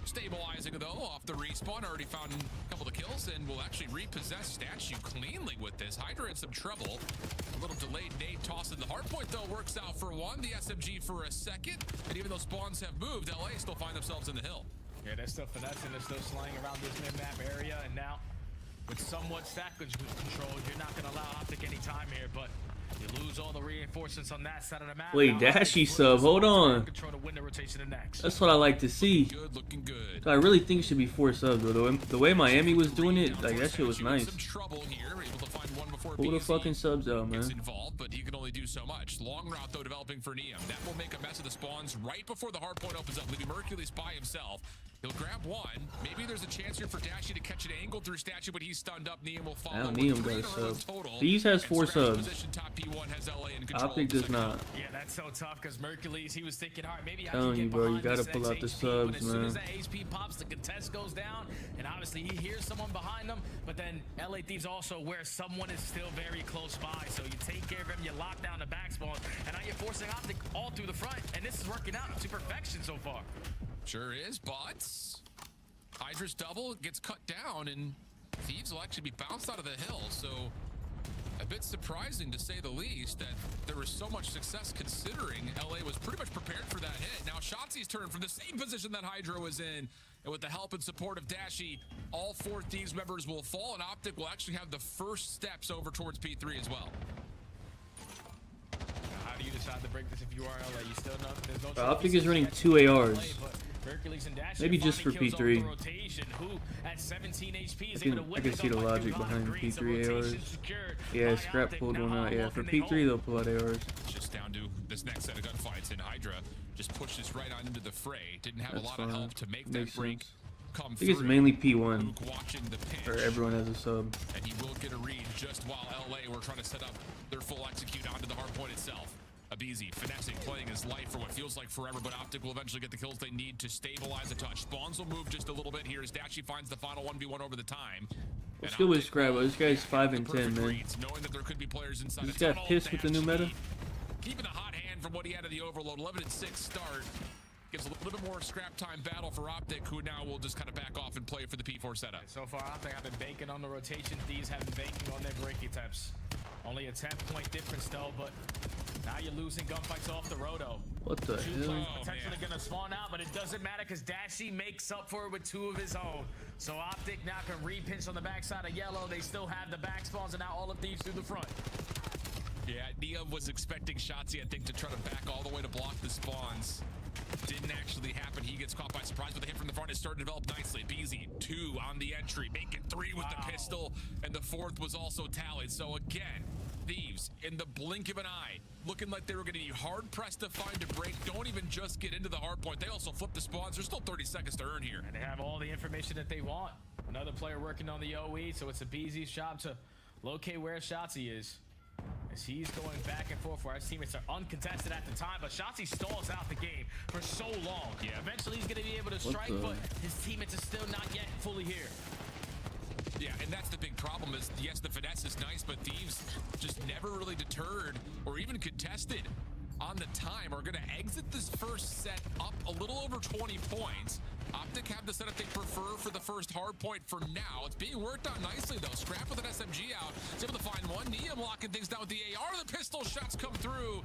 stabilizing though off the respawn. Already found a couple of kills and will actually repossess Statue cleanly with this. Hydra in some trouble. A little delayed nade toss in the hardpoint though works out for one. The SMG for a second. And even though spawns have moved, LA still find themselves in the hill. Yeah, they're still finessing, they're still slaying around this mid-map area, and now with somewhat stack control, you're not going to allow Optic any time here, but you lose all the reinforcements on that side of the map. Wait, Dashy sub, hold on. That's what I like to see. Good, looking good. So I really think it should be 4 subs, though. The way Miami was doing it, like, that shit was nice. Pull the fucking subs out, man. Involved, but you can only do so much. Long route, though, developing for Neum. That will make a mess of the spawns right before the hardpoint opens up, leaving Mercules by himself. He'll grab one. Maybe there's a chance here for Dashy to catch an angle through Statue, but he's stunned up. Neum will follow. Now Neum got a sub. These has 4 subs. Optic does not. Yeah, that's so tough because Mercules, he was thinking, all right, maybe I Telling can you, get bro, you behind gotta this pull out the HP, subs, but as soon man. as that HP pops, the contest goes down, and obviously he hears someone behind them, but then LA Thieves also where someone is still very close by, so you take care of him, you lock down the back spawn, and now you're forcing Optic all through the front, and this is working out to perfection so far. Sure is, but Hydra's double gets cut down, and Thieves will actually be bounced out of the hill, so a bit surprising to say the least that there was so much success considering LA was pretty much prepared for that hit. Now Shotzi's turn from the same position that Hydra was in, and with the help and support of Dashy, all 4 Thieves members will fall, and Optic will actually have the first steps over towards P3 as well. How do you decide to break this if you are LA? You still know there's no Optic is running 2 ARs. Hercules and Dash Maybe just for P3. rotation, who at 17 HP is I able to win can the see the gunfight logic through behind Green, so P3 ARs. rotation secured. Yeah, Scrap pulled one out. Yeah, for P3 they'll pull out ARs. Just down to this next set of gunfights, and Hydra just pushed this right on into the fray. Didn't have That's a lot fine. of help to make Makes that break sense. come I through. think it's mainly P1. Luke watching the pinch. Or everyone has a sub. And he will get a read just while LA were trying to set up their full execute onto the hard point itself. Abizi finessing, playing his life for what feels like forever, but Optic will eventually get the kills they need to stabilize the touch. Spawns will move just a little bit here as Dashy finds the final 1v1 over the time. Let's go with Scrabble. This guy's 5 and 10, man. Knowing that there could be players inside This the guy tunnel. pissed with the new meta. Keeping the hot hand from what he had of the overload. 11 and 6 start. Gives a little bit more scrap time battle for Optic, who now will just kind of back off and play for the P4 setup. So far, Optic have been banking on the rotation. These have been banking on their breaking attempts. Only a 10-point difference though, but now you're losing gunfights off the roto. What the Two hell? players potentially gonna spawn out, but it doesn't matter because Dashy makes up for it with 2 of his own. So Optic now can repinch on the backside of yellow. They still have the back spawns, and now all of these through the front. Yeah, Nia was expecting Shotzi, I think, to try to back all the way to block the spawns. Didn't actually happen. He gets caught by surprise, but the hit from the front is starting to develop nicely. BZ, 2 on the entry, making 3 with the pistol, and the 4th was also tallied. So again, Thieves, in the blink of an eye, looking like they were going to be hard-pressed to find a break. Don't even just get into the hard point. They also flip the spawns. There's still 30 seconds to earn here. And they have all the information that they want. Another player working on the OE, so it's a BZ's job to locate where Shotzi is. As he's going back and forth where his teammates are uncontested at the time, but Shotzi stalls out the game for so long. Yeah. Eventually he's going to be able to strike, but his teammates are still not yet fully here. Yeah, and that's the big problem is, yes, the finesse is nice, but Thieves just never really deterred or even contested on the time. Are going to exit this first set up a little over 20 points. Optic have the setup they prefer for the first hard point for now. It's being worked on nicely, though. Scrap with an SMG out. He's able to find one. Neum locking things down with the AR. The pistol shots come through,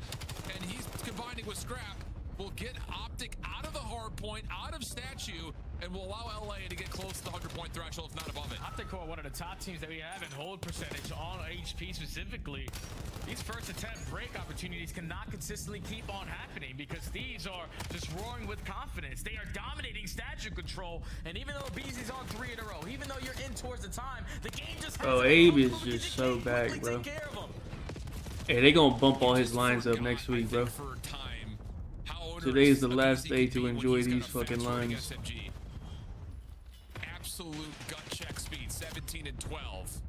and he's combining with Scrap. Will get Optic out of the hard point, out of statue, and will allow LA to get close to the 100-point threshold, if not above it. Optic are one of the top teams that we have in hold percentage on HP specifically. These first attempt break opportunities cannot consistently keep on happening because these are just roaring with confidence. They are dominating statue control, and even though BZ's on 3 in a row, even though you're in towards the time, the game just has Abe is just so back, bro. Hey, they gonna bump all his lines up next week, bro. Today is the last day to enjoy these fucking lines. Absolute gut check speed, 17 and 12.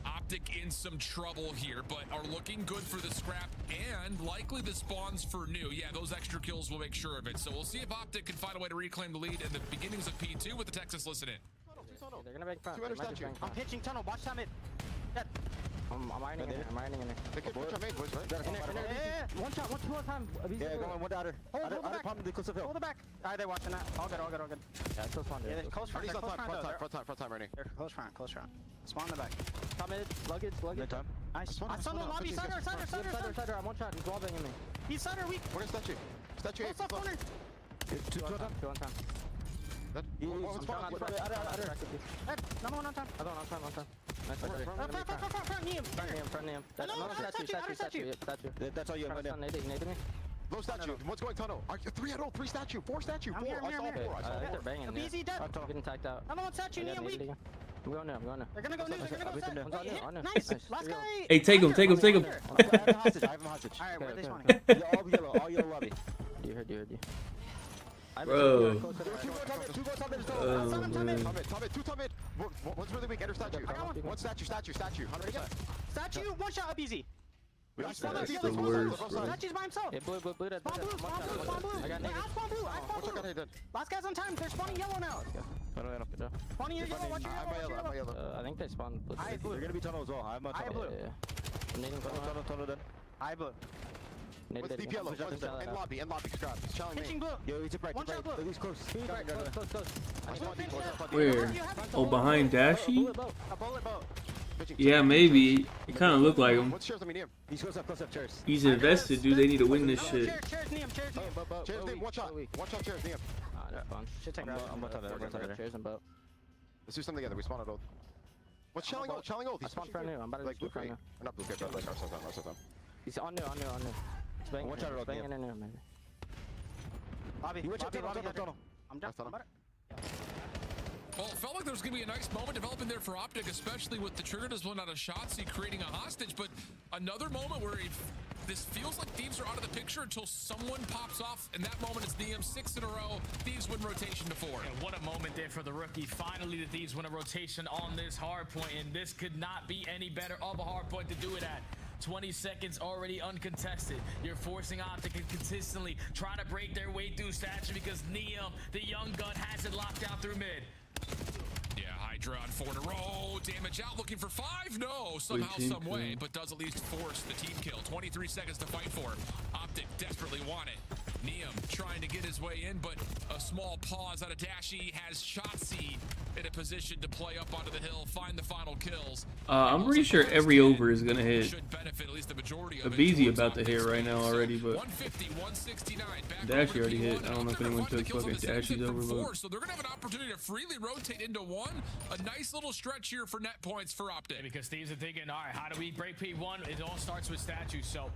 Optic in some trouble here, but are looking good for the scrap and likely the spawns for new. Yeah, those extra kills will make sure of it. So we'll see if Optic can find a way to reclaim the lead in the beginnings of P2 with the Texas listen in. They're gonna make front. I'm pitching tunnel. Watch that mid. I'm ironing in there. I'm ironing in there. They could push our main, boys, right? Yeah. One shot, 2 at a time. Yeah, go on, one outer. Hold the back. Hold the back. Alright, they're watching that. All good. Yeah, close front. Yeah, close front. Front time, Ernie. They're close front. Spawn in the back. Top mid, luggage. Mid time. Nice. I saw no lobby. Cider. I'm one shot. He's wall banging me. He's cider weak. We're in statue. Statue 8. Top corner. Two on time. Another one on time. Nice. Front Neum. Statue. That's all you have. Low statue. What's going tunnel? 3 at all. 3 statue. 4 statue. 4. I saw 4. I think they're banging. BZ dead. I'm getting tagged out. Another one statue. Neum weak. I'm going now. They're gonna go new. Nice. Last guy. Hey, take him. I have him hostage. Alright, where are they spawning? All yellow lobby. You heard you. Bro. Two go top mid. Top mid. 2 top mid. One's really weak. Enter statue. One statue. Statue. One shot. BZ. That's the worst, bro. Statue's by himself. Yeah, blue. Spawn blue. I got Wait, I'll spawn blue. Last guy's on time. They're spawning yellow now. Spawning your yellow. Watch your yellow. I think they spawned blue. I blue. They're gonna be tunnel as well. I have my tunnel. Tunnel then. I blue. What's deep yellow? In lobby. Scrap. He's challenging Pitching me. blue. Yo, he's a break. One shot blue. He's close. Close. Where? Oh, behind Dashy? A bullet boat. Yeah, maybe. It kind of looked like him. What's chairs? Let me near. He's close up chairs. He's invested, dude. They need to win this shit. Chairs, Neum. Chairs, Neum. One shot chairs, Neum. They're fun. Should take round. Chairs and boat. Let's do something together. We spawn at old. What's Chelling old? I spawned front new. I'm about to like do blue crate. front Or not blue crate, but like our stuff. He's on new. It's banging. One shot at old. Banging in new, man. Lobby. You went tunnel. I'm Well, it felt like there was going to be a nice moment developing there for Optic, especially with the trigger does one out of Shotzi creating a hostage, but another moment where this feels like Thieves are out of the picture until someone pops off, and that moment is Neum 6 in a row. Thieves win rotation to 4. And what a moment there for the rookie. Finally, the Thieves win a rotation on this hard point, and this could not be any better of a hard point to do it at. 20 seconds already uncontested. You're forcing Optic to consistently try to break their way through statue because Neum, the young gun, has it locked down through mid. Yeah, Hydra on 4 in a row. Damage out, looking for 5. No, somehow, some way, but does at least force the team kill. 23 seconds to fight for. Optic desperately want it. Neum trying to get his way in, but a small pause out of Dashi has Shotzi in a position to play up onto the hill, find the final kills. I'm pretty sure every over is gonna hit. Should benefit at least the majority of it. Abizi about to hit right now already, but 150, 169. Dashi already hit. I don't know if anyone took fucking Dashi's overload. So they're gonna have an opportunity to freely rotate into 1. A nice little stretch here for net points for Optic. Because Thieves are thinking, all right, how do we break P1? It all starts with statue, so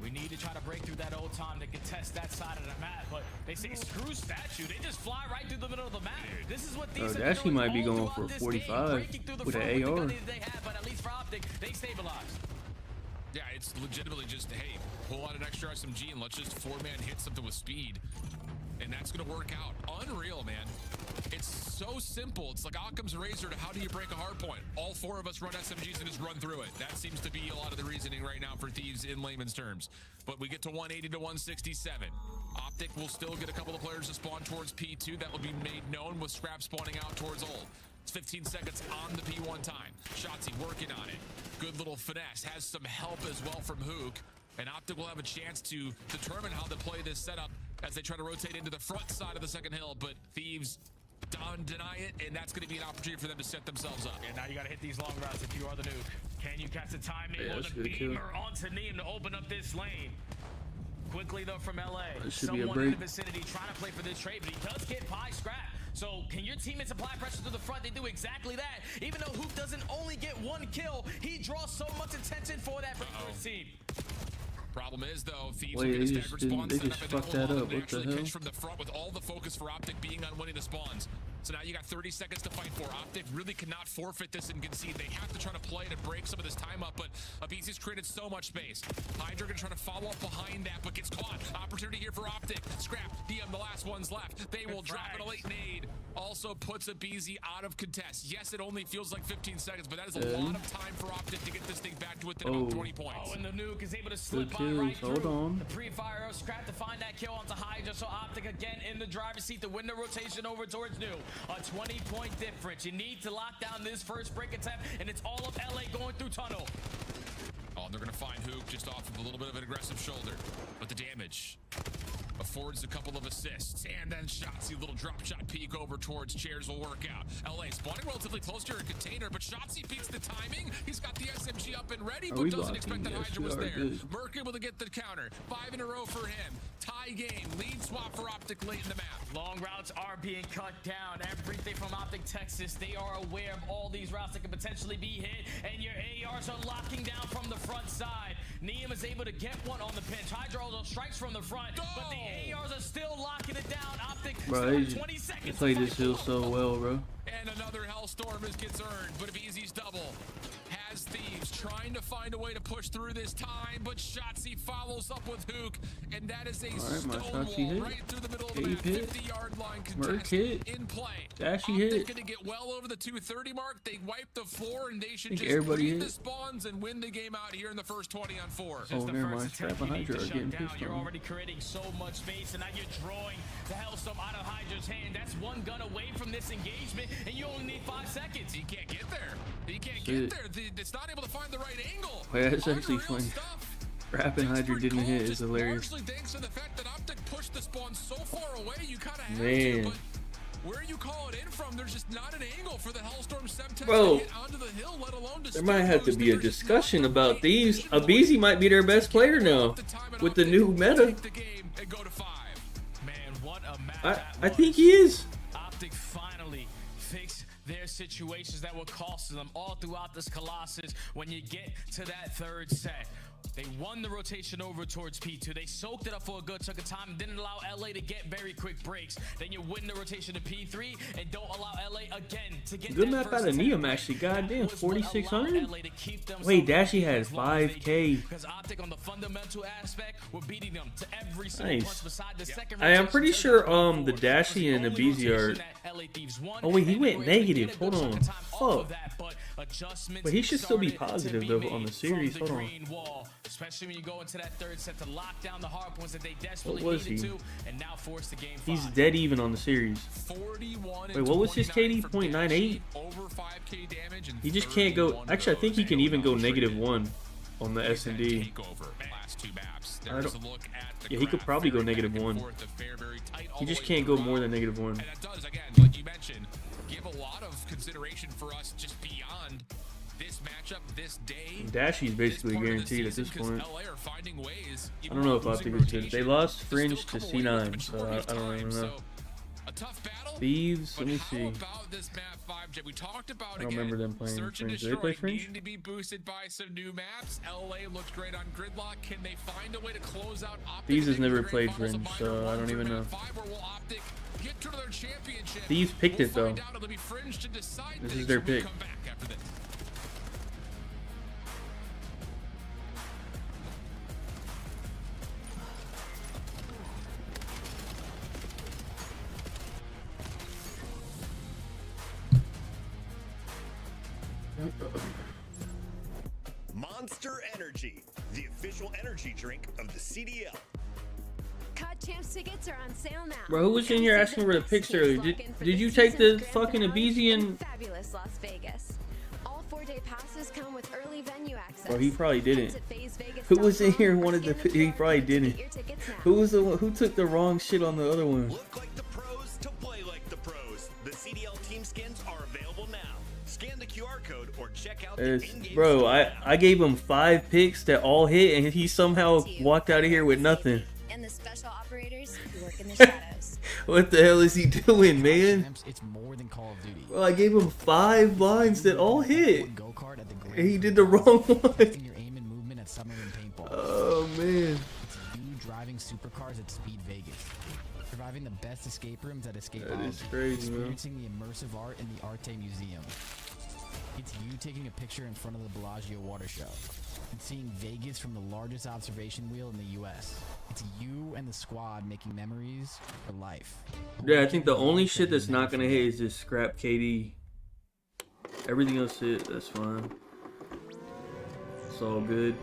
we need to try to break through that old time to contest that side of the map, but they say screw statue. They just fly right through the middle of the map. This is what these Dashi might be going for 45 with an AR. They have, but at least for Optic, they stabilize. Yeah, it's legitimately just, hey, pull out an extra SMG and let's just 4-man hit something with speed. And that's going to work out. Unreal, man. It's so simple. It's like Occam's razor to how do you break a hard point. All 4 of us run SMGs and just run through it. That seems to be a lot of the reasoning right now for Thieves in layman's terms. But we get to 180 to 167. Optic will still get a couple of players to spawn towards P2. That will be made known with Scrap spawning out towards Old. It's 15 seconds on the P1 time. Shotzi working on it. Good little finesse. Has some help as well from Hook. And Optic will have a chance to determine how to play this setup as they try to rotate into the front side of the second hill. But Thieves don't deny it, and that's going to be an opportunity for them to set themselves up. And now you got to hit these long routes if you are the nuke. Can you catch the timing Yeah, or the beamer onto Neum to open up this lane? Quickly, though, from LA. Someone in the vicinity trying to play for this trade, but he does get pie Scrap. So can your teammates apply pressure to the front? They do exactly that. Even though Hoop doesn't only get 1 kill, he draws so much attention for that first team. Problem is, though, Thieves Wait, will get a they staggered just spawn didn't- they setup just and fucked hold that on up. and What the actually hell? pitch from the front with all the focus for Optic being on winning the spawns. So now you got 30 seconds to fight for. Optic really cannot forfeit this and concede. They have to try to play to break some of this time up, but Abizi's created so much space. Hydra gonna try to follow up behind that, but gets caught. Opportunity here for Optic. Scrap, DM, the last one's left. They will drop it a late nade. Also puts Abizi out of contest. Yes, it only feels like 15 seconds, but that is a lot of time for Optic to get this thing back to within about 20 points. Oh, and the nuke is able to slip Good by right kills. Hold through. on. The pre-fire of Scrap to find that kill onto Hydra, so Optic again in the driver's seat to win the rotation over towards New. A 20-point difference. You need to lock down this first break attempt, and it's all of LA going through tunnel. Oh, and they're going to find Hook just off of a little bit of an aggressive shoulder. But the damage affords a couple of assists. And then Shotzi, little drop shot peek over towards chairs will work out. LA spawning relatively close to her container, but Shotzi beats the timing. He's got the SMG up and ready, but doesn't expect that Hydra was there. Merc able to get the counter. 5 in a row for him. Tie game. Lead swap for Optic late in the map. Long routes are being cut down. Everything from Optic Texas, they are aware of all these routes that could potentially be hit, and your ARs are locking down from the front side. Neum is able to get one on the pinch. Hydra also strikes from the front, but the ARs are still locking it down. Optic Bro, they played this hill so well, bro. And another Hellstorm gets earned, but Abizi's double has Thieves trying to find a way to push through this time, but Shotzi follows up with Hook, and that is a stonewall right through the middle of the map. 50-yard line contest in play. Dashi Optic hit. gonna get well over the 230 mark. They wipe the floor, and they should Think just everybody lead hit. the spawns and win the game out here in the first 20 on 4. Oh, never mind. Scrap and Hydra are getting pissed You're on. already creating so much space, and now you're drawing the Hellstorm out of Hydra's hand. That's 1 gun away from this engagement, and you only need 5 seconds. He can't get there. He can't get there. It's not able to find the right angle. Wait, that's actually funny. Scrap and Hydra didn't hit is hilarious. Largely thanks to the fact that Optic pushed the spawn so far away, you kind of have to, but where you call it in from, there's just not an angle for the Hellstorm Semtex to get onto the hill, let alone to there might have to be a discussion about these. Abizi might be their best player now with the new meta. Man, what a match I think he is. Optic finally fixed their situations that were costing them all throughout this Colossus. When you get to that third set, They won the rotation over towards P2. They soaked it up for a good chunk of time, didn't allow LA to get very quick breaks. Then you win the rotation to P3 and don't allow LA again to get good that map out of first Neum 10 actually. break. Goddamn, That was what allowed 4,600. LA to keep themselves Wait, Dashy in had as long as they 5K. could. Because Optic on the fundamental aspect were beating them to every single Nice. punch beside the second I'm rotation pretty to sure the third the fourth. Dashy and the Only BZ are. rotation that LA Thieves won, Oh wait, he and they went were able to get negative. a Hold good on. chunk of time off of Fuck. that, but adjustments But he should still be started to positive be though made on the from series. the Hold on. green wall, especially when you go into that third set to lock down the hard points that they desperately What was needed he? to, and now force the game. He's dead even on the series. 41 Wait, what was his KD? 0.98? Over 5k damage and He just can't go. Actually, I think he can even go -1 on the S&D. last two maps. I There's don't- a look at the Yeah, he could graph, probably go very back and -1. forth, the fair, very tight all He the just way can't go through. more than -1. And that does, again, like you mentioned, give a lot of consideration for us just beyond this matchup, this day. Dashy's basically part of the guaranteed at season, this 'cause point. LA are finding ways, I even don't know if while Optic losing is good. They rotation, lost to Fringe still to come away with a C9, so majority of I don't even time. know. So, a tough battle. Thieves, let me How see. about this map 5, Jeb? We talked about I don't again, remember them playing Search and Fringe. Did they play Destroy Fringe? needing to be boosted by some new maps. LA looks great on Gridlock. Can they find a way to close out Optic? Thieves has in never the grand played finals of Fringe, Minor so I One don't for even map know. 5, or will Optic get to their championship? Thieves picked it, though. Find out. It'll be Fringe to decide This things is their when we pick. come back after this. Monster Energy, the official energy drink of the CDL. COD Champs tickets are on sale now. Bro, who was in here asking for the picks earlier? Did you take the fucking Abezian? Fabulous Las Vegas. All 4-day passes come with early venue access. Bro, he probably didn't. Visit FazeVegas.com Who was in here and wanted or the? scan He QR probably code to didn't. get your tickets now. Who was the one? Who took the wrong shit on the other one? Look like the pros to play like the pros. The CDL team skins are available now. Scan the QR code or check out the in-game Bro, store now. I gave him 5 picks that all hit, and he somehow walked out of here with nothing. And the special operators who work in the shadows. What the hell is he doing, man? It's more than Call of Duty. Bro, I gave him 5 lines that all hit, Go-kart at the and he did the wrong one. your aim and movement at submarine paintball. Oh man. It's you driving supercars at Speed Vegas. Surviving the best escape rooms at Escape That is Island. crazy, man. Experiencing the immersive art in the Arte Museum. It's you taking a picture in front of the Bellagio water show. It's seeing Vegas from the largest observation wheel in the US. It's you and the squad making memories for life. Yeah, I think the only shit that's not gonna hit is this scrap KD. Everything else hit, that's fine. It's all good.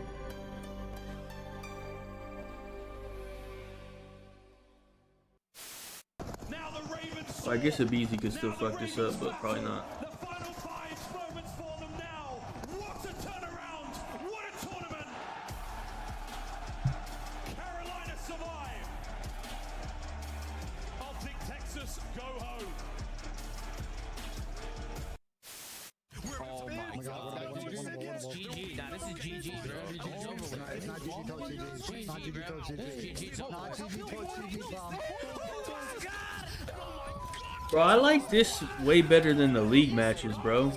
Well, I guess Abezy could still fuck this up, but probably not. Oh my god. GG. Nah, this is GG, bro. It's over with. It's not GG Coach GG. It's not GG Coach GG. GG, Not GG Coach GG, bro. Bro, I like this way better than the league matches, bro.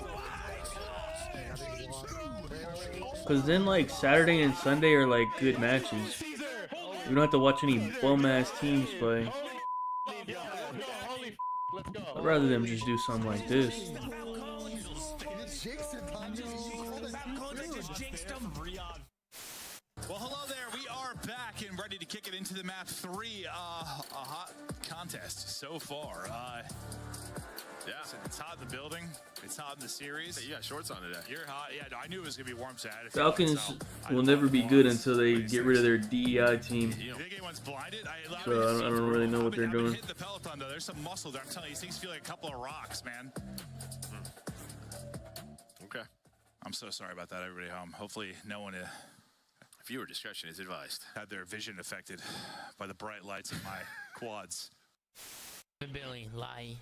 Cause then like Saturday and Sunday are like good matches. You don't have to watch any bum ass teams play. I'd rather them just do something like this. Well, hello there. We are back and ready to kick it into the map 3. A hot contest so far. Yeah, it's hot in the building. It's hot in the series. Hey, you got shorts on today. You're hot. Yeah, I knew it was gonna be warm Saturday. Falcons will never be good until they get rid of their DEI team. You think anyone's blinded? So I don't really know what they're doing. Hit the peloton though. There's some muscle there. I'm telling you, these things feel like a couple of rocks, man. Okay. I'm so sorry about that, everybody at home. Hopefully, no one. Viewer discretion is advised. Had their vision affected by the bright lights of my quads. Billy, lie.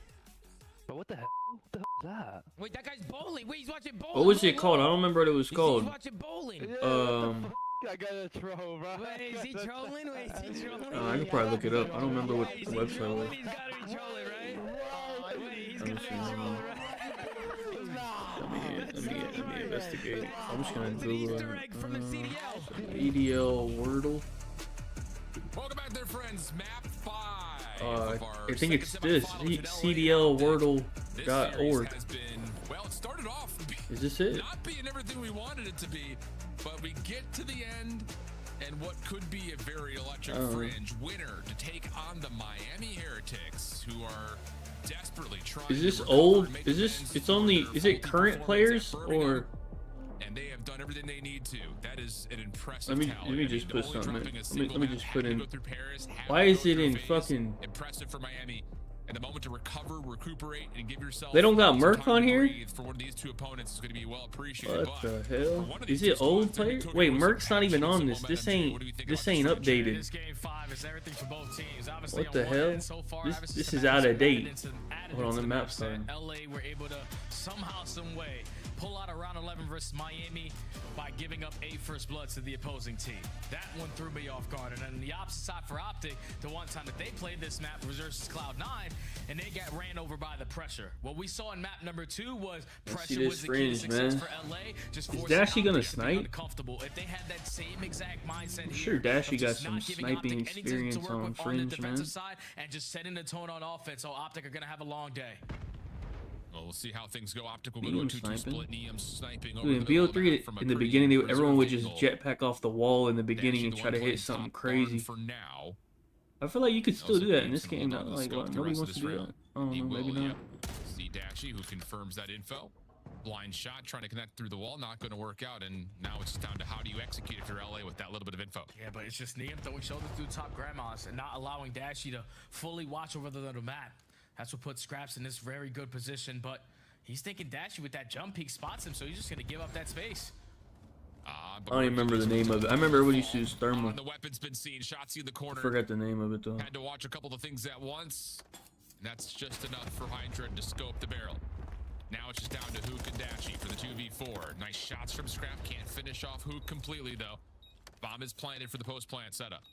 But what the hell? What the hell is that? Wait, that guy's bowling. Wait, he's watching bowling. What was Look, it called? I look. don't remember what it was called. He's watching bowling. I gotta troll, bro. Wait, is he trolling? Wait, is he trolling? I can probably look it up. I don't remember what the website was. He's gotta be trolling, right? Wait, he's Let me gotta be see. trolling, right? Let me investigate. I'm just gonna Google EDL Wordle. Welcome back there, friends. Map 5. I think it's this cdlwordle.org. Well, it started off Is this it? not being everything we wanted it to be, but we get to the end, and what could be a very electric fringe winner to take on the Miami Heretics, who are desperately trying. Is this to old? Is this? It's only. Is it current players or? And they have done everything they need to. That is an impressive. Let me just put something in. Let me just put in. Why is it in fucking? Impressive for Miami. And the moment to recover, recuperate, and give yourself. They don't got Merc on here. For one of these two opponents is going to be well appreciated. What the hell? Is it old player? Wait, Merc's not even on this. This ain't updated. What the hell? This is out of date. Hold on, the map starting. LA were able to somehow, some way pull out a round 11 versus Miami by giving up 8 first bloods to the opposing team. That one threw me off guard. And then the opposite side for Optic, the one time that they played this map was versus Cloud9, and they got ran over by the pressure. What we saw in map number 2 was pressure was the key to success for LA. Just is Dashy gonna snipe? If they had that same exact mindset I'm sure Dashy got some sniping experience on Fringe, man. Side and just setting the tone on offense, so Optic are gonna have a long day. Well, we'll see how things go. Optic will go to a 2-2 split. Neum sniping over in BO3 in the beginning, everyone would just jetpack off the wall in the beginning and try to hit something crazy. For now, I feel like you could still do that in this game. Not like nobody wants to do that. I don't know, maybe not. See Dashy, who confirms that info. Blind shot, trying to connect through the wall, not going to work out. And now it's just down to how do you execute if you're LA with that little bit of info. Yeah, but it's just Neum throwing shoulders through top grandmas and not allowing Dashy to fully watch over the little map. That's what puts Scraps in this very good position, but he's thinking Dashy with that jump peek spots him, so he's just going to give up that space. I don't even remember the name of it. I remember everybody used to use thermal. The weapon's been seen. Shots in the corner. I forgot the name of it though. Had to watch a couple of things at once. And that's just enough for Hydra to scope the barrel. Now it's just down to Hook and Dashy for the 2v4. Nice shots from Scrap. Can't finish off Hook completely though. Bomb is planted for the post-plant setup.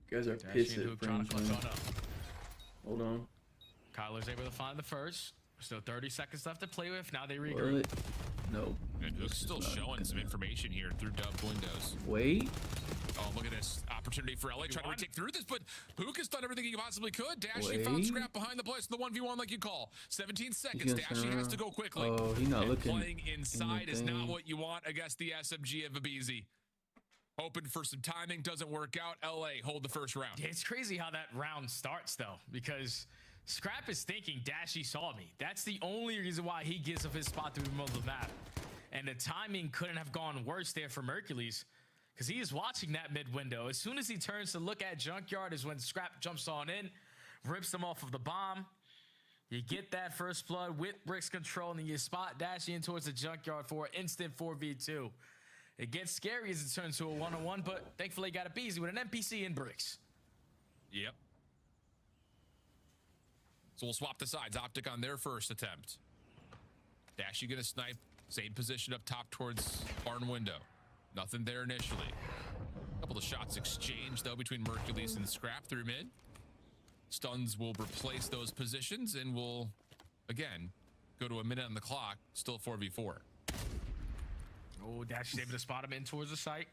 You guys are pissed at Fringe, man. Hold on. Kyler's able to find the first. Still 30 seconds left to play with. Now they regroup. Nope. Hook's still showing some information here through dubbed windows. Wait. Oh, look at this opportunity for LA trying to retake through this, but Hook has done everything he possibly could. Dashy found Scrap behind the place in the 1v1 like you call. 17 seconds. Dashy has to go quickly. Oh, he's not looking. Playing inside is not what you want against the SMG of Abizi. Hoping for some timing, doesn't work out. LA hold the first round. Yeah, it's crazy how that round starts though, because Scrap is thinking Dashy saw me. That's the only reason why he gives up his spot through the middle of the map. And the timing couldn't have gone worse there for Mercules, because he is watching that mid window. As soon as he turns to look at Junkyard is when Scrap jumps on in, rips him off of the bomb. You get that first blood with Brick's control, and then you spot Dashy in towards the Junkyard for an instant 4v2. It gets scary as it turns to a 1-on-1, but thankfully got a Beezy with an NPC in Bricks. Yep. So we'll swap the sides. Optic on their first attempt. Dashy gonna snipe. Same position up top towards barn window. Nothing there initially. A couple of shots exchanged though between Mercules and Scrap through mid. Stuns will replace those positions and will again go to a minute on the clock. Still 4v4. Oh, Dashy's able to spot him in towards the site.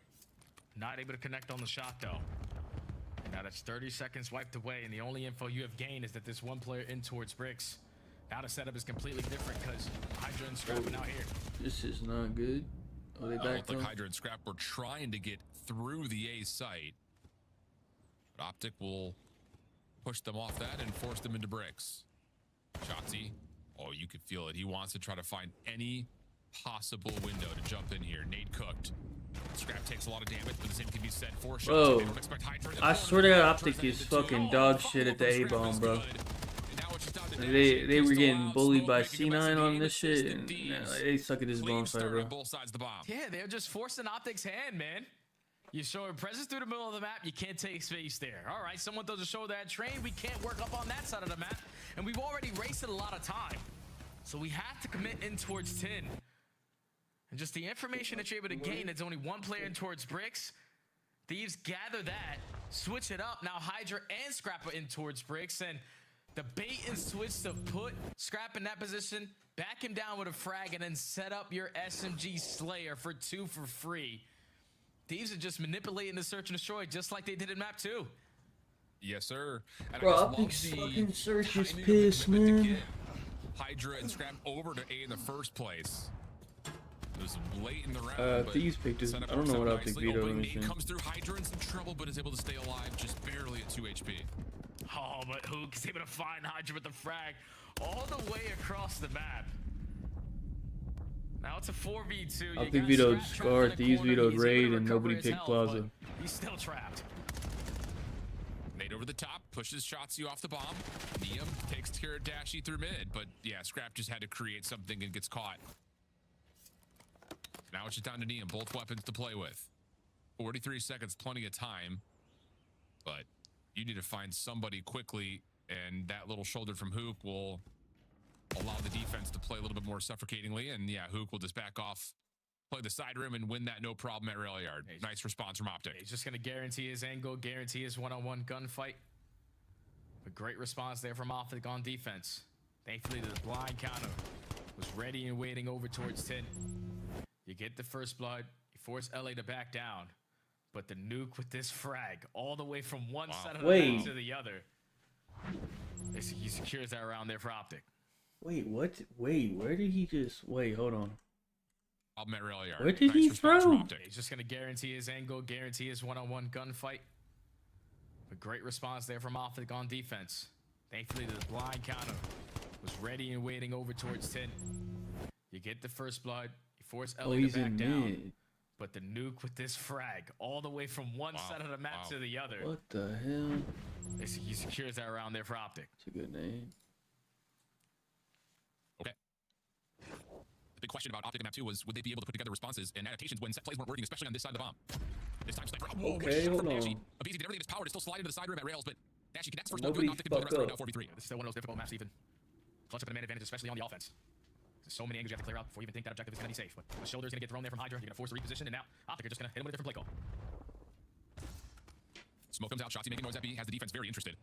Not able to connect on the shot though. Now that's 30 seconds wiped away, and the only info you have gained is that this one player in towards Bricks. Now the setup is completely different because Hydra and Scrap are now here. This is not good. Are they back? Like Hydra and Scrap were trying to get through the A site. But Optic will push them off that and force them into Bricks. Shotzi. Oh, you could feel it. He wants to try to find any possible window to jump in here. Nade cooked. Scrap takes a lot of damage, but the same can be said for Bro, I swear to God, Optic is fucking dog shit at the A-bomb, bro. They were getting bullied by C9 on this shit, and they suck at this bonfire, bro. Yeah, they're just forcing Optic's hand, man. You show a presence through the middle of the map, you can't take space there. All right, someone does a show that train, we can't work up on that side of the map, and we've already wasted a lot of time. So we have to commit in towards 10. And just the information that you're able to gain, it's only one player in towards Bricks. Thieves gather that, switch it up. Now Hydra and Scrap are in towards Bricks, and The bait and switch to put Scrap in that position, back him down with a frag, and then set up your SMG Slayer for 2 for free. Thieves are just manipulating the search and destroy just like they did in map 2. Yes, sir. And Bro, I I just think love fucking search is timing of the pissed, commitment to man. get Hydra and Scrap over to A in the first place. It was late in the round. but Thieves picked his. I set up don't know what himself Optic nicely. Vito Opening is knee in. comes through. Hydra in some trouble, but is able to stay alive just barely at 2 HP. Oh, but Hook is able to find Hydra with the frag all the way across the map. Now it's a 4v2. Optic vetoed Scar, Thieves vetoed Raid, and nobody picked Plaza. He's still trapped. Nade over the top, pushes Shotzi off the bomb. Neum takes care of Dashy through mid, but yeah, Scrap just had to create something and gets caught. Now it's just down to Neum, both weapons to play with. 43 seconds, plenty of time, but you need to find somebody quickly, and that little shoulder from Hook will allow the defense to play a little bit more suffocatingly, and yeah, Hook will just back off, play the side rim, and win that no problem at rail yard. Nice response from Optic. He's just going to guarantee his angle, guarantee his one-on-one gunfight. A great response there from Optic on defense. Thankfully, the blind counter was ready and waiting over towards 10. You get the first blood. You force LA to back down. But the nuke with this frag all the way from one side of the map to the other. He secures that round there for Optic. Wait, what? Wait, where did he just... Wait, hold on. Where did he throw? He's just going to guarantee his angle, guarantee his one-on-one gunfight. A great response there from Optic on defense. Thankfully, the blind counter was ready and waiting over towards 10. You get the first blood. You force LA to back down. Mid. But the nuke with this frag all the way from one side of the map to the other. What the hell? He secures that round there for Optic. It's a good name. Okay. The big question about Optic in map 2 was, would they be able to put together responses and adaptations when set plays weren't working, especially on this side of the bomb? This time, Sniper. Okay, hold on. Abizi did everything in his power to still slide into the side rim at rails, but Dashy connects first. Nobody Optic can build the rest fuck right now, 4v3. This is still one of those difficult maps, even. Clutch up in a man advantage, especially on the offense. There's so many angles you have to clear out before you even think that objective is going to be safe. But the shoulder's going to get thrown there from Hydra. You're going to force a reposition, and now Optic are just going to hit him with a different play call. Smoke comes out. Shotzi making noise at B, has the defense very interested.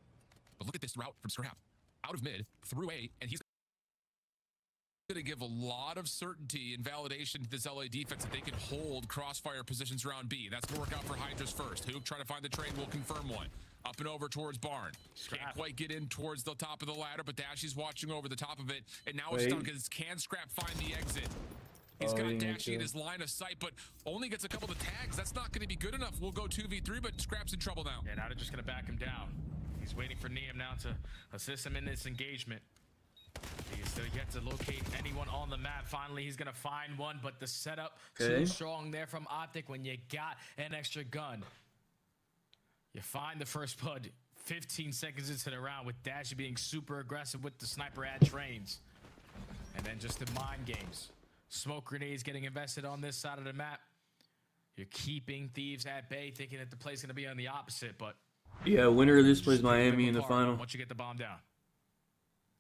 But look at this route from Scrap. Out of mid, through A, and he's going to give a lot of certainty and validation to this LA defense that they can hold crossfire positions around B. That's going to work out for Hydra's first. Hook trying to find the trade will confirm one. Up and over towards Barn. Can't quite get in towards the top of the ladder, but Dashy's watching over the top of it. And now it's done because can Scrap find the exit? He's got Dashy in his line of sight, but only gets a couple of tags. That's not going to be good enough. We'll go 2v3, but Scrap's in trouble now. Yeah, now they're just going to back him down. He's waiting for Neum now to assist him in this engagement. He's still yet to locate anyone on the map. Finally, he's going to find one, but the setup too strong there from Optic when you got an extra gun. You find the first blood 15 seconds into the round with Dashy being super aggressive with the sniper ad trains. And then just the mind games. Smoke grenades getting invested on this side of the map. You're keeping Thieves at bay, thinking that the play's going to be on the opposite, but... Yeah, winner of this plays Miami in the final. Once you get the bomb down.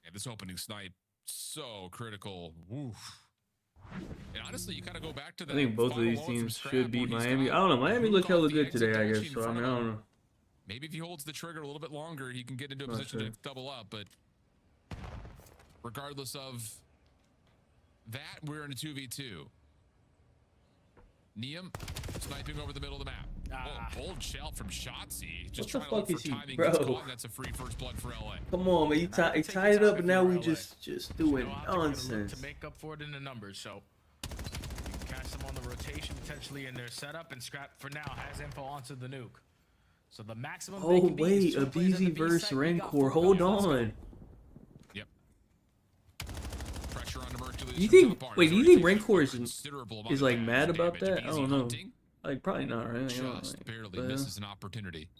Yeah, this opening snipe, so critical. Woof. And honestly, you kind of go back to the... I think both of these teams should beat Miami. I don't know. Miami looked hella good today, I guess. So, I mean, I don't know. Maybe if he holds the trigger a little bit longer, he can get into a position to double up. But regardless of that, we're in a 2v2. Neum sniping over the middle of the map. Bold shell from Shotzi. Just trying to look for timing. Bro. That's a free first blood for LA. Come on, man. You tied it up, and now we just doing nonsense. To make up for it in the numbers, so you can catch them on the rotation potentially in their setup, and Scrap for now has info onto the nuke. So the maximum. Oh wait, Abizi versus Rancor. Hold on. Yep. Pressure on Mercules. You think? Wait, do you think Rancor is like mad about that? I don't know. Like probably not, right? Just barely misses an opportunity.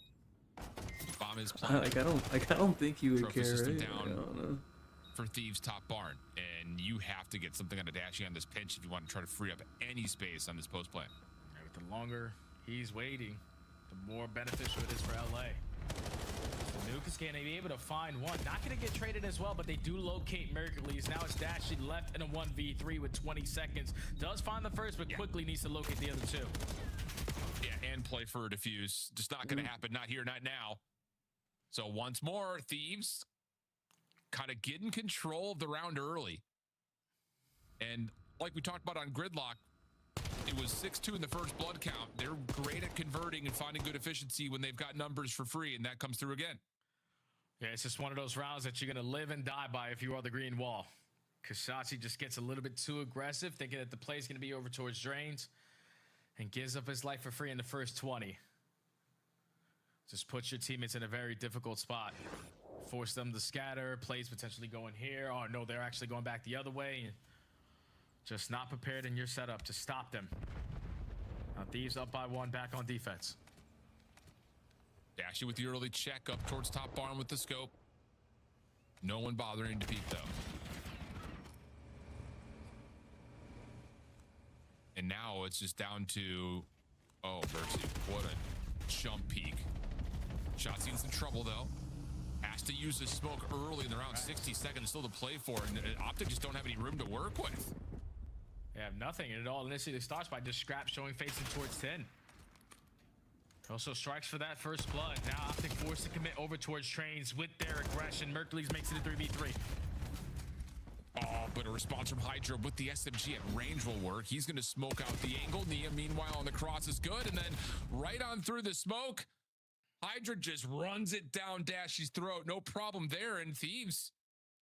Bomb is planted. I don't think he would care. System Right? down I don't know. for Thieves top barn, and you have to get something out of Dashy on this pinch if you want to try to free up any space on this post play. The longer he's waiting, the more beneficial it is for LA. The nuke is going to be able to find one. Not going to get traded as well, but they do locate Mercules. Now it's Dashy left in a 1v3 with 20 seconds. Does find the first, but quickly needs to locate the other two. Yeah, and play for a defuse. Just not going to happen. Not here, not now. So once more, Thieves kind of getting control of the round early. And like we talked about on Gridlock, it was 6-2 in the first blood count. They're great at converting and finding good efficiency when they've got numbers for free, and that comes through again. Yeah, it's just one of those rounds that you're going to live and die by if you are the green wall. Kashachi just gets a little bit too aggressive, thinking that the play's going to be over towards drains, and gives up his life for free in the first 20. Just puts your teammates in a very difficult spot. Force them to scatter, plays potentially going here. Oh, no, they're actually going back the other way. Just not prepared in your setup to stop them. Now Thieves up by 1, back on defense. Dashy with the early check up towards top barn with the scope. No one bothering to peek though. And now it's just down to, oh, Bertie, what a jump peek. Shot's in some trouble though. Has to use his smoke early in the round. 60 seconds still to play for, and Optic just don't have any room to work with. They have nothing, and it all initially starts by just Scrap showing facing towards 10. Also strikes for that first blood. Now Optic forced to commit over towards trains with their aggression. Mercules makes it a 3v3. Oh, but a response from Hydra with the SMG at range will work. He's going to smoke out the angle. Nia, meanwhile, on the cross is good, and then right on through the smoke, Hydra just runs it down Dashy's throat. No problem there, and Thieves,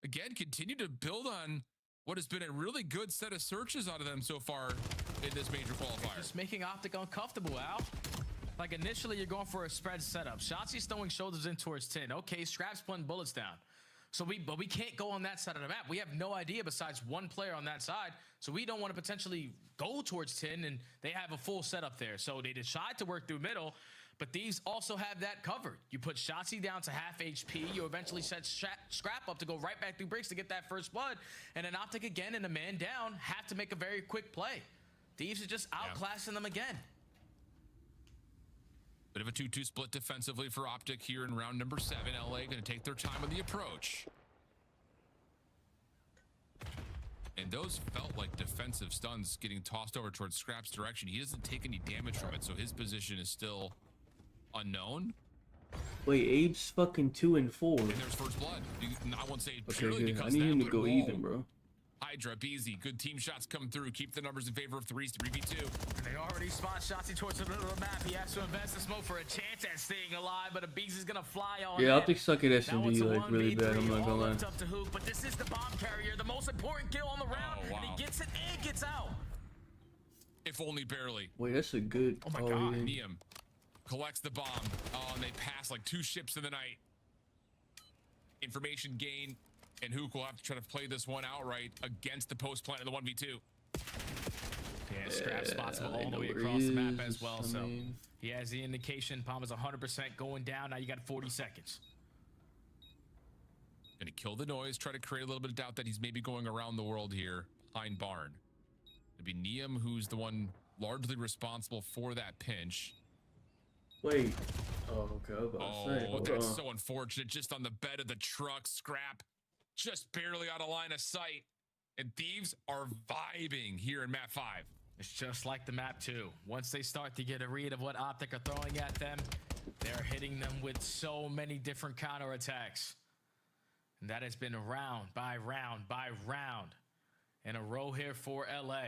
again, continue to build on what has been a really good set of searches out of them so far in this major qualifier. Just making Optic uncomfortable, Al. Like initially, you're going for a spread setup. Shotzi's throwing shoulders in towards 10. Okay, Scrap's putting bullets down. But we can't go on that side of the map. We have no idea besides one player on that side. So we don't want to potentially go towards 10, and they have a full setup there. So they decide to work through middle, but these also have that covered. You put Shotzi down to half HP. You eventually set Scrap up to go right back through bricks to get that first blood. And then Optic again and a man down have to make a very quick play. Thieves are just outclassing them again. Bit of a 2-2 split defensively for Optic here in round number 7. LA going to take their time on the approach. And those felt like defensive stuns getting tossed over towards Scrap's direction. He doesn't take any damage from it, so his position is still unknown. Wait, Abe's fucking 2 and 4. And there's first blood. I won't say Okay, purely good. because I need that, him to but go whoa. even, bro. Hydra, Beezy, good team shots come through. Keep the numbers in favor of 3s, 3v2. And they already spot Shotzi towards the middle of the map. He has to invest in smoke for a chance at staying alive, but a Beezy's gonna fly on. Yeah, Optic suck at SMG like really bad. I'm not gonna lie. Up to Hook, but this is the bomb carrier, the most important kill on the round, and he gets it and gets out. If only barely. Wait, that's a good. Oh my God. Niam collects the bomb. Oh, and they pass like 2 ships in the night. Information gain. And Hook will have to try to play this one outright against the post plant in the 1v2. Yeah, Scrap spots him all the way across the map as well. So he has the indication. Palm is 100% going down. Now you got 40 seconds. Gonna kill the noise, try to create a little bit of doubt that he's maybe going around the world here behind Barn. It'd be Niam who's the one largely responsible for that pinch. Wait. Oh, okay. I was about to say, that's so unfortunate. Just on the bed of the truck, Scrap. Just barely out of line of sight. And Thieves are vibing here in map 5. It's just like the map 2. Once they start to get a read of what Optic are throwing at them, they're hitting them with so many different counterattacks. And that has been round by round by round in a row here for LA.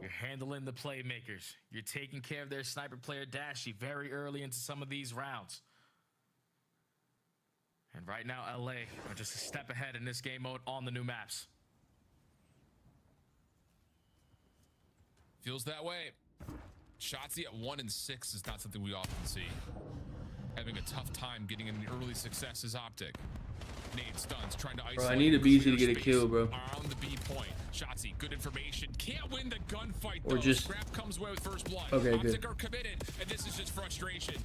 You're handling the playmakers. You're taking care of their sniper player Dashy very early into some of these rounds. And right now, LA are just a step ahead in this game mode on the new maps. Feels that way. Shotzi at 1 and 6 is not something we often see. Having a tough time getting an early success is Optic. Nade stuns, trying to isolate. Bro, I need a Beezy to get a kill, bro. On the B point. Shotzi, good information. Can't win the gunfight, though. Or just... Scrap comes away with first blood. Okay, Optic good. are committed, and this is just frustration.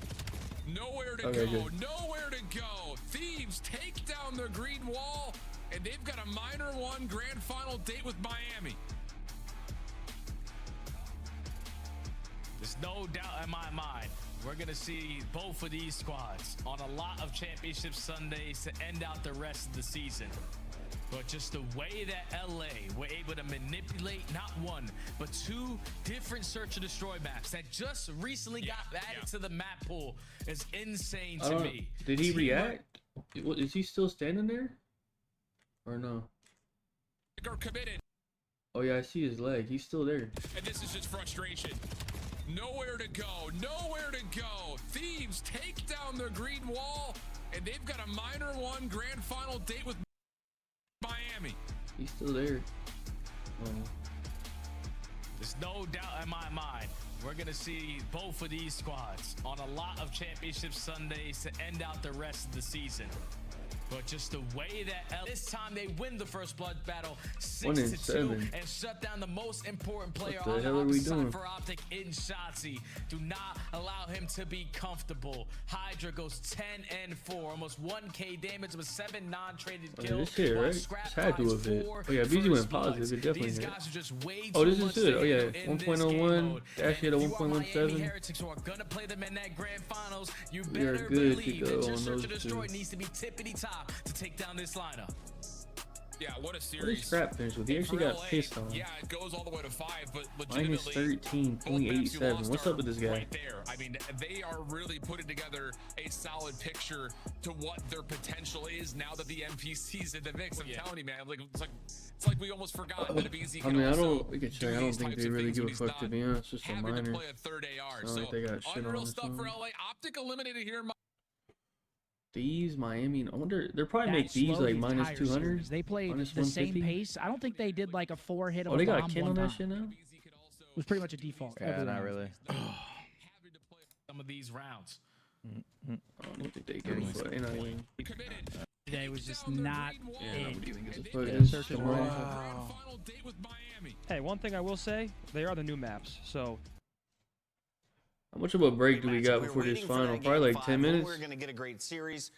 Nowhere to go. Good. Nowhere to go. Thieves take down the green wall, and they've got a minor 1 grand final date with Miami. There's no doubt in my mind we're going to see both of these squads on a lot of championship Sundays to end out the rest of the season. But just the way that LA were able to manipulate not 1, but 2 different search and destroy maps that just recently got added to the map pool is insane to me. Did he react? What, is he still standing there? Or no? Are committed. Oh yeah, I see his leg. He's still there. And this is just frustration. Nowhere to go. Nowhere to go. Thieves take down the green wall, and they've got a minor one grand final date with Miami. He's still there. Oh. There's no doubt in my mind we're going to see both of these squads on a lot of championship Sundays to end out the rest of the season. But just the way that this time they win the first blood battle 6-2 and shut down the most important player on the opposite side for Optic in Shotzi. Do not allow him to be comfortable. Hydra goes 10-4, almost 1k damage with 7 non-traded kills. This hit, right? This had to have hit. Oh yeah, BZ went positive. It definitely hit. Oh, this is good. Oh yeah, 1.01. Dash hit a 1.17. Heretics who are gonna play them in that grand finals. You We are better good to believe go that your on search those and destroy two. needs to be tippity top to take down this lineup. Yeah, what a What is series. Scrap finish with? He actually got pissed on. Yeah, it goes all the way to 5, but Minus legitimately, 13.87. What's up with this guy? right there. I mean, they are really putting together a solid picture to what their potential is now that the NPC's in the mix. I'm telling you, man, it's like we almost forgot that BZ I can mean, I also don't. We can check. I don't think they really give a fuck, to be honest. Just a having to minor. play a third AR. It's not So like they got shit on unreal this stuff for one. LA. Optic eliminated here in These Miami. I wonder. They'll probably That make these slowed like the minus entire 200. series. They played minus the same 150. pace. I don't think they did like a 4-hit. Oh, they got a bomb kill on one that time. shit now. It was pretty much a default. Yeah, every not round. really. Some of these rounds. I don't think they give a fuck. They not even. Today was just not Yeah, it. nobody even gives a fuck. Yeah, It's search is tomorrow. wow. Hey, one thing I will say, they are the new maps. So How much of a break do we got We're before this waiting for final? that Probably game like 5. 10 minutes. We're going to get a great series.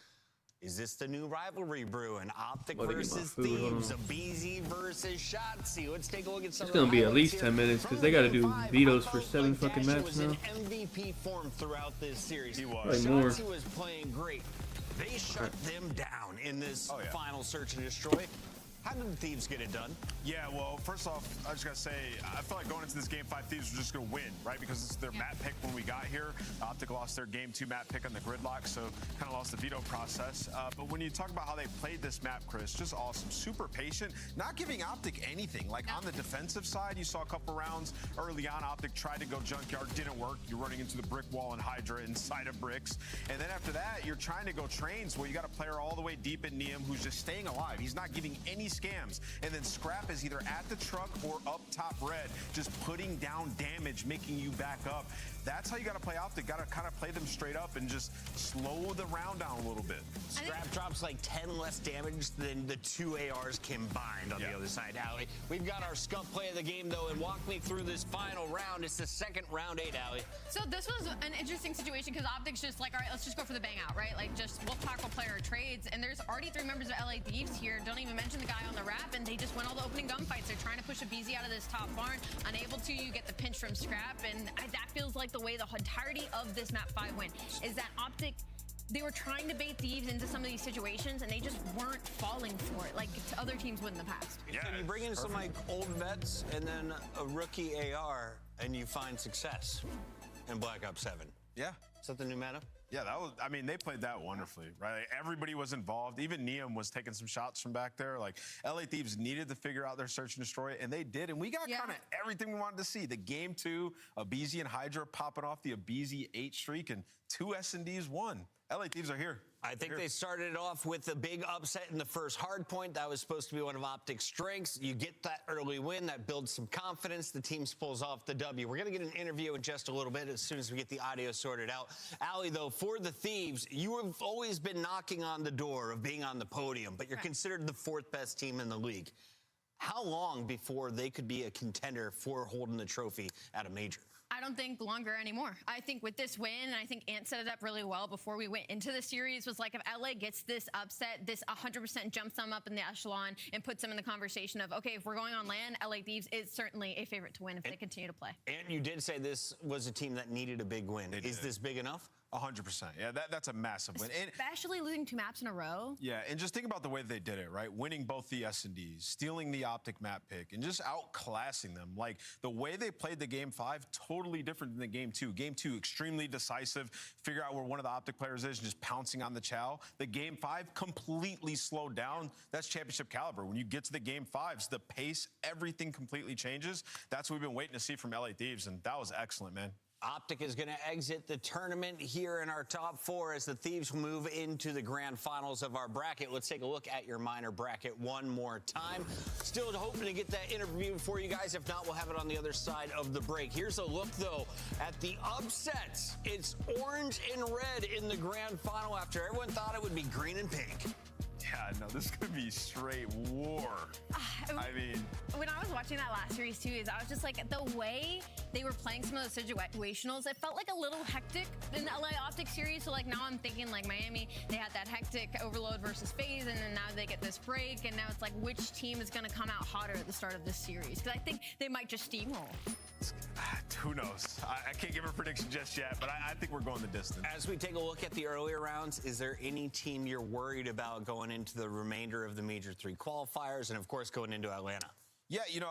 Is this the new rivalry brewing? Optic About to get my versus food, hold Thieves, on. BZ versus Shotzi. Let's take a look at some It's of the gonna be at highlights least here. 10 minutes because they got to do vetoes for 7 fucking Dasher maps was now. in MVP form throughout this series. He was. Probably more. Shotzi was playing great. They shut them down in this Oh, yeah. final search and destroy. How did the Thieves get it done? Yeah, well, first off, I just gotta say, I feel like going into this game 5, Thieves were just gonna win, right? Because it's their map pick when we got here. Optic lost their game 2 map pick on the gridlock, so kind of lost the veto process. But when you talk about how they played this map, Chris, just awesome. Super patient, not giving Optic anything. Like on the defensive side, you saw a couple rounds early on. Optic tried to go junkyard, didn't work. You're running into the brick wall and Hydra inside of bricks. And then after that, you're trying to go trains where you got a player all the way deep in Neum who's just staying alive. He's not giving any scams. And then Scrap is either at the truck or up top red, just putting down damage, making you back up. That's how you got to play Optic. Got to kind of play them straight up and just slow the round down a little bit. Scrap drops like 10 less damage than the 2 ARs combined on the other side. Allie, we've got our scuff play of the game, though, and walk me through this final round. It's the second round 8, Allie. So this was an interesting situation because Optic's just like, all right, let's just go for the bang out, right? Like, just we'll tackle player trades. And there's already 3 members of LA Thieves here. Don't even mention the guy on the wrap, and they just went all the opening gunfights. They're trying to push a BZ out of this top barn. Unable to, you get the pinch from Scrap, and that feels like the way the entirety of this map 5 went, is that Optic, they were trying to bait Thieves into some of these situations, and they just weren't falling for it like other teams would in the past. Yeah, so you bring in some like old vets and then a rookie AR, and you find success in Black Ops 7. Yeah. Is that the new meta? Yeah, that was, I mean, they played that wonderfully, right? Everybody was involved. Even Neum was taking some shots from back there. Like, LA Thieves needed to figure out their search and destroy, and they did. And we got kind of everything we wanted to see. The game 2, Abizi and Hydra popping off the Abizi 8 streak, and 2 S&Ds won. LA Thieves are here. I think they started it off with a big upset in the first hard point. That was supposed to be one of Optic's strengths. You get that early win, that builds some confidence. The team pulls off the W. We're going to get an interview in just a little bit as soon as we get the audio sorted out. Allie, though, for the Thieves, you have always been knocking on the door of being on the podium, but you're considered the 4th best team in the league. How long before they could be a contender for holding the trophy at a major? I don't think longer anymore. I think with this win, and I think Ant set it up really well before we went into the series, was like if LA gets this upset, this 100% jumps them up in the echelon and puts them in the conversation of, okay, if we're going on land, LA Thieves is certainly a favorite to win if they continue to play. And you did say this was a team that needed a big win. Is this big enough? 100%. Yeah, that's a massive win. And Especially losing 2 maps in a row. yeah, and just think about the way they did it, right? Winning both the S&Ds, stealing the Optic map pick, and just outclassing them. Like, the way they played the Game 5, totally different than the Game 2. Game 2, extremely decisive, figure out where one of the Optic players is, and just pouncing on the chow. The Game 5 completely slowed down. That's championship caliber. When you get to the Game 5s, the pace, everything completely changes. That's what we've been waiting to see from LA Thieves, and that was excellent, man. Optic is going to exit the tournament here in our top 4 as the Thieves move into the grand finals of our bracket. Let's take a look at your minor bracket one more time. Still hoping to get that interview for you guys. If not, we'll have it on the other side of the break. Here's a look, though, at the upsets. It's orange and red in the grand final after everyone thought it would be green and pink. Yeah, no, this could be straight war. I mean, when I was watching that last series too, I was just like, the way they were playing some of the situationals, it felt like a little hectic in the LA Optic series. So like now I'm thinking like Miami, they had that hectic Overload versus FaZe, and then now they get this break, and now it's like which team is going to come out hotter at the start of this series? Because I think they might just steamroll. Who knows? I can't give a prediction just yet, but I think we're going the distance. As we take a look at the earlier rounds, is there any team you're worried about going into the remainder of the Major 3 qualifiers and, of course, going into Atlanta? Yeah, you know,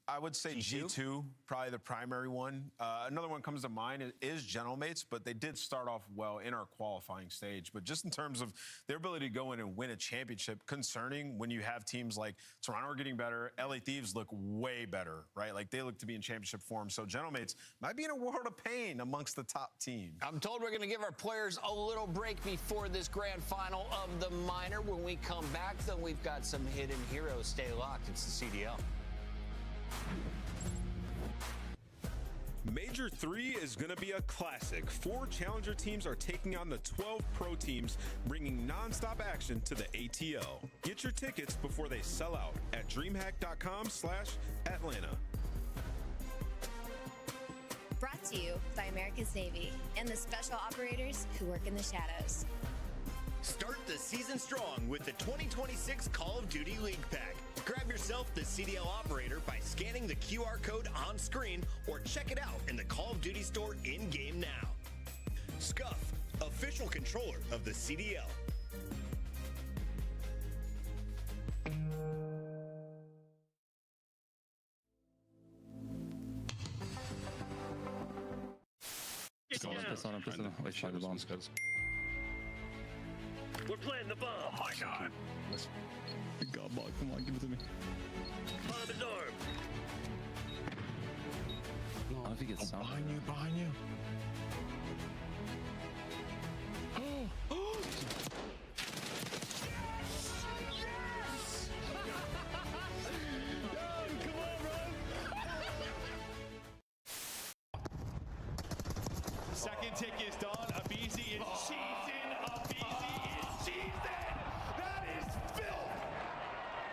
I would say G2, probably the primary one. Another one comes to mind is Gentlemates, but they did start off well in our qualifying stage. But just in terms of their ability to go in and win a championship, concerning when you have teams like Toronto are getting better, LA Thieves look way better, right? Like they look to be in championship form. So Gentlemates might be in a world of pain amongst the top teams. I'm told we're going to give our players a little break before this grand final of the minor. When we come back, though, we've got some hidden heroes. Stay locked. It's the CDL. Major 3 is going to be a classic. 4 challenger teams are taking on the 12 pro teams, bringing non-stop action to the ATL. Get your tickets before they sell out at DreamHack.com/Atlanta. Brought to you by America's Navy and the special operators who work in the shadows. Start the season strong with the 2026 Call of Duty League Pack. Grab yourself the CDL operator by scanning the QR code on screen or check it out in the Call of Duty store in-game now. Scuff, official controller of the CDL. We're playing the bomb. Oh my god. God, ball, come on, give it to me. Bomb is armed. No, I think it's behind you. Second tick is done. Abizi is cheating. That is filth.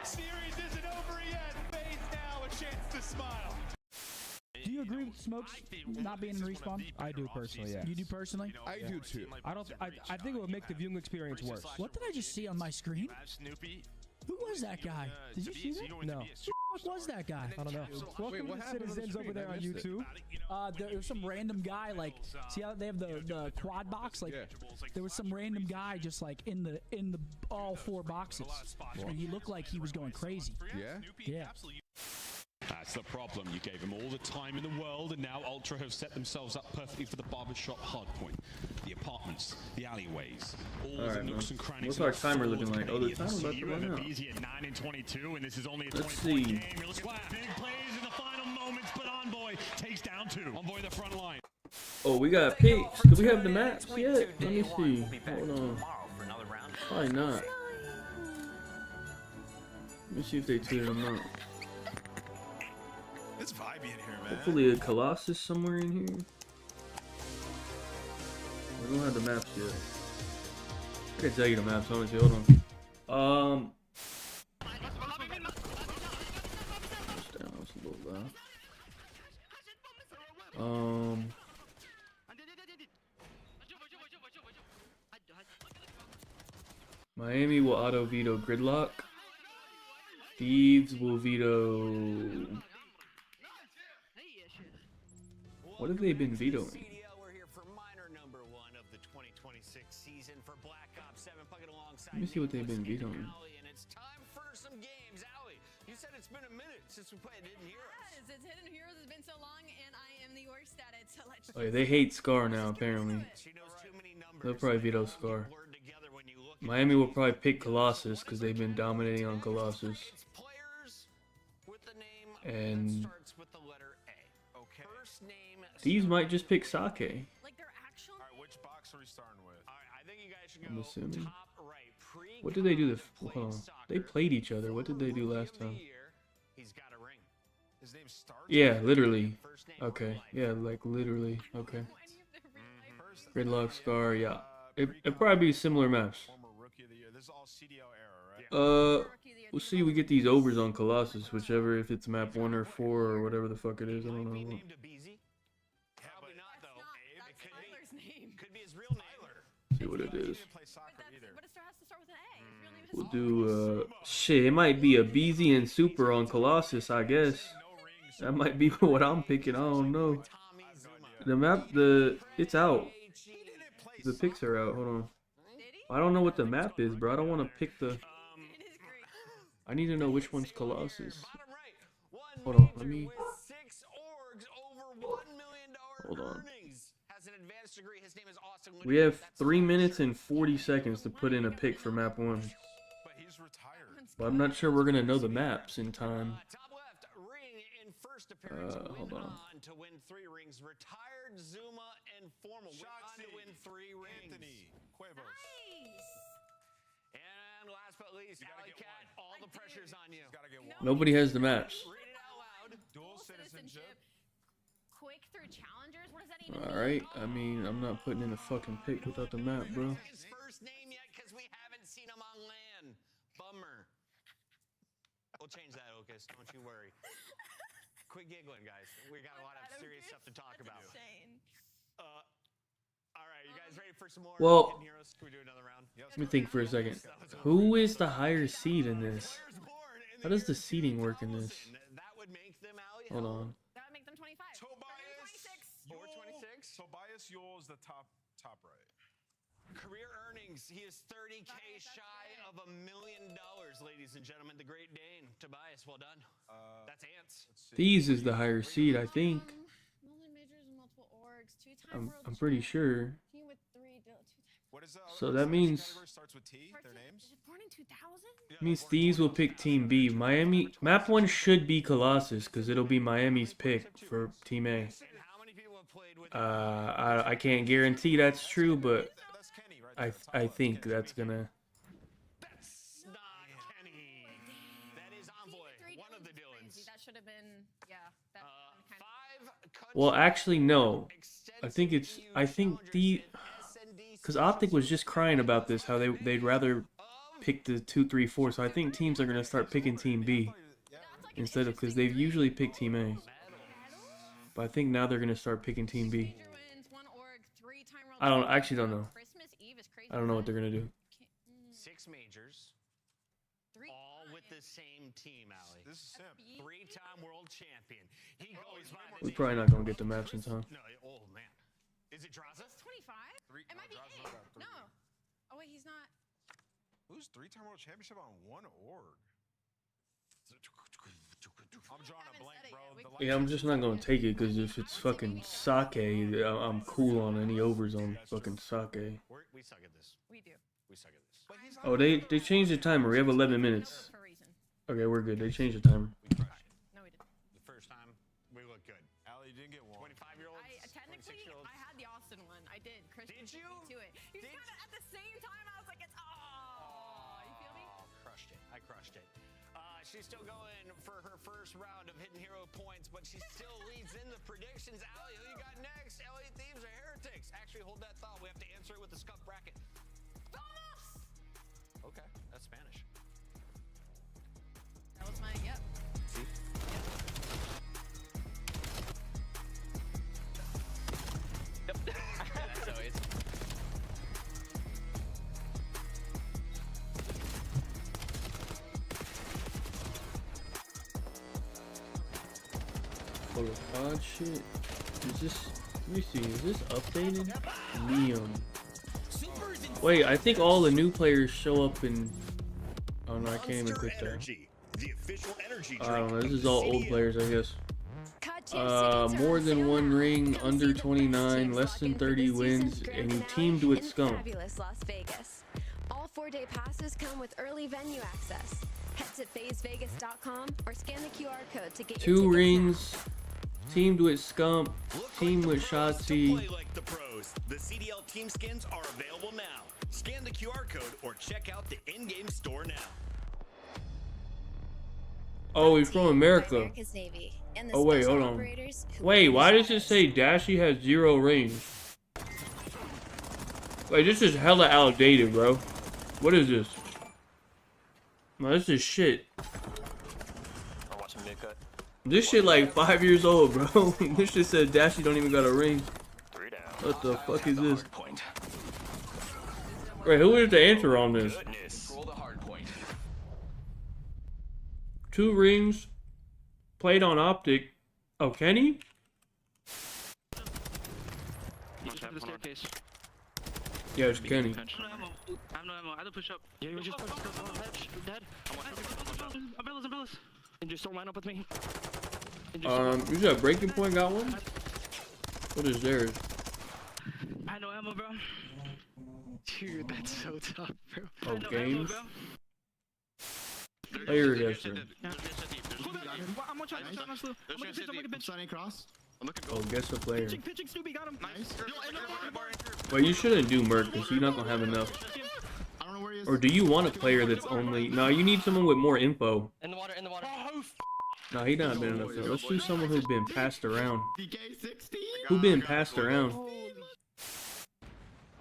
Series isn't over yet. FaZe now a chance to smile. Do you agree with Smokes not being in respawn? I do personally, yeah. You do personally? I do too. I think it would make the viewing experience worse. What did I just see on my screen? Who was that guy? Did you see that? No. Who was that guy? I don't know. Welcome to the citizens over there on YouTube. There was some random guy, like, see how they have the quad box? Like, there was some random guy just like in the all 4 boxes, and he looked like he was going crazy. Yeah. Yeah. That's the problem. You gave them all the time in the world, and now Ultra have set themselves up perfectly for the barbershop hardpoint. The apartments, the alleyways, all the nooks and crannies. What's our timer looking like? Oh, the timer's about to run out. At 9 and 22, and this is only a Let's 20-point see. game. You're looking at big plays in the final moments, but Envoy takes down 2. Envoy the front line. Oh, we got picks. Do we have the maps yet? Let me see. Hold on. Probably not. Let me see if they tweeted them out. It's vibey in here, man. Hopefully a Colossus somewhere in here. We don't have the maps yet. I can tell you the maps, honestly. Hold on. Down, it's a little loud. Miami will auto veto Gridlock. Thieves will veto. What have they been vetoing? We're here for minor number 1 of the season for Black Ops 7, playing alongside Let me see what they've been beat on. Allie, and it's time for some games. Allie, you said it's been a minute since we played Hidden Heroes. Yes, it's Hidden Heroes. It's been so long, and I am the worst at it. So let's. Oh yeah, they hate Scar now apparently. They'll probably veto Scar. Miami will probably pick Colossus because they've been dominating on Colossus. And these might just pick Sake. Alright, which box are we starting with? I think you guys should go I'm assuming. top right. What did they do? Hold on. They played each other. What did they do last time? He's got a ring. His name starts. Yeah, literally. Okay. Yeah, like literally. Okay. Gridlock, Scar. Yeah. It'd probably be similar maps. Former rookie of the year. This is all CDL era, right? We'll see. We get these overs on Colossus, whichever. If it's map 1 or 4 or whatever the fuck it is. I don't know. Probably not though. It could be his real name. See what it is. But it still has to start with an A. His real name is We'll do shit. It might be a BZ and Super on Colossus, I guess. That might be what I'm picking. I don't know. The map, it's out. The picks are out. Hold on. I don't know what the map is, bro. I don't want to pick the. I need to know which one's Colossus. Hold on. Let me. Hold on. We have 3 minutes and 40 seconds to put in a pick for map 1. But I'm not sure we're gonna know the maps in time. Hold on. To win 3 rings, retired Zuma and Formal went on to win 3 rings. Anthony Cuevas. And last but least, Alley Cat, all the pressure's on you. Nobody has the maps. Dual citizenship. Quick through challengers. What does that even mean? All right. I mean, I'm not putting in a fucking pick without the map, bro. His first name yet because we haven't seen him on land. Bummer. We'll change that, Ocus. Don't you worry. Quit giggling, guys. We got a lot of serious stuff to talk about. All right, you guys ready for some more Well, Hidden Heroes? Can we do another round? let me think for a second. Who is the higher seed in this? How does the seeding work in this? Hold on. That would make them 25. Tobias Yule is the top right. Career earnings, he is 30K shy of $1 million, ladies and gentlemen. The Great Dane, Tobias, well done. That's Ants. These is the higher seed, I think. I'm pretty sure. So that means Thieves will pick Team B. Miami map 1 should be Colossus because it'll be Miami's pick for Team A. I can't guarantee that's true, but I think that's gonna. That's not Kenny. That is Envoy, one of the Dylans. That should have been, yeah. That Well, actually, no. I think because Optic was just crying about this, how they'd rather pick the 2, 3, 4. So I think teams are gonna start picking Team B instead of because they've usually picked Team A. But I think now they're gonna start picking Team B. I actually don't know. I don't know what they're gonna do. 6 majors, all with the same team, Allie. This is him. 3-time world champion. He goes by We're probably not gonna get the maps in time. No, oh man. Is it Draza? 25? It might be A. No. Oh wait, he's not. Who's 3-time world championship on 1 org? I'm drawing a blank, bro. Yeah, I'm just not gonna take it because if it's fucking Sake, I'm cool on any overs on fucking Sake. We suck at this. We do. We suck at this. Oh, they changed the timer. We have 11 minutes. Okay, we're good. They changed the timer. No, we didn't. The first time, we look good. Allie didn't get 1. 25-year-olds. Technically, I had the Austin one. I did. Chris did you? To it. He's kind of at the same time. I was like, it's you feel me? Crushed it. I crushed it. She's still going for her first round of Hidden Hero points, but she still leads in the predictions. Allie, who you got next? Elliot Thieves or Heretics? Actually, hold that thought. We have to answer it with the scuff bracket. Okay, that's Spanish. That was my, yep. See? Yep. As always. Oh, shit. Is this? Let me see. Is this updated? Neon. Super Wait, I think all the new players show up in. Oh no, I can't even click that. The official energy I don't know. drink This of is the all old CDL. players, I guess. More than one ring, under 29, less than 30 wins, and you teamed with Scum. Fabulous Las Vegas. All 4-day passes come with early venue access. Head to phasevegas.com or scan the QR code to get your 2 tickets rings, teamed with Scum, team with Shotzi. Play like the pros. The CDL team skins are available now. Scan the QR code or check out the in-game store now. Oh, he's from America. America's Navy and the Oh wait, special hold on. operators who Wait, why produce does it say Dashy has 0 range? Wait, this is hella outdated, bro. What is this? No, this is shit. I'm watching mid-cut. This shit like 5 years old, bro. This shit said Dashy don't even got a ring. 3 down. What the fuck is this? Wait, who is the answer on this? Roll the hard point. 2 rings, played on Optic. Oh, Kenny? The staircase. Yeah, it's Kenny. I have no ammo. I have to push up. Yeah, you just dead. Umbrellas. And just don't line up with me. You said Breaking Point got one? What is theirs? I have no ammo, bro. Dude, that's so tough, bro. Oh, games? Player yesterday. I'm gonna try to Signing cross. Oh, guess the player. pitching Snoopy got him. Nice. Well, you shouldn't do Merc because you're not gonna have enough. I don't know where he is. Or do you want a player that's only? No, you need someone with more info. In the water, in the water. No, he not been enough. Let's do someone who's been passed around. DK16. Who been passed around?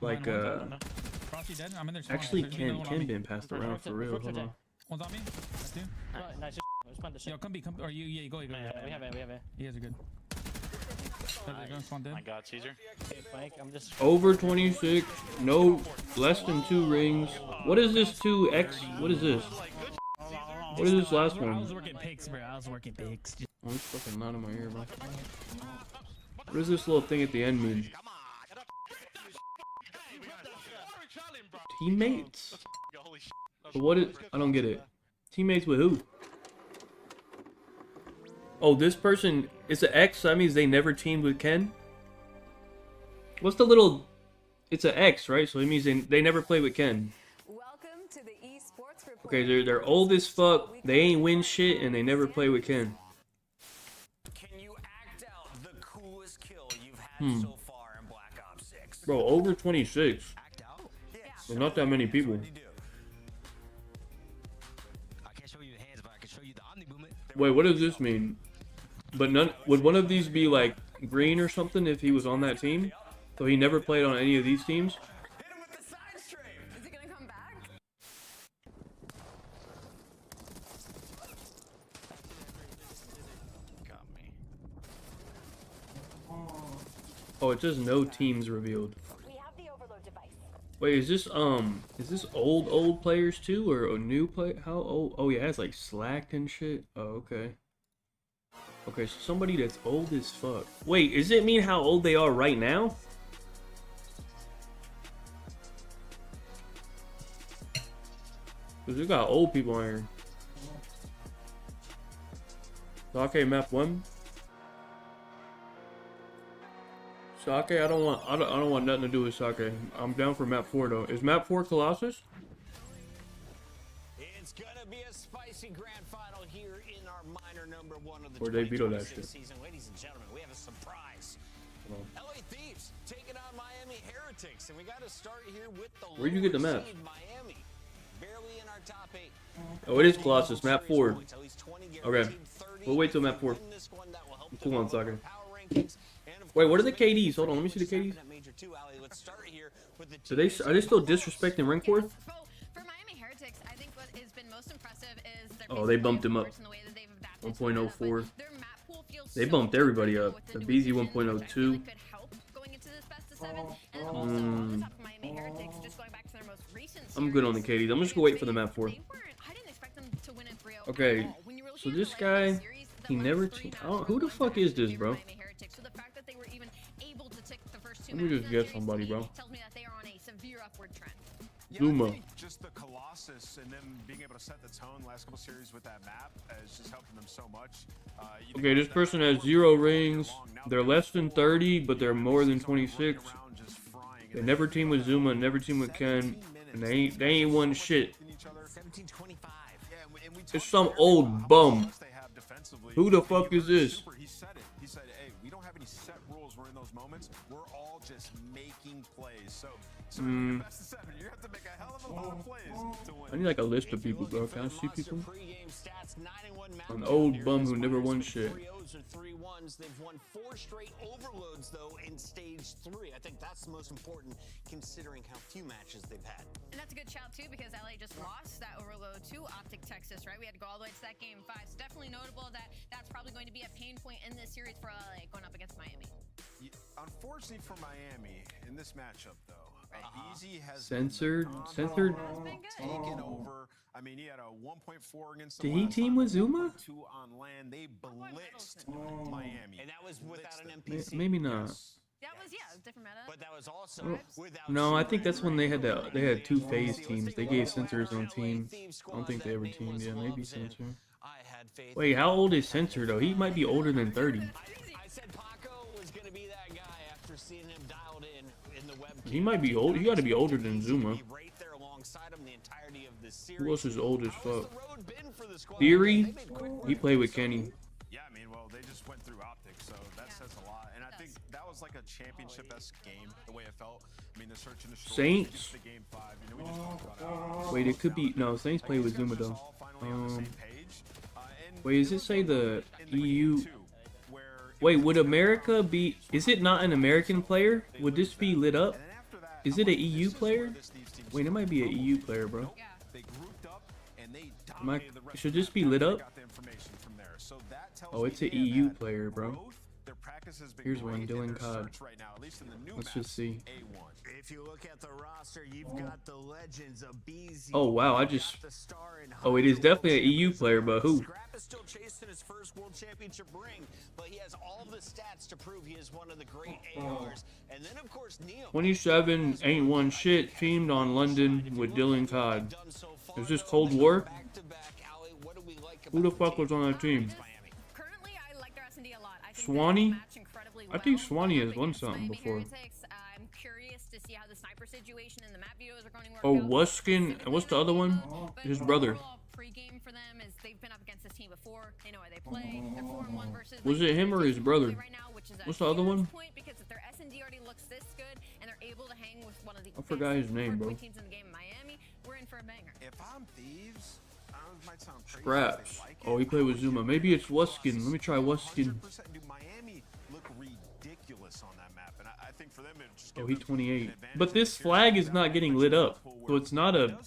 Like Frosty dead. I'm in there. actually Ken been passed around for real. Hold on. One's on me. That's 2. Nice. Respond to shit. Yo, come B, come. Or you go. We have it. You guys are good. Oh my god, Caesar. Okay, Frank, I'm just. Over 26. No less than 2 rings. What is this 2X? What is this? What is this last I one? was working pigs, bro. I was working pigs. Oh, it's fucking loud in my ear, bro. What does this little thing at the end mean? Teammates? But what is... I don't get it. Teammates with who? Oh, this person... It's an X, so that means they never teamed with Ken? What's the little... It's an X, right? So it means they never played with Ken. Welcome to the eSports Report. Okay, they're old as fuck. They ain't win shit, and they never play with Ken. Can you act out the coolest kill you've had so far in Black Ops 6? Bro, over 26. Act out? There's not that many people. I can't show you the hands, but I can show you the Omni movement. Wait, what does this mean? But none... Would one of these be, like, green or something if he was on that team? So he never played on any of these teams? Hit him with the side strafe. Is he gonna come back? Got me. Oh, it says no teams revealed. We have the overload device. Wait, is this old players too, or a new play? How old? Oh yeah, it's like slacked and shit. Oh, okay. Okay, so somebody that's old as fuck. Wait, does it mean how old they are right now? Cause we got old people on here. Okay, map 1. Sake, I don't want nothing to do with Sake. I'm down for map 4 though. Is map 4 Colossus? It's gonna be a spicy grand final here in our minor number 1 of the Or they vetoed that 2026 shit. season. Ladies and gentlemen, we have a surprise. LA Thieves taking on Miami Heretics, and we got to start here with the Where'd you get the lower map? seed, Miami. Barely in our top 8. Oh, it is Colossus. Map 4. Okay. We'll wait till map 4. Cool on Sake. Wait, what are the KDs? Hold on, let me see the KDs. Are they still disrespecting Rancor? For Miami Heretics, I think what has been most impressive is their Oh, they bumped him up. 1.04. They bumped everybody up. The BZ 1.02. I'm good on the KDs. I'm just gonna wait for the map 4. Okay, so this guy, he never. Who the fuck is this, bro? Let me just guess somebody, bro. Tells me that they are on a severe upward trend. Zuma. I think just the Colossus and them being able to set the tone last couple series with that map is just helping them so much. Okay, this person has 0 rings. They're less than 30, but they're more than 26. They never team with Zuma, never team with Ken, and they ain't won shit. 1725. It's some old bum. Who the fuck is this? He said it. He said, "Hey, we don't have any set rules. We're in those moments. We're all just making plays." So best of 7, you have to make a hell of a lot of plays to win. I need like a list of people, bro. Can I see people? An old bum who never won shit. 3-1s. They've won 4 straight overloads though in stage 3. I think that's the most important considering how few matches they've had. And that's a good shout too because LA just lost that overload to Optic Texas, right? We had to go all the way to that game 5. So definitely notable that that's probably going to be a pain point in this series for LA going up against Miami. Unfortunately for Miami in this matchup though, Easy has Censored. taken over. I mean, he had a 1.4 against Did he team with Zuma? 2 on land. They blitzed Miami. And that was without an NPC. Maybe not. That was different meta. But that was also without. No, I think that's when they had 2 phase teams. They gave Censor his own team. I don't think they ever teamed. Yeah, maybe Censor. Wait, how old is Censor though? He might be older than 30. I said Paco was gonna be that guy after seeing him dialed in the webcam. He might be old. He got to be older than Zuma. Right there alongside him the entirety of the series. Who else is old as fuck? Theory. He played with Kenny. Yeah, I mean, well, they just went through Optics, so that says a lot. And I think that was like a championship-esque game, the way it felt. I mean, the search and destroy. Saints. The game 5. You know, we just talked about Wait, it could be no. Saints played with Zuma though. Wait, does it say the EU? Wait, would America be? Is it not an American player? Would this be lit up? Is it an EU player? Wait, it might be an EU player, bro. Should this be lit up? Oh, it's an EU player, bro. Here's one, Dylan COD. Let's just see. If you look at the roster, you've got the legends of BZ. Oh wow, Oh, it is definitely an EU player, but who? Scrap is still chasing his first world championship ring, but he has all the stats to prove he is one of the great ARs. And then of course Neo. 27 ain't won shit. Teamed on London with Dylan COD. Is this Cold War? Who the fuck was on that team? Currently, I like their S&D a lot. I think Swanee? they match incredibly I think well. Swanee has won something before. I'm curious to see how the sniper situation and the map videos are going to work Oh, out. Wuskin. And what's the other one? His brother. Pre-game for them is they've been up against this team before. They know how they play. They're 4-1 versus. Was it him or his brother? What's the other one? Point because if their S&D already looks this good and they're able to hang with one of the I forgot his name, bro. teams in the game in Miami, we're in for a banger. If I'm Thieves, it might sound crazy. Scraps. Oh, he played with Zuma. Maybe it's Wuskin. Let me try Wuskin. Do Miami look ridiculous on that map? And I think for them, it just Oh, he's 28. But this flag is not getting lit up. So it's not a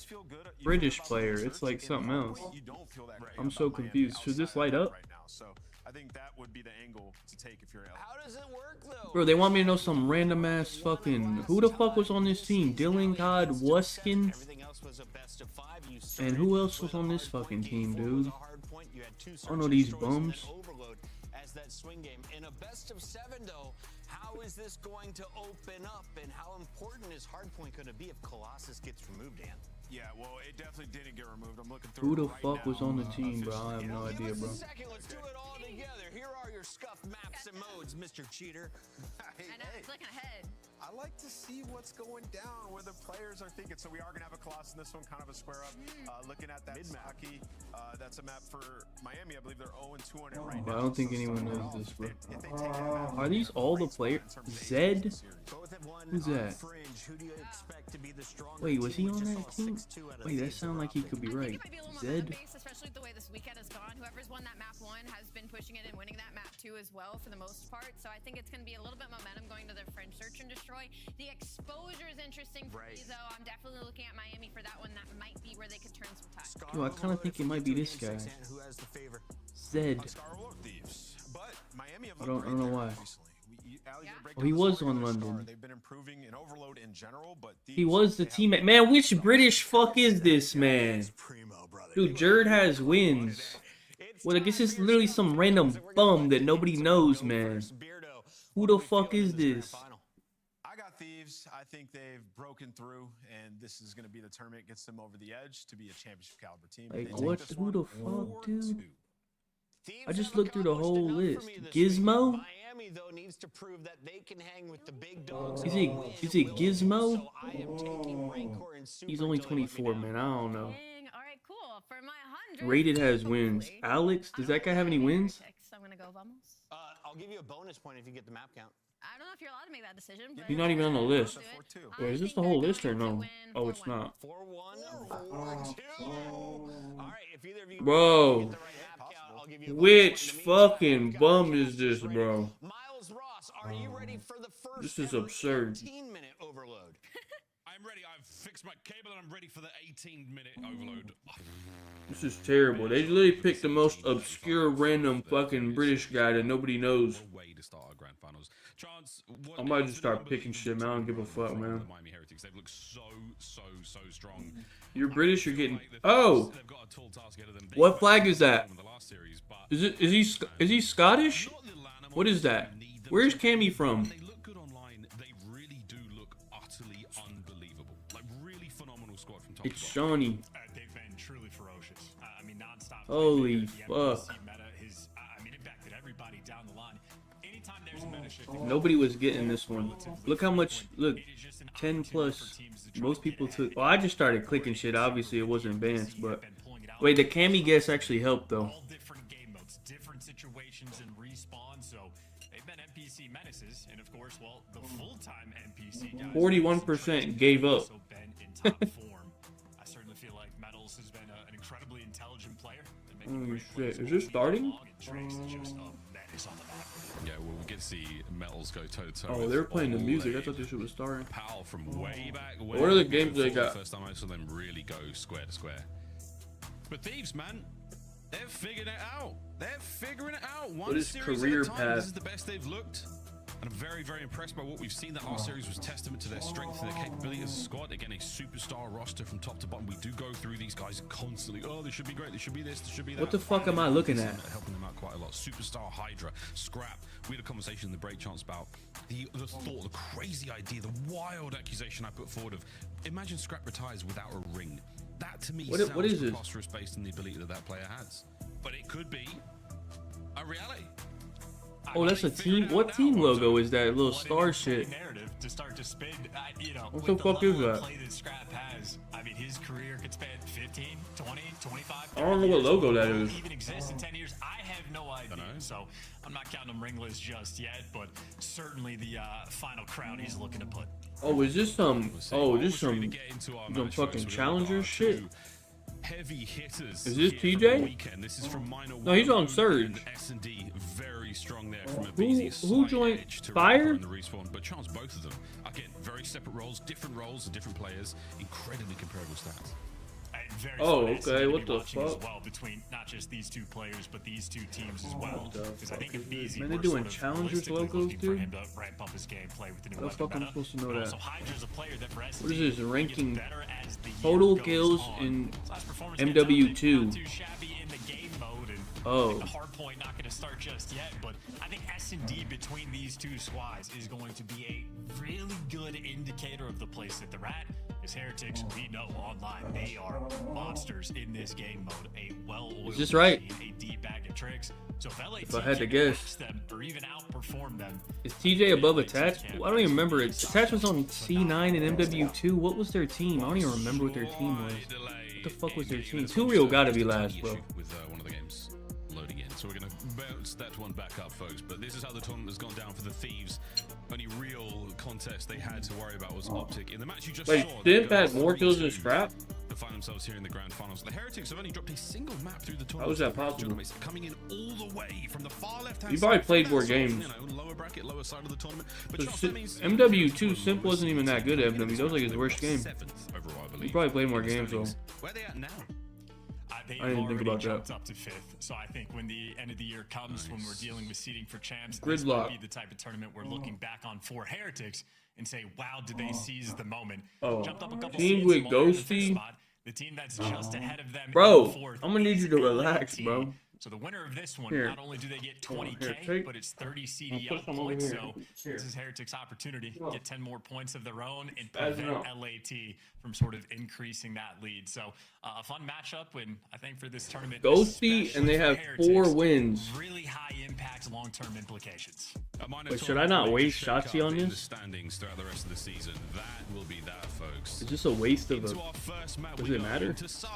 British player. It's like something else. I'm so confused. Should this light up? So I think that would be the angle to take if you're How does it work though? Bro, they want me to know some random ass fucking... Who the fuck was on this team? Dylan COD, Wuskin? And who else was on this fucking team, dude? I don't know these bums. As that swing game in a best of 7 though, how is this going to open up and how important is hardpoint going to be if Colossus gets removed, Dan? Yeah, well, it definitely didn't get removed. I'm looking through. Who the fuck was on the team, bro? I have no idea, bro. Let's do it all together. Here are your scuffed maps and modes, Mr. Cheater. I know, it's looking ahead. I like to see what's going down, where the players are thinking. So we are going to have a Colossus in this one, kind of a square up. Looking at that Saki, that's a map for Miami. I believe they're 0-2 on it right But now. I don't think anyone knows this, bro. Are these all the players? Zed? Who's that? Wait, was he on that team? Wait, that sounds like he could be right. Zed? Especially the way this weekend has gone. Whoever's won that map 1 has been pushing it and winning that map 2 as well for the most part. So I think it's going to be a little bit momentum going to their French search and destroy. The exposure is interesting for me though. I'm definitely looking at Miami for that one. That might be where they could turn some tide. Yo, I kind of think it might be this guy. Zed. I don't know why. Oh, he was on London. They've been improving in Overload in general, but He was the teammate. Man, which British fuck is this, man? Dude, Jerd has wins. Well, I guess it's literally some random bum that nobody knows, man. Who the fuck is this? I got Thieves. boys. I think they've broken through, and this is going to be the tournament gets them over the edge to be a championship caliber team. Like, They take what? this Who one the fuck, dude? 4-2. I just looked through the whole list. Gizmo? Miami, though, needs to prove that they can hang with the big dogs. Is it Gizmo? So I am taking Rancor and Super He's only until they let me 24, down. man. I don't know. All right, cool. For my 100. Rated has wins. Alex, does that guy have any wins? I'm gonna go vamos. I'll give you a bonus point if you get the map count. I don't know if you're allowed to make that decision. But He's not even on the list. I'll do it. Wait, is this the whole list or no? Oh, it's not. 4-1, 4-2. All right, if either of you Bro, get the right map count, I'll give you a which fucking bum is this, bro? Miles Ross, are you ready for the first This is absurd. 18-minute overload? I'm ready. I've fixed my cable and I'm ready for the 18-minute overload. This is terrible. They literally picked the most obscure, random fucking British guy that nobody knows. Way to start our grand finals. Chance, I might just start picking shit, man. I don't give a fuck, man. The Miami Heretics, they've looked so strong. You're British, you're getting... Oh! What flag is that? Is he Scottish? What is that? Where's Cammy from? They look good online. They really do look utterly unbelievable. Like, really phenomenal squad from top It's to Shawnee. They've been truly ferocious. I mean, non-stop. Holy The fuck. MPC meta is, I mean, impacted everybody down the line. Anytime there's a meta shift, Nobody was getting this one. Look how much... Look. 10 plus. Most people took... Well, I just started clicking shit. Obviously, it wasn't advanced, but... Wait, the Cammy guess actually helped, though. all different game modes, different situations and respawn. So they've been NPC menaces, and of course, well, the full-time NPC guys. 41% gave up. Also been in top form. I certainly feel like Metals has been an incredibly intelligent player. Holy shit. Is this starting? Yeah, well, we get to see Metals go toe-to-toe. Oh, they were playing the music. I thought this shit was starting. Pal from way back. What are the games they got? First time I saw them really go square to square. But Thieves, man, they're figuring it out. They're figuring it out. One What is series career at a time. path? This is the best they've looked. And I'm very, very impressed by what we've seen. That last series was testament to their strength and their capability as a squad. Again, a superstar roster from top to bottom. We do go through these guys constantly. Oh, they should be great. They should be this. They should be that. What the fuck am I looking at? Helping them out quite a lot. Superstar, Hydra, Scrap. We had a conversation in the break chance about the thought, the crazy idea, the wild accusation I put forward of imagine Scrap retires without a ring. That to me What sounds is this? preposterous based on the ability that player has. But it could be a reality. Oh, that's a team. What team logo is that? Little star shit. Narrative to start to spin, you know, What with the fuck is level of that? play that Scrap has. I mean, his career could span 15, 20, 25. I don't know what logo that is. Even exist in 10 years. I have no idea. So I'm not counting him ringless just yet, but certainly the final crown he's looking to put. Oh, is this some? Oh, this some fucking challenger shit. Heavy hitters. Is this here from TJ? the weekend. This is from Minor No, he's on World Surge. S&D very strong there from a Who BZ joined? edge to Fire? the respawn, but chance both of them. Again, very separate roles and different players. Incredibly comparable stats. Oh, okay. What the Watching as fuck? well between not just these two players, but these two teams as well. Because I think if BZ Man, they're were doing sort of challengers holistically logos, looking for dude? him to ramp up his gameplay with the new How the weapon fuck am I meta, supposed to know but that? also Hydra's a player that for What S&D is this? gets Ranking better as the year total goes kills on. in So his performance gets up, MW2. not too shabby in the game mode, and Oh. I think the hard point not going to start just yet, but I think S&D between these two squads is going to be a really good indicator of the place that they're at. As Heretics, we know online they are monsters in this game mode. A well-oiled Is this right? machine, a deep bag of tricks. So if LAT If I had to can guess. match them or even outperform them, Is TJ above Attach? I don't even remember it. Attach was on C9 and MW2. What was their team? I don't even remember what their team was. What the fuck was their team? Two Real gotta be last, bro. With one of the games loading in. So we're going to bounce that one back up, folks. But this is how the tournament has gone down for the Thieves. Only real contest they had to worry about was Optic. In the match you just Wait, saw, Stimp they go had more kills than 3-2 Scrap? to find themselves here in the grand finals. The Heretics have only dropped a single map through the tournament. How is that possible? Coming in all the way from the far left-hand You probably side. played more That's sort of, games. you know, lower bracket, lower side of the tournament. But So Charles, that means MW2 Simp wasn't even that good at MW. That was like his worst game. seventh overall, I believe. He probably played more games though. Where are they at now? they've I didn't think already about jumped that. up to 5th. So I think when the end of the year comes, when we're dealing with seeding for champs, Gridlock. this might be the type of tournament we're looking back on for Heretics and say, wow, did they seize the moment? Oh, Jumped up a couple team seeds with and will earn the 5th Ghosty? spot. The team that's just ahead of them in Bro, the 4th I'm gonna need you to is relax, LAT. bro. So the winner of this one, Here. not only do they get Hold on, here, 20K, take- but it's 30 I'll CDL put some over points. here. So Here. this is Heretic's opportunity to get 10 more points of their own and Spaz it prevent out. LAT from sort of increasing that lead. So a fun matchup, and I think for this tournament, Ghosty, and they have 4 wins. really high impact long-term implications. Wait, should I not waste Shotzi on in the this? standings throughout the rest of the season. That will be that, folks. It's just a waste of a. Into our first map, Does we it go matter? into Sake,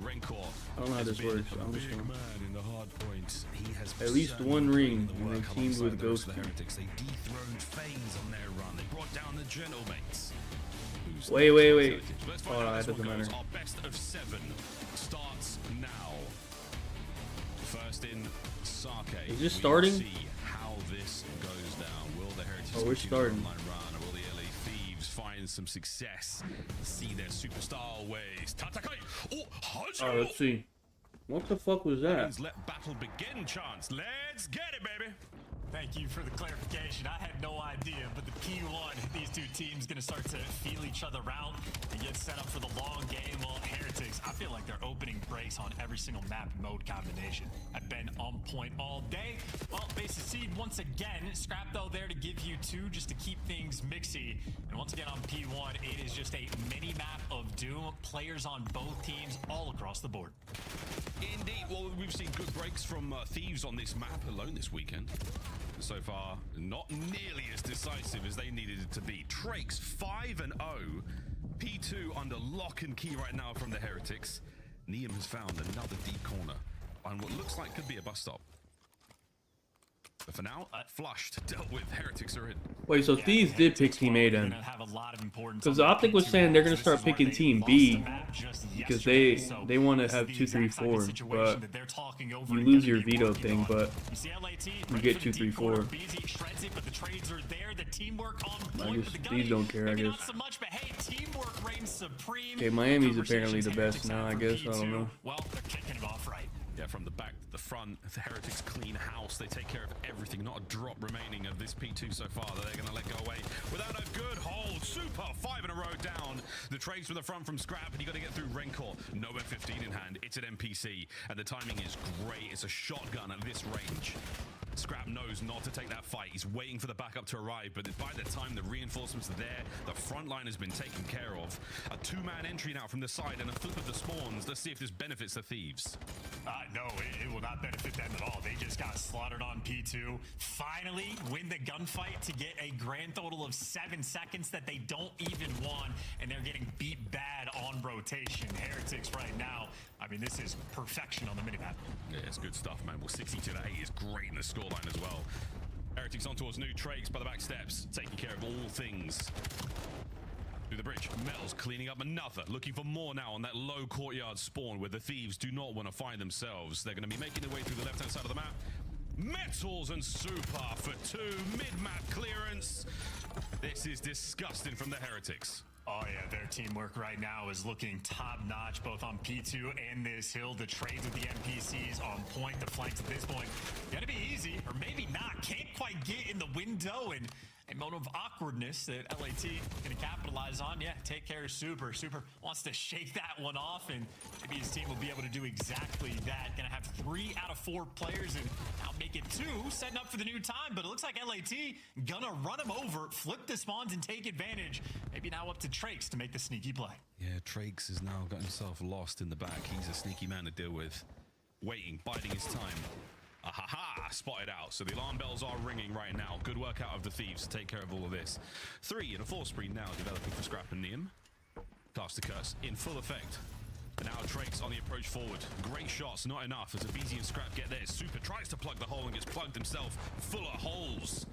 Rencor. I don't know how has this been works. a I'm just big gonna. man in the hard points. He has At least certainly one put ring, in the and work they teamed alongside with the rest of Ghosty. the Heretics. They dethroned FaZe on their run. They brought down the Gentlemates. Who's Wait. next? Let's find Oh, out how that this one doesn't goes. matter. Our best of 7 starts now. First in Sake. Is this We starting? See how this goes down. Will the Heretics Oh, we're continue starting. the online run, or will the LA Thieves find some success? See their superstar ways. Tatakai. Oh, Hajo. Alright, let's see. What the fuck was that? Please let battle begin, Chance. Let's get it, baby. Thank you for the clarification. I had no idea, but the P1, these two teams going to start to feel each other out and get set up for the long game. Well, Heretics, I feel like they're opening breaks on every single map mode combination. I've been on point all day. Well, they succeed once again. Scrap, though, there to give you 2 just to keep things mixy. And once again on P1, it is just a mini map of doom. Players on both teams all across the board. Indeed. Well, we've seen good breaks from Thieves on this map alone this weekend. So far, not nearly as decisive as they needed it to be. Trakes 5-0. P2 under lock and key right now from the Heretics. Neum has found another deep corner on what looks like could be a bus stop. But for now, flushed, dealt with. Heretics are in. Wait, so Thieves did pick Team A then? Because the Optic was saying they're gonna start picking Team B because they want to have 2, 3, 4. But you lose your veto thing, but you get 2, 3, 4. I guess these don't care. I guess. Okay, Miami's apparently the best now. I guess I don't know. Well, they're kicking it off right. Yeah, from the back to the front, the Heretics clean house. They take care of everything. Not a drop remaining of this P2 so far that they're going to let go away without a good hold. Super 5 in a row down. The trades from the front from Scrap, and you got to get through Rencor. No F15 in hand. It's an NPC, and the timing is great. It's a shotgun at this range. Scrap knows not to take that fight. He's waiting for the backup to arrive, but by the time the reinforcements are there, the front line has been taken care of. A 2-man entry now from the side and a flip of the spawns. Let's see if this benefits the Thieves. No, it will not benefit them at all. They just got slaughtered on P2. Finally win the gunfight to get a grand total of 7 seconds that they don't even want, and they're getting beat bad on rotation. Heretics right now, I mean, this is perfection on the minimap. Yeah, it's good stuff, man. Well, 62-8 is great in the scoreline as well. Heretics on towards new Trakes by the back steps, taking care of all things. Through the bridge, Metals cleaning up another, looking for more now on that low courtyard spawn where the Thieves do not want to find themselves. They're going to be making their way through the left-hand side of the map. Metals and Super for 2, mid-map clearance. This is disgusting from the Heretics. Oh yeah, their teamwork right now is looking top-notch, both on P2 and this hill. The trades with the NPCs on point, the flanks at this point gonna be easy, or maybe not. Can't quite get in the window, and a moment of awkwardness that LAT gonna capitalize on. Yeah, take care of Super. Super wants to shake that one off, and maybe his team will be able to do exactly that. Gonna have 3 out of 4 players, and now make it 2, setting up for the new time. But it looks like LAT gonna run him over, flip the spawns, and take advantage. Maybe now up to Trakes to make the sneaky play. Yeah, Trakes has now got himself lost in the back. He's a sneaky man to deal with. Waiting, biding his time. Ahaha, spotted out. So the alarm bells are ringing right now. Good work out of the Thieves to take care of all of this. 3 and a 4 spree now developing for Scrap and Neum. Cast the curse in full effect. And now Trakes on the approach forward. Great shots, not enough as Abizi and Scrap get there. Super tries to plug the hole and gets plugged himself. Full of holes.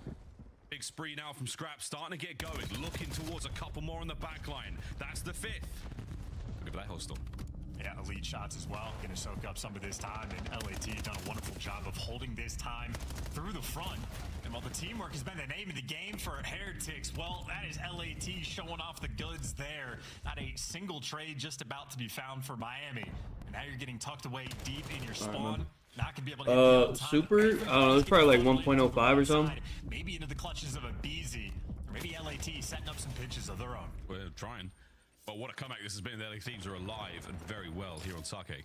Big spree now from Scrap, starting to get going. Looking towards a couple more on the back line. That's the 5th. Look at that hostile. Yeah, elite shots as well. Gonna soak up some of this time, and LAT done a wonderful job of holding this time through the front. And while the teamwork has been the name of the game for Heretics, well, that is LAT showing off the goods there. Not a single trade just about to be found for Miami. And now you're getting tucked away deep in your spawn. Not gonna be able to Super, I don't know, it's probably like 1.05 or something. Maybe into the clutches of a BZ, or maybe LAT setting up some pitches of their own. We're trying. But what a comeback this has been. The LA Thieves are alive and very well here on Sake.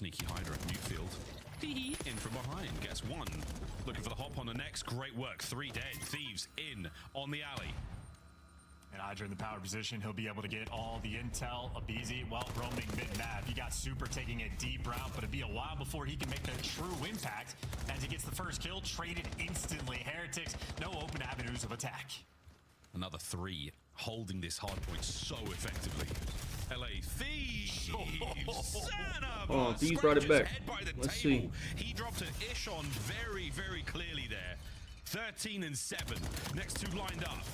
sneaky Hydra. Newfield. In from behind. Gets one. Looking for the hop on the next. Great work. 3 dead. Thieves in on the alley. And Hydra in the power position, he'll be able to get all the intel. Abizi, well, roaming mid-map. You got Super taking a deep route, but it'll be a while before he can make the true impact. As he gets the first kill, traded instantly. Heretics, no open avenues of attack. Another 3. Holding this hard point so effectively. LA Thieves! Oh, Thieves brought it back. Let's see. He dropped an ish on very, very clearly there. 13 and 7. Next 2 lined up.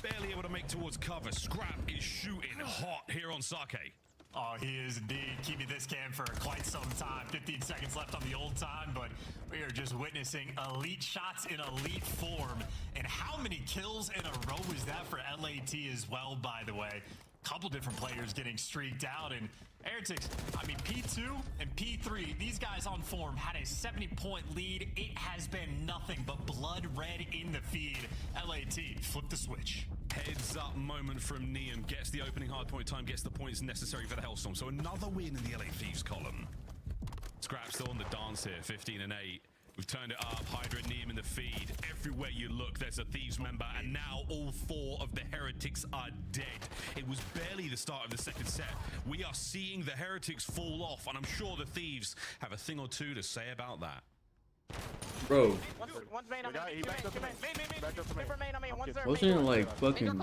Barely able to make towards cover. Scrap is shooting hot here on Sake. Oh, he is indeed keeping this cam for quite some time. 15 seconds left on the old time, but we are just witnessing elite shots in elite form. And how many kills in a row is that for LAT as well, by the way? Couple different players getting streaked out, and Heretics, I mean, P2 and P3, these guys on form had a 70-point lead. It has been nothing but blood red in the feed. LAT flipped the switch. Heads up moment from Neum. Gets the opening hardpoint time, gets the points necessary for the Hellstorm. So another win in the LA Thieves column. Scrap still on the dance here, 15 and 8. We've turned it up. Hydra and Neum in the feed. Everywhere you look, there's a Thieves member, and now all 4 of the Heretics are dead. It was barely the start of the second set. We are seeing the Heretics fall off, and I'm sure the Thieves have a thing or two to say about that. Bro. One's main on me. Main on me. One's there. Wasn't it like fucking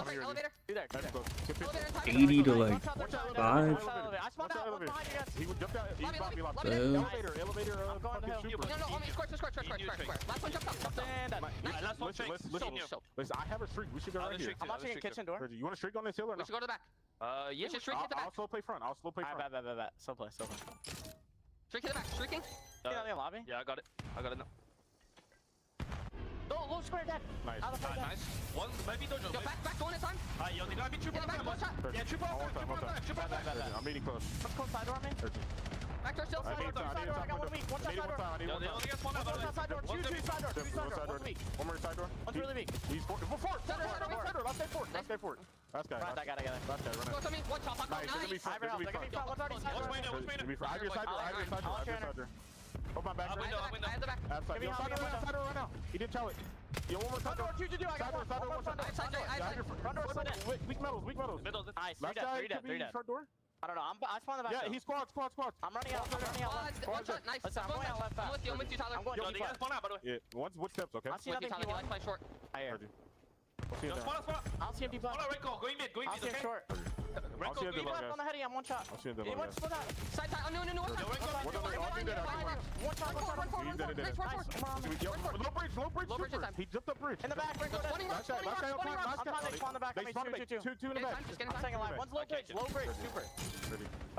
80 to like 5? I spawned out. One's behind you guys. He jumped out. Elevator. I'm going to hill. No, on me. Square. Last one jumped up. Last one shake. Listen, I have a streak. We should go right here. I'm watching a kitchen door. You want to streak on this hill or no? We should go to the back. Yeah, just streak at the back. I'll slow play front. Bet. Slow play. Streak at the back. Streaking. Get out of the lobby. Yeah, I got it now. Low square dead. Nice. Nice. One, maybe don't jump. Yo, back one at a time. Yo, they got me triple. Yeah, triple. I'm meeting close. Let's go side door, man. Back door still. Side door. I got 1 weak. One side door. Yo, they only got one side door. Two side door. One's weak. One more side door. One's really weak. He's four. Side door. Last guy forward. Last guy. Right, I got it. Last guy, run Go to me. One chop. Nice. They're gonna be front. One's already side door. Hold my back. I have the back. Outside. Yo, side door right now. He didn't tell it. Yo, one more side door. I got one. Side door. Weak metals. Nice. Last guy could be front door. I don't know. I spawned the back. Yeah, he's squad. I'm running out. One shot. Nice. Listen, I'm going out left fast. I'm with you, Tyler. I'm going Yo, they got spawn out, by the way. Yeah, wood steps, okay? I see nothing. Tyler, he likes my short. I hear. Yo, spawn. I'll see him deep left. Hold on, Renko. Going mid, I'll see him okay? short. Renko, see him Deep left on the heady. I'm one shot. I'll see him He went split out. Side. Oh, no. One shot. Low bridge, super. He jumped up bridge. In the back, Last guy on plan, last guy. They spawn the back. They spawned back. Two in the back. I'm staying alive. One's low bridge, super.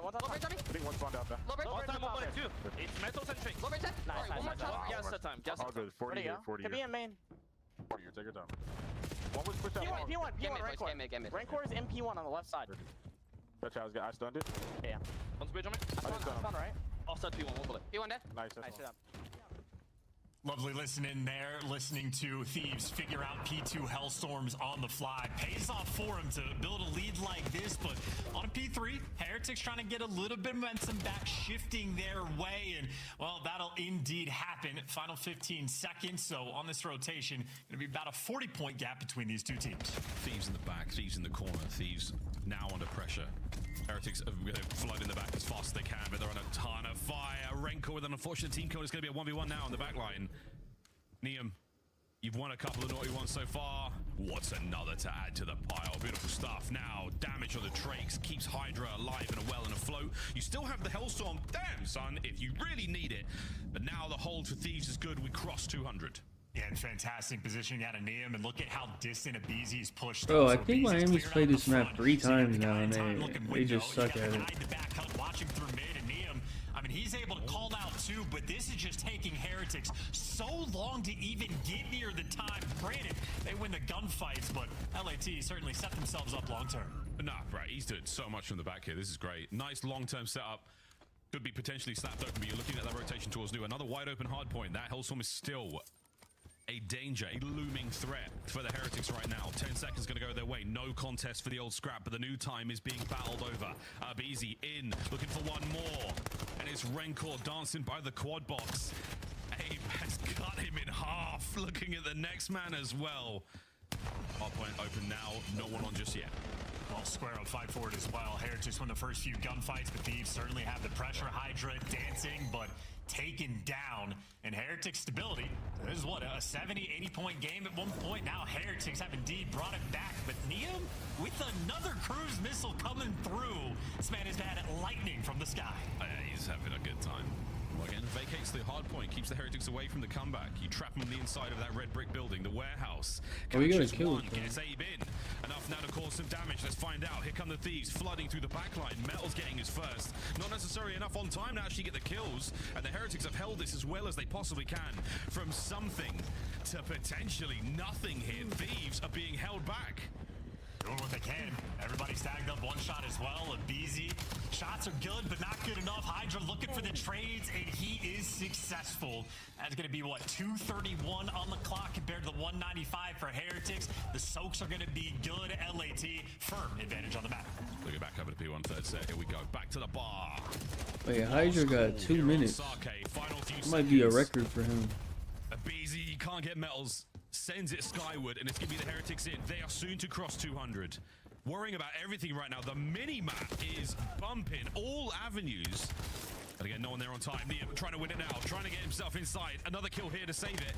Low bridge on me. I think one spawned out there. Low bridge. One time, one bullet, two. It's metal centric. Low bridge dead. Nice. One more shot. Gas that time. All good. 40 here. 40 Could be here. in main. 40 here. Take your time. One was pushed out. P1, Rancor. Rancor is MP1 on the left side. That child's got. I stunned it. Yeah. One's bridge on me. I spawned right. Offside P1, one bullet. P1 dead. Nice. Lovely listening there, listening to Thieves figure out P2 Hellstorms on the fly. Pays off for him to build a lead like this, but on a P3, Heretics trying to get a little bit of momentum back, shifting their way, and, well, that'll indeed happen. Final 15 seconds, so on this rotation, going to be about a 40-point gap between these two teams. Thieves in the back, Thieves in the corner, Thieves now under pressure. Heretics have flood in the back as fast as they can, but they're on a ton of fire. Renko with an unfortunate team code. It's going to be a 1v1 now on the back line. Neum, you've won a couple of naughty ones so far. What's another to add to the pile? Beautiful stuff. Now, damage on the Trakes keeps Hydra alive and well and afloat. You still have the Hellstorm. Damn, son, if you really need it. But now the hold for Thieves is good. We cross 200. Yeah, in fantastic position out of Neum, and look at how distant Abizi's pushed. Bro, I think Miami's played this map 3 times now, and they just suck at it. Watch him through mid, and Neum, I mean, he's able to call out too, but this is just taking Heretics so long to even get near the time. Granted, they win the gunfights, but LAT certainly set themselves up long term. Nah, right, he's doing so much from the back here. This is great. Nice long-term setup. Could be potentially slapped open, but you're looking at that rotation towards new. Another wide open hard point. That Hellstorm is still a danger, a looming threat for the Heretics right now. 10 seconds going to go their way. No contest for the old Scrap, but the new time is being battled over. Abizi in, looking for one more. And And it's Rencor dancing by the quad box. Abe has cut him in half. Looking at the next man as well. Hardpoint open now. No one on just yet. Well, square up fight for it as well. Heretics won the first few gunfights. The Thieves certainly have the pressure. Hydra dancing, but taken down. And Heretics stability. This is what, a 70, 80-point game at one point. Now Heretics have indeed brought it back. But Neum, with another cruise missile coming through, this man has had lightning from the sky. He's having a good time. Well, again, vacates the hard point, keeps the Heretics away from the comeback. You trap them on the inside of that red brick building, the warehouse. Oh, we gotta Captures kill one, each other. gets Abe in. Enough now to cause some damage. Let's find out. Here come the Thieves flooding through the backline. Metal's getting his first. Not necessarily enough on time to actually get the kills. And the Heretics have held this as well as they possibly can. From something to potentially nothing here. Thieves are being held back. Doing what they can. Everybody's tagged up one shot as well. A BZ. Shots are good, but not good enough. Hydra looking for the trades, and he is successful. That's going to be, what, 2:31 on the clock compared to the 195 for Heretics. The soaks are going to be good. LAT, firm advantage on the map. Looking back over to P1 third set. Here we go. Back to the bar. Wait, Hydra got 2 minutes. That might be a record for him. A BZ, you can't get metals. Sends it skyward, and it's going to be the Heretics in. They are soon to cross 200. Worrying about everything right now. The mini-map is bumping all avenues. And again, no one there on time. Neum trying to win it now. Trying to get himself inside. Another kill here to save it.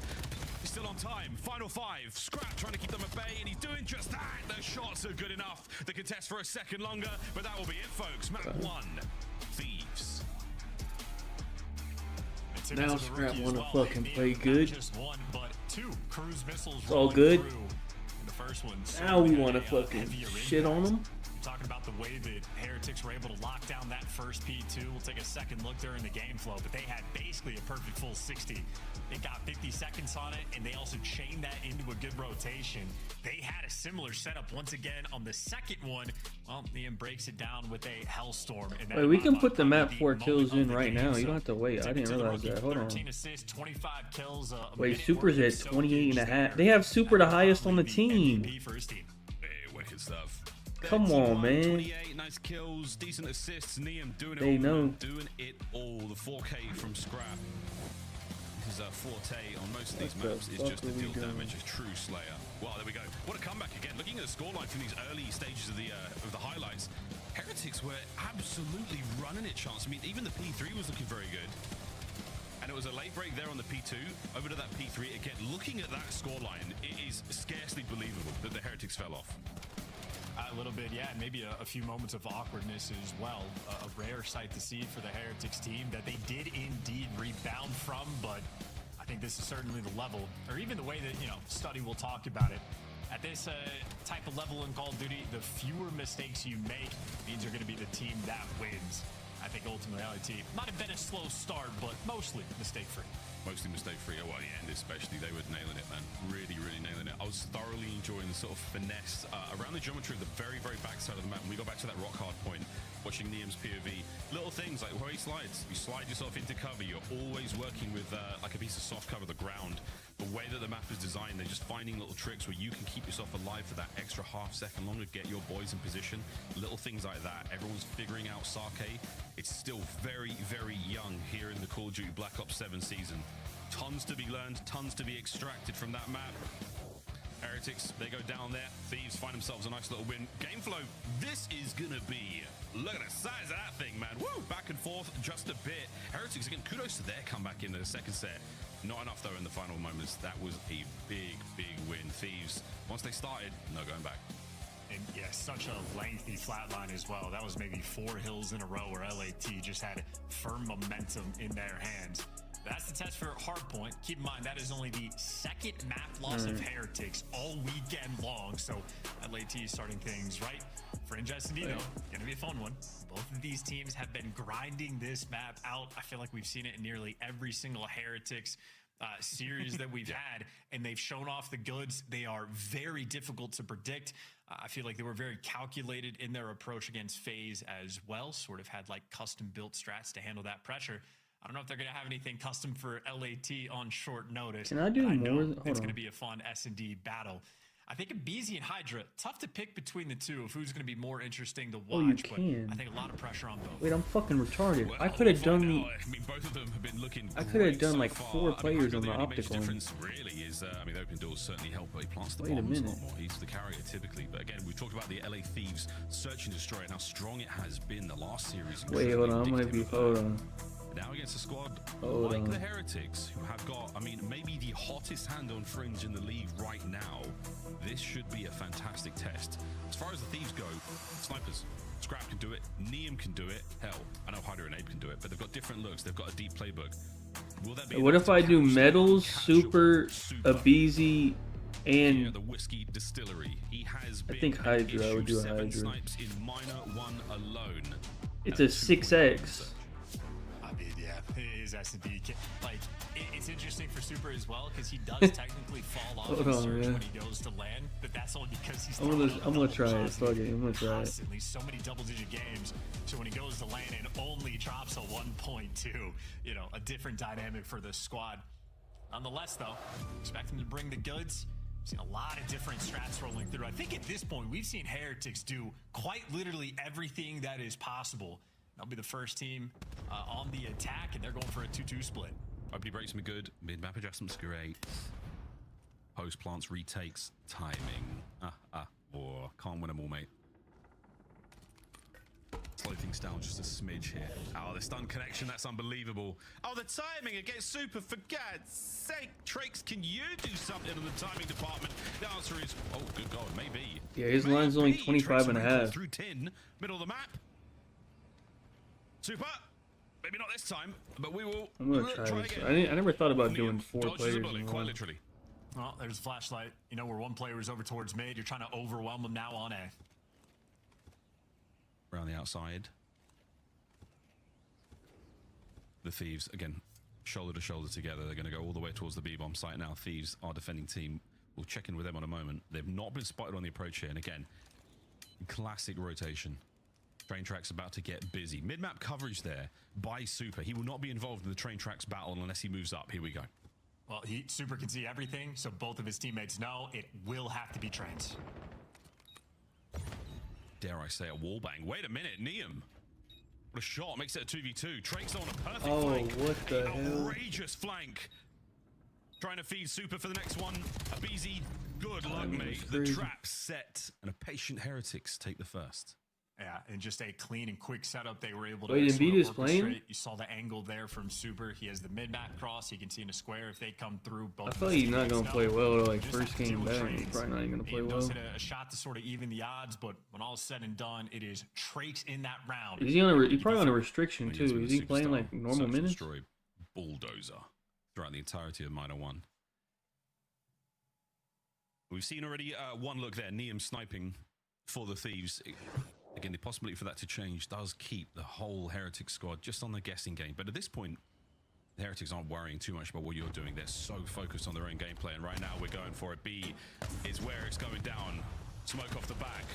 He's still on time. Final 5. Scrap trying to keep them at bay, and he's doing just that. The shots are good enough. The contest for a second longer, but that will be it, folks. Map 1. Thieves. Now Scrap wanna fucking play good. Just one, but 2 cruise missiles. It's all good. The first one. Now we wanna fucking shit on them. Talking about the way that Heretics were able to lock down that first P2. We'll take a second look during the game flow, but they had basically a perfect full 60. They got 50 seconds on it, and they also chained that into a good rotation. They had a similar setup once again on the second one. Well, Neum breaks it down with a Hellstorm. And Wait, we can put the map 4 kills in right now. You don't have to wait. I didn't realize that. Hold on. 13 assists, 25 kills. Wait, Super's at 28.5. They have Super the highest on the team. Hey, wicked stuff. Come on, man. 28 nice kills, decent assists. Neum doing it They all. know. Man, doing it all. The 4K from Scrap. This is a forte on most of these maps. Is just to deal damage. A true slayer. Well, there we go. What a comeback again. Looking at the scoreline from these early stages of the highlights, Heretics were absolutely running it, Chance. I mean, even the P3 was looking very good. And it was a late break there on the P2, over to that P3. Again, looking at that scoreline, it is scarcely believable that the Heretics fell off. A little bit, yeah, and maybe a few moments of awkwardness as well. A rare sight to see for the Heretics team that they did indeed rebound from, but I think this is certainly the level, or even the way that, Study will talk about it. At this type of level in Call of Duty, the fewer mistakes you make means you're going to be the team that wins. I think ultimately LAT might have been a slow start, but mostly mistake-free. Mostly mistake-free. Oh, well, the end especially, they were nailing it, man. Really, really nailing it. I was thoroughly enjoying the sort of finesse around the geometry of the very, very backside of the map. When we got back to that rock hard point, watching Neum's POV, little things like where he slides. You slide yourself into cover. You're always working with like a piece of soft cover, the ground. The way that the map is designed, they're just finding little tricks where you can keep yourself alive for that extra half second longer, get your boys in position. Little things like that. Everyone's figuring out Sake. It's still very, very young here in the Call of Duty Black Ops 7 season. Tons to be learned, tons to be extracted from that map. Heretics, they go down there. Thieves find themselves a nice little win. Game flow, this is gonna be, look at the size of that thing, man. Woo! Back and forth just a bit. Heretics, again, kudos to their comeback in the second set. Not enough, though, in the final moments. That was a big, big win. Thieves, once they started, no going back. And yeah, such a lengthy flatline as well. That was maybe 4 hills in a row where LAT just had firm momentum in their hands. That's the test for Hardpoint. Keep in mind, that is only the second map loss of Heretics all weekend long. So LAT is starting things right. Fringe S&D, though, going to be a fun one. Both of these teams have been grinding this map out. I feel like we've seen it in nearly every single Heretics series that we've had, and they've shown off the goods. They are very difficult to predict. I feel like they were very calculated in their approach against FaZe as well, sort of had like custom built strats to handle that pressure. I don't know if they're going to have anything custom for LAT on short notice. Can I do more? It's going to be a fun S&D battle. I think Abizi and Hydra, tough to pick between the two of who's going to be more interesting to watch. Oh, you but can. I think a lot of pressure on both. Wait, I'm fucking retarded. Well, I could have done. I mean, both of them have been looking. I could have great done so like far. 4 players on Hydra, the only major optical. difference really is, I mean, the open doors certainly help, but he plants the Wait a bombs a minute. lot more. He's the carrier typically, but again, we talked about the LA Thieves search and destroy and how strong it has been the last series. Wait, hold on. I'm gonna be. Hold on. Now against a squad Hold like on. the Heretics, who have got, I mean, maybe the hottest hand on Fringe in the league right now. This should be a fantastic test. As far as the Thieves go, snipers, Scrap can do it, Neum can do it, hell, I know Hydra and Abe can do it, but they've got different looks, they've got a deep playbook. Will that be What enough if to I do catch Metals, casual Super, Abizi, and the whiskey distillery? He has I been think an Hydra. I would do issue 7 Hydra. snipes in minor 1 alone. It's a 6x. I mean, yeah, his S&D, like, it's interesting for Super as well because he does technically fall off Hold in on, search man. when he goes to land, but that's only because he's I'm gonna try it. Fuck it. I'm gonna try it. constantly so many double-digit games. So when he goes to land and only drops a 1.2, you know, a different dynamic for this squad. Nonetheless, though, expect him to bring the goods. Seen a lot of different strats rolling through. I think at this point we've seen Heretics do quite literally everything that is possible. They'll be the first team on the attack, and they're going for a 2-2 split. Opening breaks me good. Mid-map adjustments great. Post plants retakes timing. Can't win them all, mate. Slow things down just a smidge here. Oh, the stun connection, that's unbelievable. Oh, the timing against Super, for God's sake. Trakes, can you do something in the timing department? The answer is, oh, good God, maybe. Yeah, his line's only 25 and a half. Through 10, middle of the map. Super. Maybe not this time, but we will. I'm gonna try this. I never thought about doing 4 players in quite one. literally. Well, there's a flashlight. You know where one player is over towards mid. You're trying to overwhelm them now on A. Around the outside. The Thieves, again, shoulder to shoulder together. They're going to go all the way towards the B-bomb site now. Thieves, our defending team, we'll check in with them on a moment. They've not been spotted on the approach here. And again, classic rotation. Train Track's about to get busy. Mid-map coverage there by Super. He will not be involved in the Train Tracks battle unless he moves up. Here we go. Well, Super can see everything, so both of his teammates know it will have to be trains. Dare I say a wall bang. Wait a minute, Neum. What a shot. Makes it a 2v2. Trake's on a perfect flank. What the hell? Outrageous flank. Trying to feed Super for the next one. Abizi, good luck, mate. The trap set. And a patient Heretics take the first. Yeah, and just a clean and quick setup they were able to. Wait, sort of Embiid is playing? orchestrate. You saw the angle there from Super. He has the mid-map cross. He can see in a square if they come through. Both I thought he's not gonna play well. Like Just first have to game deal with back, he's trades. probably not even gonna play He does well. hit a shot to sort of even the odds, but when all is said and done, it is Trakes in that round. Is he on a? He's probably on a restriction He is too. with Is he a playing superstar. like normal Search and minutes? Destroy bulldozer throughout the entirety of minor 1. We've seen already one look there. Neum sniping for the Thieves. Again, the possibility for that to change does keep the whole Heretic squad just on the guessing game. But at this point, the Heretics aren't worrying too much about what you're doing. They're so focused on their own gameplay. And right now, we're going for it. B is where it's going down. Smoke off the back.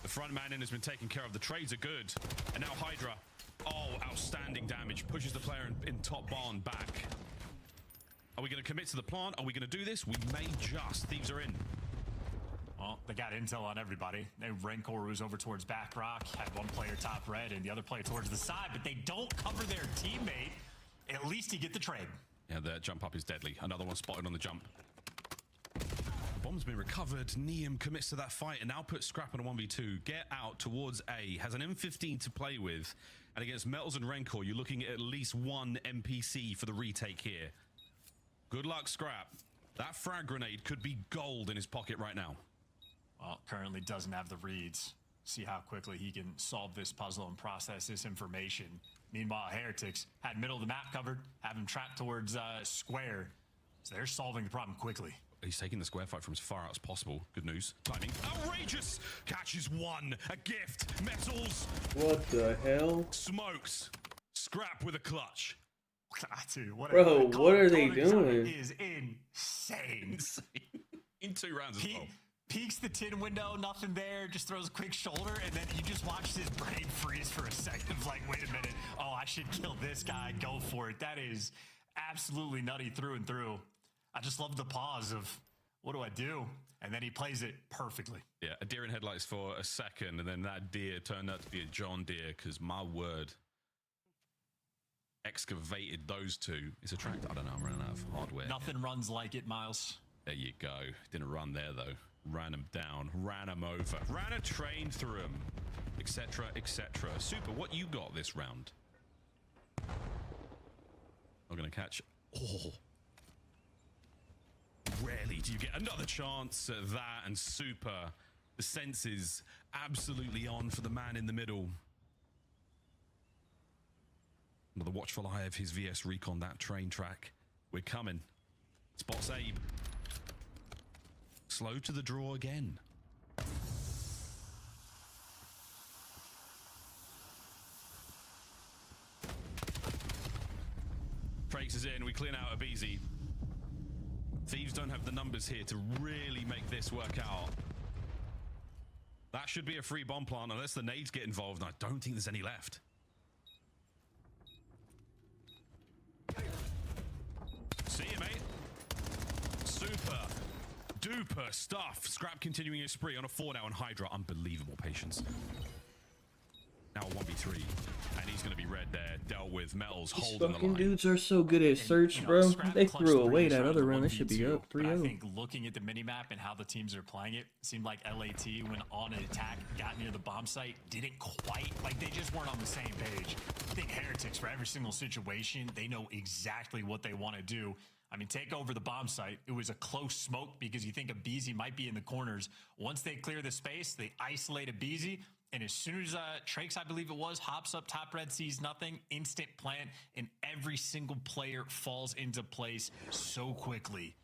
The front man in has been taken care of. The trades are good. And now Hydra. Oh, outstanding damage. Pushes the player in top barn back. Are we going to commit to the plant? Are we going to do this? We may just. Thieves are in. Well, they got intel on everybody. Rancor was over towards back rock, had one player top red and the other player towards the side, but they don't cover their teammate. At least you get the trade. Yeah, the jump up is deadly. Another one spotted on the jump. The bomb's been recovered. Neum commits to that fight and now puts Scrap on a 1v2. Get out towards A. Has an M15 to play with. And against Metals and Rancor, you're looking at least one NPC for the retake here. Good luck, Scrap. That frag grenade could be gold in his pocket right now. Well, currently doesn't have the reads. See how quickly he can solve this puzzle and process this information. Meanwhile, Heretics had middle of the map covered, have him trapped towards square. So they're solving the problem quickly. He's taking the square fight from as far out as possible. Good news. Timing. Outrageous! Catches one. A gift. Metals. What the hell? Smokes. Scrap with a clutch. Dude, Bro, what are they doing? Is insane. In 2 rounds as well. Peeks the tin window, nothing there, just throws a quick shoulder, and then you just watch his brain freeze for a second. It's like, wait a minute, oh, I should kill this guy, go for it. That is absolutely nutty through and through. I just love the pause of, what do I do? And then he plays it perfectly. Yeah, a deer in headlights for a second, and then that deer turned out to be a John Deere, because my word, excavated those two. It's a tractor. I don't know, I'm running out of hardware. Nothing runs like it, Miles. There you go. Didn't run there, though. Ran him down, ran him over, ran a train through him, etc., etc. Super, what you got this round? I'm going to catch... Oh. Rarely do you get another chance at that, and Super, the senses absolutely on for the man in the middle. Under the watchful eye of his VS Recon, that train track. We're coming. Spots Abe. Slow to the draw again. Frakes is in. We clean out Abizi. Thieves don't have the numbers here to really make this work out. That should be a free bomb plant unless the nades get involved, and I don't think there's any left. See you, mate. Super duper stuff. Scrap continuing his spree on a 4 now on Hydra. Unbelievable patience. Now a 1v3, and he's going to be red there. Dealt with. Metals These holding the fucking line. dudes are so good at search, bro. They threw away that other round. They should be up 3-0. I think looking at the minimap and how the teams are playing it, seemed like LAT, when on an attack, got near the bomb site, didn't quite, like they just weren't on the same page. I think Heretics, for every single situation, they know exactly what they want to do. I mean, take over the bomb site. It was a close smoke because you think Abizi might be in the corners. Once they clear the space, they isolate Abizi. And as soon as Trakes, I believe it was, hops up top red, sees nothing, instant plant, and every single player falls into place so quickly.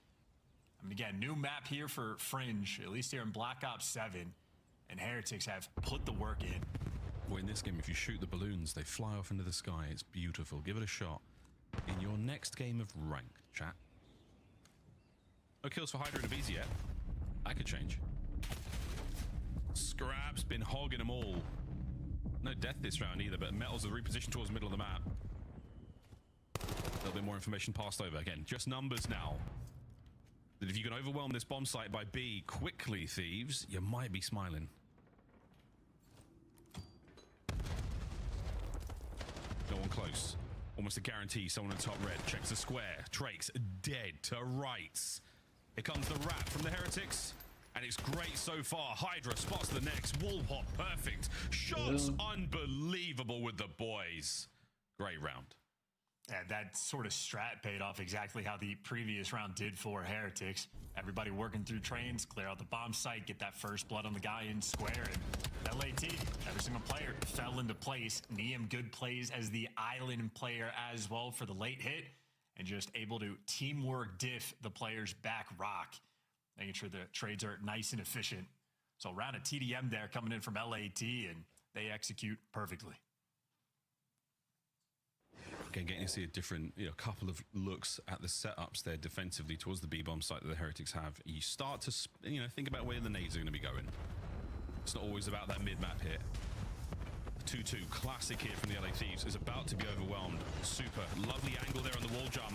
I mean, again, new map here for Fringe, at least here in Black Ops 7, and Heretics have put the work in. Boy, in this game, if you shoot the balloons, they fly off into the sky. It's beautiful. Give it a shot in your next game of ranked, chat. No kills for Hydra and Abizi yet. That could change. Scrap's been hogging them all. No death this round either, but Metals are repositioned towards the middle of the map. A little bit more information passed over. Again, just numbers now. That if you can overwhelm this bomb site by B quickly, Thieves, you might be smiling. No one close. Almost a guarantee someone in top red. Checks the square. Trakes dead to rights. Here comes the rat from the Heretics. And it's great so far. Hydra spots the next. Wall hop, perfect. Shots unbelievable with the boys. Great round. Yeah, that sort of strat paid off exactly how the previous round did for Heretics. Everybody working through trains, clear out the bomb site, get that first blood on the guy in square, and LAT, every single player fell into place. Neum good plays as the island player as well for the late hit, and just able to teamwork diff the players back rock, making sure the trades are nice and efficient. So round of TDM there coming in from LAT, and they execute perfectly. Again, getting to see a different, couple of looks at the setups there defensively towards the B-bomb site that the Heretics have. You start to, think about where the nades are going to be going. It's not always about that mid-map hit. 2-2, classic here from the LA Thieves, is about to be overwhelmed. Super, lovely angle there on the wall jump.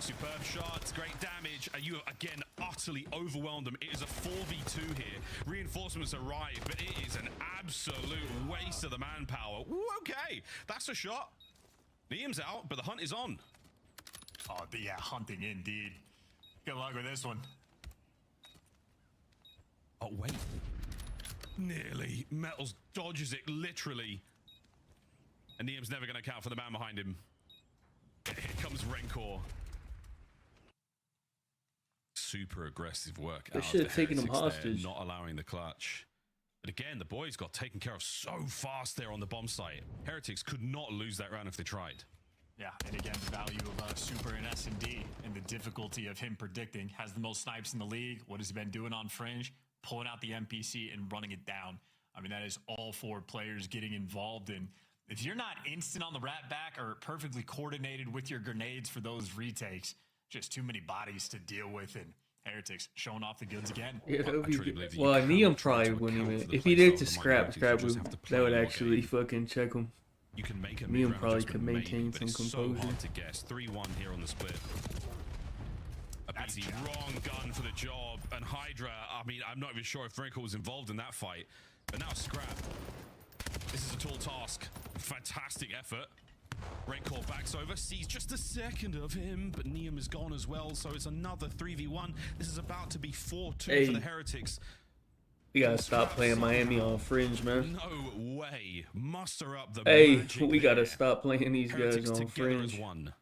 Superb shots, great damage, and you again utterly overwhelmed them. It is a 4v2 here. Reinforcements arrive, but it is an absolute waste of the manpower. Ooh, okay, that's a shot. Neum's out, but the hunt is on. Oh, yeah, hunting indeed. Good luck with this one. Oh, wait. Nearly. Metals dodges it, literally. And Neum's never going to account for the man behind him. Here comes Rencor. Super aggressive work. They should have taken him hostage. Not allowing the clutch. But again, the boys got taken care of so fast there on the bomb site. Heretics could not lose that round if they tried. Yeah, and again, the value of Super and S&D and the difficulty of him predicting. Has the most snipes in the league. What has he been doing on Fringe? Pulling out the NPC and running it down. I mean, that is all 4 players getting involved in. If you're not instant on the rat back or perfectly coordinated with your grenades for those retakes, just too many bodies to deal with, and Heretics showing off the goods again. Yeah, that would be good. Well, Neum probably wouldn't even. If he did to scrap that would actually fucking check him. You can make a Neum probably could maintain some composure. So hard to guess. 3-1 here on the split. Easy, wrong gun for the job. And Hydra, I mean, I'm not even sure if Wrinkle was involved in that fight. But now Scrap. This is a tall task. Fantastic effort. Raincore backs over, sees just a second of him, but Neum is gone as well, so it's another 3v1. This is about to be 4-2 for the Heretics. We gotta stop playing Miami on Fringe, man. No way. Muster up the magic. We gotta stop playing these guys on Fringe. And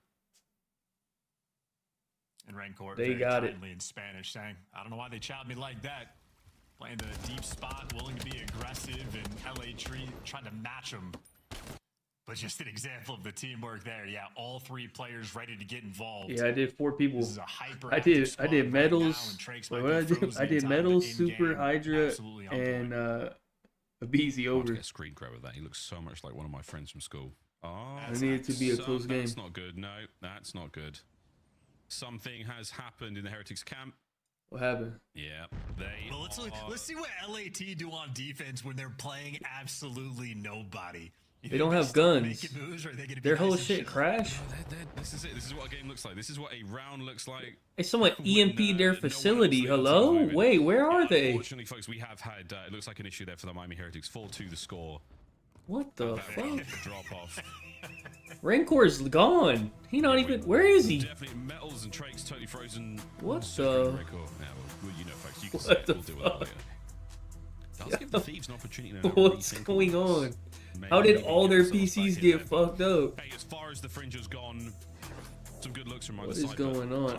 Raincore They very got it. kindly in Spanish saying, I don't know why they chopped me like that. Playing the deep spot, willing to be aggressive, and LA Tree trying to match them. But just an example of the teamwork there. Yeah, all 3 players ready to get involved. Yeah, I did 4 people. This is a hyper I did Metals. What I did Metals, Super, Hydra, and BZ over. Get a screen grab of that. He looks so much like one of my friends from school. Oh, I need it to be a close game. That's not good. No, that's not good. Something has happened in the Heretics camp. What happened? Yeah, well, let's see what LAT do on defense when they're playing absolutely nobody. They don't have guns. Their whole shit crashed. This is it. This is what a game looks like. This is what a round looks like. Hey, someone EMP'd their facility. Hello? Wait, where are they? Unfortunately, folks, we have had, it looks like an issue there for the Miami Heretics. 4-2 the score. What the fuck? Drop off. Rancor's gone. He not even. Where is he? Definitely Metals and Trake's totally frozen. What the? Yeah, well, you know, folks, you can say it. We'll deal with it later. Does give the Thieves an opportunity. What's going on? How did all their PCs get fucked up? Hey, as far as the Fringe has gone, some good looks from my What side. is going on?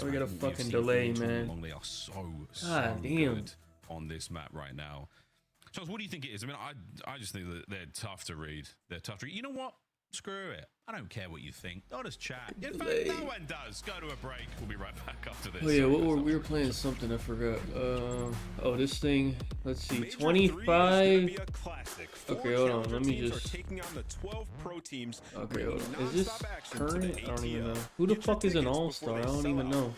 We got a fucking delay, man. They are so God damn. good on this map right now. Charles, what do you think it is? I mean, I just think that they're tough to read. They're tough to read. You know what? Screw it. I don't care what you think. I'll just chat. In fact, no one does. Go to a break. We'll be right back after this. Oh yeah, we were playing something. I forgot. Oh, this thing. Let's see. 25. Okay, hold on. Let me just. Okay, hold on. Is this current? I don't even know. Who the fuck is an all-star? I don't even know.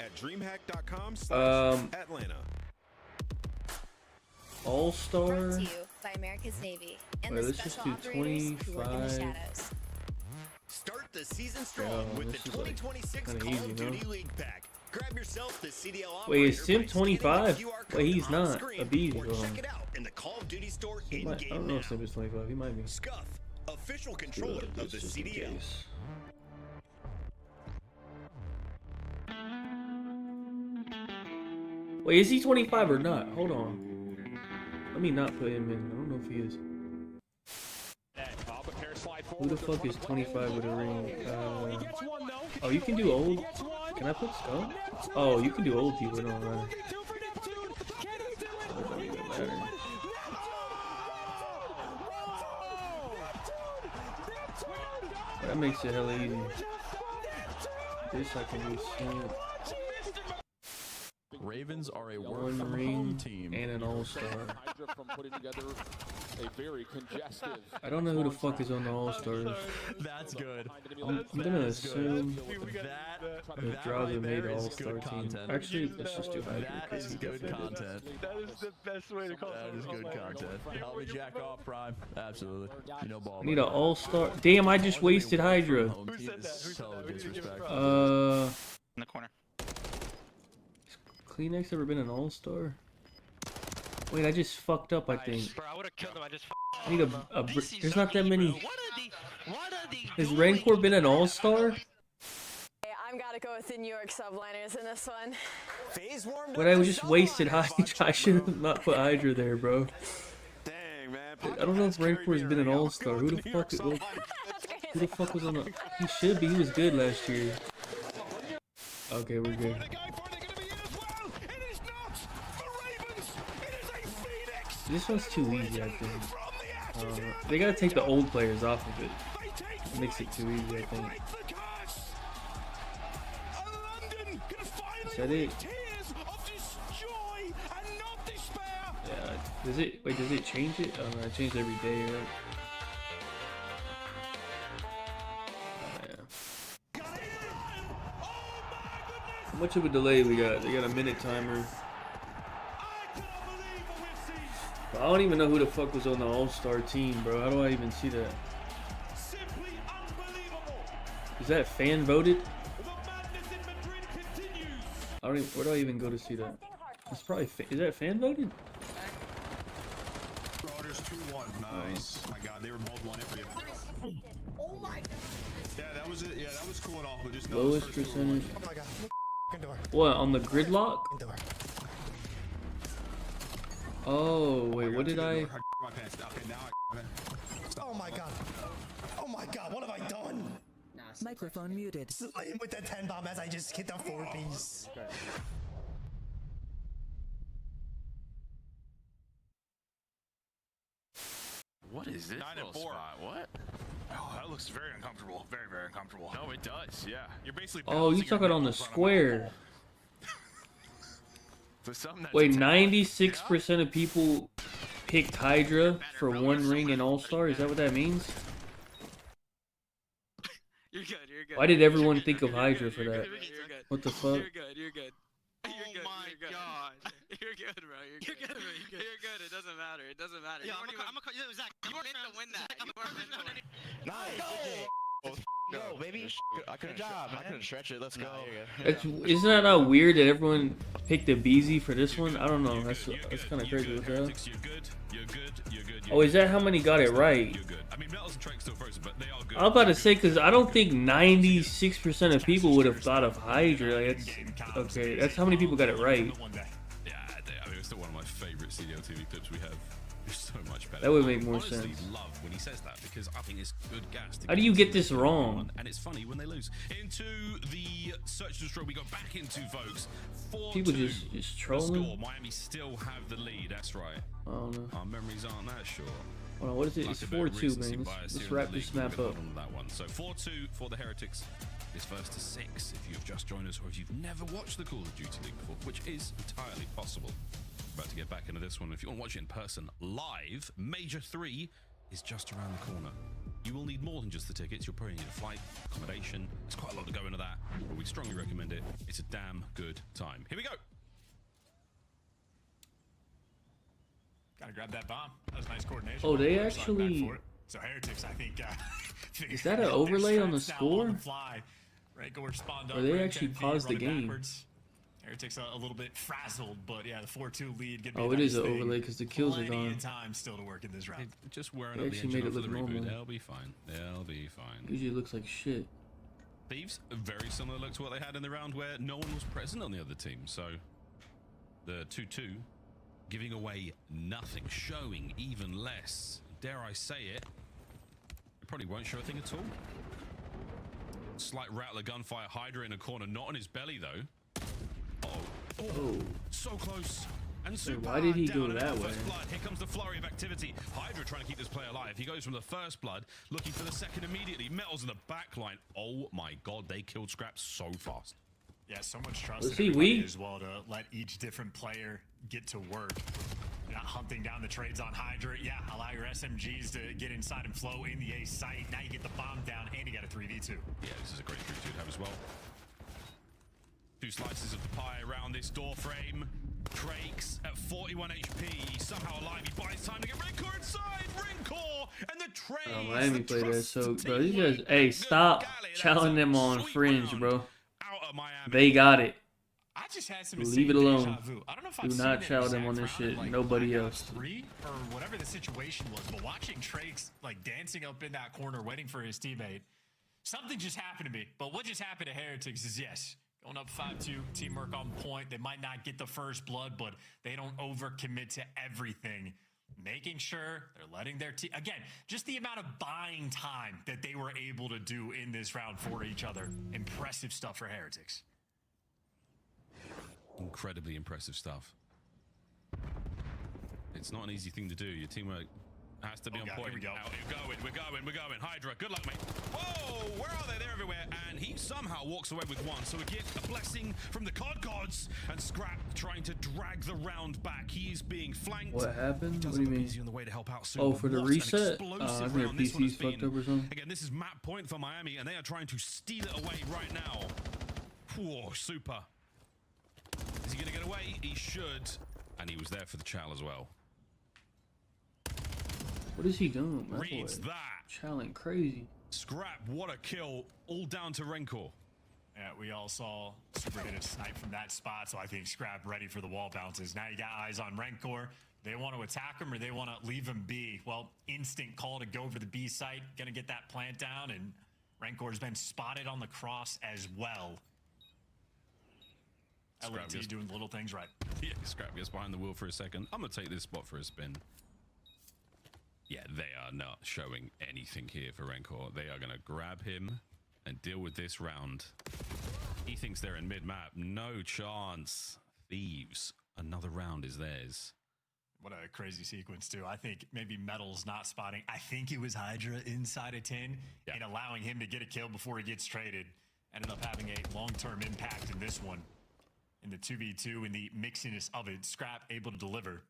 All-star. Brought to you by America's Navy and the special operators who work in the shadows. Start the season strong with the 2026 Call of Duty League Pack. Grab yourself the CDL Wait, is Sim 25? Wait, he's not. A B. Check it out in the Call of Duty store in-game I don't know if Sim is 25. He might be. Scuff, official controller of the CDL. Wait, is he 25 or not? Hold on. Let me not put him in. I don't know if he is. Who the fuck is 25 with a ring? Oh, you can do old? Can I put Skull? Oh, you can do old people. It don't matter. It don't even matter. That makes it hella easy. This I can do soon. Ravens are a one ring team and an all-star. I don't know who the fuck is on the all-stars. That's good. I'm gonna assume that Draza made the all-star team. Actually, let's just do Hydra. That is good content. That is the best way to call it. That is good content. Help me jack off, Prime. Absolutely. You know ball. I need an all-star. Damn, I just wasted Hydra. Who said that? So disrespectful. In the corner. Kleenex ever been an all-star? Wait, I just fucked up, I think. Bro, I would have killed him. I just I need a there's not that many. Has Rancor been an all-star? Hey, I'm gotta go with the New York subliners in this one. But I just wasted Hydra. I should have not put Hydra there, bro. Dang, man. I don't know if Rancor's been an all-star. Who the fuck? Who the fuck was on the? He should be. He was good last year. Okay, we're good. This one's too easy, I think. They gotta take the old players off of it. It makes it too easy, I think. Is that it? Yeah. Does it? Wait, does it change it? Oh no, it changes every day, right? Oh, yeah. How much of a delay we got? They got a minute timer. I don't even know who the fuck was on the all-star team, bro. How do I even see that? Is that fan voted? I don't even, where do I even go to see that? It's probably is that fan voted? Brothers 2-1. Nice. Oh my God, they were both 1 every. Oh my God. Yeah, that was it. Yeah, that was cool and all, but just Lowest percentage. Oh my God. What, on the gridlock? Oh wait, what did I? My pants. Okay, now Oh my God. Oh my God, what have I done? Microphone muted. Slaying with the 10 bomb as I just hit the 4-piece. Okay. What is this 9 and 4. spot? What? Oh, that looks very uncomfortable. Very, very uncomfortable. No, it does. Yeah. You're basically. Oh, you talking on the square? For something that's Wait, 96% of people picked Hydra for 1 ring in All Star. Is that what that means? You're good. You're good. Why did everyone think of Hydra for that? You're good. What the fuck? You're good. You're good. You're good. Oh my God. You're good, bro. You're good, bro. You're good. It doesn't matter. It doesn't matter. Yeah, I'm gonna Zach. You weren't meant to win that. You weren't meant to win. Nice. Go, baby. I couldn't, Good job, I couldn't stretch it. Let's go. Isn't that not weird that everyone picked the BZ for this one? I don't know. That's kind of crazy. What the hell? Oh, is that how many got it right? I mean, Metals and Trek still frozen, but they are good. I was about to say, because I don't think 96% of people would have thought of Hydra. Like, that's, okay, that's how many people got it right. Yeah, I mean, it's still one of my favorite CDL TV clips we have. It's so much better. That would make more I honestly sense. love when he says that because I think it's good gas. How do you get this wrong? And it's funny when they lose. Into the search and destroy, we go back into folks. People just trolling. Score. Miami still have the lead. That's right. I don't know. Our memories aren't that short. Hold on, what is it? It's 4-2, man. Let's wrap this map up. On that one. So 4-2 for the Heretics. It's first to 6 if you've just joined us or if you've never watched the Call of Duty League before, which is entirely possible. About to get back into this one. If you want to watch it in person live, Major 3 is just around the corner. You will need more than just the tickets. You'll probably need a flight, accommodation. There's quite a lot to go into that, but we strongly recommend it. It's a damn good time. Here we go. Gotta grab that bomb. That was nice coordination. Oh, they actually. So Heretics, I think. Is that an overlay on the score? Or they actually paused the game? Heretics a little bit frazzled, but yeah, the 4-2 lead. Oh, it is an overlay because the kills are gone. Time still to work in this round. Just wearing they up the actually made it look the normal. They'll be fine. They'll be fine. Usually it looks like shit. Thieves, a very similar look to what they had in the round where no one was present on the other team. So the 2-2, giving away nothing, showing even less. Dare I say it? It probably won't show a thing at all. Slight rattler gunfire, Hydra in a corner, not on his belly though. Oh, so close. And Super why did he go down that in the way? first blood. Here comes the flurry of activity. Hydra trying to keep this player alive. He goes from the first blood, looking for the second immediately. Metals in the back line. Oh my God, they killed Scrap so fast. Yeah, so much trust Was in he everybody weak? as well to let each different player get to work. You're not hunting down the trades on Hydra. Yeah, allow your SMGs to get inside and flow in the A site. Now you get the bomb down and you got a 3v2. Yeah, this is a great 3v2 to have as well. 2 slices of the pie around this door frame. Drakes at 41 HP, somehow alive. He buys time to get Ringcore inside. Ringcore and the trade. Oh, Miami played that so, bro. These guys, hey, stop challenging them on Fringe, bro. They got it. I just had some Leave it alone. deja vu. I don't know if Do I've not seen challenge it them on this shit. like Nobody Black else. Ops 3 or whatever the situation was, but watching Trakes like dancing up in that corner waiting for his teammate, something just happened to me. But what just happened to Heretics is yes, going up 5-2, teamwork on point. They might not get the first blood, but they don't overcommit to everything. Making sure they're letting their team, again, just the amount of buying time that they were able to do in this round for each other. Impressive stuff for Heretics. Incredibly impressive stuff. It's not an easy thing to do. Your teamwork has to be on point. Here we go. We're going. Hydra, good luck, mate. Whoa, where are they? They're everywhere. And he somehow walks away with one. So we get a blessing from the COD gods. And Scrap trying to drag the round back. He is being flanked. What happened? What do you mean? On the way to help out soon, Oh, but for the what an reset? explosive I think round this one has PC's fucked been. up or something. Again, this is map point for Miami, and they are trying to steal it away right now. Whoa, super. Is he going to get away? He should. And he was there for the chow as well. What is he doing? That Reads boy that. challenge crazy. Scrap, what a kill. All down to Rencor. Yeah, we all saw Super hit a snipe from that spot, so I think Scrap ready for the wall bounces. Now you got eyes on Rancor. They want to attack him or they want to leave him be. Well, instant call to go for the B site. Gonna get that plant down, and Rancor's been spotted on the cross as well. LAT doing little things right. Yeah, Scrap gets behind the wheel for a second. I'm gonna take this spot for a spin. Yeah, they are not showing anything here for Rancor. They are gonna grab him and deal with this round. He thinks they're in mid-map. No chance. Thieves. Another round is theirs. What a crazy sequence, too. I think maybe Metal's not spotting. I think it was Hydra inside a 10 and allowing him to get a kill before he gets traded. Ended up having a long-term impact in this one. In the 2v2, in the mixiness of it, Scrap able to deliver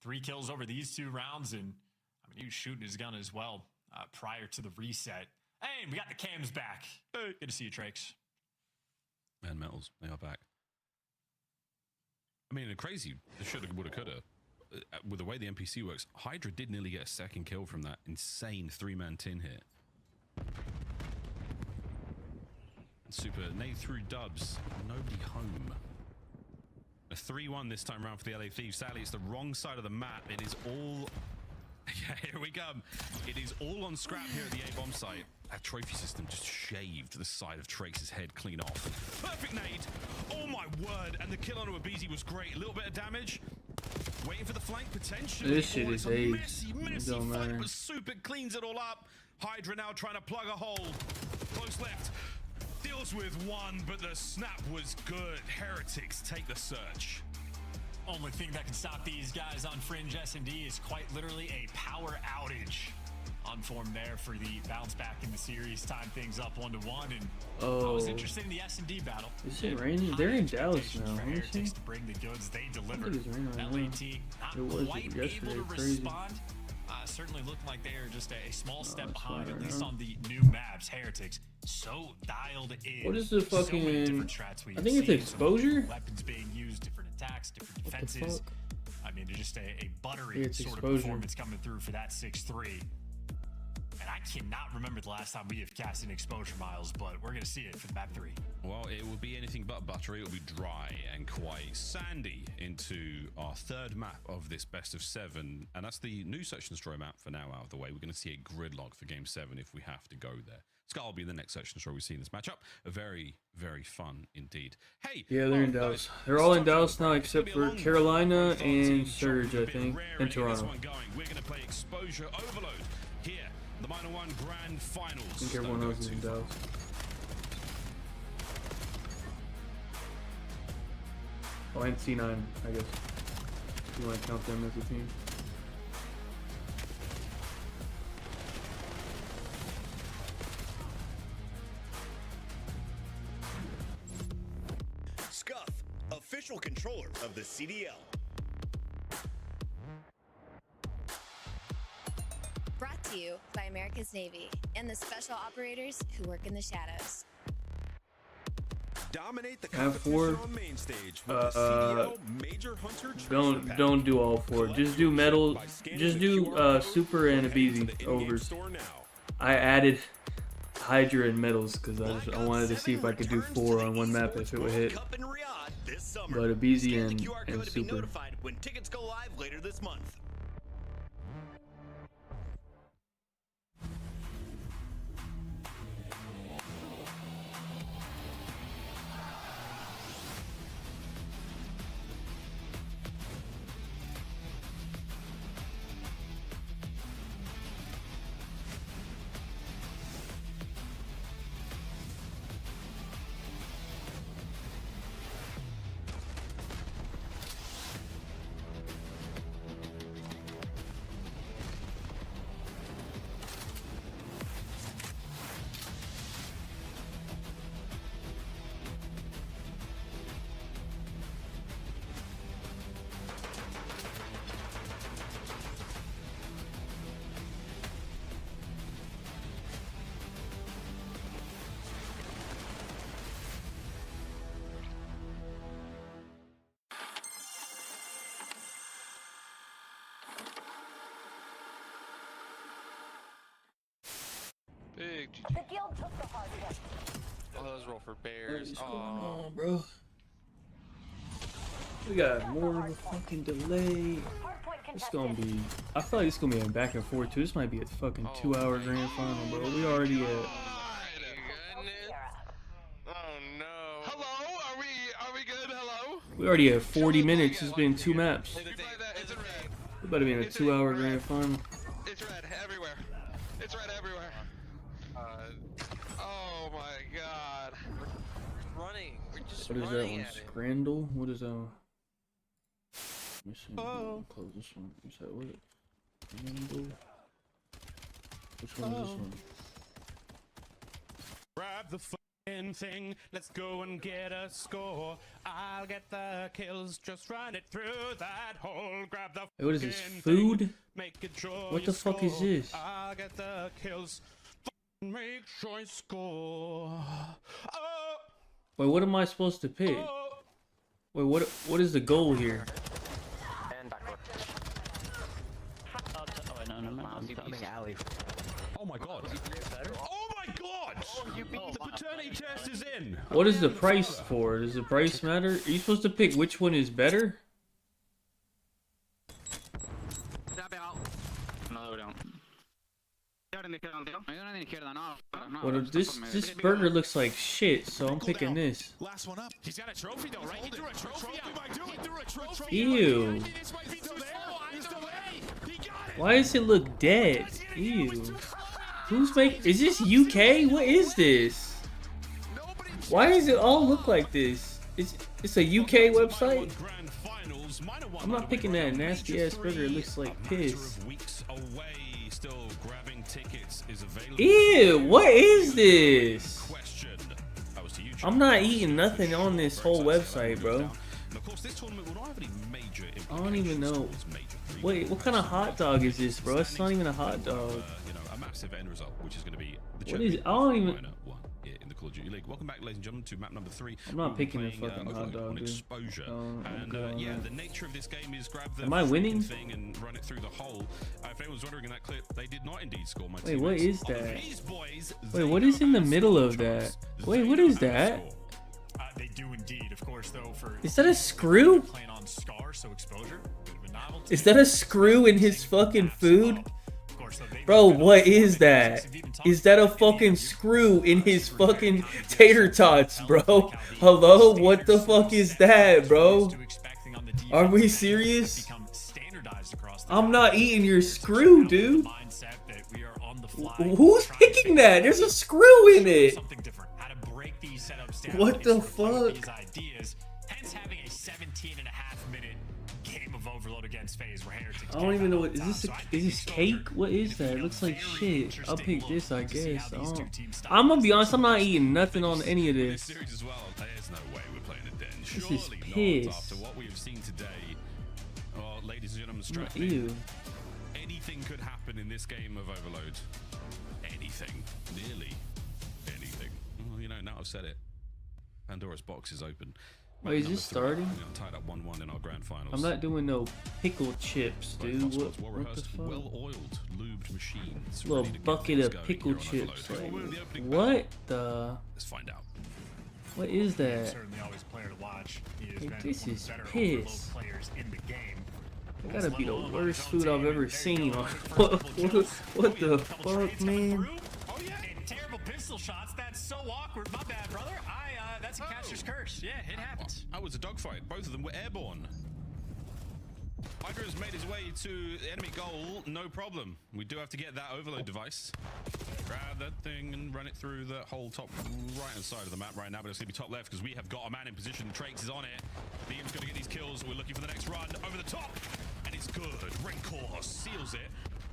3 kills over these 2 rounds, and I mean, he was shooting his gun as well prior to the reset. Hey, we got the cams back. Hey. Good to see you, Trakes. Man, Metals, they are back. I mean, crazy. They shoulda, woulda, coulda. With the way the NPC works, Hydra did nearly get a second kill from that insane 3-man tin hit. Super nade through dubs. Nobody home. A 3-1 this time around for the LA Thieves. Sadly, it's the wrong side of the map. It is all... Yeah, here we come. It is all on Scrap here at the A-bomb site. That trophy system just shaved the side of Trace's head clean off. Perfect nade. Oh my word. And the kill onto Abizi was great. A little bit of damage. Waiting for the flank potentially. This shit is a messy fight, but Super cleans it all up. Hydra now trying to plug a hole. Close left. Deals with one, but the snap was good. Heretics take the search. Only thing that can stop these guys on Fringe S&D is quite literally a power outage. On form there for the bounce back in the series, time things up 1-1, and I was interested in the S&D battle. Is it raining? They're in Dallas now. For Heretics to bring the goods, they delivered. LAT not quite able to respond. Certainly looked like they are just a small step behind, at least on the new maps. Heretics so dialed in. What is the fucking? So many different strats we I think it's exposure. Weapons being used, different attacks, different defenses. I mean, there's just a buttery sort exposure. of performance coming through for that 6-3. And I cannot remember the last time we have cast in exposure, Miles, but we're going to see it for the map 3. Well, it will be anything but buttery. It will be dry and quite sandy into our 3rd map of this best of 7. And that's the new Search and Destroy map for now out of the way. We're going to see a gridlock for game 7 if we have to go there. Scar will be the next Search and Destroy we see in this matchup. Very, very fun indeed. Hey! Yeah, they're in Dallas. They're all in Dallas now except for Carolina and Surge, I think, and Toronto. We're going to play Exposure Overload here. The Minor 1 Grand Finals. I think everyone else is in Dallas. Oh, and C9, I guess. If you want to count them as a team. Scuff, official controller of the CDL. Brought to you by America's Navy and the special operators who work in the shadows. Dominate the competition on main stage with the CDL Major Hunter Don't do all 4. Just do metal. Just do Super and Abizi overs. I added Hydra and Metals because I wanted to see if I could do 4 on one map if it would hit. But Abizi and Super. When tickets go live later this month. Big GG. The guild took the hard hit. Oh, those roll for bears. What's going on, bro? We got more of a fucking delay. It's gonna be. I feel like it's gonna be a back and forth too. This might be a fucking 2-hour grand final, bro. We already at. Oh no. Hello? Are we good? Hello? We already at 40 minutes. It's been 2 maps. We better be in a 2-hour grand final. It's red everywhere. It's red everywhere. Oh my god. We're running. We're just What is that one? Scrandle? What is that one? Let me see. Close this one. You said what? Scrandle? Which one is this one? Grab the fucking thing, let's go and get a score. I'll get the kills, just run it through that hole. Grab the Hey, what is this? fucking Food? thing, make it sure What you the fuck is score. this? I'll get the kills, make sure you score. Oh, Wait, what am I supposed to pick? Wait, what is the goal here? And backward. oh my god. Oh my god! The paternity test is in! What is the price for? Does the price matter? Are you supposed to pick which one is better? Well, this burger looks like shit, so I'm picking this. Last one up. He's got a trophy though, right? He threw a trophy out. Ew. Why does it look dead? Ew. Who's making? Is this UK? What is this? Why does it all look like this? It's a UK website? I'm not picking that nasty ass burger. It looks like piss. Ew, what is this? I'm not eating nothing on this whole website, bro. I don't even know. Wait, what kind of hot dog is this, bro? It's not even a hot dog. A massive end result, which is going to be the What is it? I don't even. in the Call of Duty League. Welcome back, ladies and gentlemen, to map number 3. I'm not picking a fucking hot dog, dude. Exposure. And yeah, the nature of this game is grab the Am I winning? thing and run it through the hole. If anyone's wondering in that clip, they did not indeed score my Wait, what teammates. is that? These boys, Wait, what is in the middle of that? Wait, what is that? They do indeed, of course, though. For Is that a screw? playing on Scar, so exposure. Bit of a novelty. Is that a screw in his fucking food? Bro, what is that? Is that a fucking screw in his fucking tater tots, bro? Hello? What the fuck is that, bro? Are we serious? I'm not eating your screw, dude. Who's picking that? There's a screw in it. What the fuck? Hence having a 17.5-minute game of Overload against FaZe where Heretics. I don't even know what is this cake? What is that? It looks like shit. I'll pick this, I guess. I'm gonna be honest, I'm not eating nothing on any of this. There's no way we're playing it then. This is Surely piss. not after what we have seen today. Oh, ladies and gentlemen, strap Ew. in. Anything could happen in this game of Overload. Anything. Nearly anything. Well, you know, now I've said it. Pandora's box is open. Wait, is this starting? I'm tied up 1-1 in our grand finals. I'm not doing no pickle chips, dude. What the fuck? Well-oiled, lubed machines. Little ready to get bucket things of going pickle here on chips. Overload. Like, We're in the opening what the? Let's find out. What is that? Certainly always a player to watch. He has Hey, been this one of is the better piss. Overload players in the game. That gotta be the worst food I've ever seen. What the fuck, man? And terrible pistol shots. That's so awkward. My bad, brother. That's a catcher's curse. Yeah, it happens. That was a dogfight. Both of them were airborne. Hydra has made his way to the enemy goal, no problem. We do have to get that overload device. Grab that thing and run it through the whole top right-hand side of the map right now, but it's going to be top left because we have got a man in position. Trakes is on it. Liam's going to get these kills. We're looking for the next run over the top, and it's good. Rincor seals it.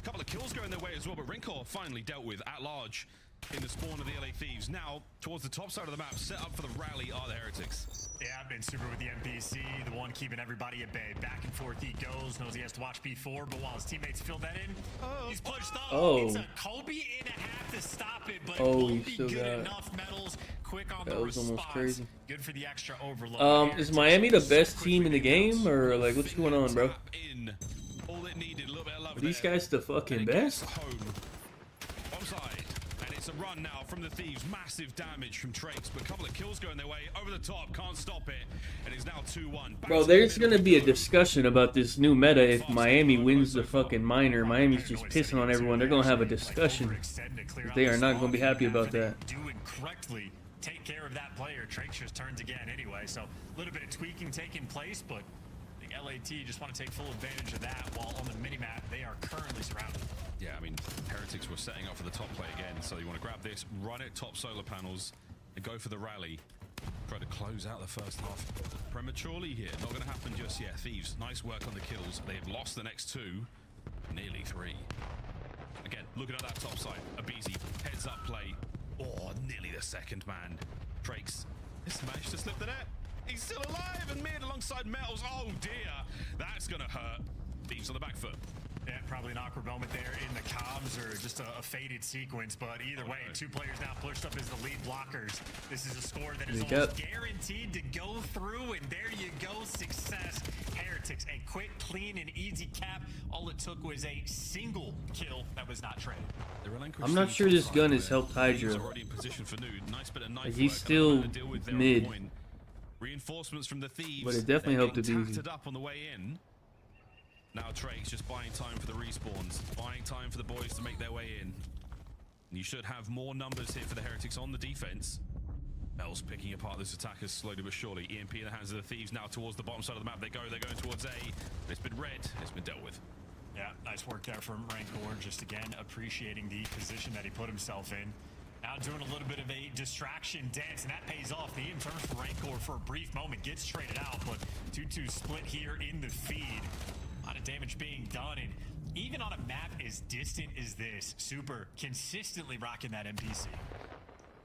A couple of kills going their way as well, but Rincor finally dealt with at large in the spawn of the LA Thieves. Now, towards the top side of the map, set up for the rally are the Heretics. Yeah, I've been super with the NPC, the one keeping everybody at bay. Back and forth he goes, knows he has to watch B4, but while his teammates fill that in, he's punched up. Oh. It's a Kobe and a half to stop it, but Oh, won't you be still good got enough. Medals, quick on that the was response. almost crazy. Good for the extra overload. Is Miami the best team in the game, or like what's going on, bro? All it needed, a little bit of love Are these there. guys the fucking best? Home. Onside. And it's It's a run now from the Thieves. Massive damage from Trakes, but a couple of kills going their way. Over the top, can't stop it. And it's now 2-1. Bro, there's gonna be a discussion about this new meta if Miami wins the fucking minor. Miami's just pissing on everyone. They're gonna have a discussion. They are not gonna be happy about that. Doing correctly, take care of that player. Trakes just turns again anyway, so a little bit of tweaking taking place, but I think LAT just want to take full advantage of that, while on the minimap they are currently surrounded. Yeah, I mean, Heretics were setting up for the top play again, so you want to grab this, run it top solar panels, and go for the rally. Try to close out the first half prematurely here. Not going to happen just yet. Thieves, nice work on the kills. They have lost the next 2, nearly 3. Again, looking at that top side, Abizi, heads up play. Oh, nearly the second man. Trakes has managed to slip the net. He's still alive and mid alongside Metals. Oh dear, that's going to hurt. Thieves on the back foot. Yeah, probably an awkward moment there in the comms, or just a faded sequence, but either way, 2 players now pushed up as the lead blockers. This is a score that is almost guaranteed to go through, and there you go, success. Heretics, a quick, clean, and easy cap. All it took was a single kill that was not traded. I'm not sure this gun has helped Hydra. He's still mid. Reinforcements from the Thieves. But it definitely helped Abizi. Up on the way in. Now Trakes just buying time for the respawns, buying time for the boys to make their way in. And you should have more numbers here for the Heretics on the defense. Bell's picking apart this attackers slowly but surely. EMP in the hands of the Thieves now towards the bottom side of the map. They're going towards A. It's been red. It's been dealt with. Yeah, nice work there from Rancor. Just again appreciating the position that he put himself in. Now doing a little bit of a distraction dance, and that pays off. The aim turns for Rancor for a brief moment, gets traded out, but 2-2 split here in the feed. A lot of damage being done, and even on a map as distant as this, Super consistently rocking that NPC.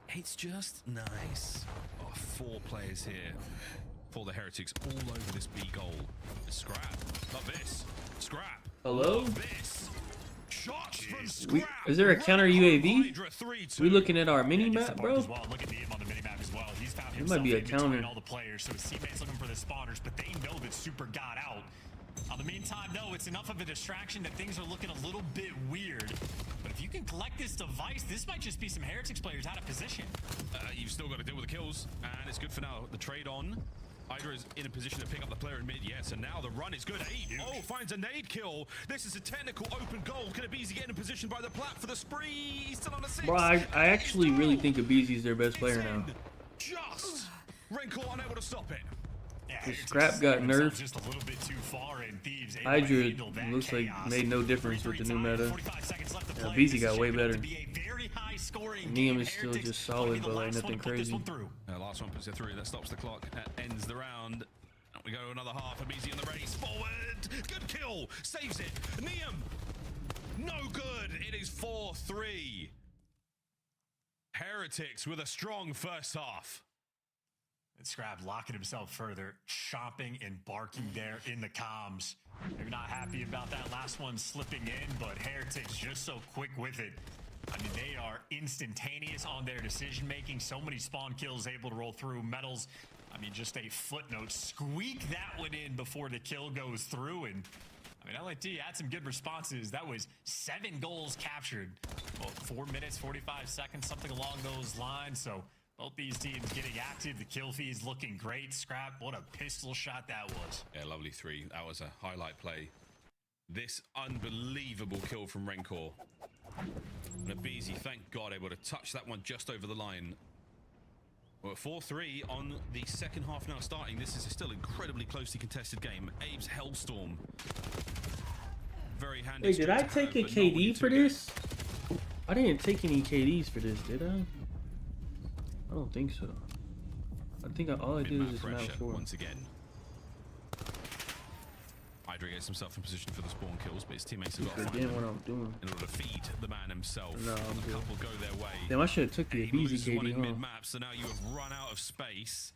It's just nice. Oh, 4 players here for the Heretics all over this B goal. Scrap. Love this. Scrap. Hello? Love this. Shots from Scrap. Is there a counter UAV? We looking at our mini map, bro? Look at the on the mini map as well. He's found It might be a counter. all the players, so his teammates looking for the spawners, but they know that Super got out. In the meantime, though, it's enough of a distraction that things are looking a little bit weird. But if you can collect this device, this might just be some Heretics players out of position. You've still got to deal with the kills, and it's good for now. The trade on. Hydra is in a position to pick up the player in mid, yes, and now the run is good. Oh, finds a nade kill. This is a technical open goal. Can Abizi get in position by the plat for the spree? He's still on a 6. Bro, I actually really think Abizi's their best player now. Just Rancor unable to stop it. The Scrap got nerfed. Just a little bit too far, and Thieves Hydra looks like made no difference with the new meta. Abizi got way better. Neum is still just solid, but like nothing crazy. Last one puts it through. That stops the clock. That ends the round. We go another half. Abizi on the race. Forward. Good kill. Saves it. Neum. No good. It is 4-3. Heretics with a strong first half. And Scrap locking himself further, chomping and barking there in the comms. Maybe not happy about that last one slipping in, but Heretics just so quick with it. I mean, they are instantaneous on their decision making. So many spawn kills able to roll through. Metals, I mean, just a footnote. Squeak that one in before the kill goes through. And I mean, LAT had some good responses. That was 7 goals captured. Well, 4 minutes, 45 seconds, something along those lines. So both these teams getting active. The kill feed's looking great. Scrap, what a pistol shot that was. Yeah, lovely 3. That was a highlight play. This unbelievable kill from Rancor. And Abizi, thank God, able to touch that one just over the line. Well, 4-3 on the second half now starting. This is a still incredibly closely contested game. Abe's Hellstorm. Very handy. Wait, did I take a KD for this? I didn't take any KDs for this, did I? I don't think so. I think all I did was just map 4. Once again. Hydra gets himself in position for the spawn kills, but his teammates have got to find him what I'm doing. in order to feed the man himself. No, I'm a couple go their way. Damn, I should have took the Abizi KD, huh? Mid-map, so now you have run out of space.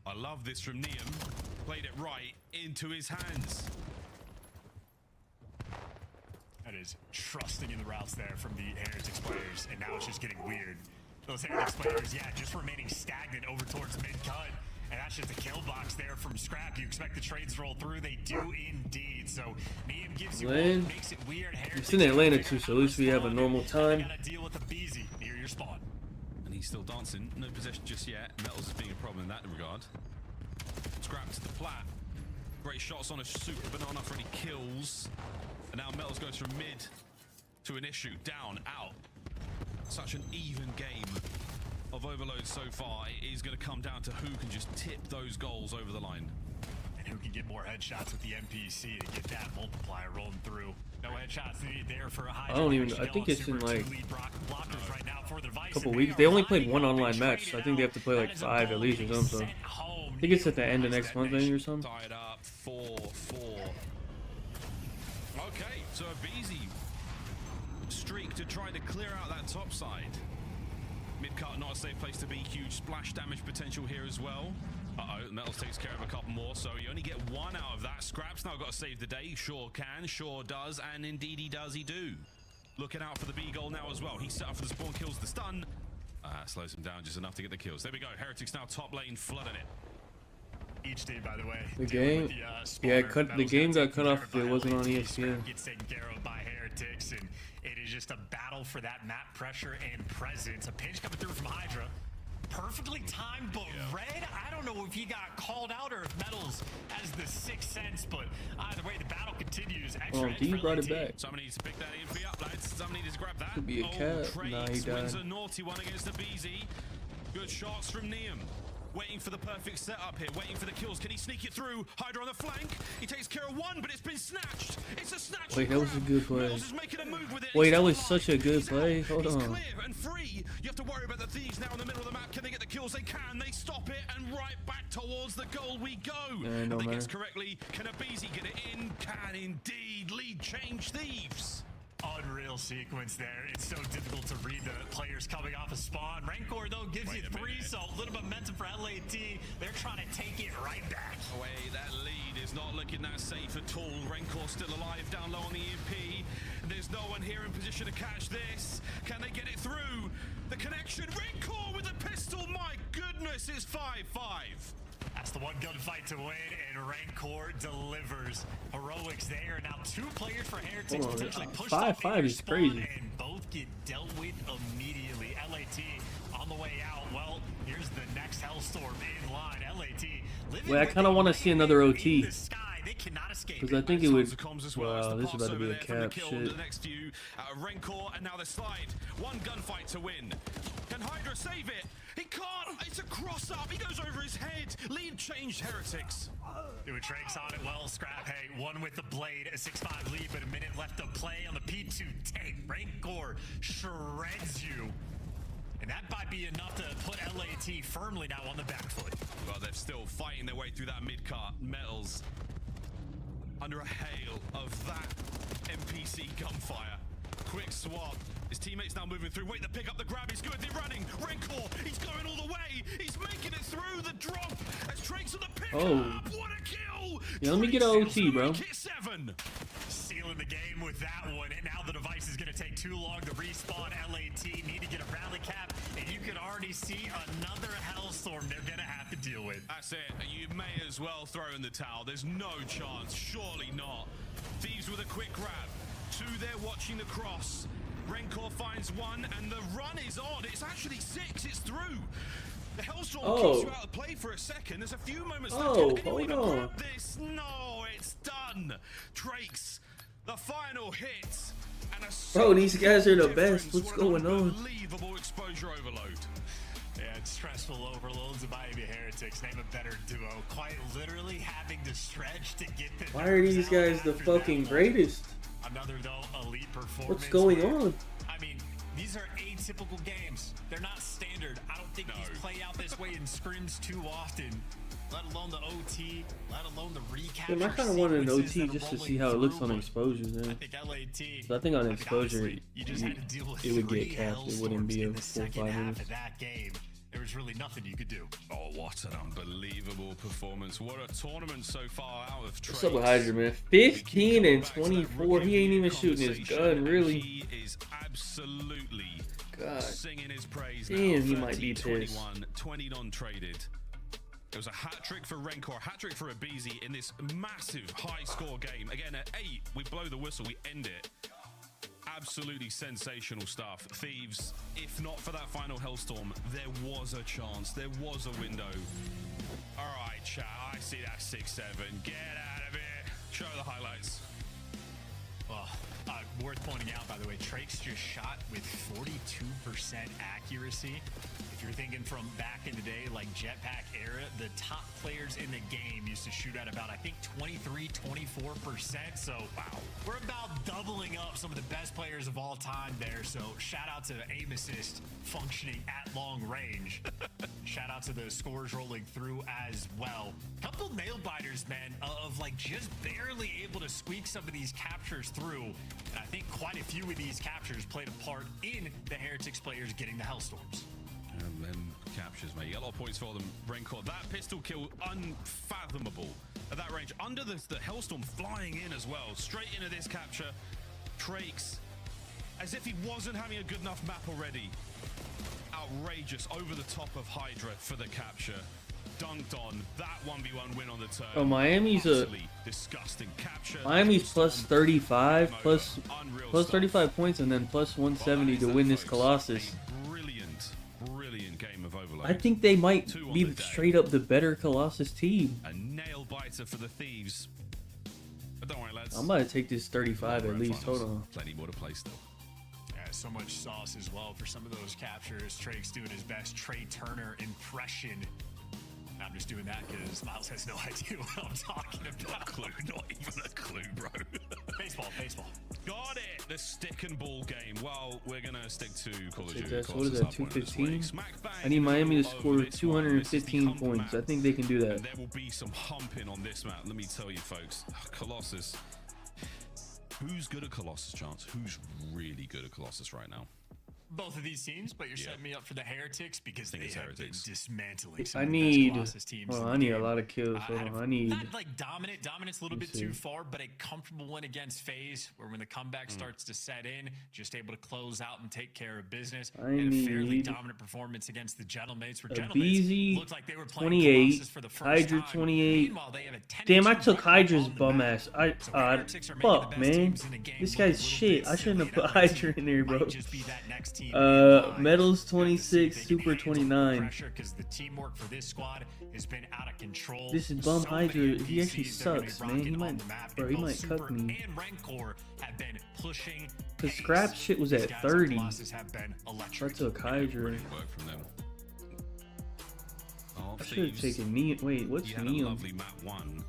I love this from Neum. Played it right into his hands. That is trusting in the routes there from the Heretics players, and now it's just getting weird. Those Heretics players, yeah, just remaining stagnant over towards mid-cut. And that's just a kill box there from Scrap. You expect the trades to roll through. They do indeed. So Neum gives you one, makes it weird. It's in Atlanta too, so at least we have a normal time. Gotta deal with the BZ near your spawn. And he's still dancing. No possession just yet. Metals is being a problem in that regard. Scrap to the plat. Great shots on a super banana for any kills. And now Metals goes from mid to an issue. Down, out. Such an even game of overload so far. It is going to come down to who can just tip those goals over the line. And who can get more headshots with the NPC to get that multiplier rolling through. No headshots needed there for a high. I don't even. I think it's in like a couple weeks. They only played one online match, so I think they have to play like 5 at least or something. So I think it's at the end of next month, maybe, or something. Tied up 4-4. Okay, so a BZ streak to try to clear out that top side. Mid-cut, not a safe place to be. Huge splash damage potential here as well. Uh-oh, Metals takes care of a couple more, so you only get one out of that. Scrap's now got to save the day. Sure can, sure does, and indeed he does, he do. Looking out for the B goal now as well. He's set up for the spawn, kills the stun. Slows him down just enough to get the kills. There we go. Heretics now top lane, flooding it. Each day, by the way. The game, the game got cut off if it wasn't on ESPN. Gets taken care of by Heretics, and it is just a battle for that map pressure and presence. A pinch coming through from Hydra. Perfectly timed, but Red, I don't know if he got called out or if Metals has the sixth sense, but either way, the battle continues. Oh, D brought it back. Somebody needs to pick that EMP up, lads. Somebody needs to grab that. Could be a cat. Nah, he died. Wins a naughty one against the BZ. Good shots from Neum. Waiting for the perfect setup here, waiting for the kills. Can he sneak it through? Hydra on the flank. He takes care of one, but it's been snatched. It's a snatch. Wait, that was a good play. Wait, that was such a good play. Hold on. Clear and free. You have to worry about the thieves now in the middle of the map. Can they get the kills? They can. They stop it, and right back towards the goal we go. And they guess correctly. Can a BZ get it in? Can indeed. Lead change thieves. Unreal sequence there. It's so difficult to read the players coming off a spawn. Rancor, though, gives you 3, so a little momentum for LAT. They're trying to take it right back. Away, that lead is not looking that safe at all. Rancor still alive down low on the EMP. There's no one here in position to catch this. Can they get it through? The connection. Rancor with a pistol. My goodness, it's 5-5. That's the one gunfight to win, and Rancor delivers. Heroics there. Now 2 players for Heretics potentially pushed off 5-5 is crazy. And both get dealt with immediately. LAT on the way out. Well, here's the next Hellstorm in line. LAT. Wait, I kind of want to see another OT. Because I think it would. Wow, this is about to be a cap. Shit. The next few, Rancor, and now the slide. One gunfight to win. Can Hydra save it? He can't. It's a cross up. He goes over his head. Lead changed Heretics. Doing Trakes on it well. Scrap, hey, one with the blade. A 6-5 lead, but a minute left to play on the P2 tank. Rancor shreds you. And that might be enough to put LAT firmly now on the back foot. Well, they're still fighting their way through that mid-cart. Metals under a hail of that NPC gunfire. Quick swap. His teammates now moving through. Wait, the pick up the grab. He's good. They're running. Rancor, he's going all the way. He's making it through the drop. As Trakes on the pick up. What a kill. Yeah, let me get an OT, bro. Sealing the game with that one. And now the device is going to take too long to respawn. LAT need to get a rally cap. And you can already see another Hellstorm they're going to have to deal with. That's it. You may as well throw in the towel. There's no chance. Surely not. Thieves with a quick grab. 2 there watching the cross. Rancor finds one, and the run is on. It's actually 6. It's through. The Hellstorm keeps you out of play for a second. There's a few moments left. Can anyone grab this? No, it's done. Trakes, the final hit. And bro, these guys are the best. What's going on? Unbelievable exposure overload. Yeah, it's stressful overloads of Miami Heretics. Name a better duo. Quite literally having to stretch to get the. Why are these guys the fucking greatest? Another though elite performance. What's going on? I mean, these are atypical games. They're not standard. I don't think these play out this way in scrims too often. Let alone the OT, let alone the recapture. I kind of wanted an OT just to see how it looks on exposures, man. So I think on exposure, it would get capped. It wouldn't be a full 5 minutes. That game, there was really nothing you could do. Oh, what an unbelievable performance. What a tournament so far out of Trakes. What's up with Hydra, man? 15 and 24. He ain't even shooting his gun, really. He is absolutely singing his praise. Damn, he might be pissed. 20 non-traded. It was a hat-trick for Rencor, a hat-trick for Abizi in this massive high-score game. Again, at 8, we blow the whistle, we end it. Absolutely sensational stuff. Thieves, if not for that final Hellstorm, there was a chance, there was a window. All right, chat, I see that 6-7. Get out of here. Show the highlights. Well, worth pointing out, by the way, Trakes just shot with 42% accuracy. If you're thinking from back in the day, like Jetpack era, the top players in the game used to shoot at about, I think, 23, 24%. So, wow, we're about doubling up some of the best players of all time there. So, shout out to aim assist functioning at long range. Shout out to the scores rolling through as well. Couple nail biters, man, of like just barely able to squeak some of these captures through. And I think quite a few of these captures played a part in the Heretics players getting the Hellstorms. And then captures, mate. You get a lot of points for them. Rencor, that pistol kill, unfathomable at that range. Under the Hellstorm flying in as well. Straight into this capture. Trakes, as if he wasn't having a good enough map already. Outrageous over the top of Hydra for the capture. Dunked on that 1v1 win on the turn. Oh, Miami's disgusting capture. Miami's plus 35, plus 35 points, and then plus 170 to win this Colossus. Brilliant game of Overload. I think they might be straight up the better Colossus team. A nail biter for the Thieves. But don't worry, lads. I'm about to take this 35 at least. Hold on. Plenty more to play still. Yeah, so much sauce as well for some of those captures. Trakes doing his best Trey Turner impression. I'm just doing that because Miles has no idea what I'm talking about. Not even a clue, bro. Baseball. Got it. The stick and ball game. Well, we're gonna stick to Call of Duty. What is that? 215. I need Miami to score 215 points. I think they can do that. And there will be some humping on this map. Let me tell you, folks. Colossus. Who's good at Colossus, Chance? Who's really good at Colossus right now? Both of these teams, but you're setting me up for the Heretics because they have been dismantling some I of the need. best Colossus teams. Well, I need a lot of kills. Hold on. I need. Not like dominant. Dominant's a little bit too far, but a comfortable win against FaZe, where when the comeback starts to set in, just able to close out and take care of business. And a fairly dominant performance against the Gentlemen. Where Gentlemen looked like they were playing 28, for the first Hydra time. 28. They have a Damn, I took Hydra's bum ass. Fuck, man. This guy's shit. I shouldn't have put Hydra in there, bro. Metals 26, Super 29. Because the teamwork for this squad has been out of control. This is bum Hydra. He actually sucks, man. He might cut me. Cause Scrap shit was at 30. I took Hydra. I should have taken Neon. Wait, what's Neon? Lovely map 1.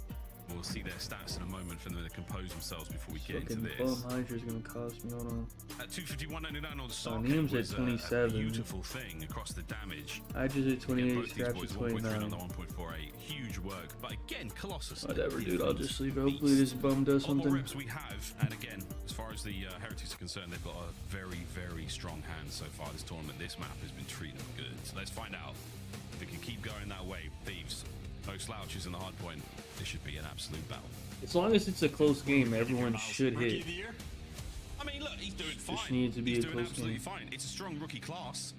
We'll see their stats in a moment for them to compose themselves before we get into this. Bum Hydra's gonna cost me. Hold on. At 251.99 on Socket Neon's was at 27. a beautiful thing across the damage. Hydra's at 28, Scrap's at 29. 1.48. Huge work. But again, Colossus. Whatever, dude. I'll just leave it. Hopefully this bum does something. Rips we have, and again, as far as the Heretics are concerned, they've got a very, very strong hand so far this tournament. This map has been treating them good. So let's find out if it can keep going that way. Thieves, no slouches in the hard point. This should be an absolute battle. As long as it's a close game, everyone should hit. I mean, look, he's doing fine. Just needs to be he's a doing close absolutely game. fine. It's a strong rookie class.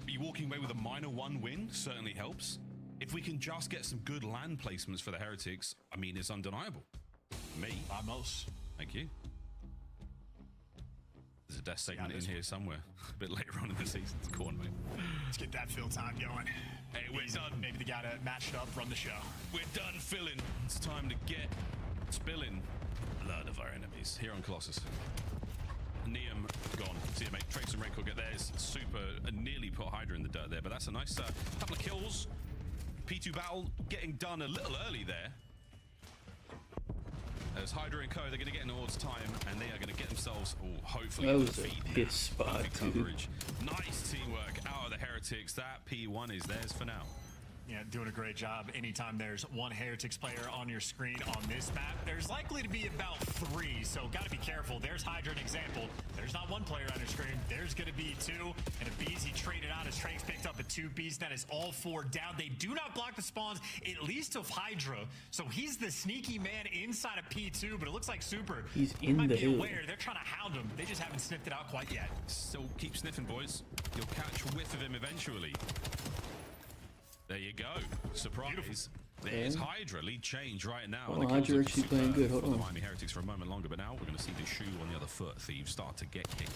But you walking away with a -1 win certainly helps. If we can just get some good land placements for the Heretics, I mean, it's undeniable. Me. Vamos. Thank you. There's a death segment in here somewhere. A bit later on in the season. Go on, mate. Let's get that fill time going. Hey, we're done. Maybe the guy to match it up, run the show. We're done filling. It's time to get spilling blood of our enemies here on Colossus. Neum gone. See you, mate. Trakes and Rencor get theirs. Super nearly put Hydra in the dirt there, but that's a nice couple of kills. P2 battle getting done a little early there. As Hydra and Co, they're going to get in towards time, and they are going to get themselves, hopefully, That was a piss spot, dude. coverage. Nice teamwork out of the Heretics. That P1 is theirs for now. Yeah, doing a great job. Anytime there's one Heretics player on your screen on this map, there's likely to be about 3, so got to be careful. There's Hydra, an example. There's not one player on your screen. There's going to be 2, and a Bees he traded out as Trakes picked up a 2 Bees. That is all 4 down. They do not block the spawns, at least of Hydra, so he's the sneaky man inside of P2, but it looks like Super. He's He in might the be hill. aware. They're trying to hound him. They just haven't sniffed it out quite yet. Still keep sniffing, boys. You'll catch a whiff of him eventually. There you go. Surprise. There's Hydra, lead change right now. Oh, Hydra actually playing good. Hold for the on. Miami Heretics for a moment longer, but now we're going to see the shoe on the other foot. Thieves start to get kicking.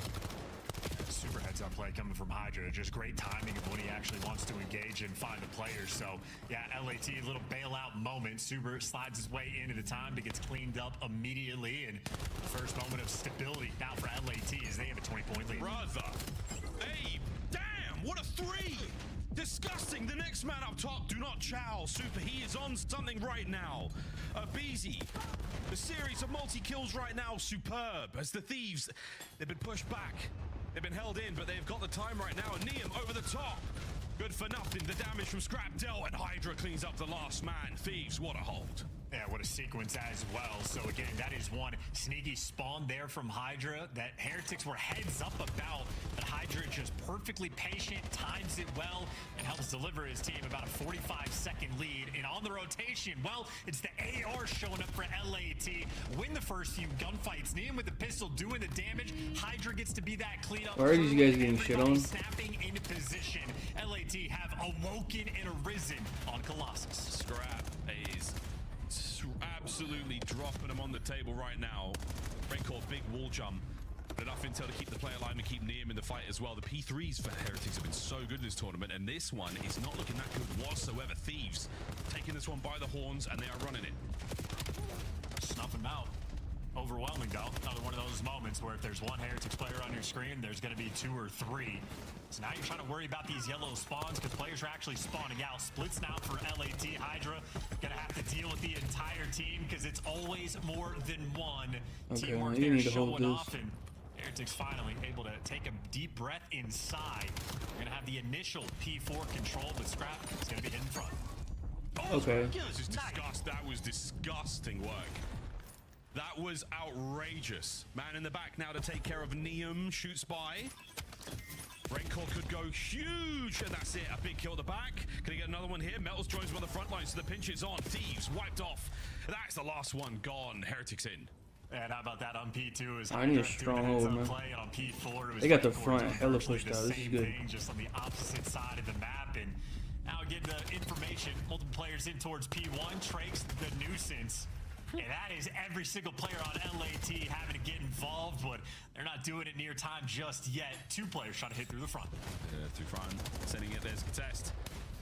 Super heads-up play coming from Hydra. Just great timing of when he actually wants to engage and find the players. So, yeah, LAT, a little bailout moment. Super slides his way into the time, but gets cleaned up immediately. And the first moment of stability now for LAT as they have a 20-point lead. Brother. Hey, damn, what a three. Disgusting. The next man up top, do not chow. Super, he is on something right now. Beezy, the series of multi-kills right now, superb. As the Thieves, they've been pushed back. They've been held in, but they've got the time right now. And Neum over the top. Good for nothing. The damage from Scrap dealt, and Hydra cleans up the last man. Thieves, what a hold. Yeah, what a sequence as well. So again, that is one sneaky spawn there from Hydra that Heretics were heads up about. But Hydra just perfectly patient, times it well, and helps deliver his team about a 45-second lead. And on the rotation, well, it's the AR showing up for LAT. Win the first few gunfights. Neum with the pistol doing the damage. Hydra gets to be that cleanup. Why are these guys getting shit on? Snapping into position. LAT have awoken and arisen on Colossus. Scrap is absolutely dropping them on the table right now. Rancor, big wall jump. But enough intel to keep the play alive and keep Neum in the fight as well. The P3s for Heretics have been so good in this tournament, and this one is not looking that good whatsoever. Thieves taking this one by the horns, and they are running it. Snuff him out. Overwhelming, though. Another one of those moments where if there's one Heretics player on your screen, there's going to be two or three. So now you're trying to worry about these yellow spawns because players are actually spawning out. Splits now for LAT. Hydra going to have to deal with the entire team because it's always more than one. Okay, Teamwork you there need to hold showing this. off, and Heretics finally able to take a deep breath inside. We're going to have the initial P4 control, but Scrap is going to be hit in front. Oh, Okay. That was disgusting work. That was outrageous. Man in the back now to take care of Neum. Shoots by. Rancor could go huge, and that's it. A big kill at the back. Can he get another one here? Metals joins him on the front line, so the pinch is on. Thieves wiped off. That's the last one gone. Heretics in. And how about that on P2? Is I need a stronghold, man. play, and on P4, it was They got the Rancor front doing hella virtually pushed the out. This is same good. thing, just on the opposite side of the map. And now getting the information, multiple players in towards P1. Trakes the nuisance. And that is every single player on LAT having to get involved, but they're not doing it near time just yet. Two players trying to hit through the front. Through front, sending it. There's a test.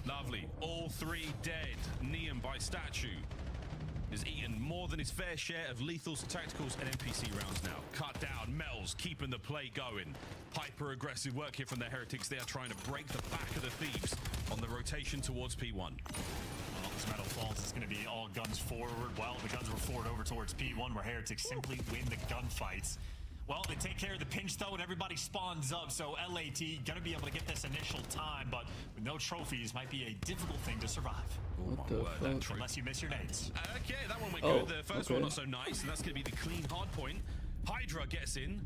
Lovely. All three dead. Neum by statue is eaten more than his fair share of lethals, tacticals, and NPC rounds now. Cut down. Metals keeping the play going. Hyper aggressive work here from the Heretics. They are trying to break the back of the Thieves on the rotation towards P1. Well, this Metal Falls is going to be all guns forward. Well, the guns were forward over towards P1, where Heretics simply win the gunfights. Well, they take care of the pinch, though, and everybody spawns up, so LAT going to be able to get this initial time, but with no trophies, might be a difficult thing to survive. What the fuck? Unless you miss your nades. Okay, that one went Oh, good. The first okay. one not so nice, and that's going to be the clean hard point. Hydra gets in,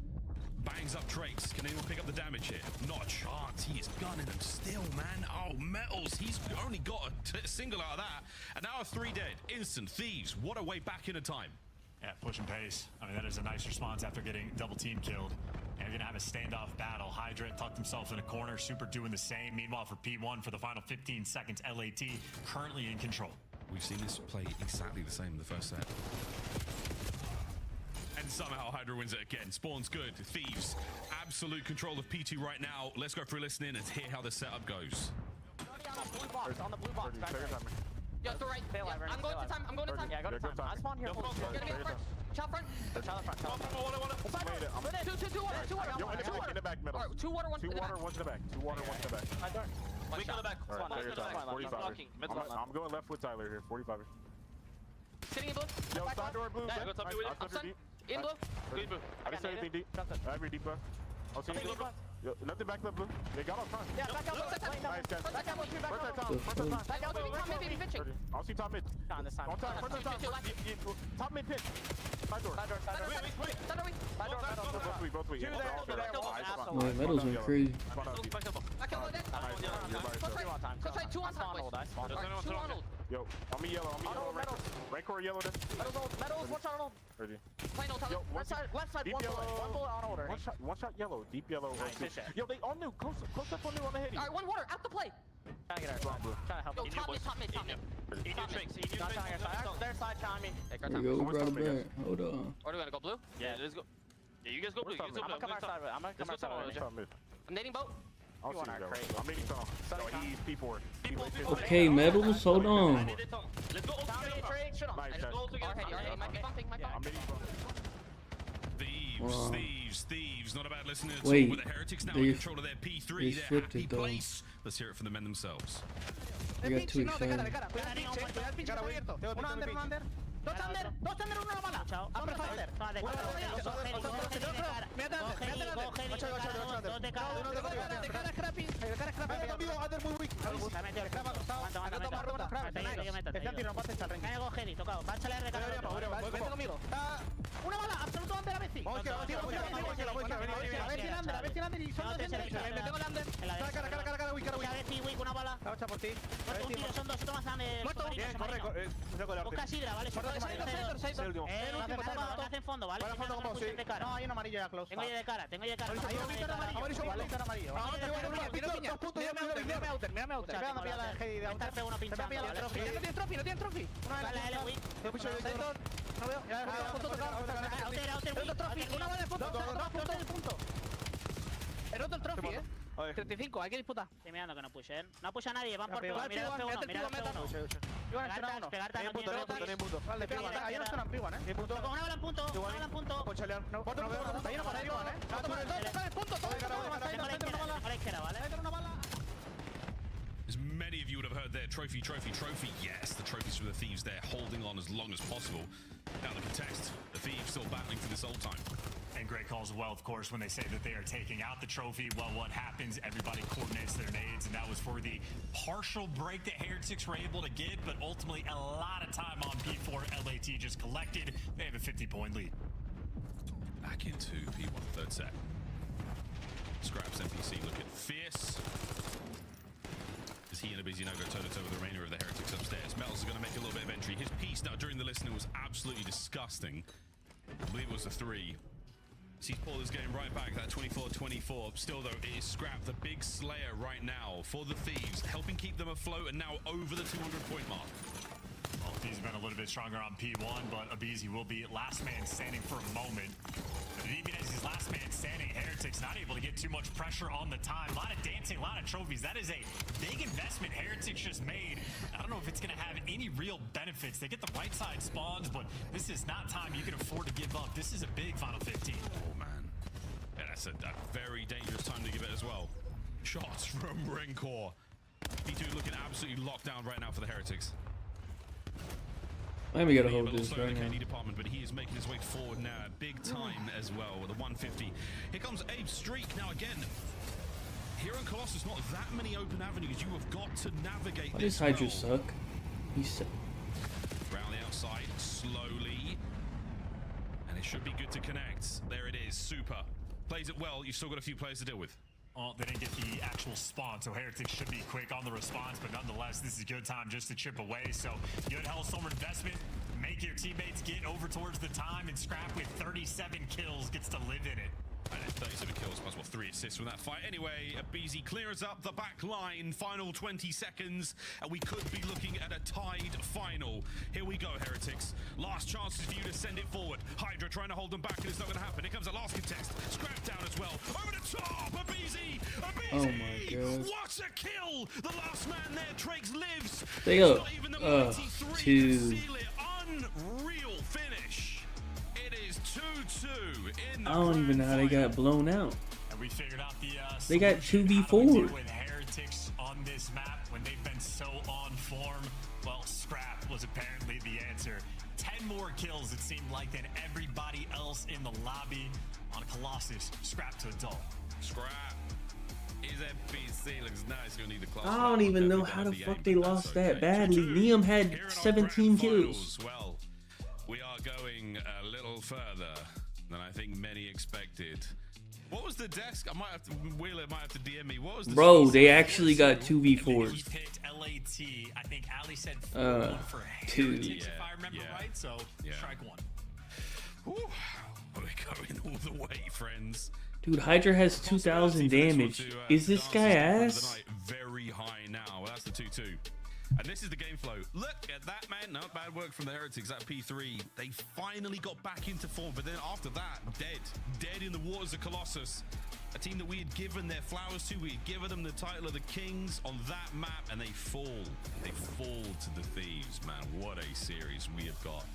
bangs up Trakes. Can anyone pick up the damage here? Not a chance. He is gunning them still, man. Oh, Metals. He's only got a single out of that. And now 3 dead. Instant. Thieves. What a way back into time. Yeah, push and pace. I mean, that is a nice response after getting double team killed. And you're going to have a standoff battle. Hydra tucked himself in a corner. Super doing the same. Meanwhile, for P1, for the final 15 seconds, LAT currently in control. We've seen this play exactly the same in the first set. And somehow Hydra wins it again. Spawn's good. Thieves. Absolute control of P2 right now. Let's go through listening and hear how the setup goes. On the blue box, back there. Yeah, to the right. Yeah, I'm going to time. I'm going to time. Yeah, go to time. I spawned here. Gonna be in front. Child front. Child front. Two water. In the back, middle. Two water, one's in the back. One's in the back. Two water, one's in the back. We go back. I'm going left with Tyler here. 45. Sitting in blue. Yo, side door blue. Go top you with it. I'm stunned. In blue. Good blue. I didn't say anything deep. I have your deep left. I'll see you. Yo, nothing back left blue. They got up front. Yeah, back out. Nice, guys. Back out. First time. Back out. Top mid, pitching. I'll see top mid. On this time. On top. First time. Top mid pitch. Side door. Both weak. Man, Metal's went crazy. Back out. Close right. Two on top. Two on hold. Yo, I'm me yellow. Rancor yellow this. Metals, watch out on hold. Ready. Plain old Yo, left side, deep one yellow. bullet on order. One shot yellow. Deep yellow. Nice, good shit. Yo, they all new. Close up on new on the heady. Alright, one water, out the play. Trying to get our side. Trying to help. Yo, top mid. He knew tricks. Not trying to get side. Their side trying me. There you go. Brought it back. Hold on. Or do we wanna go blue? Yeah, let's go. Yeah, you guys go blue. You guys go I'm blue. gonna come our side. I'm gonna come our side. I'm nading boat. I'll see you go. I'm needing some. He's P4. Okay, medals. Hold on. Let's go all together. Trade. Shoot him. Let's go all together. Might be bumping. I'm needing Thieves. Not a bad listener at Wait, all. With the Heretics now they- in control of their P3, they their flipped happy it, though. place. Let's hear it from the men themselves. I got too excited. Dos under, una bala. Chao. Upper under. Una bala, absoluto under a Messi. A ver si Lander y son dos una bala. Por ti. Un tiro, son dos, tomas busca sidra, ¿vale? El último en fondo, ¿vale? No, hay un amarillo ya close. Tengo ya de cara. Mírame outer. Uno pinchando, ¿vale? No tiene trophy. No veo. Una bala de punto. He roto el trophy, 35, hay que disputar. Estoy mirando que no pushen. No pusha nadie, van por P1. Mira el P1, mira el P1. Pegarte a punto. Vale, ahí no están en P1, Una bala en punto. No veo nada. Ahí no para P1, As many of you would have heard there, trophy. Yes, the trophies from the Thieves there, holding on as long as possible. Now the contest, the Thieves still battling for this old time. And great calls as well, of course, when they say that they are taking out the trophy. Well, what happens? Everybody coordinates their nades, and that was for the partial break that Heretics were able to get, but ultimately a lot of time on P4. LAT just collected. They have a 50-point lead. Back into P1, third set. Scraps NPC looking fierce. As he and Abizi now go toe-to-toe with the remainder of the Heretics upstairs. Metals is going to make a little bit of entry. His piece now during the listening was absolutely disgusting. I believe it was a 3. So he's pulled this game right back, that 24-24. Still, though, it is Scrap, the big slayer right now for the Thieves, helping keep them afloat and now over the 200-point mark. Well, Thieves have been a little bit stronger on P1, but Abizi will be last man standing for a moment. But even as he's last man standing, Heretics not able to get too much pressure on the time. A lot of dancing, a lot of trophies. That is a big investment Heretics just made. I don't know if it's going to have any real benefits. They get the right side spawns, but this is not time you can afford to give up. This is a big Final 15. Oh, man. Yeah, that's a very dangerous time to give it as well. Shots from Rencor. P2 looking absolutely locked down right now for the Heretics. Let me get a hold of this right now. Department, but he is making his way forward now, big time as well with a 150. Here comes Abe's streak now again. Here in Colossus, not that many open avenues. You have got to navigate. Why does Hydra suck? He's sick. Round the outside, slowly, and it should be good to connect. There it is, super. Plays it well. You've still got a few players to deal with. Well, they didn't get the actual spawn, so Heretics should be quick on the response, but nonetheless, this is a good time just to chip away. So, good Hellstorm investment. Make your teammates get over towards the time, and Scrap with 37 kills gets to live in it. And 37 kills plus 3 assists from that fight. Anyway, Abizi clears up the back line. Final 20 seconds, and we could be looking at a tied final. Here we go, Heretics. Last chances for you to send it forward. Hydra trying to hold them back, and it's not going to happen. Here comes the last contest. Scrap down as well. Over the top, Abizi! Oh my god. What a kill! The last man there, Trakes lives. Stay up. Not even the mighty 3 to seal it. Unreal finish. It is 2-2 in the I don't even know how they got blown out. And we figured out the they got 2v4 with Heretics on this map when they've been so on form. Well, Scrap was apparently the answer. 10 more kills, it seemed like, than everybody else in the lobby. On Colossus, Scrap to adult. Scrap. His FPC looks nice. You'll need the class. I don't even know how the fuck they lost that badly. Neum had 17 kills. Well, we are going a little further than I think many expected. What was the desk? I might have to, Wheeler might have to DM me. What was the bro, they actually got 2v4s. He picked LAT. I think Ali said 4-1 for Heretics, if I remember right. So, strike one. Whew. We're going all the way, friends. Dude, Hydra has 2,000 damage. Is this guy ass? Very high now. Well, that's the 2-2. And this is the game flow. Look at that, man. Not bad work from the Heretics. That P3. They finally got back into form. But then after that, dead in the waters of Colossus. A team that we had given their flowers to. We had given them the title of the Kings on that map. And they fall. They fall to the Thieves, man. What a series we have got.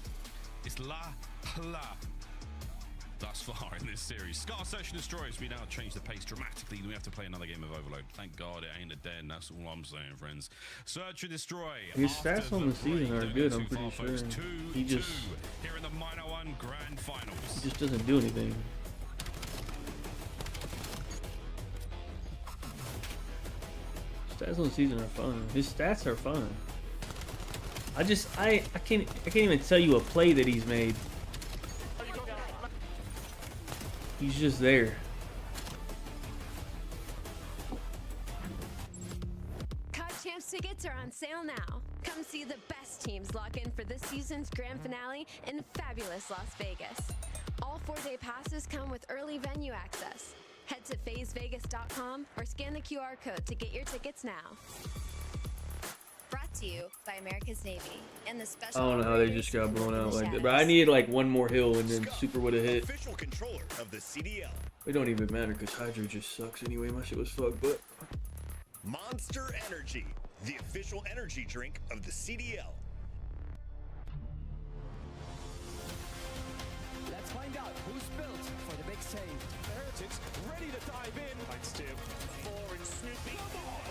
It's la thus far in this series. Scar Search and Destroys. We now change the pace dramatically. We have to play another game of Overload. Thank God it ain't a den. That's all I'm saying, friends. Search and Destroy. His stats on the season are good, I'm pretty sure. He just here in the Minor 1 Grand Finals. He just doesn't do anything. Stats on the season are fun. His stats are fun. I can't even tell you a play that he's made. He's just there. COD Champs tickets are on sale now. Come see the best teams lock in for this season's grand finale in fabulous Las Vegas. All 4-day passes come with early venue access. Head to phasevegas.com or scan the QR code to get your tickets now. Brought to you by America's Navy and the special. I don't know how they just got blown out like that, but I needed like one more hill and then Super would have hit. Official controller of the CDL. It don't even matter because Hydra just sucks anyway. My shit was fucked, but Monster Energy, the official energy drink of the CDL. Let's find out who's built for the big save. The Heretics ready to dive in. Fights Tim. 4 and Snoopy.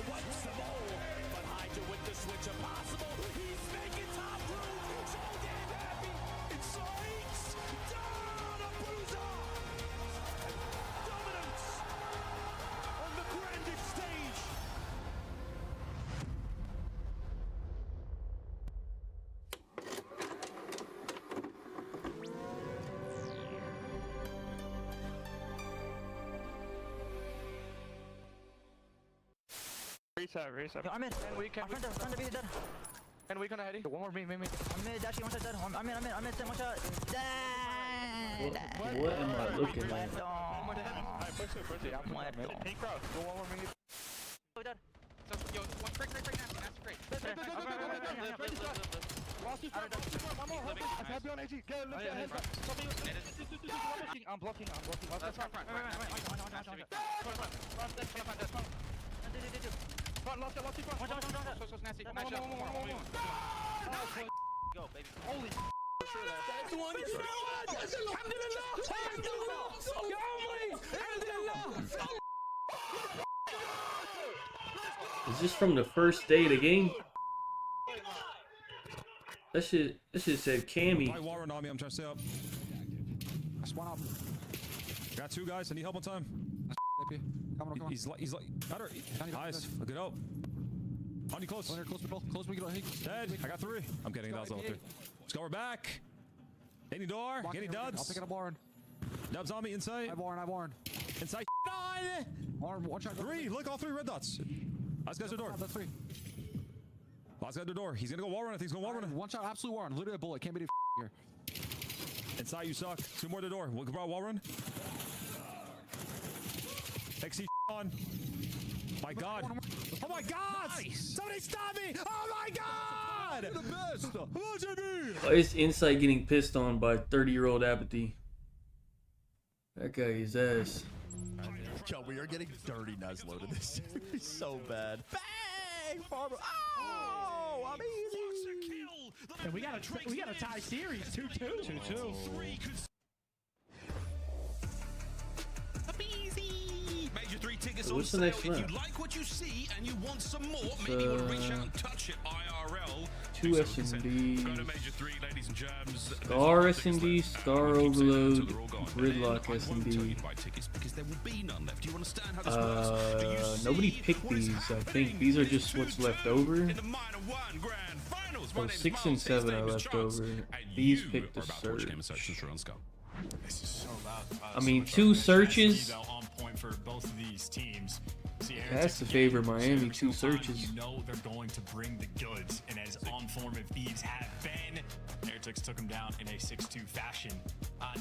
What's the ball? But Hydra with the switch impossible. He's making top room. So damn happy. It strikes down a bruiser. And dominance on the grandest stage. Reset. I'm in. And we can. I'm front of dead. And we gonna heady. One more me. I'm mid. Actually, one shot dead. I'm in. One shot. what am I looking at? One more dead. Alright, push it. I'm mid. Pink crowd. Go one more me. Dead. Yo, one break. Nasty break. Lost two. One more. I have you on AG. Get a lift. I'm blocking. That's front. Lost it. Watch out. So nasty. Go, baby. Holy that's the one. Is this from the first day of the game? That shit said Cammy. Hi, Warren on me. I'm trying to stay up. That's one up. Got 2 guys. I need help on time. Come on. He's like better. Nice. Good help. On you close. Close me. Dead. I got 3. I'm kidding. That was all 3. Let's go. We're back. Any door? Any dubs? I'll pick it up, Warren. Dubs on me inside. I Warren. Inside. Warren, one shot. 3. Look, all 3 red dots. Last guy's the door. That's 3. Last guy at the door. He's gonna go wall run. I think he's gonna wall run. One shot, absolute Warren. Literally a bullet. Can't be here. Inside, you suck. 2 more at the door. Wall run. XC on. My God. Oh my God! Nice. Somebody stop me! Oh my God! You're the best. Oh, it's Insight getting pissed on by 30-year-old Apathy. That guy is ass. Yo, we are getting dirty Nuzlo to this series so bad. Bang! Farmer. Oh, amazing! And we got a tie series 2-2. 2-2. Major 3 tickets So on what's the sale. next If you map? like what you see and you want some more, maybe you want to reach out and touch it IRL. 2 SMDs. Go to Major 3, ladies and germs. Star SMD, Star Overload, Gridlock SMD. Because there will be none left. Do you understand how this works? Do you see Nobody picked these. I think these are just what's left over. in the Minor 1 Grand Finals? So 6 and 7 are left over. These picked the search. This is so loud. I mean, 2 searches. On point for both of these teams. Has to favor Miami. 2 searches. You know they're going to bring the goods, and as on form of Thieves have been, Heretics took them down in a 6-2 fashion.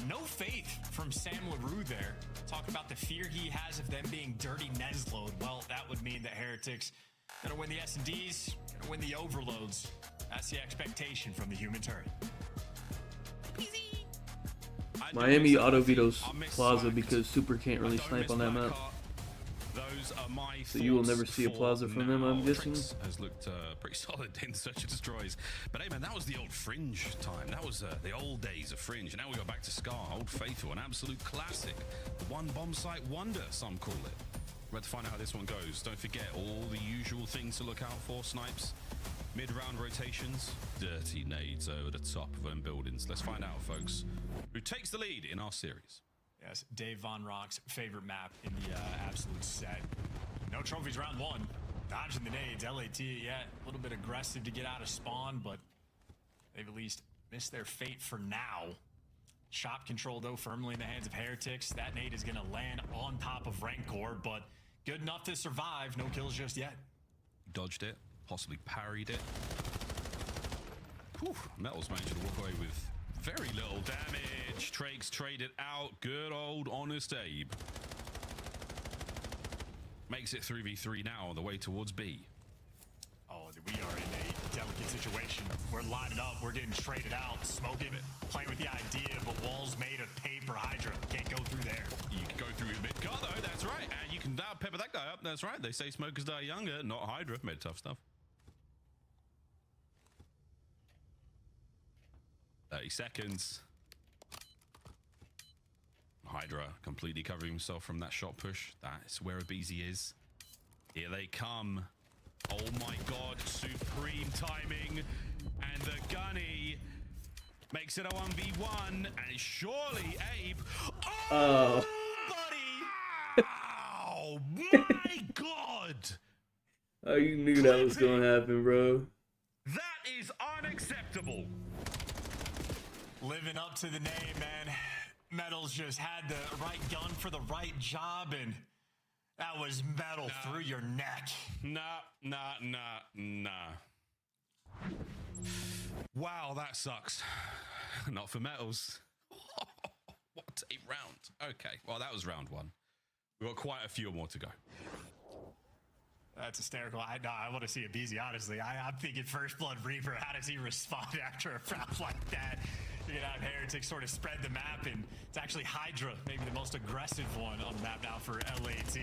No faith from Sam LaRue there. Talk about the fear he has of them being dirty Nesload. Well, that would mean that Heretics gonna win the S&Ds, gonna win the overloads. That's the expectation from the human turret. Miami auto vetoes Plaza because Super can't really snipe on that map. Those are my So you will never see a Plaza from them, I'm guessing. Has looked pretty solid in Search and Destroys. But hey man, that was the old Fringe time. That was the old days of Fringe. And now we go back to Scar, Old Faithful, an absolute classic. The one bomb site wonder, some call it. We're about to find out how this one goes. Don't forget all the usual things to look out for, snipes. Mid-round rotations, dirty nades over the top of them buildings. Let's find out, folks, who takes the lead in our series. Yes, Dave Von Rock's favorite map in the absolute set. No trophies round one. Dodging the nades. LAT, yeah, a little bit aggressive to get out of spawn, but they've at least missed their fate for now. Shop control, though, firmly in the hands of Heretics. That nade is going to land on top of Rancor, but good enough to survive. No kills just yet. Dodged it, possibly parried it. Whew, Metals managed to walk away with very little damage. Trakes traded out. Good old honest Abe. Makes it 3v3 now on the way towards B. Oh, we are in a delicate situation. We're lining up. We're getting traded out. Smoking, playing with the idea of a walls made of paper. Hydra can't go through there. You can go through your mid car though. That's right. And you can pepper that guy up. That's right. They say smokers die younger, not Hydra. Made tough stuff. 30 seconds. Hydra completely covering himself from that shot push. That's where Abizi is. Here they come. Oh my god, supreme timing. And the gunny makes it a 1v1. And surely Abe. Oh, buddy. Oh my god. Oh, you knew that was gonna happen, bro. That is unacceptable. Living up to the name, man. Metals just had the right gun for the right job, and that was metal through your neck. Nah. Wow, that sucks. Not for Metals. What a round. Okay, well, that was round one. We've got quite a few more to go. That's hysterical. I want to see Abizi, honestly. I'm thinking First Blood Reaper. How does he respond after a round like that? You get out Heretics sort of spread the map, and it's actually Hydra, maybe the most aggressive one on the map now for LAT.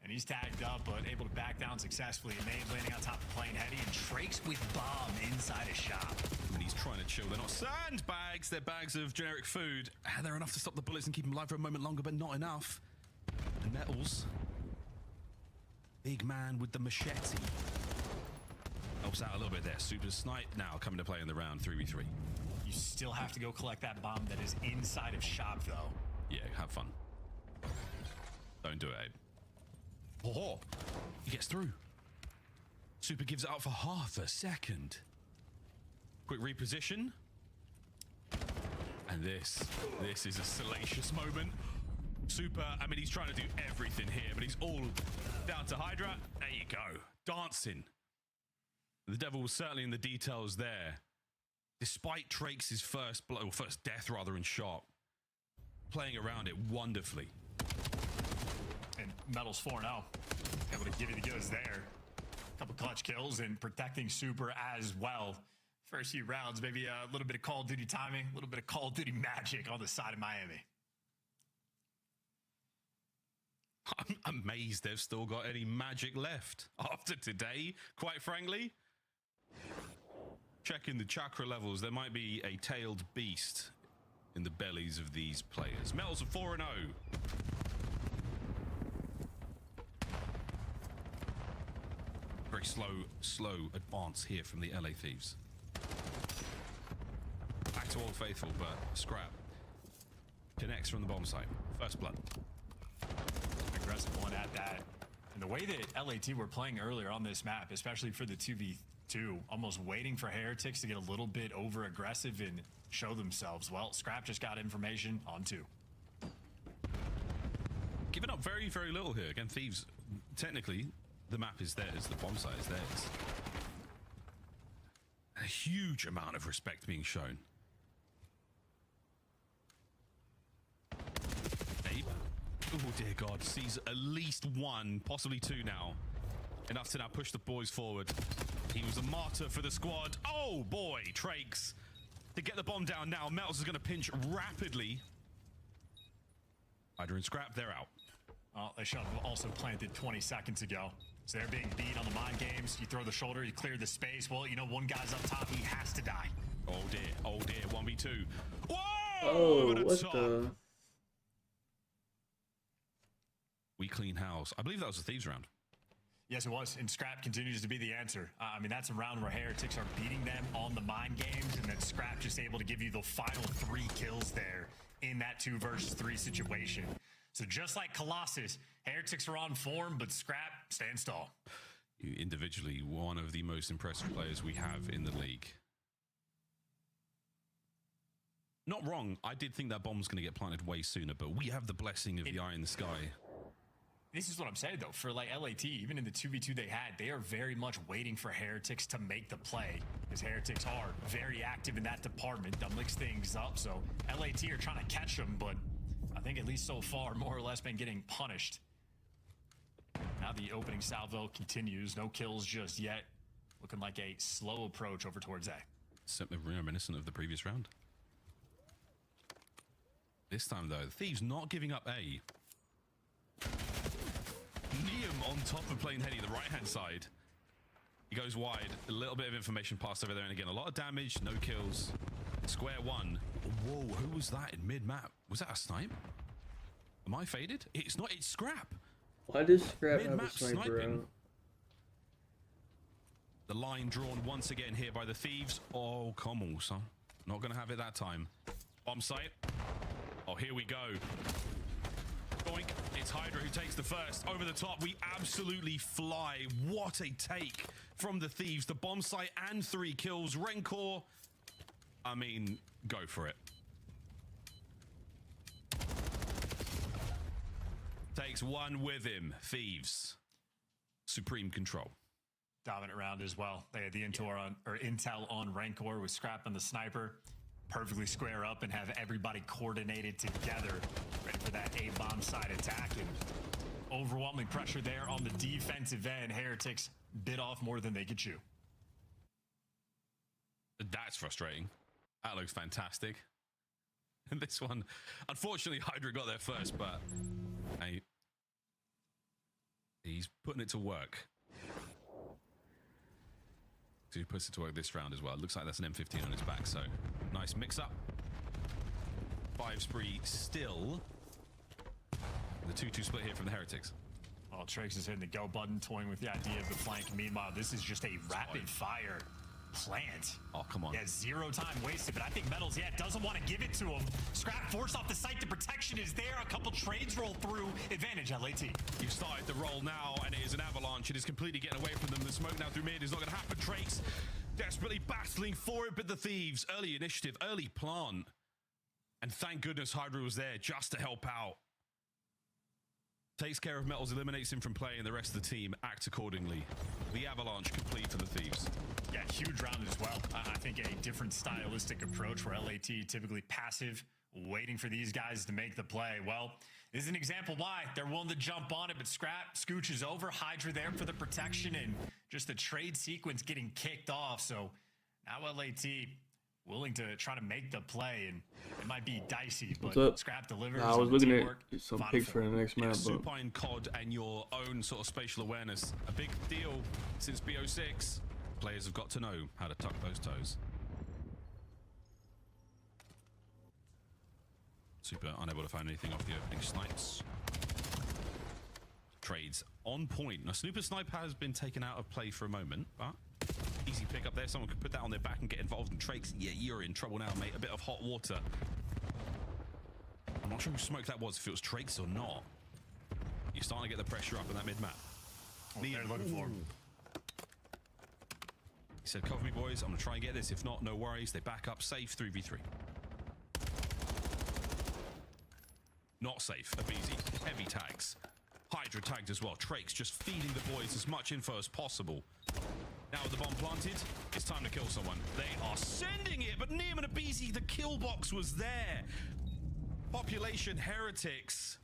And he's tagged up, but able to back down successfully. Nade landing on top of plane heady, and Trakes with bomb inside a shop. And he's trying to chill. They're not sandbags, they're bags of generic food. And they're enough to stop the bullets and keep them alive for a moment longer, but not enough. And Metals, big man with the machete, helps out a little bit there. Super snipe now coming to play in the round 3v3. You still have to go collect that bomb that is inside of shop, though. Yeah, have fun. Don't do it, Abe. Oh, he gets through. Super gives it out for half a second. Quick reposition. And this is a salacious moment. Super, I mean, he's trying to do everything here, but he's all down to Hydra. There you go. Dancing. The devil was certainly in the details there. Despite Trakes' first death rather in shot, playing around it wonderfully. And Metal's 4-0. Able to give you the goods there. A couple clutch kills and protecting Super as well. First few rounds, maybe a little bit of Call of Duty timing, a little bit of Call of Duty magic on the side of Miami. I'm amazed they've still got any magic left after today, quite frankly. Checking the chakra levels, there might be a tailed beast in the bellies of these players. Metals are 4-0. Very slow advance here from the LA Thieves. Back to Old Faithful, but scrap. Connects from the bomb site. First blood. Aggressive one at that. And the way that LAT were playing earlier on this map, especially for the 2v2, almost waiting for Heretics to get a little bit over aggressive and show themselves. Well, Scrap just got information on 2. Giving up very, very little here. Again, Thieves, technically, the map is theirs. The bomb site is theirs. A huge amount of respect being shown. Oh, dear God. Sees at least one, possibly two now. Enough to now push the boys forward. He was a martyr for the squad. Oh, boy. Trakes to get the bomb down now. Metals is going to pinch rapidly. Hydra and Scrap, they're out. Well, they should have also planted 20 seconds ago. So they're being beat on the mind games. You throw the shoulder, you clear the space. Well, you know, one guy's up top. He has to die. Oh, dear. Oh, dear. 1v2. Whoa! Oh, Over what top. the? We clean house. I believe that was the Thieves round. Yes, it was. And Scrap continues to be the answer. I mean, that's a round where Heretics are beating them on the mind games, and then Scrap just able to give you the final 3 kills there in that 2 versus 3 situation. So just like Colossus, Heretics are on form, but Scrap stands tall. Individually, one of the most impressive players we have in the league. Not wrong. I did think that bomb's going to get planted way sooner, but we have the blessing of the eye in the sky. This is what I'm saying, though. For like LAT, even in the 2v2 they had, they are very much waiting for Heretics to make the play, because Heretics are very active in that department. They'll mix things up, so LAT are trying to catch them, but I think at least so far, more or less been getting punished. Now the opening salvo continues. No kills just yet. Looking like a slow approach over towards A. Something reminiscent of the previous round. This time, though, the Thieves not giving up A. Neum on top of playing Heady, the right-hand side. He goes wide. A little bit of information passed over there, and again, a lot of damage, no kills. Square one. Whoa, who was that in mid-map? Was that a snipe? Am I faded? It's not, it's Scrap. Why does Scrap have a Mid-map sniper sniping. out? The line drawn once again here by the Thieves. Oh, come on, son. Not going to have it that time. Bomb site. Oh, here we go. Boink. It's Hydra who takes the first. Over the top, we absolutely fly. What a take from the Thieves. The bomb site and 3 kills. Rencor, I mean, go for it. Takes one with him. Thieves. Supreme control. Dominant round as well. They had the intel on Rancor with Scrap and the sniper. Perfectly square up and have everybody coordinated together, ready for that A-bomb side attack. And overwhelming pressure there on the defensive end. Heretics bit off more than they could chew. That's frustrating. That looks fantastic. And this one, unfortunately, Hydra got there first, but hey, he's putting it to work. So he puts it to work this round as well. It looks like that's an M15 on his back, so nice mix-up. 5 spree still. The 2-2 split here from the Heretics. Well, Trakes is hitting the go button, toying with the idea of the flank. Meanwhile, this is just a rapid-fire plant. Oh, come on. Yeah, 0 time wasted, but I think Metals, doesn't want to give it to him. Scrap forced off the site. The protection is there. A couple trades roll through. Advantage, LAT. You've started the roll now, and it is an avalanche. It is completely getting away from them. The smoke now through mid is not going to happen. Trakes desperately battling for it, but the Thieves, early initiative, early plant. And thank goodness Hydra was there just to help out. Takes care of Metals, eliminates him from play, and the rest of the team acts accordingly. The avalanche complete for the Thieves. Yeah, huge round as well. I think a different stylistic approach where LAT typically passive, waiting for these guys to make the play. Well, this is an example why they're willing to jump on it, but Scrap scooches over. Hydra there for the protection and just the trade sequence getting kicked off. So now LAT willing to try to make the play, and it might be dicey, but Scrap delivers. I was looking at some picks for the next map. Supine COD and your own sort of spatial awareness. A big deal since BO6. Players have got to know how to tuck those toes. Super unable to find anything off the opening snipes. Trades on point. Now, Snooper Snipe has been taken out of play for a moment, but easy pick up there. Someone could put that on their back and get involved in Trakes. Yeah, you're in trouble now, mate. A bit of hot water. I'm not sure who smoke that was, if it was Trakes or not. You're starting to get the pressure up in that mid-map. They're looking for him. He said, cover me, boys. I'm going to try and get this. If not, no worries. They back up. Safe 3v3. Not safe. Abizi. Heavy tags. Hydra tagged as well. Trakes just feeding the boys as much info as possible. Now with the bomb planted, it's time to kill someone. They are sending it, but Neum and Abizi, the kill box was there. Population Heretics.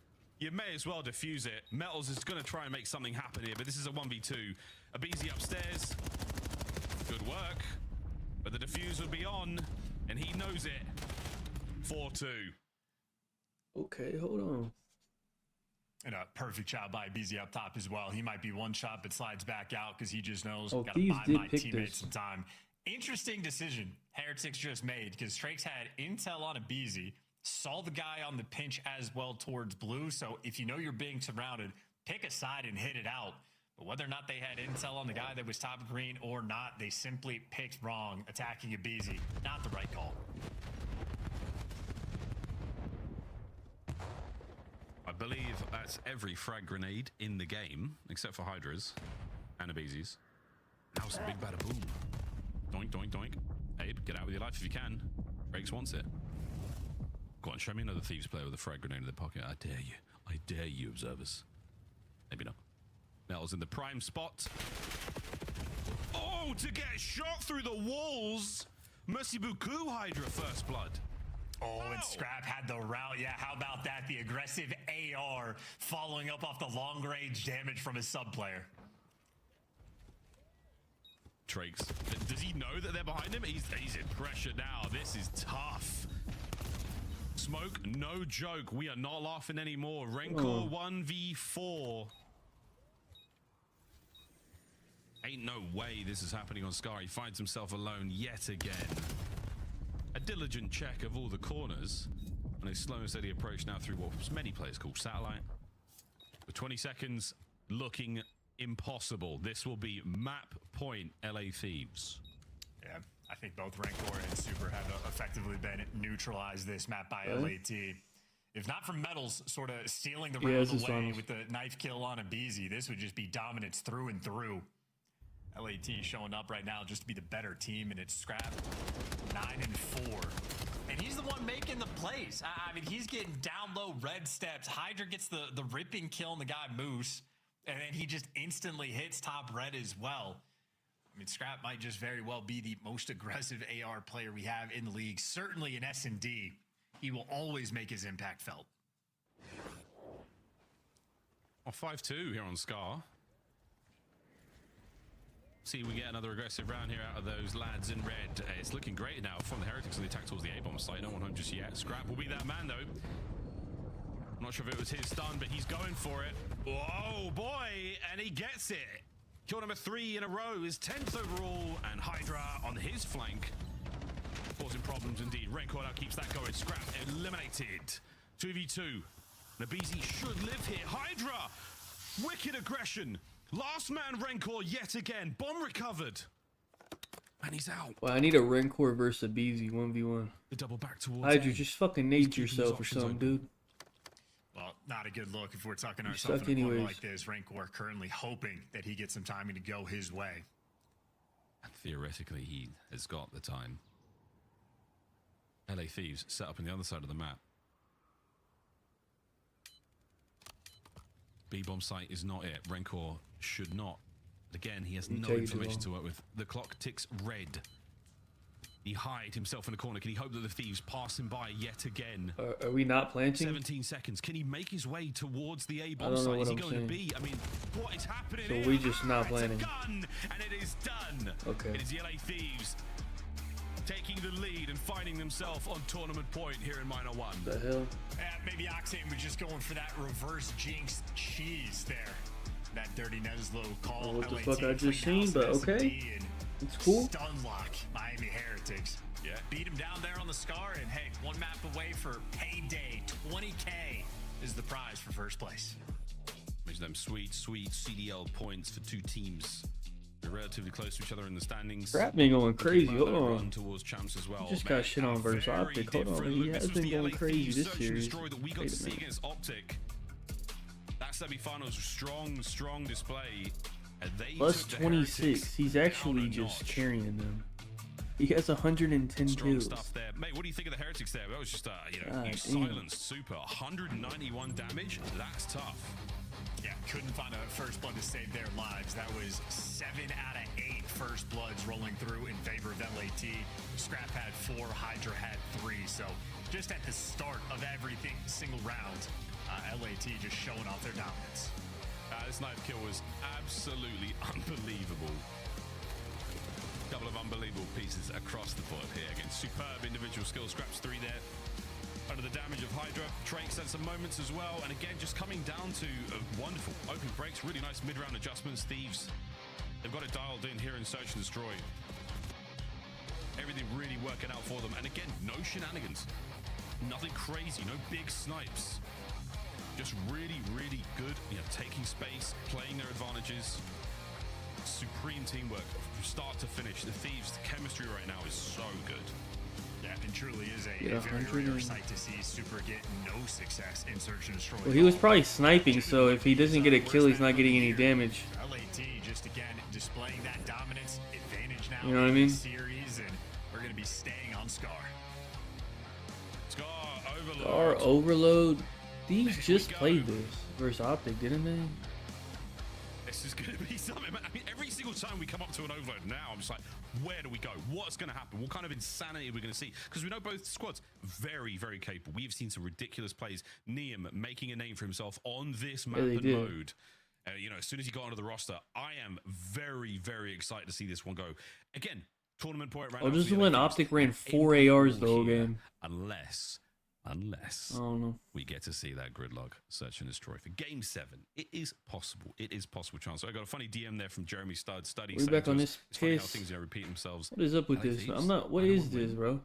You may as well defuse it. Metals is going to try and make something happen here, but this is a 1v2. Abizi upstairs. Good work. But the defuse would be on, and he knows it. 4-2. Okay, hold on. And a perfect shot by Abizi up top as well. He might be one shot, but slides back out because he just knows, Oh, got to Thieves buy did my pick teammates this. some time. Interesting decision Heretics just made because Trakes had intel on Abizi, saw the guy on the pinch as well towards blue. So if you know you're being surrounded, pick a side and hit it out. But whether or not they had intel on the guy that was top green or not, they simply picked wrong, attacking Abizi. Not the right call. I believe that's every frag grenade in the game, except for Hydra's and Abizi's. Now some big bada boom. Doink, doink, doink. Abe, get out with your life if you can. Rakes wants it. Go on, show me another Thieves player with a frag grenade in their pocket. I dare you. I dare you, observers. Maybe not. Mel's in the prime spot. Oh, to get shot through the walls. Merci beaucoup, Hydra, first blood. Oh, and Scrap had the route. Yeah, how about that? The aggressive AR following up off the long-range damage from his sub-player. Trakes. Does he know that they're behind him? He's in pressure now. This is tough. Smoke, no joke. We are not laughing anymore. Rencor 1v4. Ain't no way this is happening on Scar. He finds himself alone yet again. A diligent check of all the corners. And a slow and steady approach now through what many players call satellite. For 20 seconds, looking impossible. This will be map point LA Thieves. Yeah, I think both Rancor and Super have effectively been neutralized this map by LAT. If not for Metals sort of stealing the round away with the knife kill on Abizi, this would just be dominance through and through. LAT showing up right now just to be the better team, and it's Scrap 9-4. And he's the one making the plays. I mean, he's getting down low red steps. Hydra gets the ripping kill on the guy Moose, and then he just instantly hits top red as well. I mean, Scrap might just very well be the most aggressive AR player we have in the league. Certainly in S&D, he will always make his impact felt. Oh, 5-2 here on Scar. See, we get another aggressive round here out of those lads in red. It's looking great now from the Heretics on the attack towards the A-bomb site. No one home just yet. Scrap will be that man, though. I'm not sure if it was his stun, but he's going for it. Oh, boy, and he gets it. Kill number 3 in a row, his 10th overall, and Hydra on his flank. Causing problems indeed. Rencor now keeps that going. Scrap eliminated. 2v2. Nabizi should live here. Hydra! Wicked aggression. Last man Rencor yet again. Bomb recovered. And he's out. Well, I need a Rencor versus Abizi 1v1. The double back towards Hydra, just fucking nade yourself or something, dude. Well, not a good look if we're tucking ourselves in a corner like this. Rancor currently hoping that he gets some timing to go his way. And theoretically, he has got the time. LA Thieves set up on the other side of the map. B-bomb site is not it. Rencor should not. Again, he has no information to work with. The clock ticks red. He hide himself in a corner. Can he hope that the Thieves pass him by yet again? Are we not planting? 17 seconds. Can he make his way towards the A-bomb site? Is he going to be? I mean, what is happening So here? we just not planning. It's a gun, and it is done. Okay. It is the LA Thieves taking the lead and finding themselves on tournament point here in Minor 1. The hell? Maybe Octane was just going for that reverse jinx cheese there. That dirty Neslo call. What the fuck I just seen, but okay. It's cool. Stunlock Miami Heretics. Yeah. Beat him down there on the Scar, and hey, one map away for payday. 20K is the prize for first place. Which them sweet, sweet CDL points for two teams. They're relatively close to each other in the standings. Scrap been going crazy. Hold on. Towards champs as well. He just got shit on versus Optic. Hold on. He has been going crazy this series. That we got to see against Optic. That semifinals strong display. Plus 26. He's actually just carrying them. He has 110 kills. Stuff there. Mate, what do you think of the Heretics there? That was just, you silenced Super. 191 damage. That's tough. Yeah, couldn't find a first blood to save their lives. That was 7 out of 8 first bloods rolling through in favor of LAT. Scrap had 4, Hydra had 3. So just at the start of every single round, LAT just showing off their dominance. This knife kill was absolutely unbelievable. Couple of unbelievable pieces across the board here. Again, superb individual skill. Scraps 3 there. Under the damage of Hydra. Trake's had some moments as well. And again, just coming down to wonderful open breaks. Really nice mid-round adjustments. Thieves, they've got it dialed in here in Search and Destroy. Everything really working out for them. And again, no shenanigans. Nothing crazy. No big snipes. Just really, really good, you know, taking space, playing their advantages. Supreme teamwork from start to finish. The Thieves' chemistry right now is so good. Yeah, it truly is a very rare sight to see Super get no success in Search and Destroy. Well, he was probably sniping, so if he doesn't get a kill, he's not getting any damage. LAT just again displaying that dominance advantage now. You know what I mean? Series, and we're going to be staying on Scar. Scar Overload. Scar Overload. These just played this versus Optic, didn't they? This is going to be something. I mean, every single time we come up to an overload now, I'm just like, where do we go? What's going to happen? What kind of insanity are we going to see? Because we know both squads very, very capable. We've seen some ridiculous plays. Neum making a name for himself on this map and mode. You know, as soon as he got onto the roster, I am very, very excited to see this one go. Again, tournament point right now. Just when Optic ran 4 ARs the whole game. Unless oh, no. we get to see that gridlock Search and Destroy for game 7. It is possible. It is possible chance. So I got a funny DM there from Jeremy Study. We're back on this piss. How things repeat themselves. What is up with this? I'm not. What is this, bro?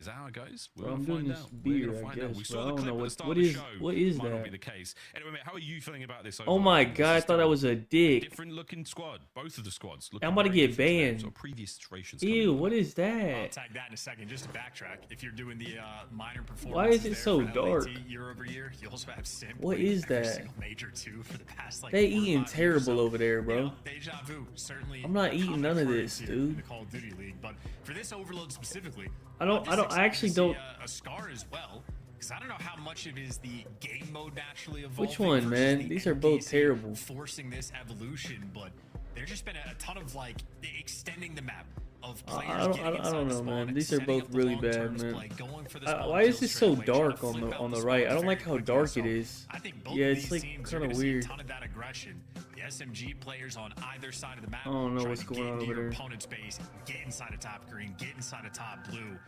Is that how it goes? Bro, I'm doing this beer, I guess. Bro. I don't know what is. What is Might not that? be the case. Anyway, mate, how are you feeling about this? Oh my god! I thought that was a dick. Different looking squad. Both of the squads. I'm about to get banned. Previous iterations. Ew! What is I'll that? tag that in a second. Just to backtrack, if you're doing the minor performance, Why is it so dark? Year over year, you also have Sim. What is every that? single major 2 for the past like. They 4 or eating 5 terrible years, so, over there, bro. You know, deja vu. Certainly. I'm not eating none of this, in dude. the Call of Duty League, but for this overload specifically, I actually don't. A Scar as well, because I don't know how much of it is the game mode naturally evolving. Which one, man? These are both terrible. Forcing this evolution, but there's just been a ton of like extending the map of players. I don't know, man. These are both really bad, man. Why is this so dark on the right? I don't like how dark it is. Yeah, it's like kind of weird. The SMG players on either side of the map. I don't know what's going on over there. Opponent's base, get inside of top green, get inside of top blue.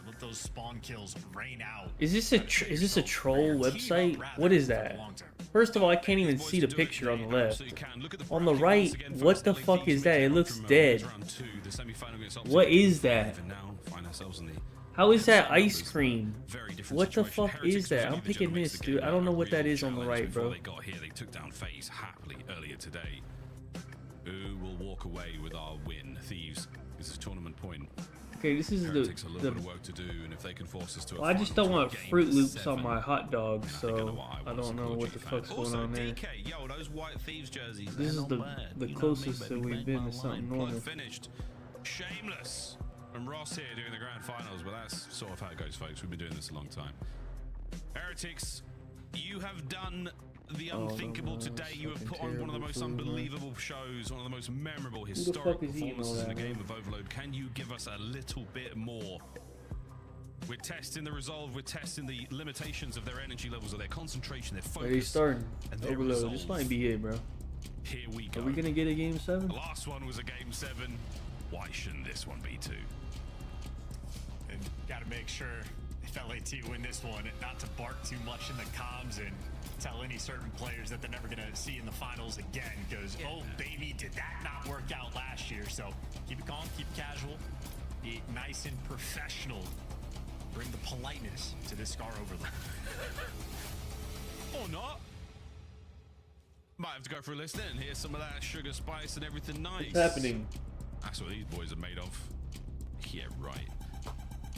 Let those spawn kills rain out. Is this a troll website? What is that? First of all, I can't even see the picture on the left. On the right, what the fuck is that? It looks dead. What is that? How is that ice cream? What the fuck is that? I'm picking this, dude. I don't know what that is on the right, bro. They got here, they took down FaZe happily earlier today. Who will walk away with our win? Thieves. This is tournament point. Okay, this is takes a little bit of work to do, and if they can force us to. Well, I just don't want Fruit Loops on my hot dog, so I don't know what the fuck's going on there. Yo, those white Thieves jerseys. This is the closest that we've been to something normal. Finished. Shameless. And Ross here doing the grand finals, but that's sort of how it goes, folks. We've been doing this a long time. Heretics, you have done the unthinkable today. You have put on one of the most unbelievable shows, one of the most memorable, historic performances in a game of Overload. Can you give us a little bit more? We're testing the resolve, we're testing the limitations of their energy levels, of their concentration, their focus. Where are you starting? Overload. This might be it, bro. Here we go. Are we gonna get a game 7? The last one was a game 7. Why shouldn't this one be 2? And gotta make sure if LAT win this one, not to bark too much in the comms and tell any certain players that they're never gonna see in the finals again, because oh baby, did that not work out last year? So keep it calm, keep it casual, be nice and professional. Bring the politeness to this Scar overload. Or not. Might have to go for a list then. Here's some of that sugar, spice, and everything nice. What's happening? That's what these boys are made of. Yeah, right.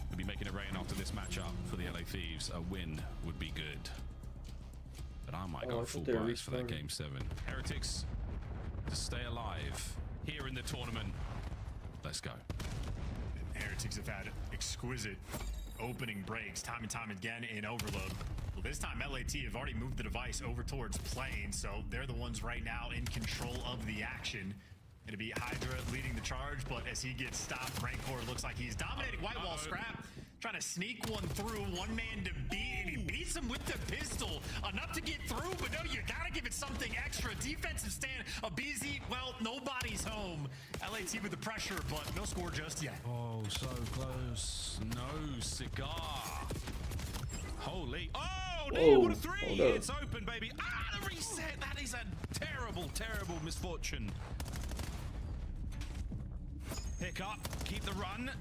We'll be making it rain after this matchup for the LA Thieves. A win would be good. But I might go full price for that game 7. Heretics to stay alive here in the tournament. Let's go. Heretics have had exquisite opening breaks time and time again in Overload. Well, this time LAT have already moved the device over towards plane, so they're the ones right now in control of the action. It'll be Hydra leading the charge, but as he gets stopped, Rancor looks like he's dominating. White wall scrap, trying to sneak one through, one man to beat, and he beats beats him with the pistol. Enough to get through, but no, you gotta give it something extra. Defensive stand, a BZ, well, nobody's home. LAT with the pressure, but no score just yet. Oh, so close. No cigar. Holy. Oh, Neil, what a three. It's open, baby. Ah, the reset. That is a terrible, terrible misfortune. Pick up. Keep the run.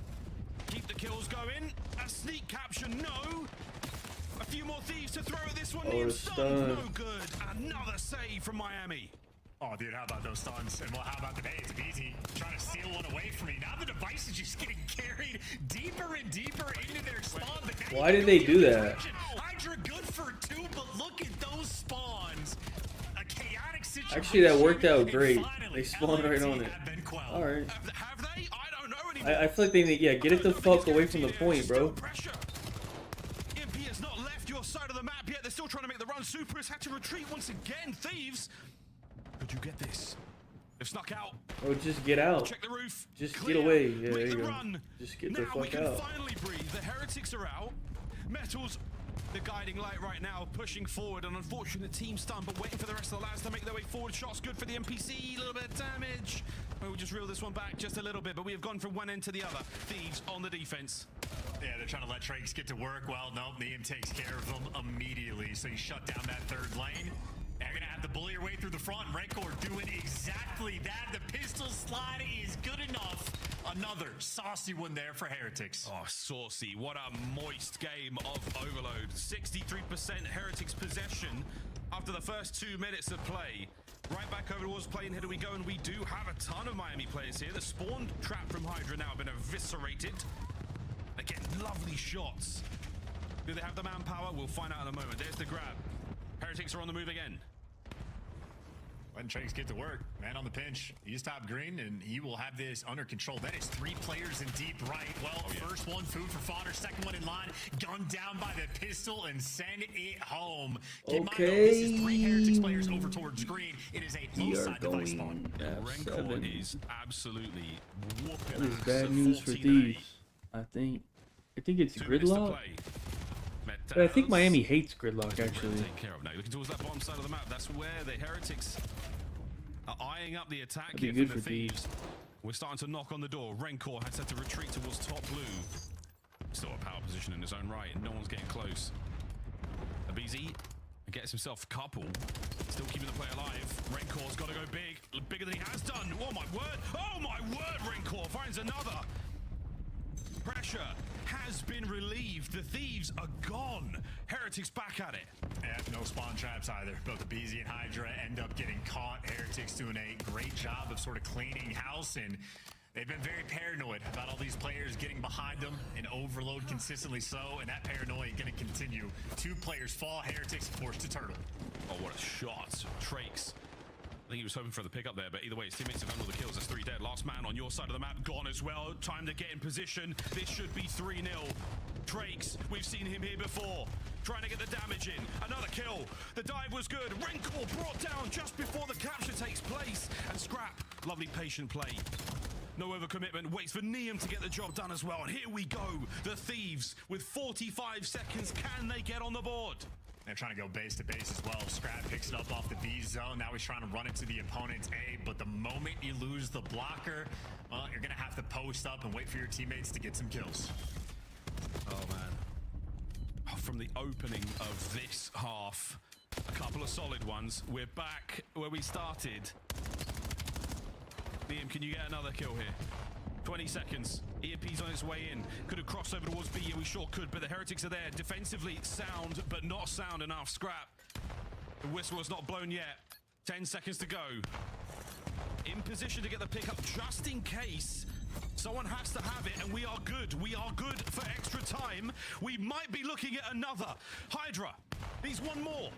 Keep the kills going. A sneak capture, no. A few more thieves to throw at this one. Neil stunned, no good. Another save from Miami. Oh, dude, how about those stuns? And well, how about the bait? It's easy. Trying to steal one away from me. Now the device is just getting carried deeper and deeper into their spawn. But why did they do that? Hydra good for 2, but look at those spawns. A chaotic situation. Actually, that worked out great. They spawned right on it. All right. Have they? I don't know anymore. I feel like they need, yeah, get it the fuck away from the point, bro. MP has not left your side of the map yet. They're still trying to make the run. Super has had to retreat once again. Thieves. Could you get this? They've snuck out. Oh, just get out. Check the roof. Just Clear. get away. Yeah, there Make you the go. run. Just get now the fuck we can out. finally breathe. The Heretics are out. Metals, the guiding light right now, pushing forward. An unfortunate team stun, but waiting for the rest of the lads to make their way forward. Shots good for the NPC. A little bit of damage. Well, we'll just reel this one back just a little bit, but we have gone from one end to the other. Thieves on the defense. Yeah, they're trying to let Trakes get to work. Well, no, Neem takes care of them immediately. So you shut down that third lane. They're going to have to bully your way through the front. Rancor doing exactly that. The pistol slide is good enough. Another saucy one there for Heretics. Oh, saucy. What a moist game of Overload. 63% Heretics possession after the first 2 minutes of play. Right back over towards play, and here we go, and we do have a ton of Miami players here. The spawn trap from Hydra now been eviscerated. Again, lovely shots. Do they have the manpower? We'll find out in a moment. There's the grab. Heretics are on the move again. When Trakes get to work, man on the pinch. He's top green, and he will have this under control. That is 3 players in deep right. Well, first one, food for fodder. Second one in line, gunned down by the pistol, and send it home. Keep in mind, though, this is 3 Heretics players over towards green. It is a low-side device spawn. Rancor is absolutely whooping. That is bad news for thieves, I think. I think it's Gridlock. But I think Miami hates Gridlock, actually. Take care of now. Looking towards that bottom side of the map. That's where the Heretics are eyeing up the attack. That'd be good for thieves. We're starting to knock on the door. Rancor has had to retreat towards top blue. Still a power position in his own right, and no one's getting close. BZ gets himself a couple. Still keeping the play alive. Rancor's got to go big. Bigger than he has done. Oh my word. Oh my word, Rancor finds another. Pressure has been relieved. The thieves are gone. Heretics back at it. Yeah, no spawn traps either. Both the BZ and Hydra end up getting caught. Heretics doing a great job of sort of cleaning house, and they've been very paranoid about all these players getting behind them and overload consistently so, and that paranoia going to continue. 2 players fall. Heretics forced to turtle. Oh, what a shot. Trakes. I think he was hoping for the pickup there, but either way, his teammates have done all the kills. That's 3 dead. Last man on your side of the map gone as well. Time to get in position. This should be 3-0. Trakes, we've seen him here before. Trying to get the damage in. Another kill. The dive was good. Rancor brought down just before the capture takes place. And Scrap, lovely patient play. No overcommitment, waits for Neem to get the job done as well. And here we go. The Thieves with 45 seconds. Can they get on the board? They're trying to go base to base as well. Scrap picks it up off the B zone. Now he's trying to run it to the opponent's A, but the moment you lose the blocker, well, you're going to have to post up and wait for your teammates to get some kills. Oh, man. From the opening of this half, a couple of solid ones. We're back where we started. Liam, can you get another kill here? 20 seconds. EMP's on its way in. Could have crossed over towards B, yeah, we sure could, but the Heretics are there. Defensively sound, but not sound enough. Scrap. The whistle has not blown yet. 10 seconds to go. In position to get the pickup just in case. Someone has to have it, and we are good. We are good for extra time. We might be looking at another. Hydra needs one more.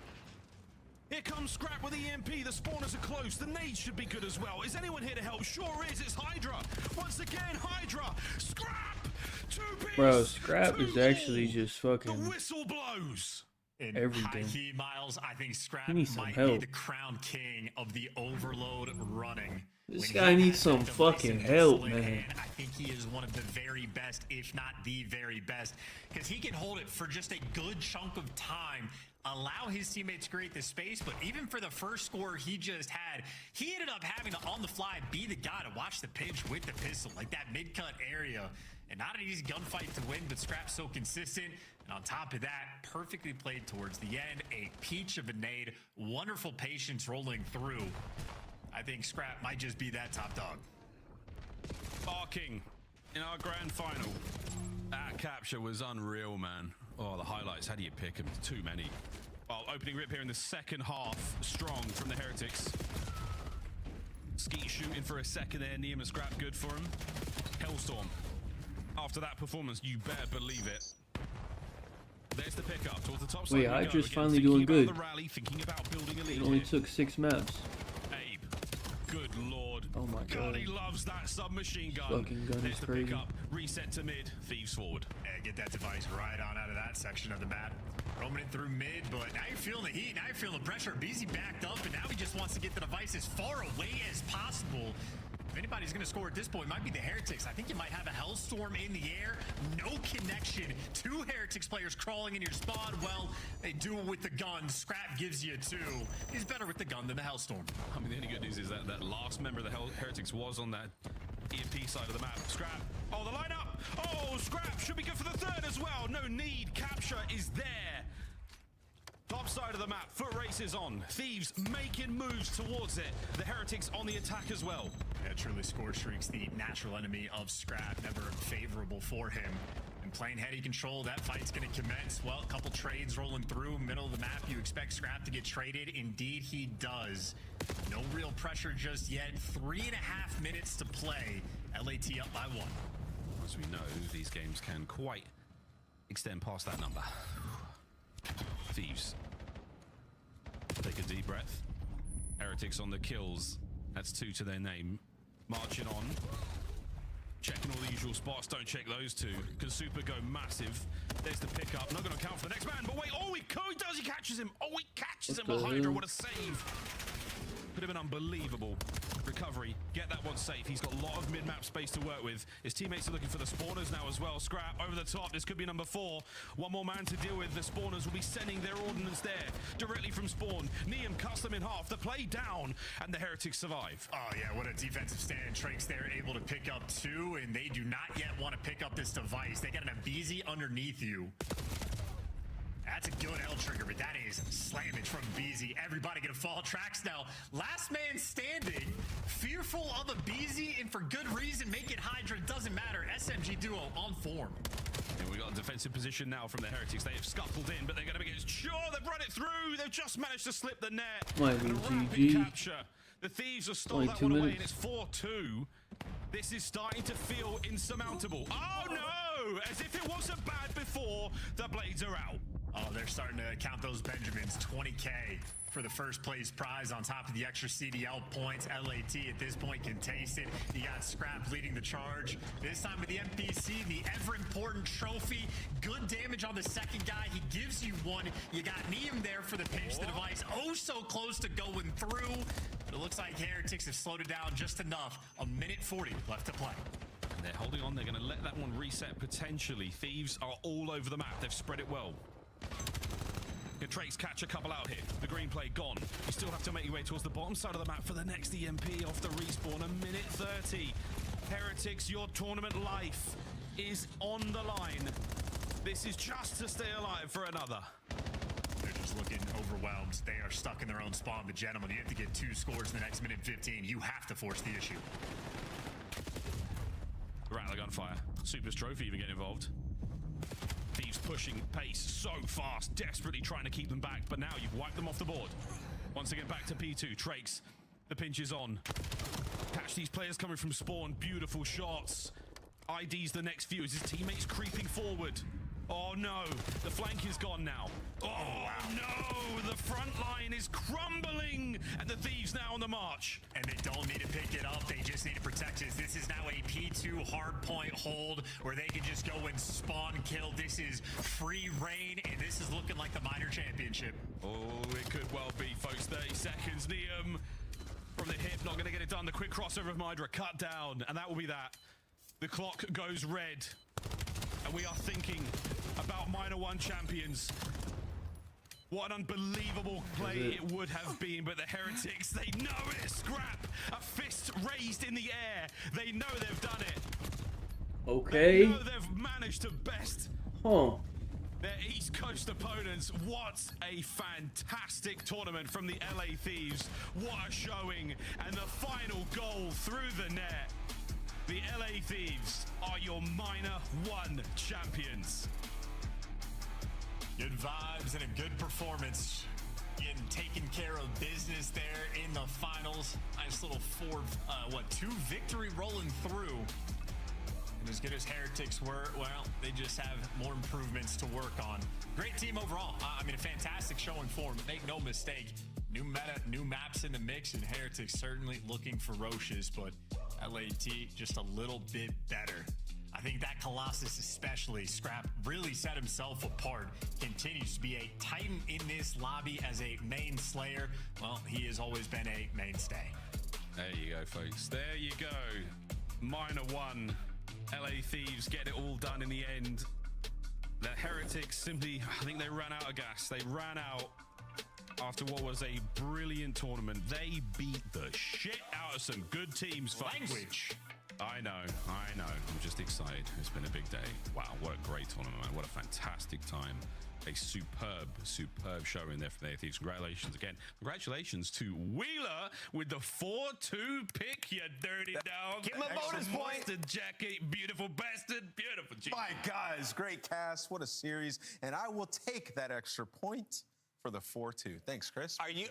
Here comes Scrap with the EMP. The spawners are close. The nades should be good as well. Is anyone here to help? Sure is. It's Hydra. Once again, Hydra. Scrap. 2 picks. Bro, Scrap is actually just fucking. The whistle blows. In Every high game. key, Miles, I think Scrap He needs some might be help. the crown king of the overload running. This When guy he needs has some that device fucking in his help, sling man. hand, I think he is one of the very best, if not the very best, because he can hold it for just a good chunk of time, allow his teammates to create the space, but even for the first score he just had, he ended up having to, on the fly, be the guy to watch the pinch with the pistol, like that mid-cut area. And not an easy gunfight to win, but Scrap's so consistent. And on top of that, perfectly played towards the end. A peach of a nade. Wonderful patience rolling through. I think Scrap might just be that top dog. Barking in our grand final. That capture was unreal, man. Oh, the highlights. How do you pick them? Too many. Well, opening rip here in the second half. Strong from the Heretics. Skeet shooting for a second there. Neum and Scrap good for him. Hellstorm. After that performance, you better believe it. There's the pickup towards the top side. Wait, we go. Hydra's Again, finally thinking doing about good. The rally, thinking about building a lead It only here. took 6 maps. Abe, good lord. Oh my God, god. he loves that submachine gun. Fucking gun There's is the crazy. pickup. Reset to mid. Thieves forward. Yeah, get that device right on out of that section of the map. Roaming it through mid, but now you're feeling the heat. Now you're feeling the pressure. BZ backed up, and now he just wants to get the device as far away as possible. If anybody's going to score at this point, it might be the Heretics. I think you might have a Hellstorm in the air. No connection. 2 Heretics players crawling in your spawn. Well, they do it with the gun. Scrap gives you 2. He's better with the gun than the Hellstorm. I mean, the only good news is that that last member of the Heretics was on that EMP side of the map. Scrap. Oh, the lineup. Oh, Scrap should be good for the third as well. No need. Capture is there. Top side of the map. Foot races on. Thieves making moves towards it. The Heretics on the attack as well. Yeah, truly score streaks, the natural enemy of Scrap. Never favorable for him. And playing heady control, that fight's going to commence. Well, a couple trades rolling through. Middle of the map, you expect Scrap to get traded. Indeed, he does. No real pressure just yet. 3.5 minutes to play. LAT up by 1. As we know, these games can quite extend past that number. Thieves. Take a deep breath. Heretics on the kills. That's 2 to their name. Marching on. Checking all the usual spots. Don't check those 2. Can Super go massive? There's the pickup. Not going to count for the next man. But wait. Oh, he does. He catches him. Oh, he catches him. What the Hydra. hell? What a save. Could have been unbelievable. Recovery. Get that one safe. He's got a lot of mid-map space to work with. His teammates are looking for the spawners now as well. Scrap over the top. This could be number 4. One more man to deal with. The spawners will be sending their ordnance there directly from spawn. Neum cuts them in half. The play down, and the Heretics survive. Oh, yeah, what a defensive stand. Trakes there able to pick up 2, and they do not yet want to pick up this device. They got an Abizi underneath you. That's a good L trigger, but that is slammage from BZ. Everybody gonna fall tracks now. Last man standing, fearful of a BZ, and for good reason. Make it Hydra, doesn't matter. SMG duo on form. And we got a defensive position now from the Heretics. They have scuffled in, but they're gonna get sure. They've run it through. They've just managed to slip the net. Might And a be rapid GG. capture. The Thieves have stole Only that 2 one away, and minutes. it's 4-2. This is starting to feel insurmountable. Oh no! As if it wasn't bad before, the blades are out. Oh, they're starting to count those Benjamins. 20K for the first place prize on top of the extra CDL points. LAT at this point can taste it. You got Scrap leading the charge. This time with the MPC, the ever-important trophy. Good damage on the second guy. He gives you 1. You got Neum there for the pinch. The device oh so close to going through. But it looks like Heretics have slowed it down just enough. 1:40 left to play. And they're holding on. They're going to let that one reset potentially. Thieves are all over the map. They've spread it well. Your Trakes catch a couple out here. The green play gone. You still have to make your way towards the bottom side of the map for the next EMP off the respawn. 1:30. Heretics, your tournament life is on the line. This is just to stay alive for another. They're just looking overwhelmed. They are stuck in their own spawn. But gentlemen, you have to get 2 scores in the next minute 15. You have to force the issue. Rattler gunfire. Super's trophy even getting involved. Thieves pushing pace so fast, desperately trying to keep them back, but now you've wiped them off the board. Once again, back to P2. Trakes, the pinch is on. Catch these players coming from spawn. Beautiful shots. ID's the next few as his teammates creeping forward. Oh no, the flank is gone now. Oh no, the front line is crumbling, and the Thieves now on the march. And they don't need to pick it up, they just need to protect it. This is now a P2 hardpoint hold where they can just go and spawn kill. This is free reign, and this is looking like the minor championship. Oh, it could well be, folks. 30 seconds, Neum from the hip, not gonna get it done. The quick crossover of Hydra cut down, and that will be that. The clock goes red, and we are thinking about Minor 1 champions. What an unbelievable play it would have been, but the Heretics, they know it. Scrap, a fist raised in the air. They know they've done it. Okay. They know they've managed to best their East Coast opponents. What a fantastic tournament from the LA Thieves. What a showing, and the final goal through the net. The LA Thieves are your Minor 1 champions. Good vibes and a good performance. Getting taken care of business there in the finals. Nice little two victory rolling through. And as good as Heretics were, well, they just have more improvements to work on. Great team overall. I mean, a fantastic showing form. Make no mistake. New meta, new maps in the mix, and Heretics certainly looking ferocious, but LAT just a little bit better. I think that Colossus especially, Scrap, really set himself apart. Continues to be a titan in this lobby as a main slayer. Well, he has always been a mainstay. There you go, folks. There you go. Minor 1. LA Thieves get it all done in the end. The Heretics simply, I think they ran out of gas. They ran out after what was a brilliant tournament. They beat the shit out of some good teams, folks. Language. I know. I'm just excited. It's been a big day. Wow, what a great tournament, man. What a fantastic time. A superb showing there from the Thieves. Congratulations again. Congratulations to Wheeler with the 4-2 pick, you dirty dog. Give him a bonus point. Bastard jacket, beautiful bastard, beautiful. My guys, great cast. What a series. And I will take that extra point for the 4-2. Thanks, Chris. Are you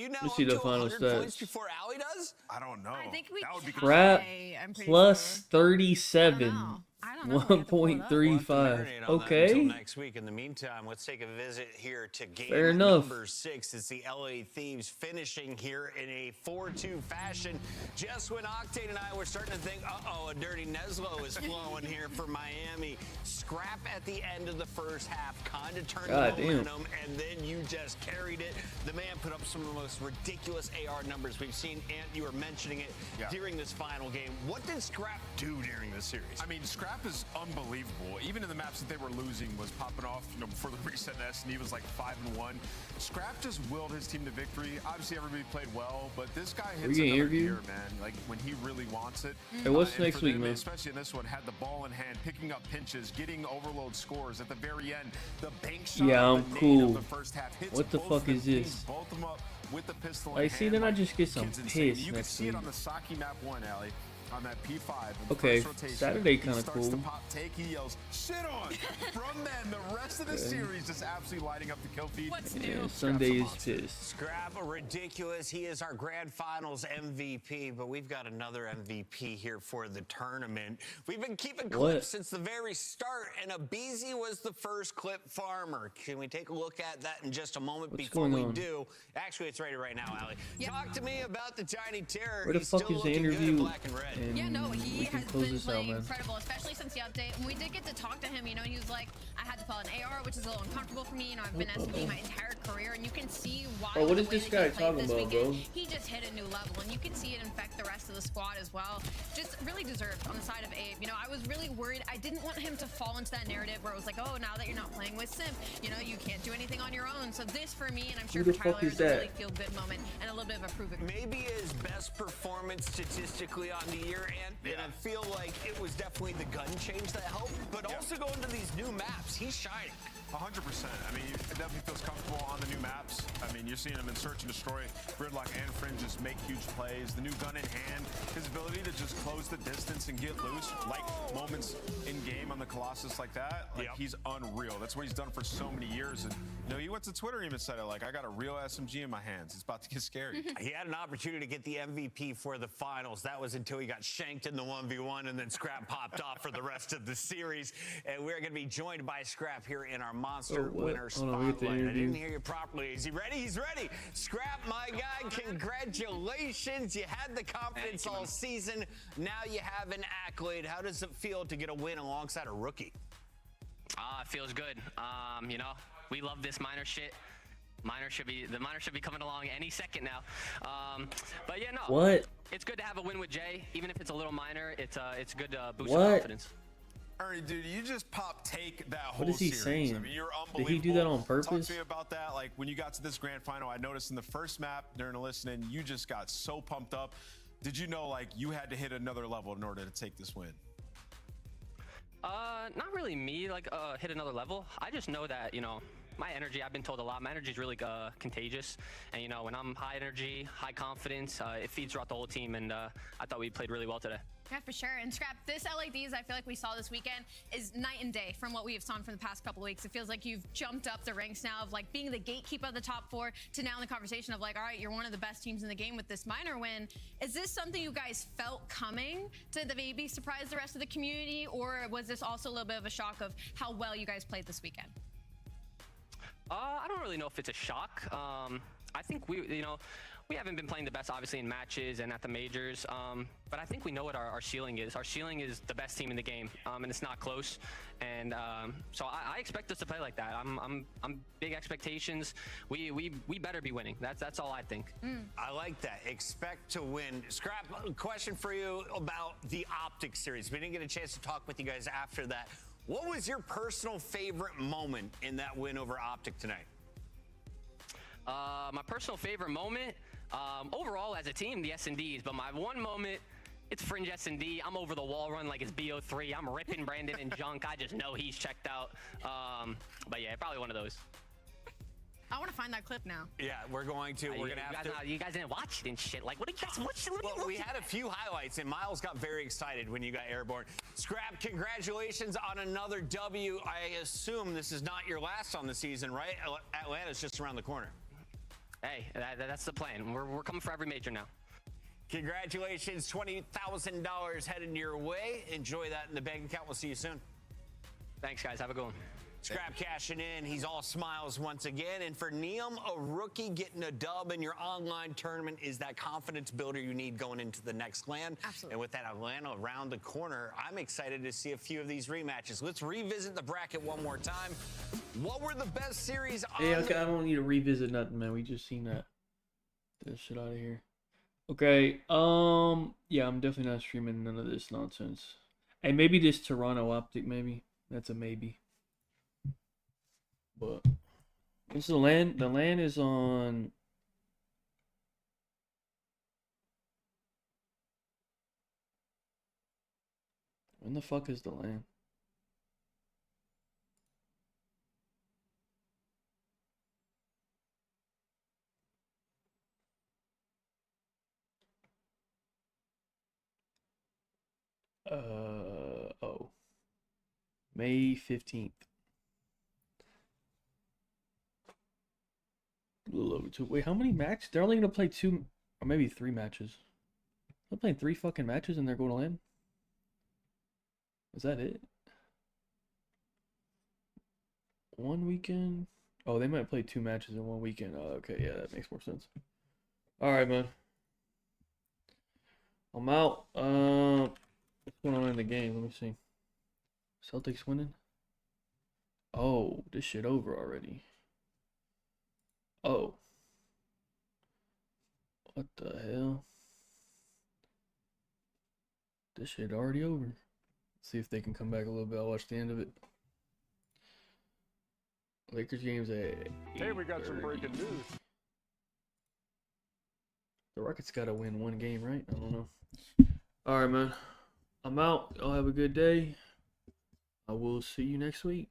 now Let's up see the to final 100 points stats. before Allie does? I don't know. I think we that would be Crap I'm pretty plus sure. 37. I don't know. 1.35. Until Okay. next week. In the meantime, let's take a visit here to game Fair enough. number 6. It's the LA Thieves finishing here in a 4-2 fashion. Just when Octane and I were starting to think, a dirty Neslo is flowing here for Miami. Scrap at the end of the first half, kind of turned God the damn. momentum, and then you just carried it. The man put up some of the most ridiculous AR numbers we've seen, and you were mentioning it during this final game. What did Scrap do during this series? I mean, Scrap is unbelievable. Even in the maps that they were losing, was popping off, before the reset, S&D was like 5-1. Scrap just willed his team to victory. Obviously, everybody played well, but this guy hits getting another interviewed? gear, man. Like, when he really wants it. Hey, what's and next for week, them, man? especially in this one, had the ball in hand, picking up pinches, getting overload scores at the very end. The bank shot Yeah, of I'm the nade cool. of the first half hits What the both fuck of them is this? teams, both them up with the pistol I in see, hand. then I Like, just get some kid's insane. piss You can next see it week. on the Saki map 1, Allie. On that P5. in the Okay, first rotation, Saturday he kinda starts to cool. pop take, he yells, shit on! From then, the rest of the Okay. series just absolutely lighting up the kill feed. What's Yeah, new? Sunday is pissed. Scrap, ridiculous. He is our grand finals MVP, but we've got another MVP here for the tournament. We've been keeping clips since the very start, and Abizi was the first clip farmer. Can we take a look at that in just a moment before going we on? do? Actually, it's ready right now, Allie. Talk to me about the Tiny Terror. Where the He's fuck still is the looking good in interview? black and red. And Yeah, no, he we can has close been this out, playing man. incredible, especially since the update. And we did get to talk to him, he was like, I had to pull an AR, which is a little uncomfortable for me. I've been SMG my entire career, and you can see why. Oh, what the is way this that guy he played talking this about, weekend, bro? He just hit a new level, and you can see it infect the rest of the squad as well. Just really deserved on the side of Abe. I was really worried. I didn't want him to fall into that narrative where it was like, oh, now that you're not playing with Simp, you can't do anything on your own. So this for me, and I'm sure Who for the fuck Tyler, is is a that? really feel-good moment and a little bit of a prove it. Maybe his best performance statistically on the year, and I feel like it was definitely the gun change that helped, but also going to these new maps, he's shining. 100%. I mean, it definitely feels comfortable on the new maps. I mean, you're seeing him in Search and Destroy, Gridlock, and Fringe just make huge plays. The new gun in hand, his ability to just close the distance and get loose, like moments in game on the Colossus like that, like he's unreal. That's what he's done for so many years. And you know, he went to Twitter and even said it, like, I got a real SMG in my hands. It's about to get scary. He had an opportunity to get the MVP for the finals. That was until he got shanked in the 1v1 and then Scrap popped off for the rest of the series. And we're going to be joined by Scrap here in our Monster Winner Spotlight. I didn't hear you properly. Is he ready? He's ready. Scrap, my guy, congratulations. You had the confidence all season. Now you have an accolade. How does it feel to get a win alongside a rookie? It feels good. You know, we love this minor shit. The minor should be coming along any second now. But yeah, no. What? It's good to have a win with Jay, even if it's a little minor. It's good to boost your confidence. Ernie, dude, you just pop take that whole What is he series. saying? I mean, you're Did unbelievable. he do that on purpose? Talk to me about that. Like, when you got to this grand final, I noticed in the first map during the listening, you just got so pumped up. Did you know, like, you had to hit another level in order to take this win? Not really me, like, hit another level. I just know that, you know, my energy, I've been told a lot, my energy is really contagious. And, you know, when I'm high energy, high confidence, it feeds throughout the whole team. And I thought we played really well today. Yeah, for sure. And Scrap, this LADs I feel like we saw this weekend is night and day from what we have seen from the past couple of weeks. It feels like you've jumped up the ranks now of like being the gatekeeper of the top four to now in the conversation of like, all right, you're one of the best teams in the game with this minor win. Is this something you guys felt coming to maybe surprise the rest of the community, or was this also a little bit of a shock of how well you guys played this weekend? I don't really know if it's a shock. I think we haven't been playing the best, obviously, in matches and at the majors. But I think we know what our ceiling is. Our ceiling is the best team in the game, and it's not close. And so I expect us to play like that. I'm big expectations. We better be winning. That's all I think. I like that. Expect to win. Scrap, question for you about the Optic series. We didn't get a chance to talk with you guys after that. What was your personal favorite moment in that win over Optic tonight? My personal favorite moment, overall as a team, the S&Ds, but my one moment, it's Fringe S&D. I'm over the wall run like it's BO3. I'm ripping Brandon and Junk. I just know he's checked out. But yeah, probably one of those. I want to find that clip now. Yeah, we're going to. We're going to have to. You guys didn't watch it and shit. Like, what did you guys watch? Well, we had a few highlights, and Miles got very excited when you got airborne. Scrap, congratulations on another W. I assume this is not your last on the season, right? Atlanta's just around the corner. Hey, that's the plan. We're coming for every major now. Congratulations, $20,000 headed your way. Enjoy that in the bank account. We'll see you soon. Thanks, guys. Have a good one. Scrap cashing in. He's all smiles once again. And for Neum, a rookie getting a dub in your online tournament is that confidence builder you need going into the next LAN. Absolutely. And with that Atlanta around the corner, I'm excited to see a few of these rematches. Let's revisit the bracket one more time. What were the best series on Hey, okay, I don't need to revisit nothing, man. We just seen that. Get this shit out of here. Okay, yeah, I'm definitely not streaming none of this nonsense. Hey, maybe this Toronto Optic, maybe. That's a maybe. But this is the LAN. The LAN is on. When the fuck is the LAN? Oh. May 15th. A little over 2. Wait, how many matches? They're only going to play 2 or maybe 3 matches. They're playing 3 fucking matches and they're going to LAN? Is that it? One weekend? Oh, they might play 2 matches in one weekend. Oh, okay, yeah, that makes more sense. Alright, man. I'm out. What's going on in the game? Let me see. Celtics winning? Oh, this shit over already. Oh. What the hell? This shit already over. Let's see if they can come back a little bit. I'll watch the end of it. Lakers game's at 8:30. Hey, we got some breaking news. The Rockets gotta win one game, right? I don't know. Alright, man. I'm out. Y'all have a good day. I will see you next week.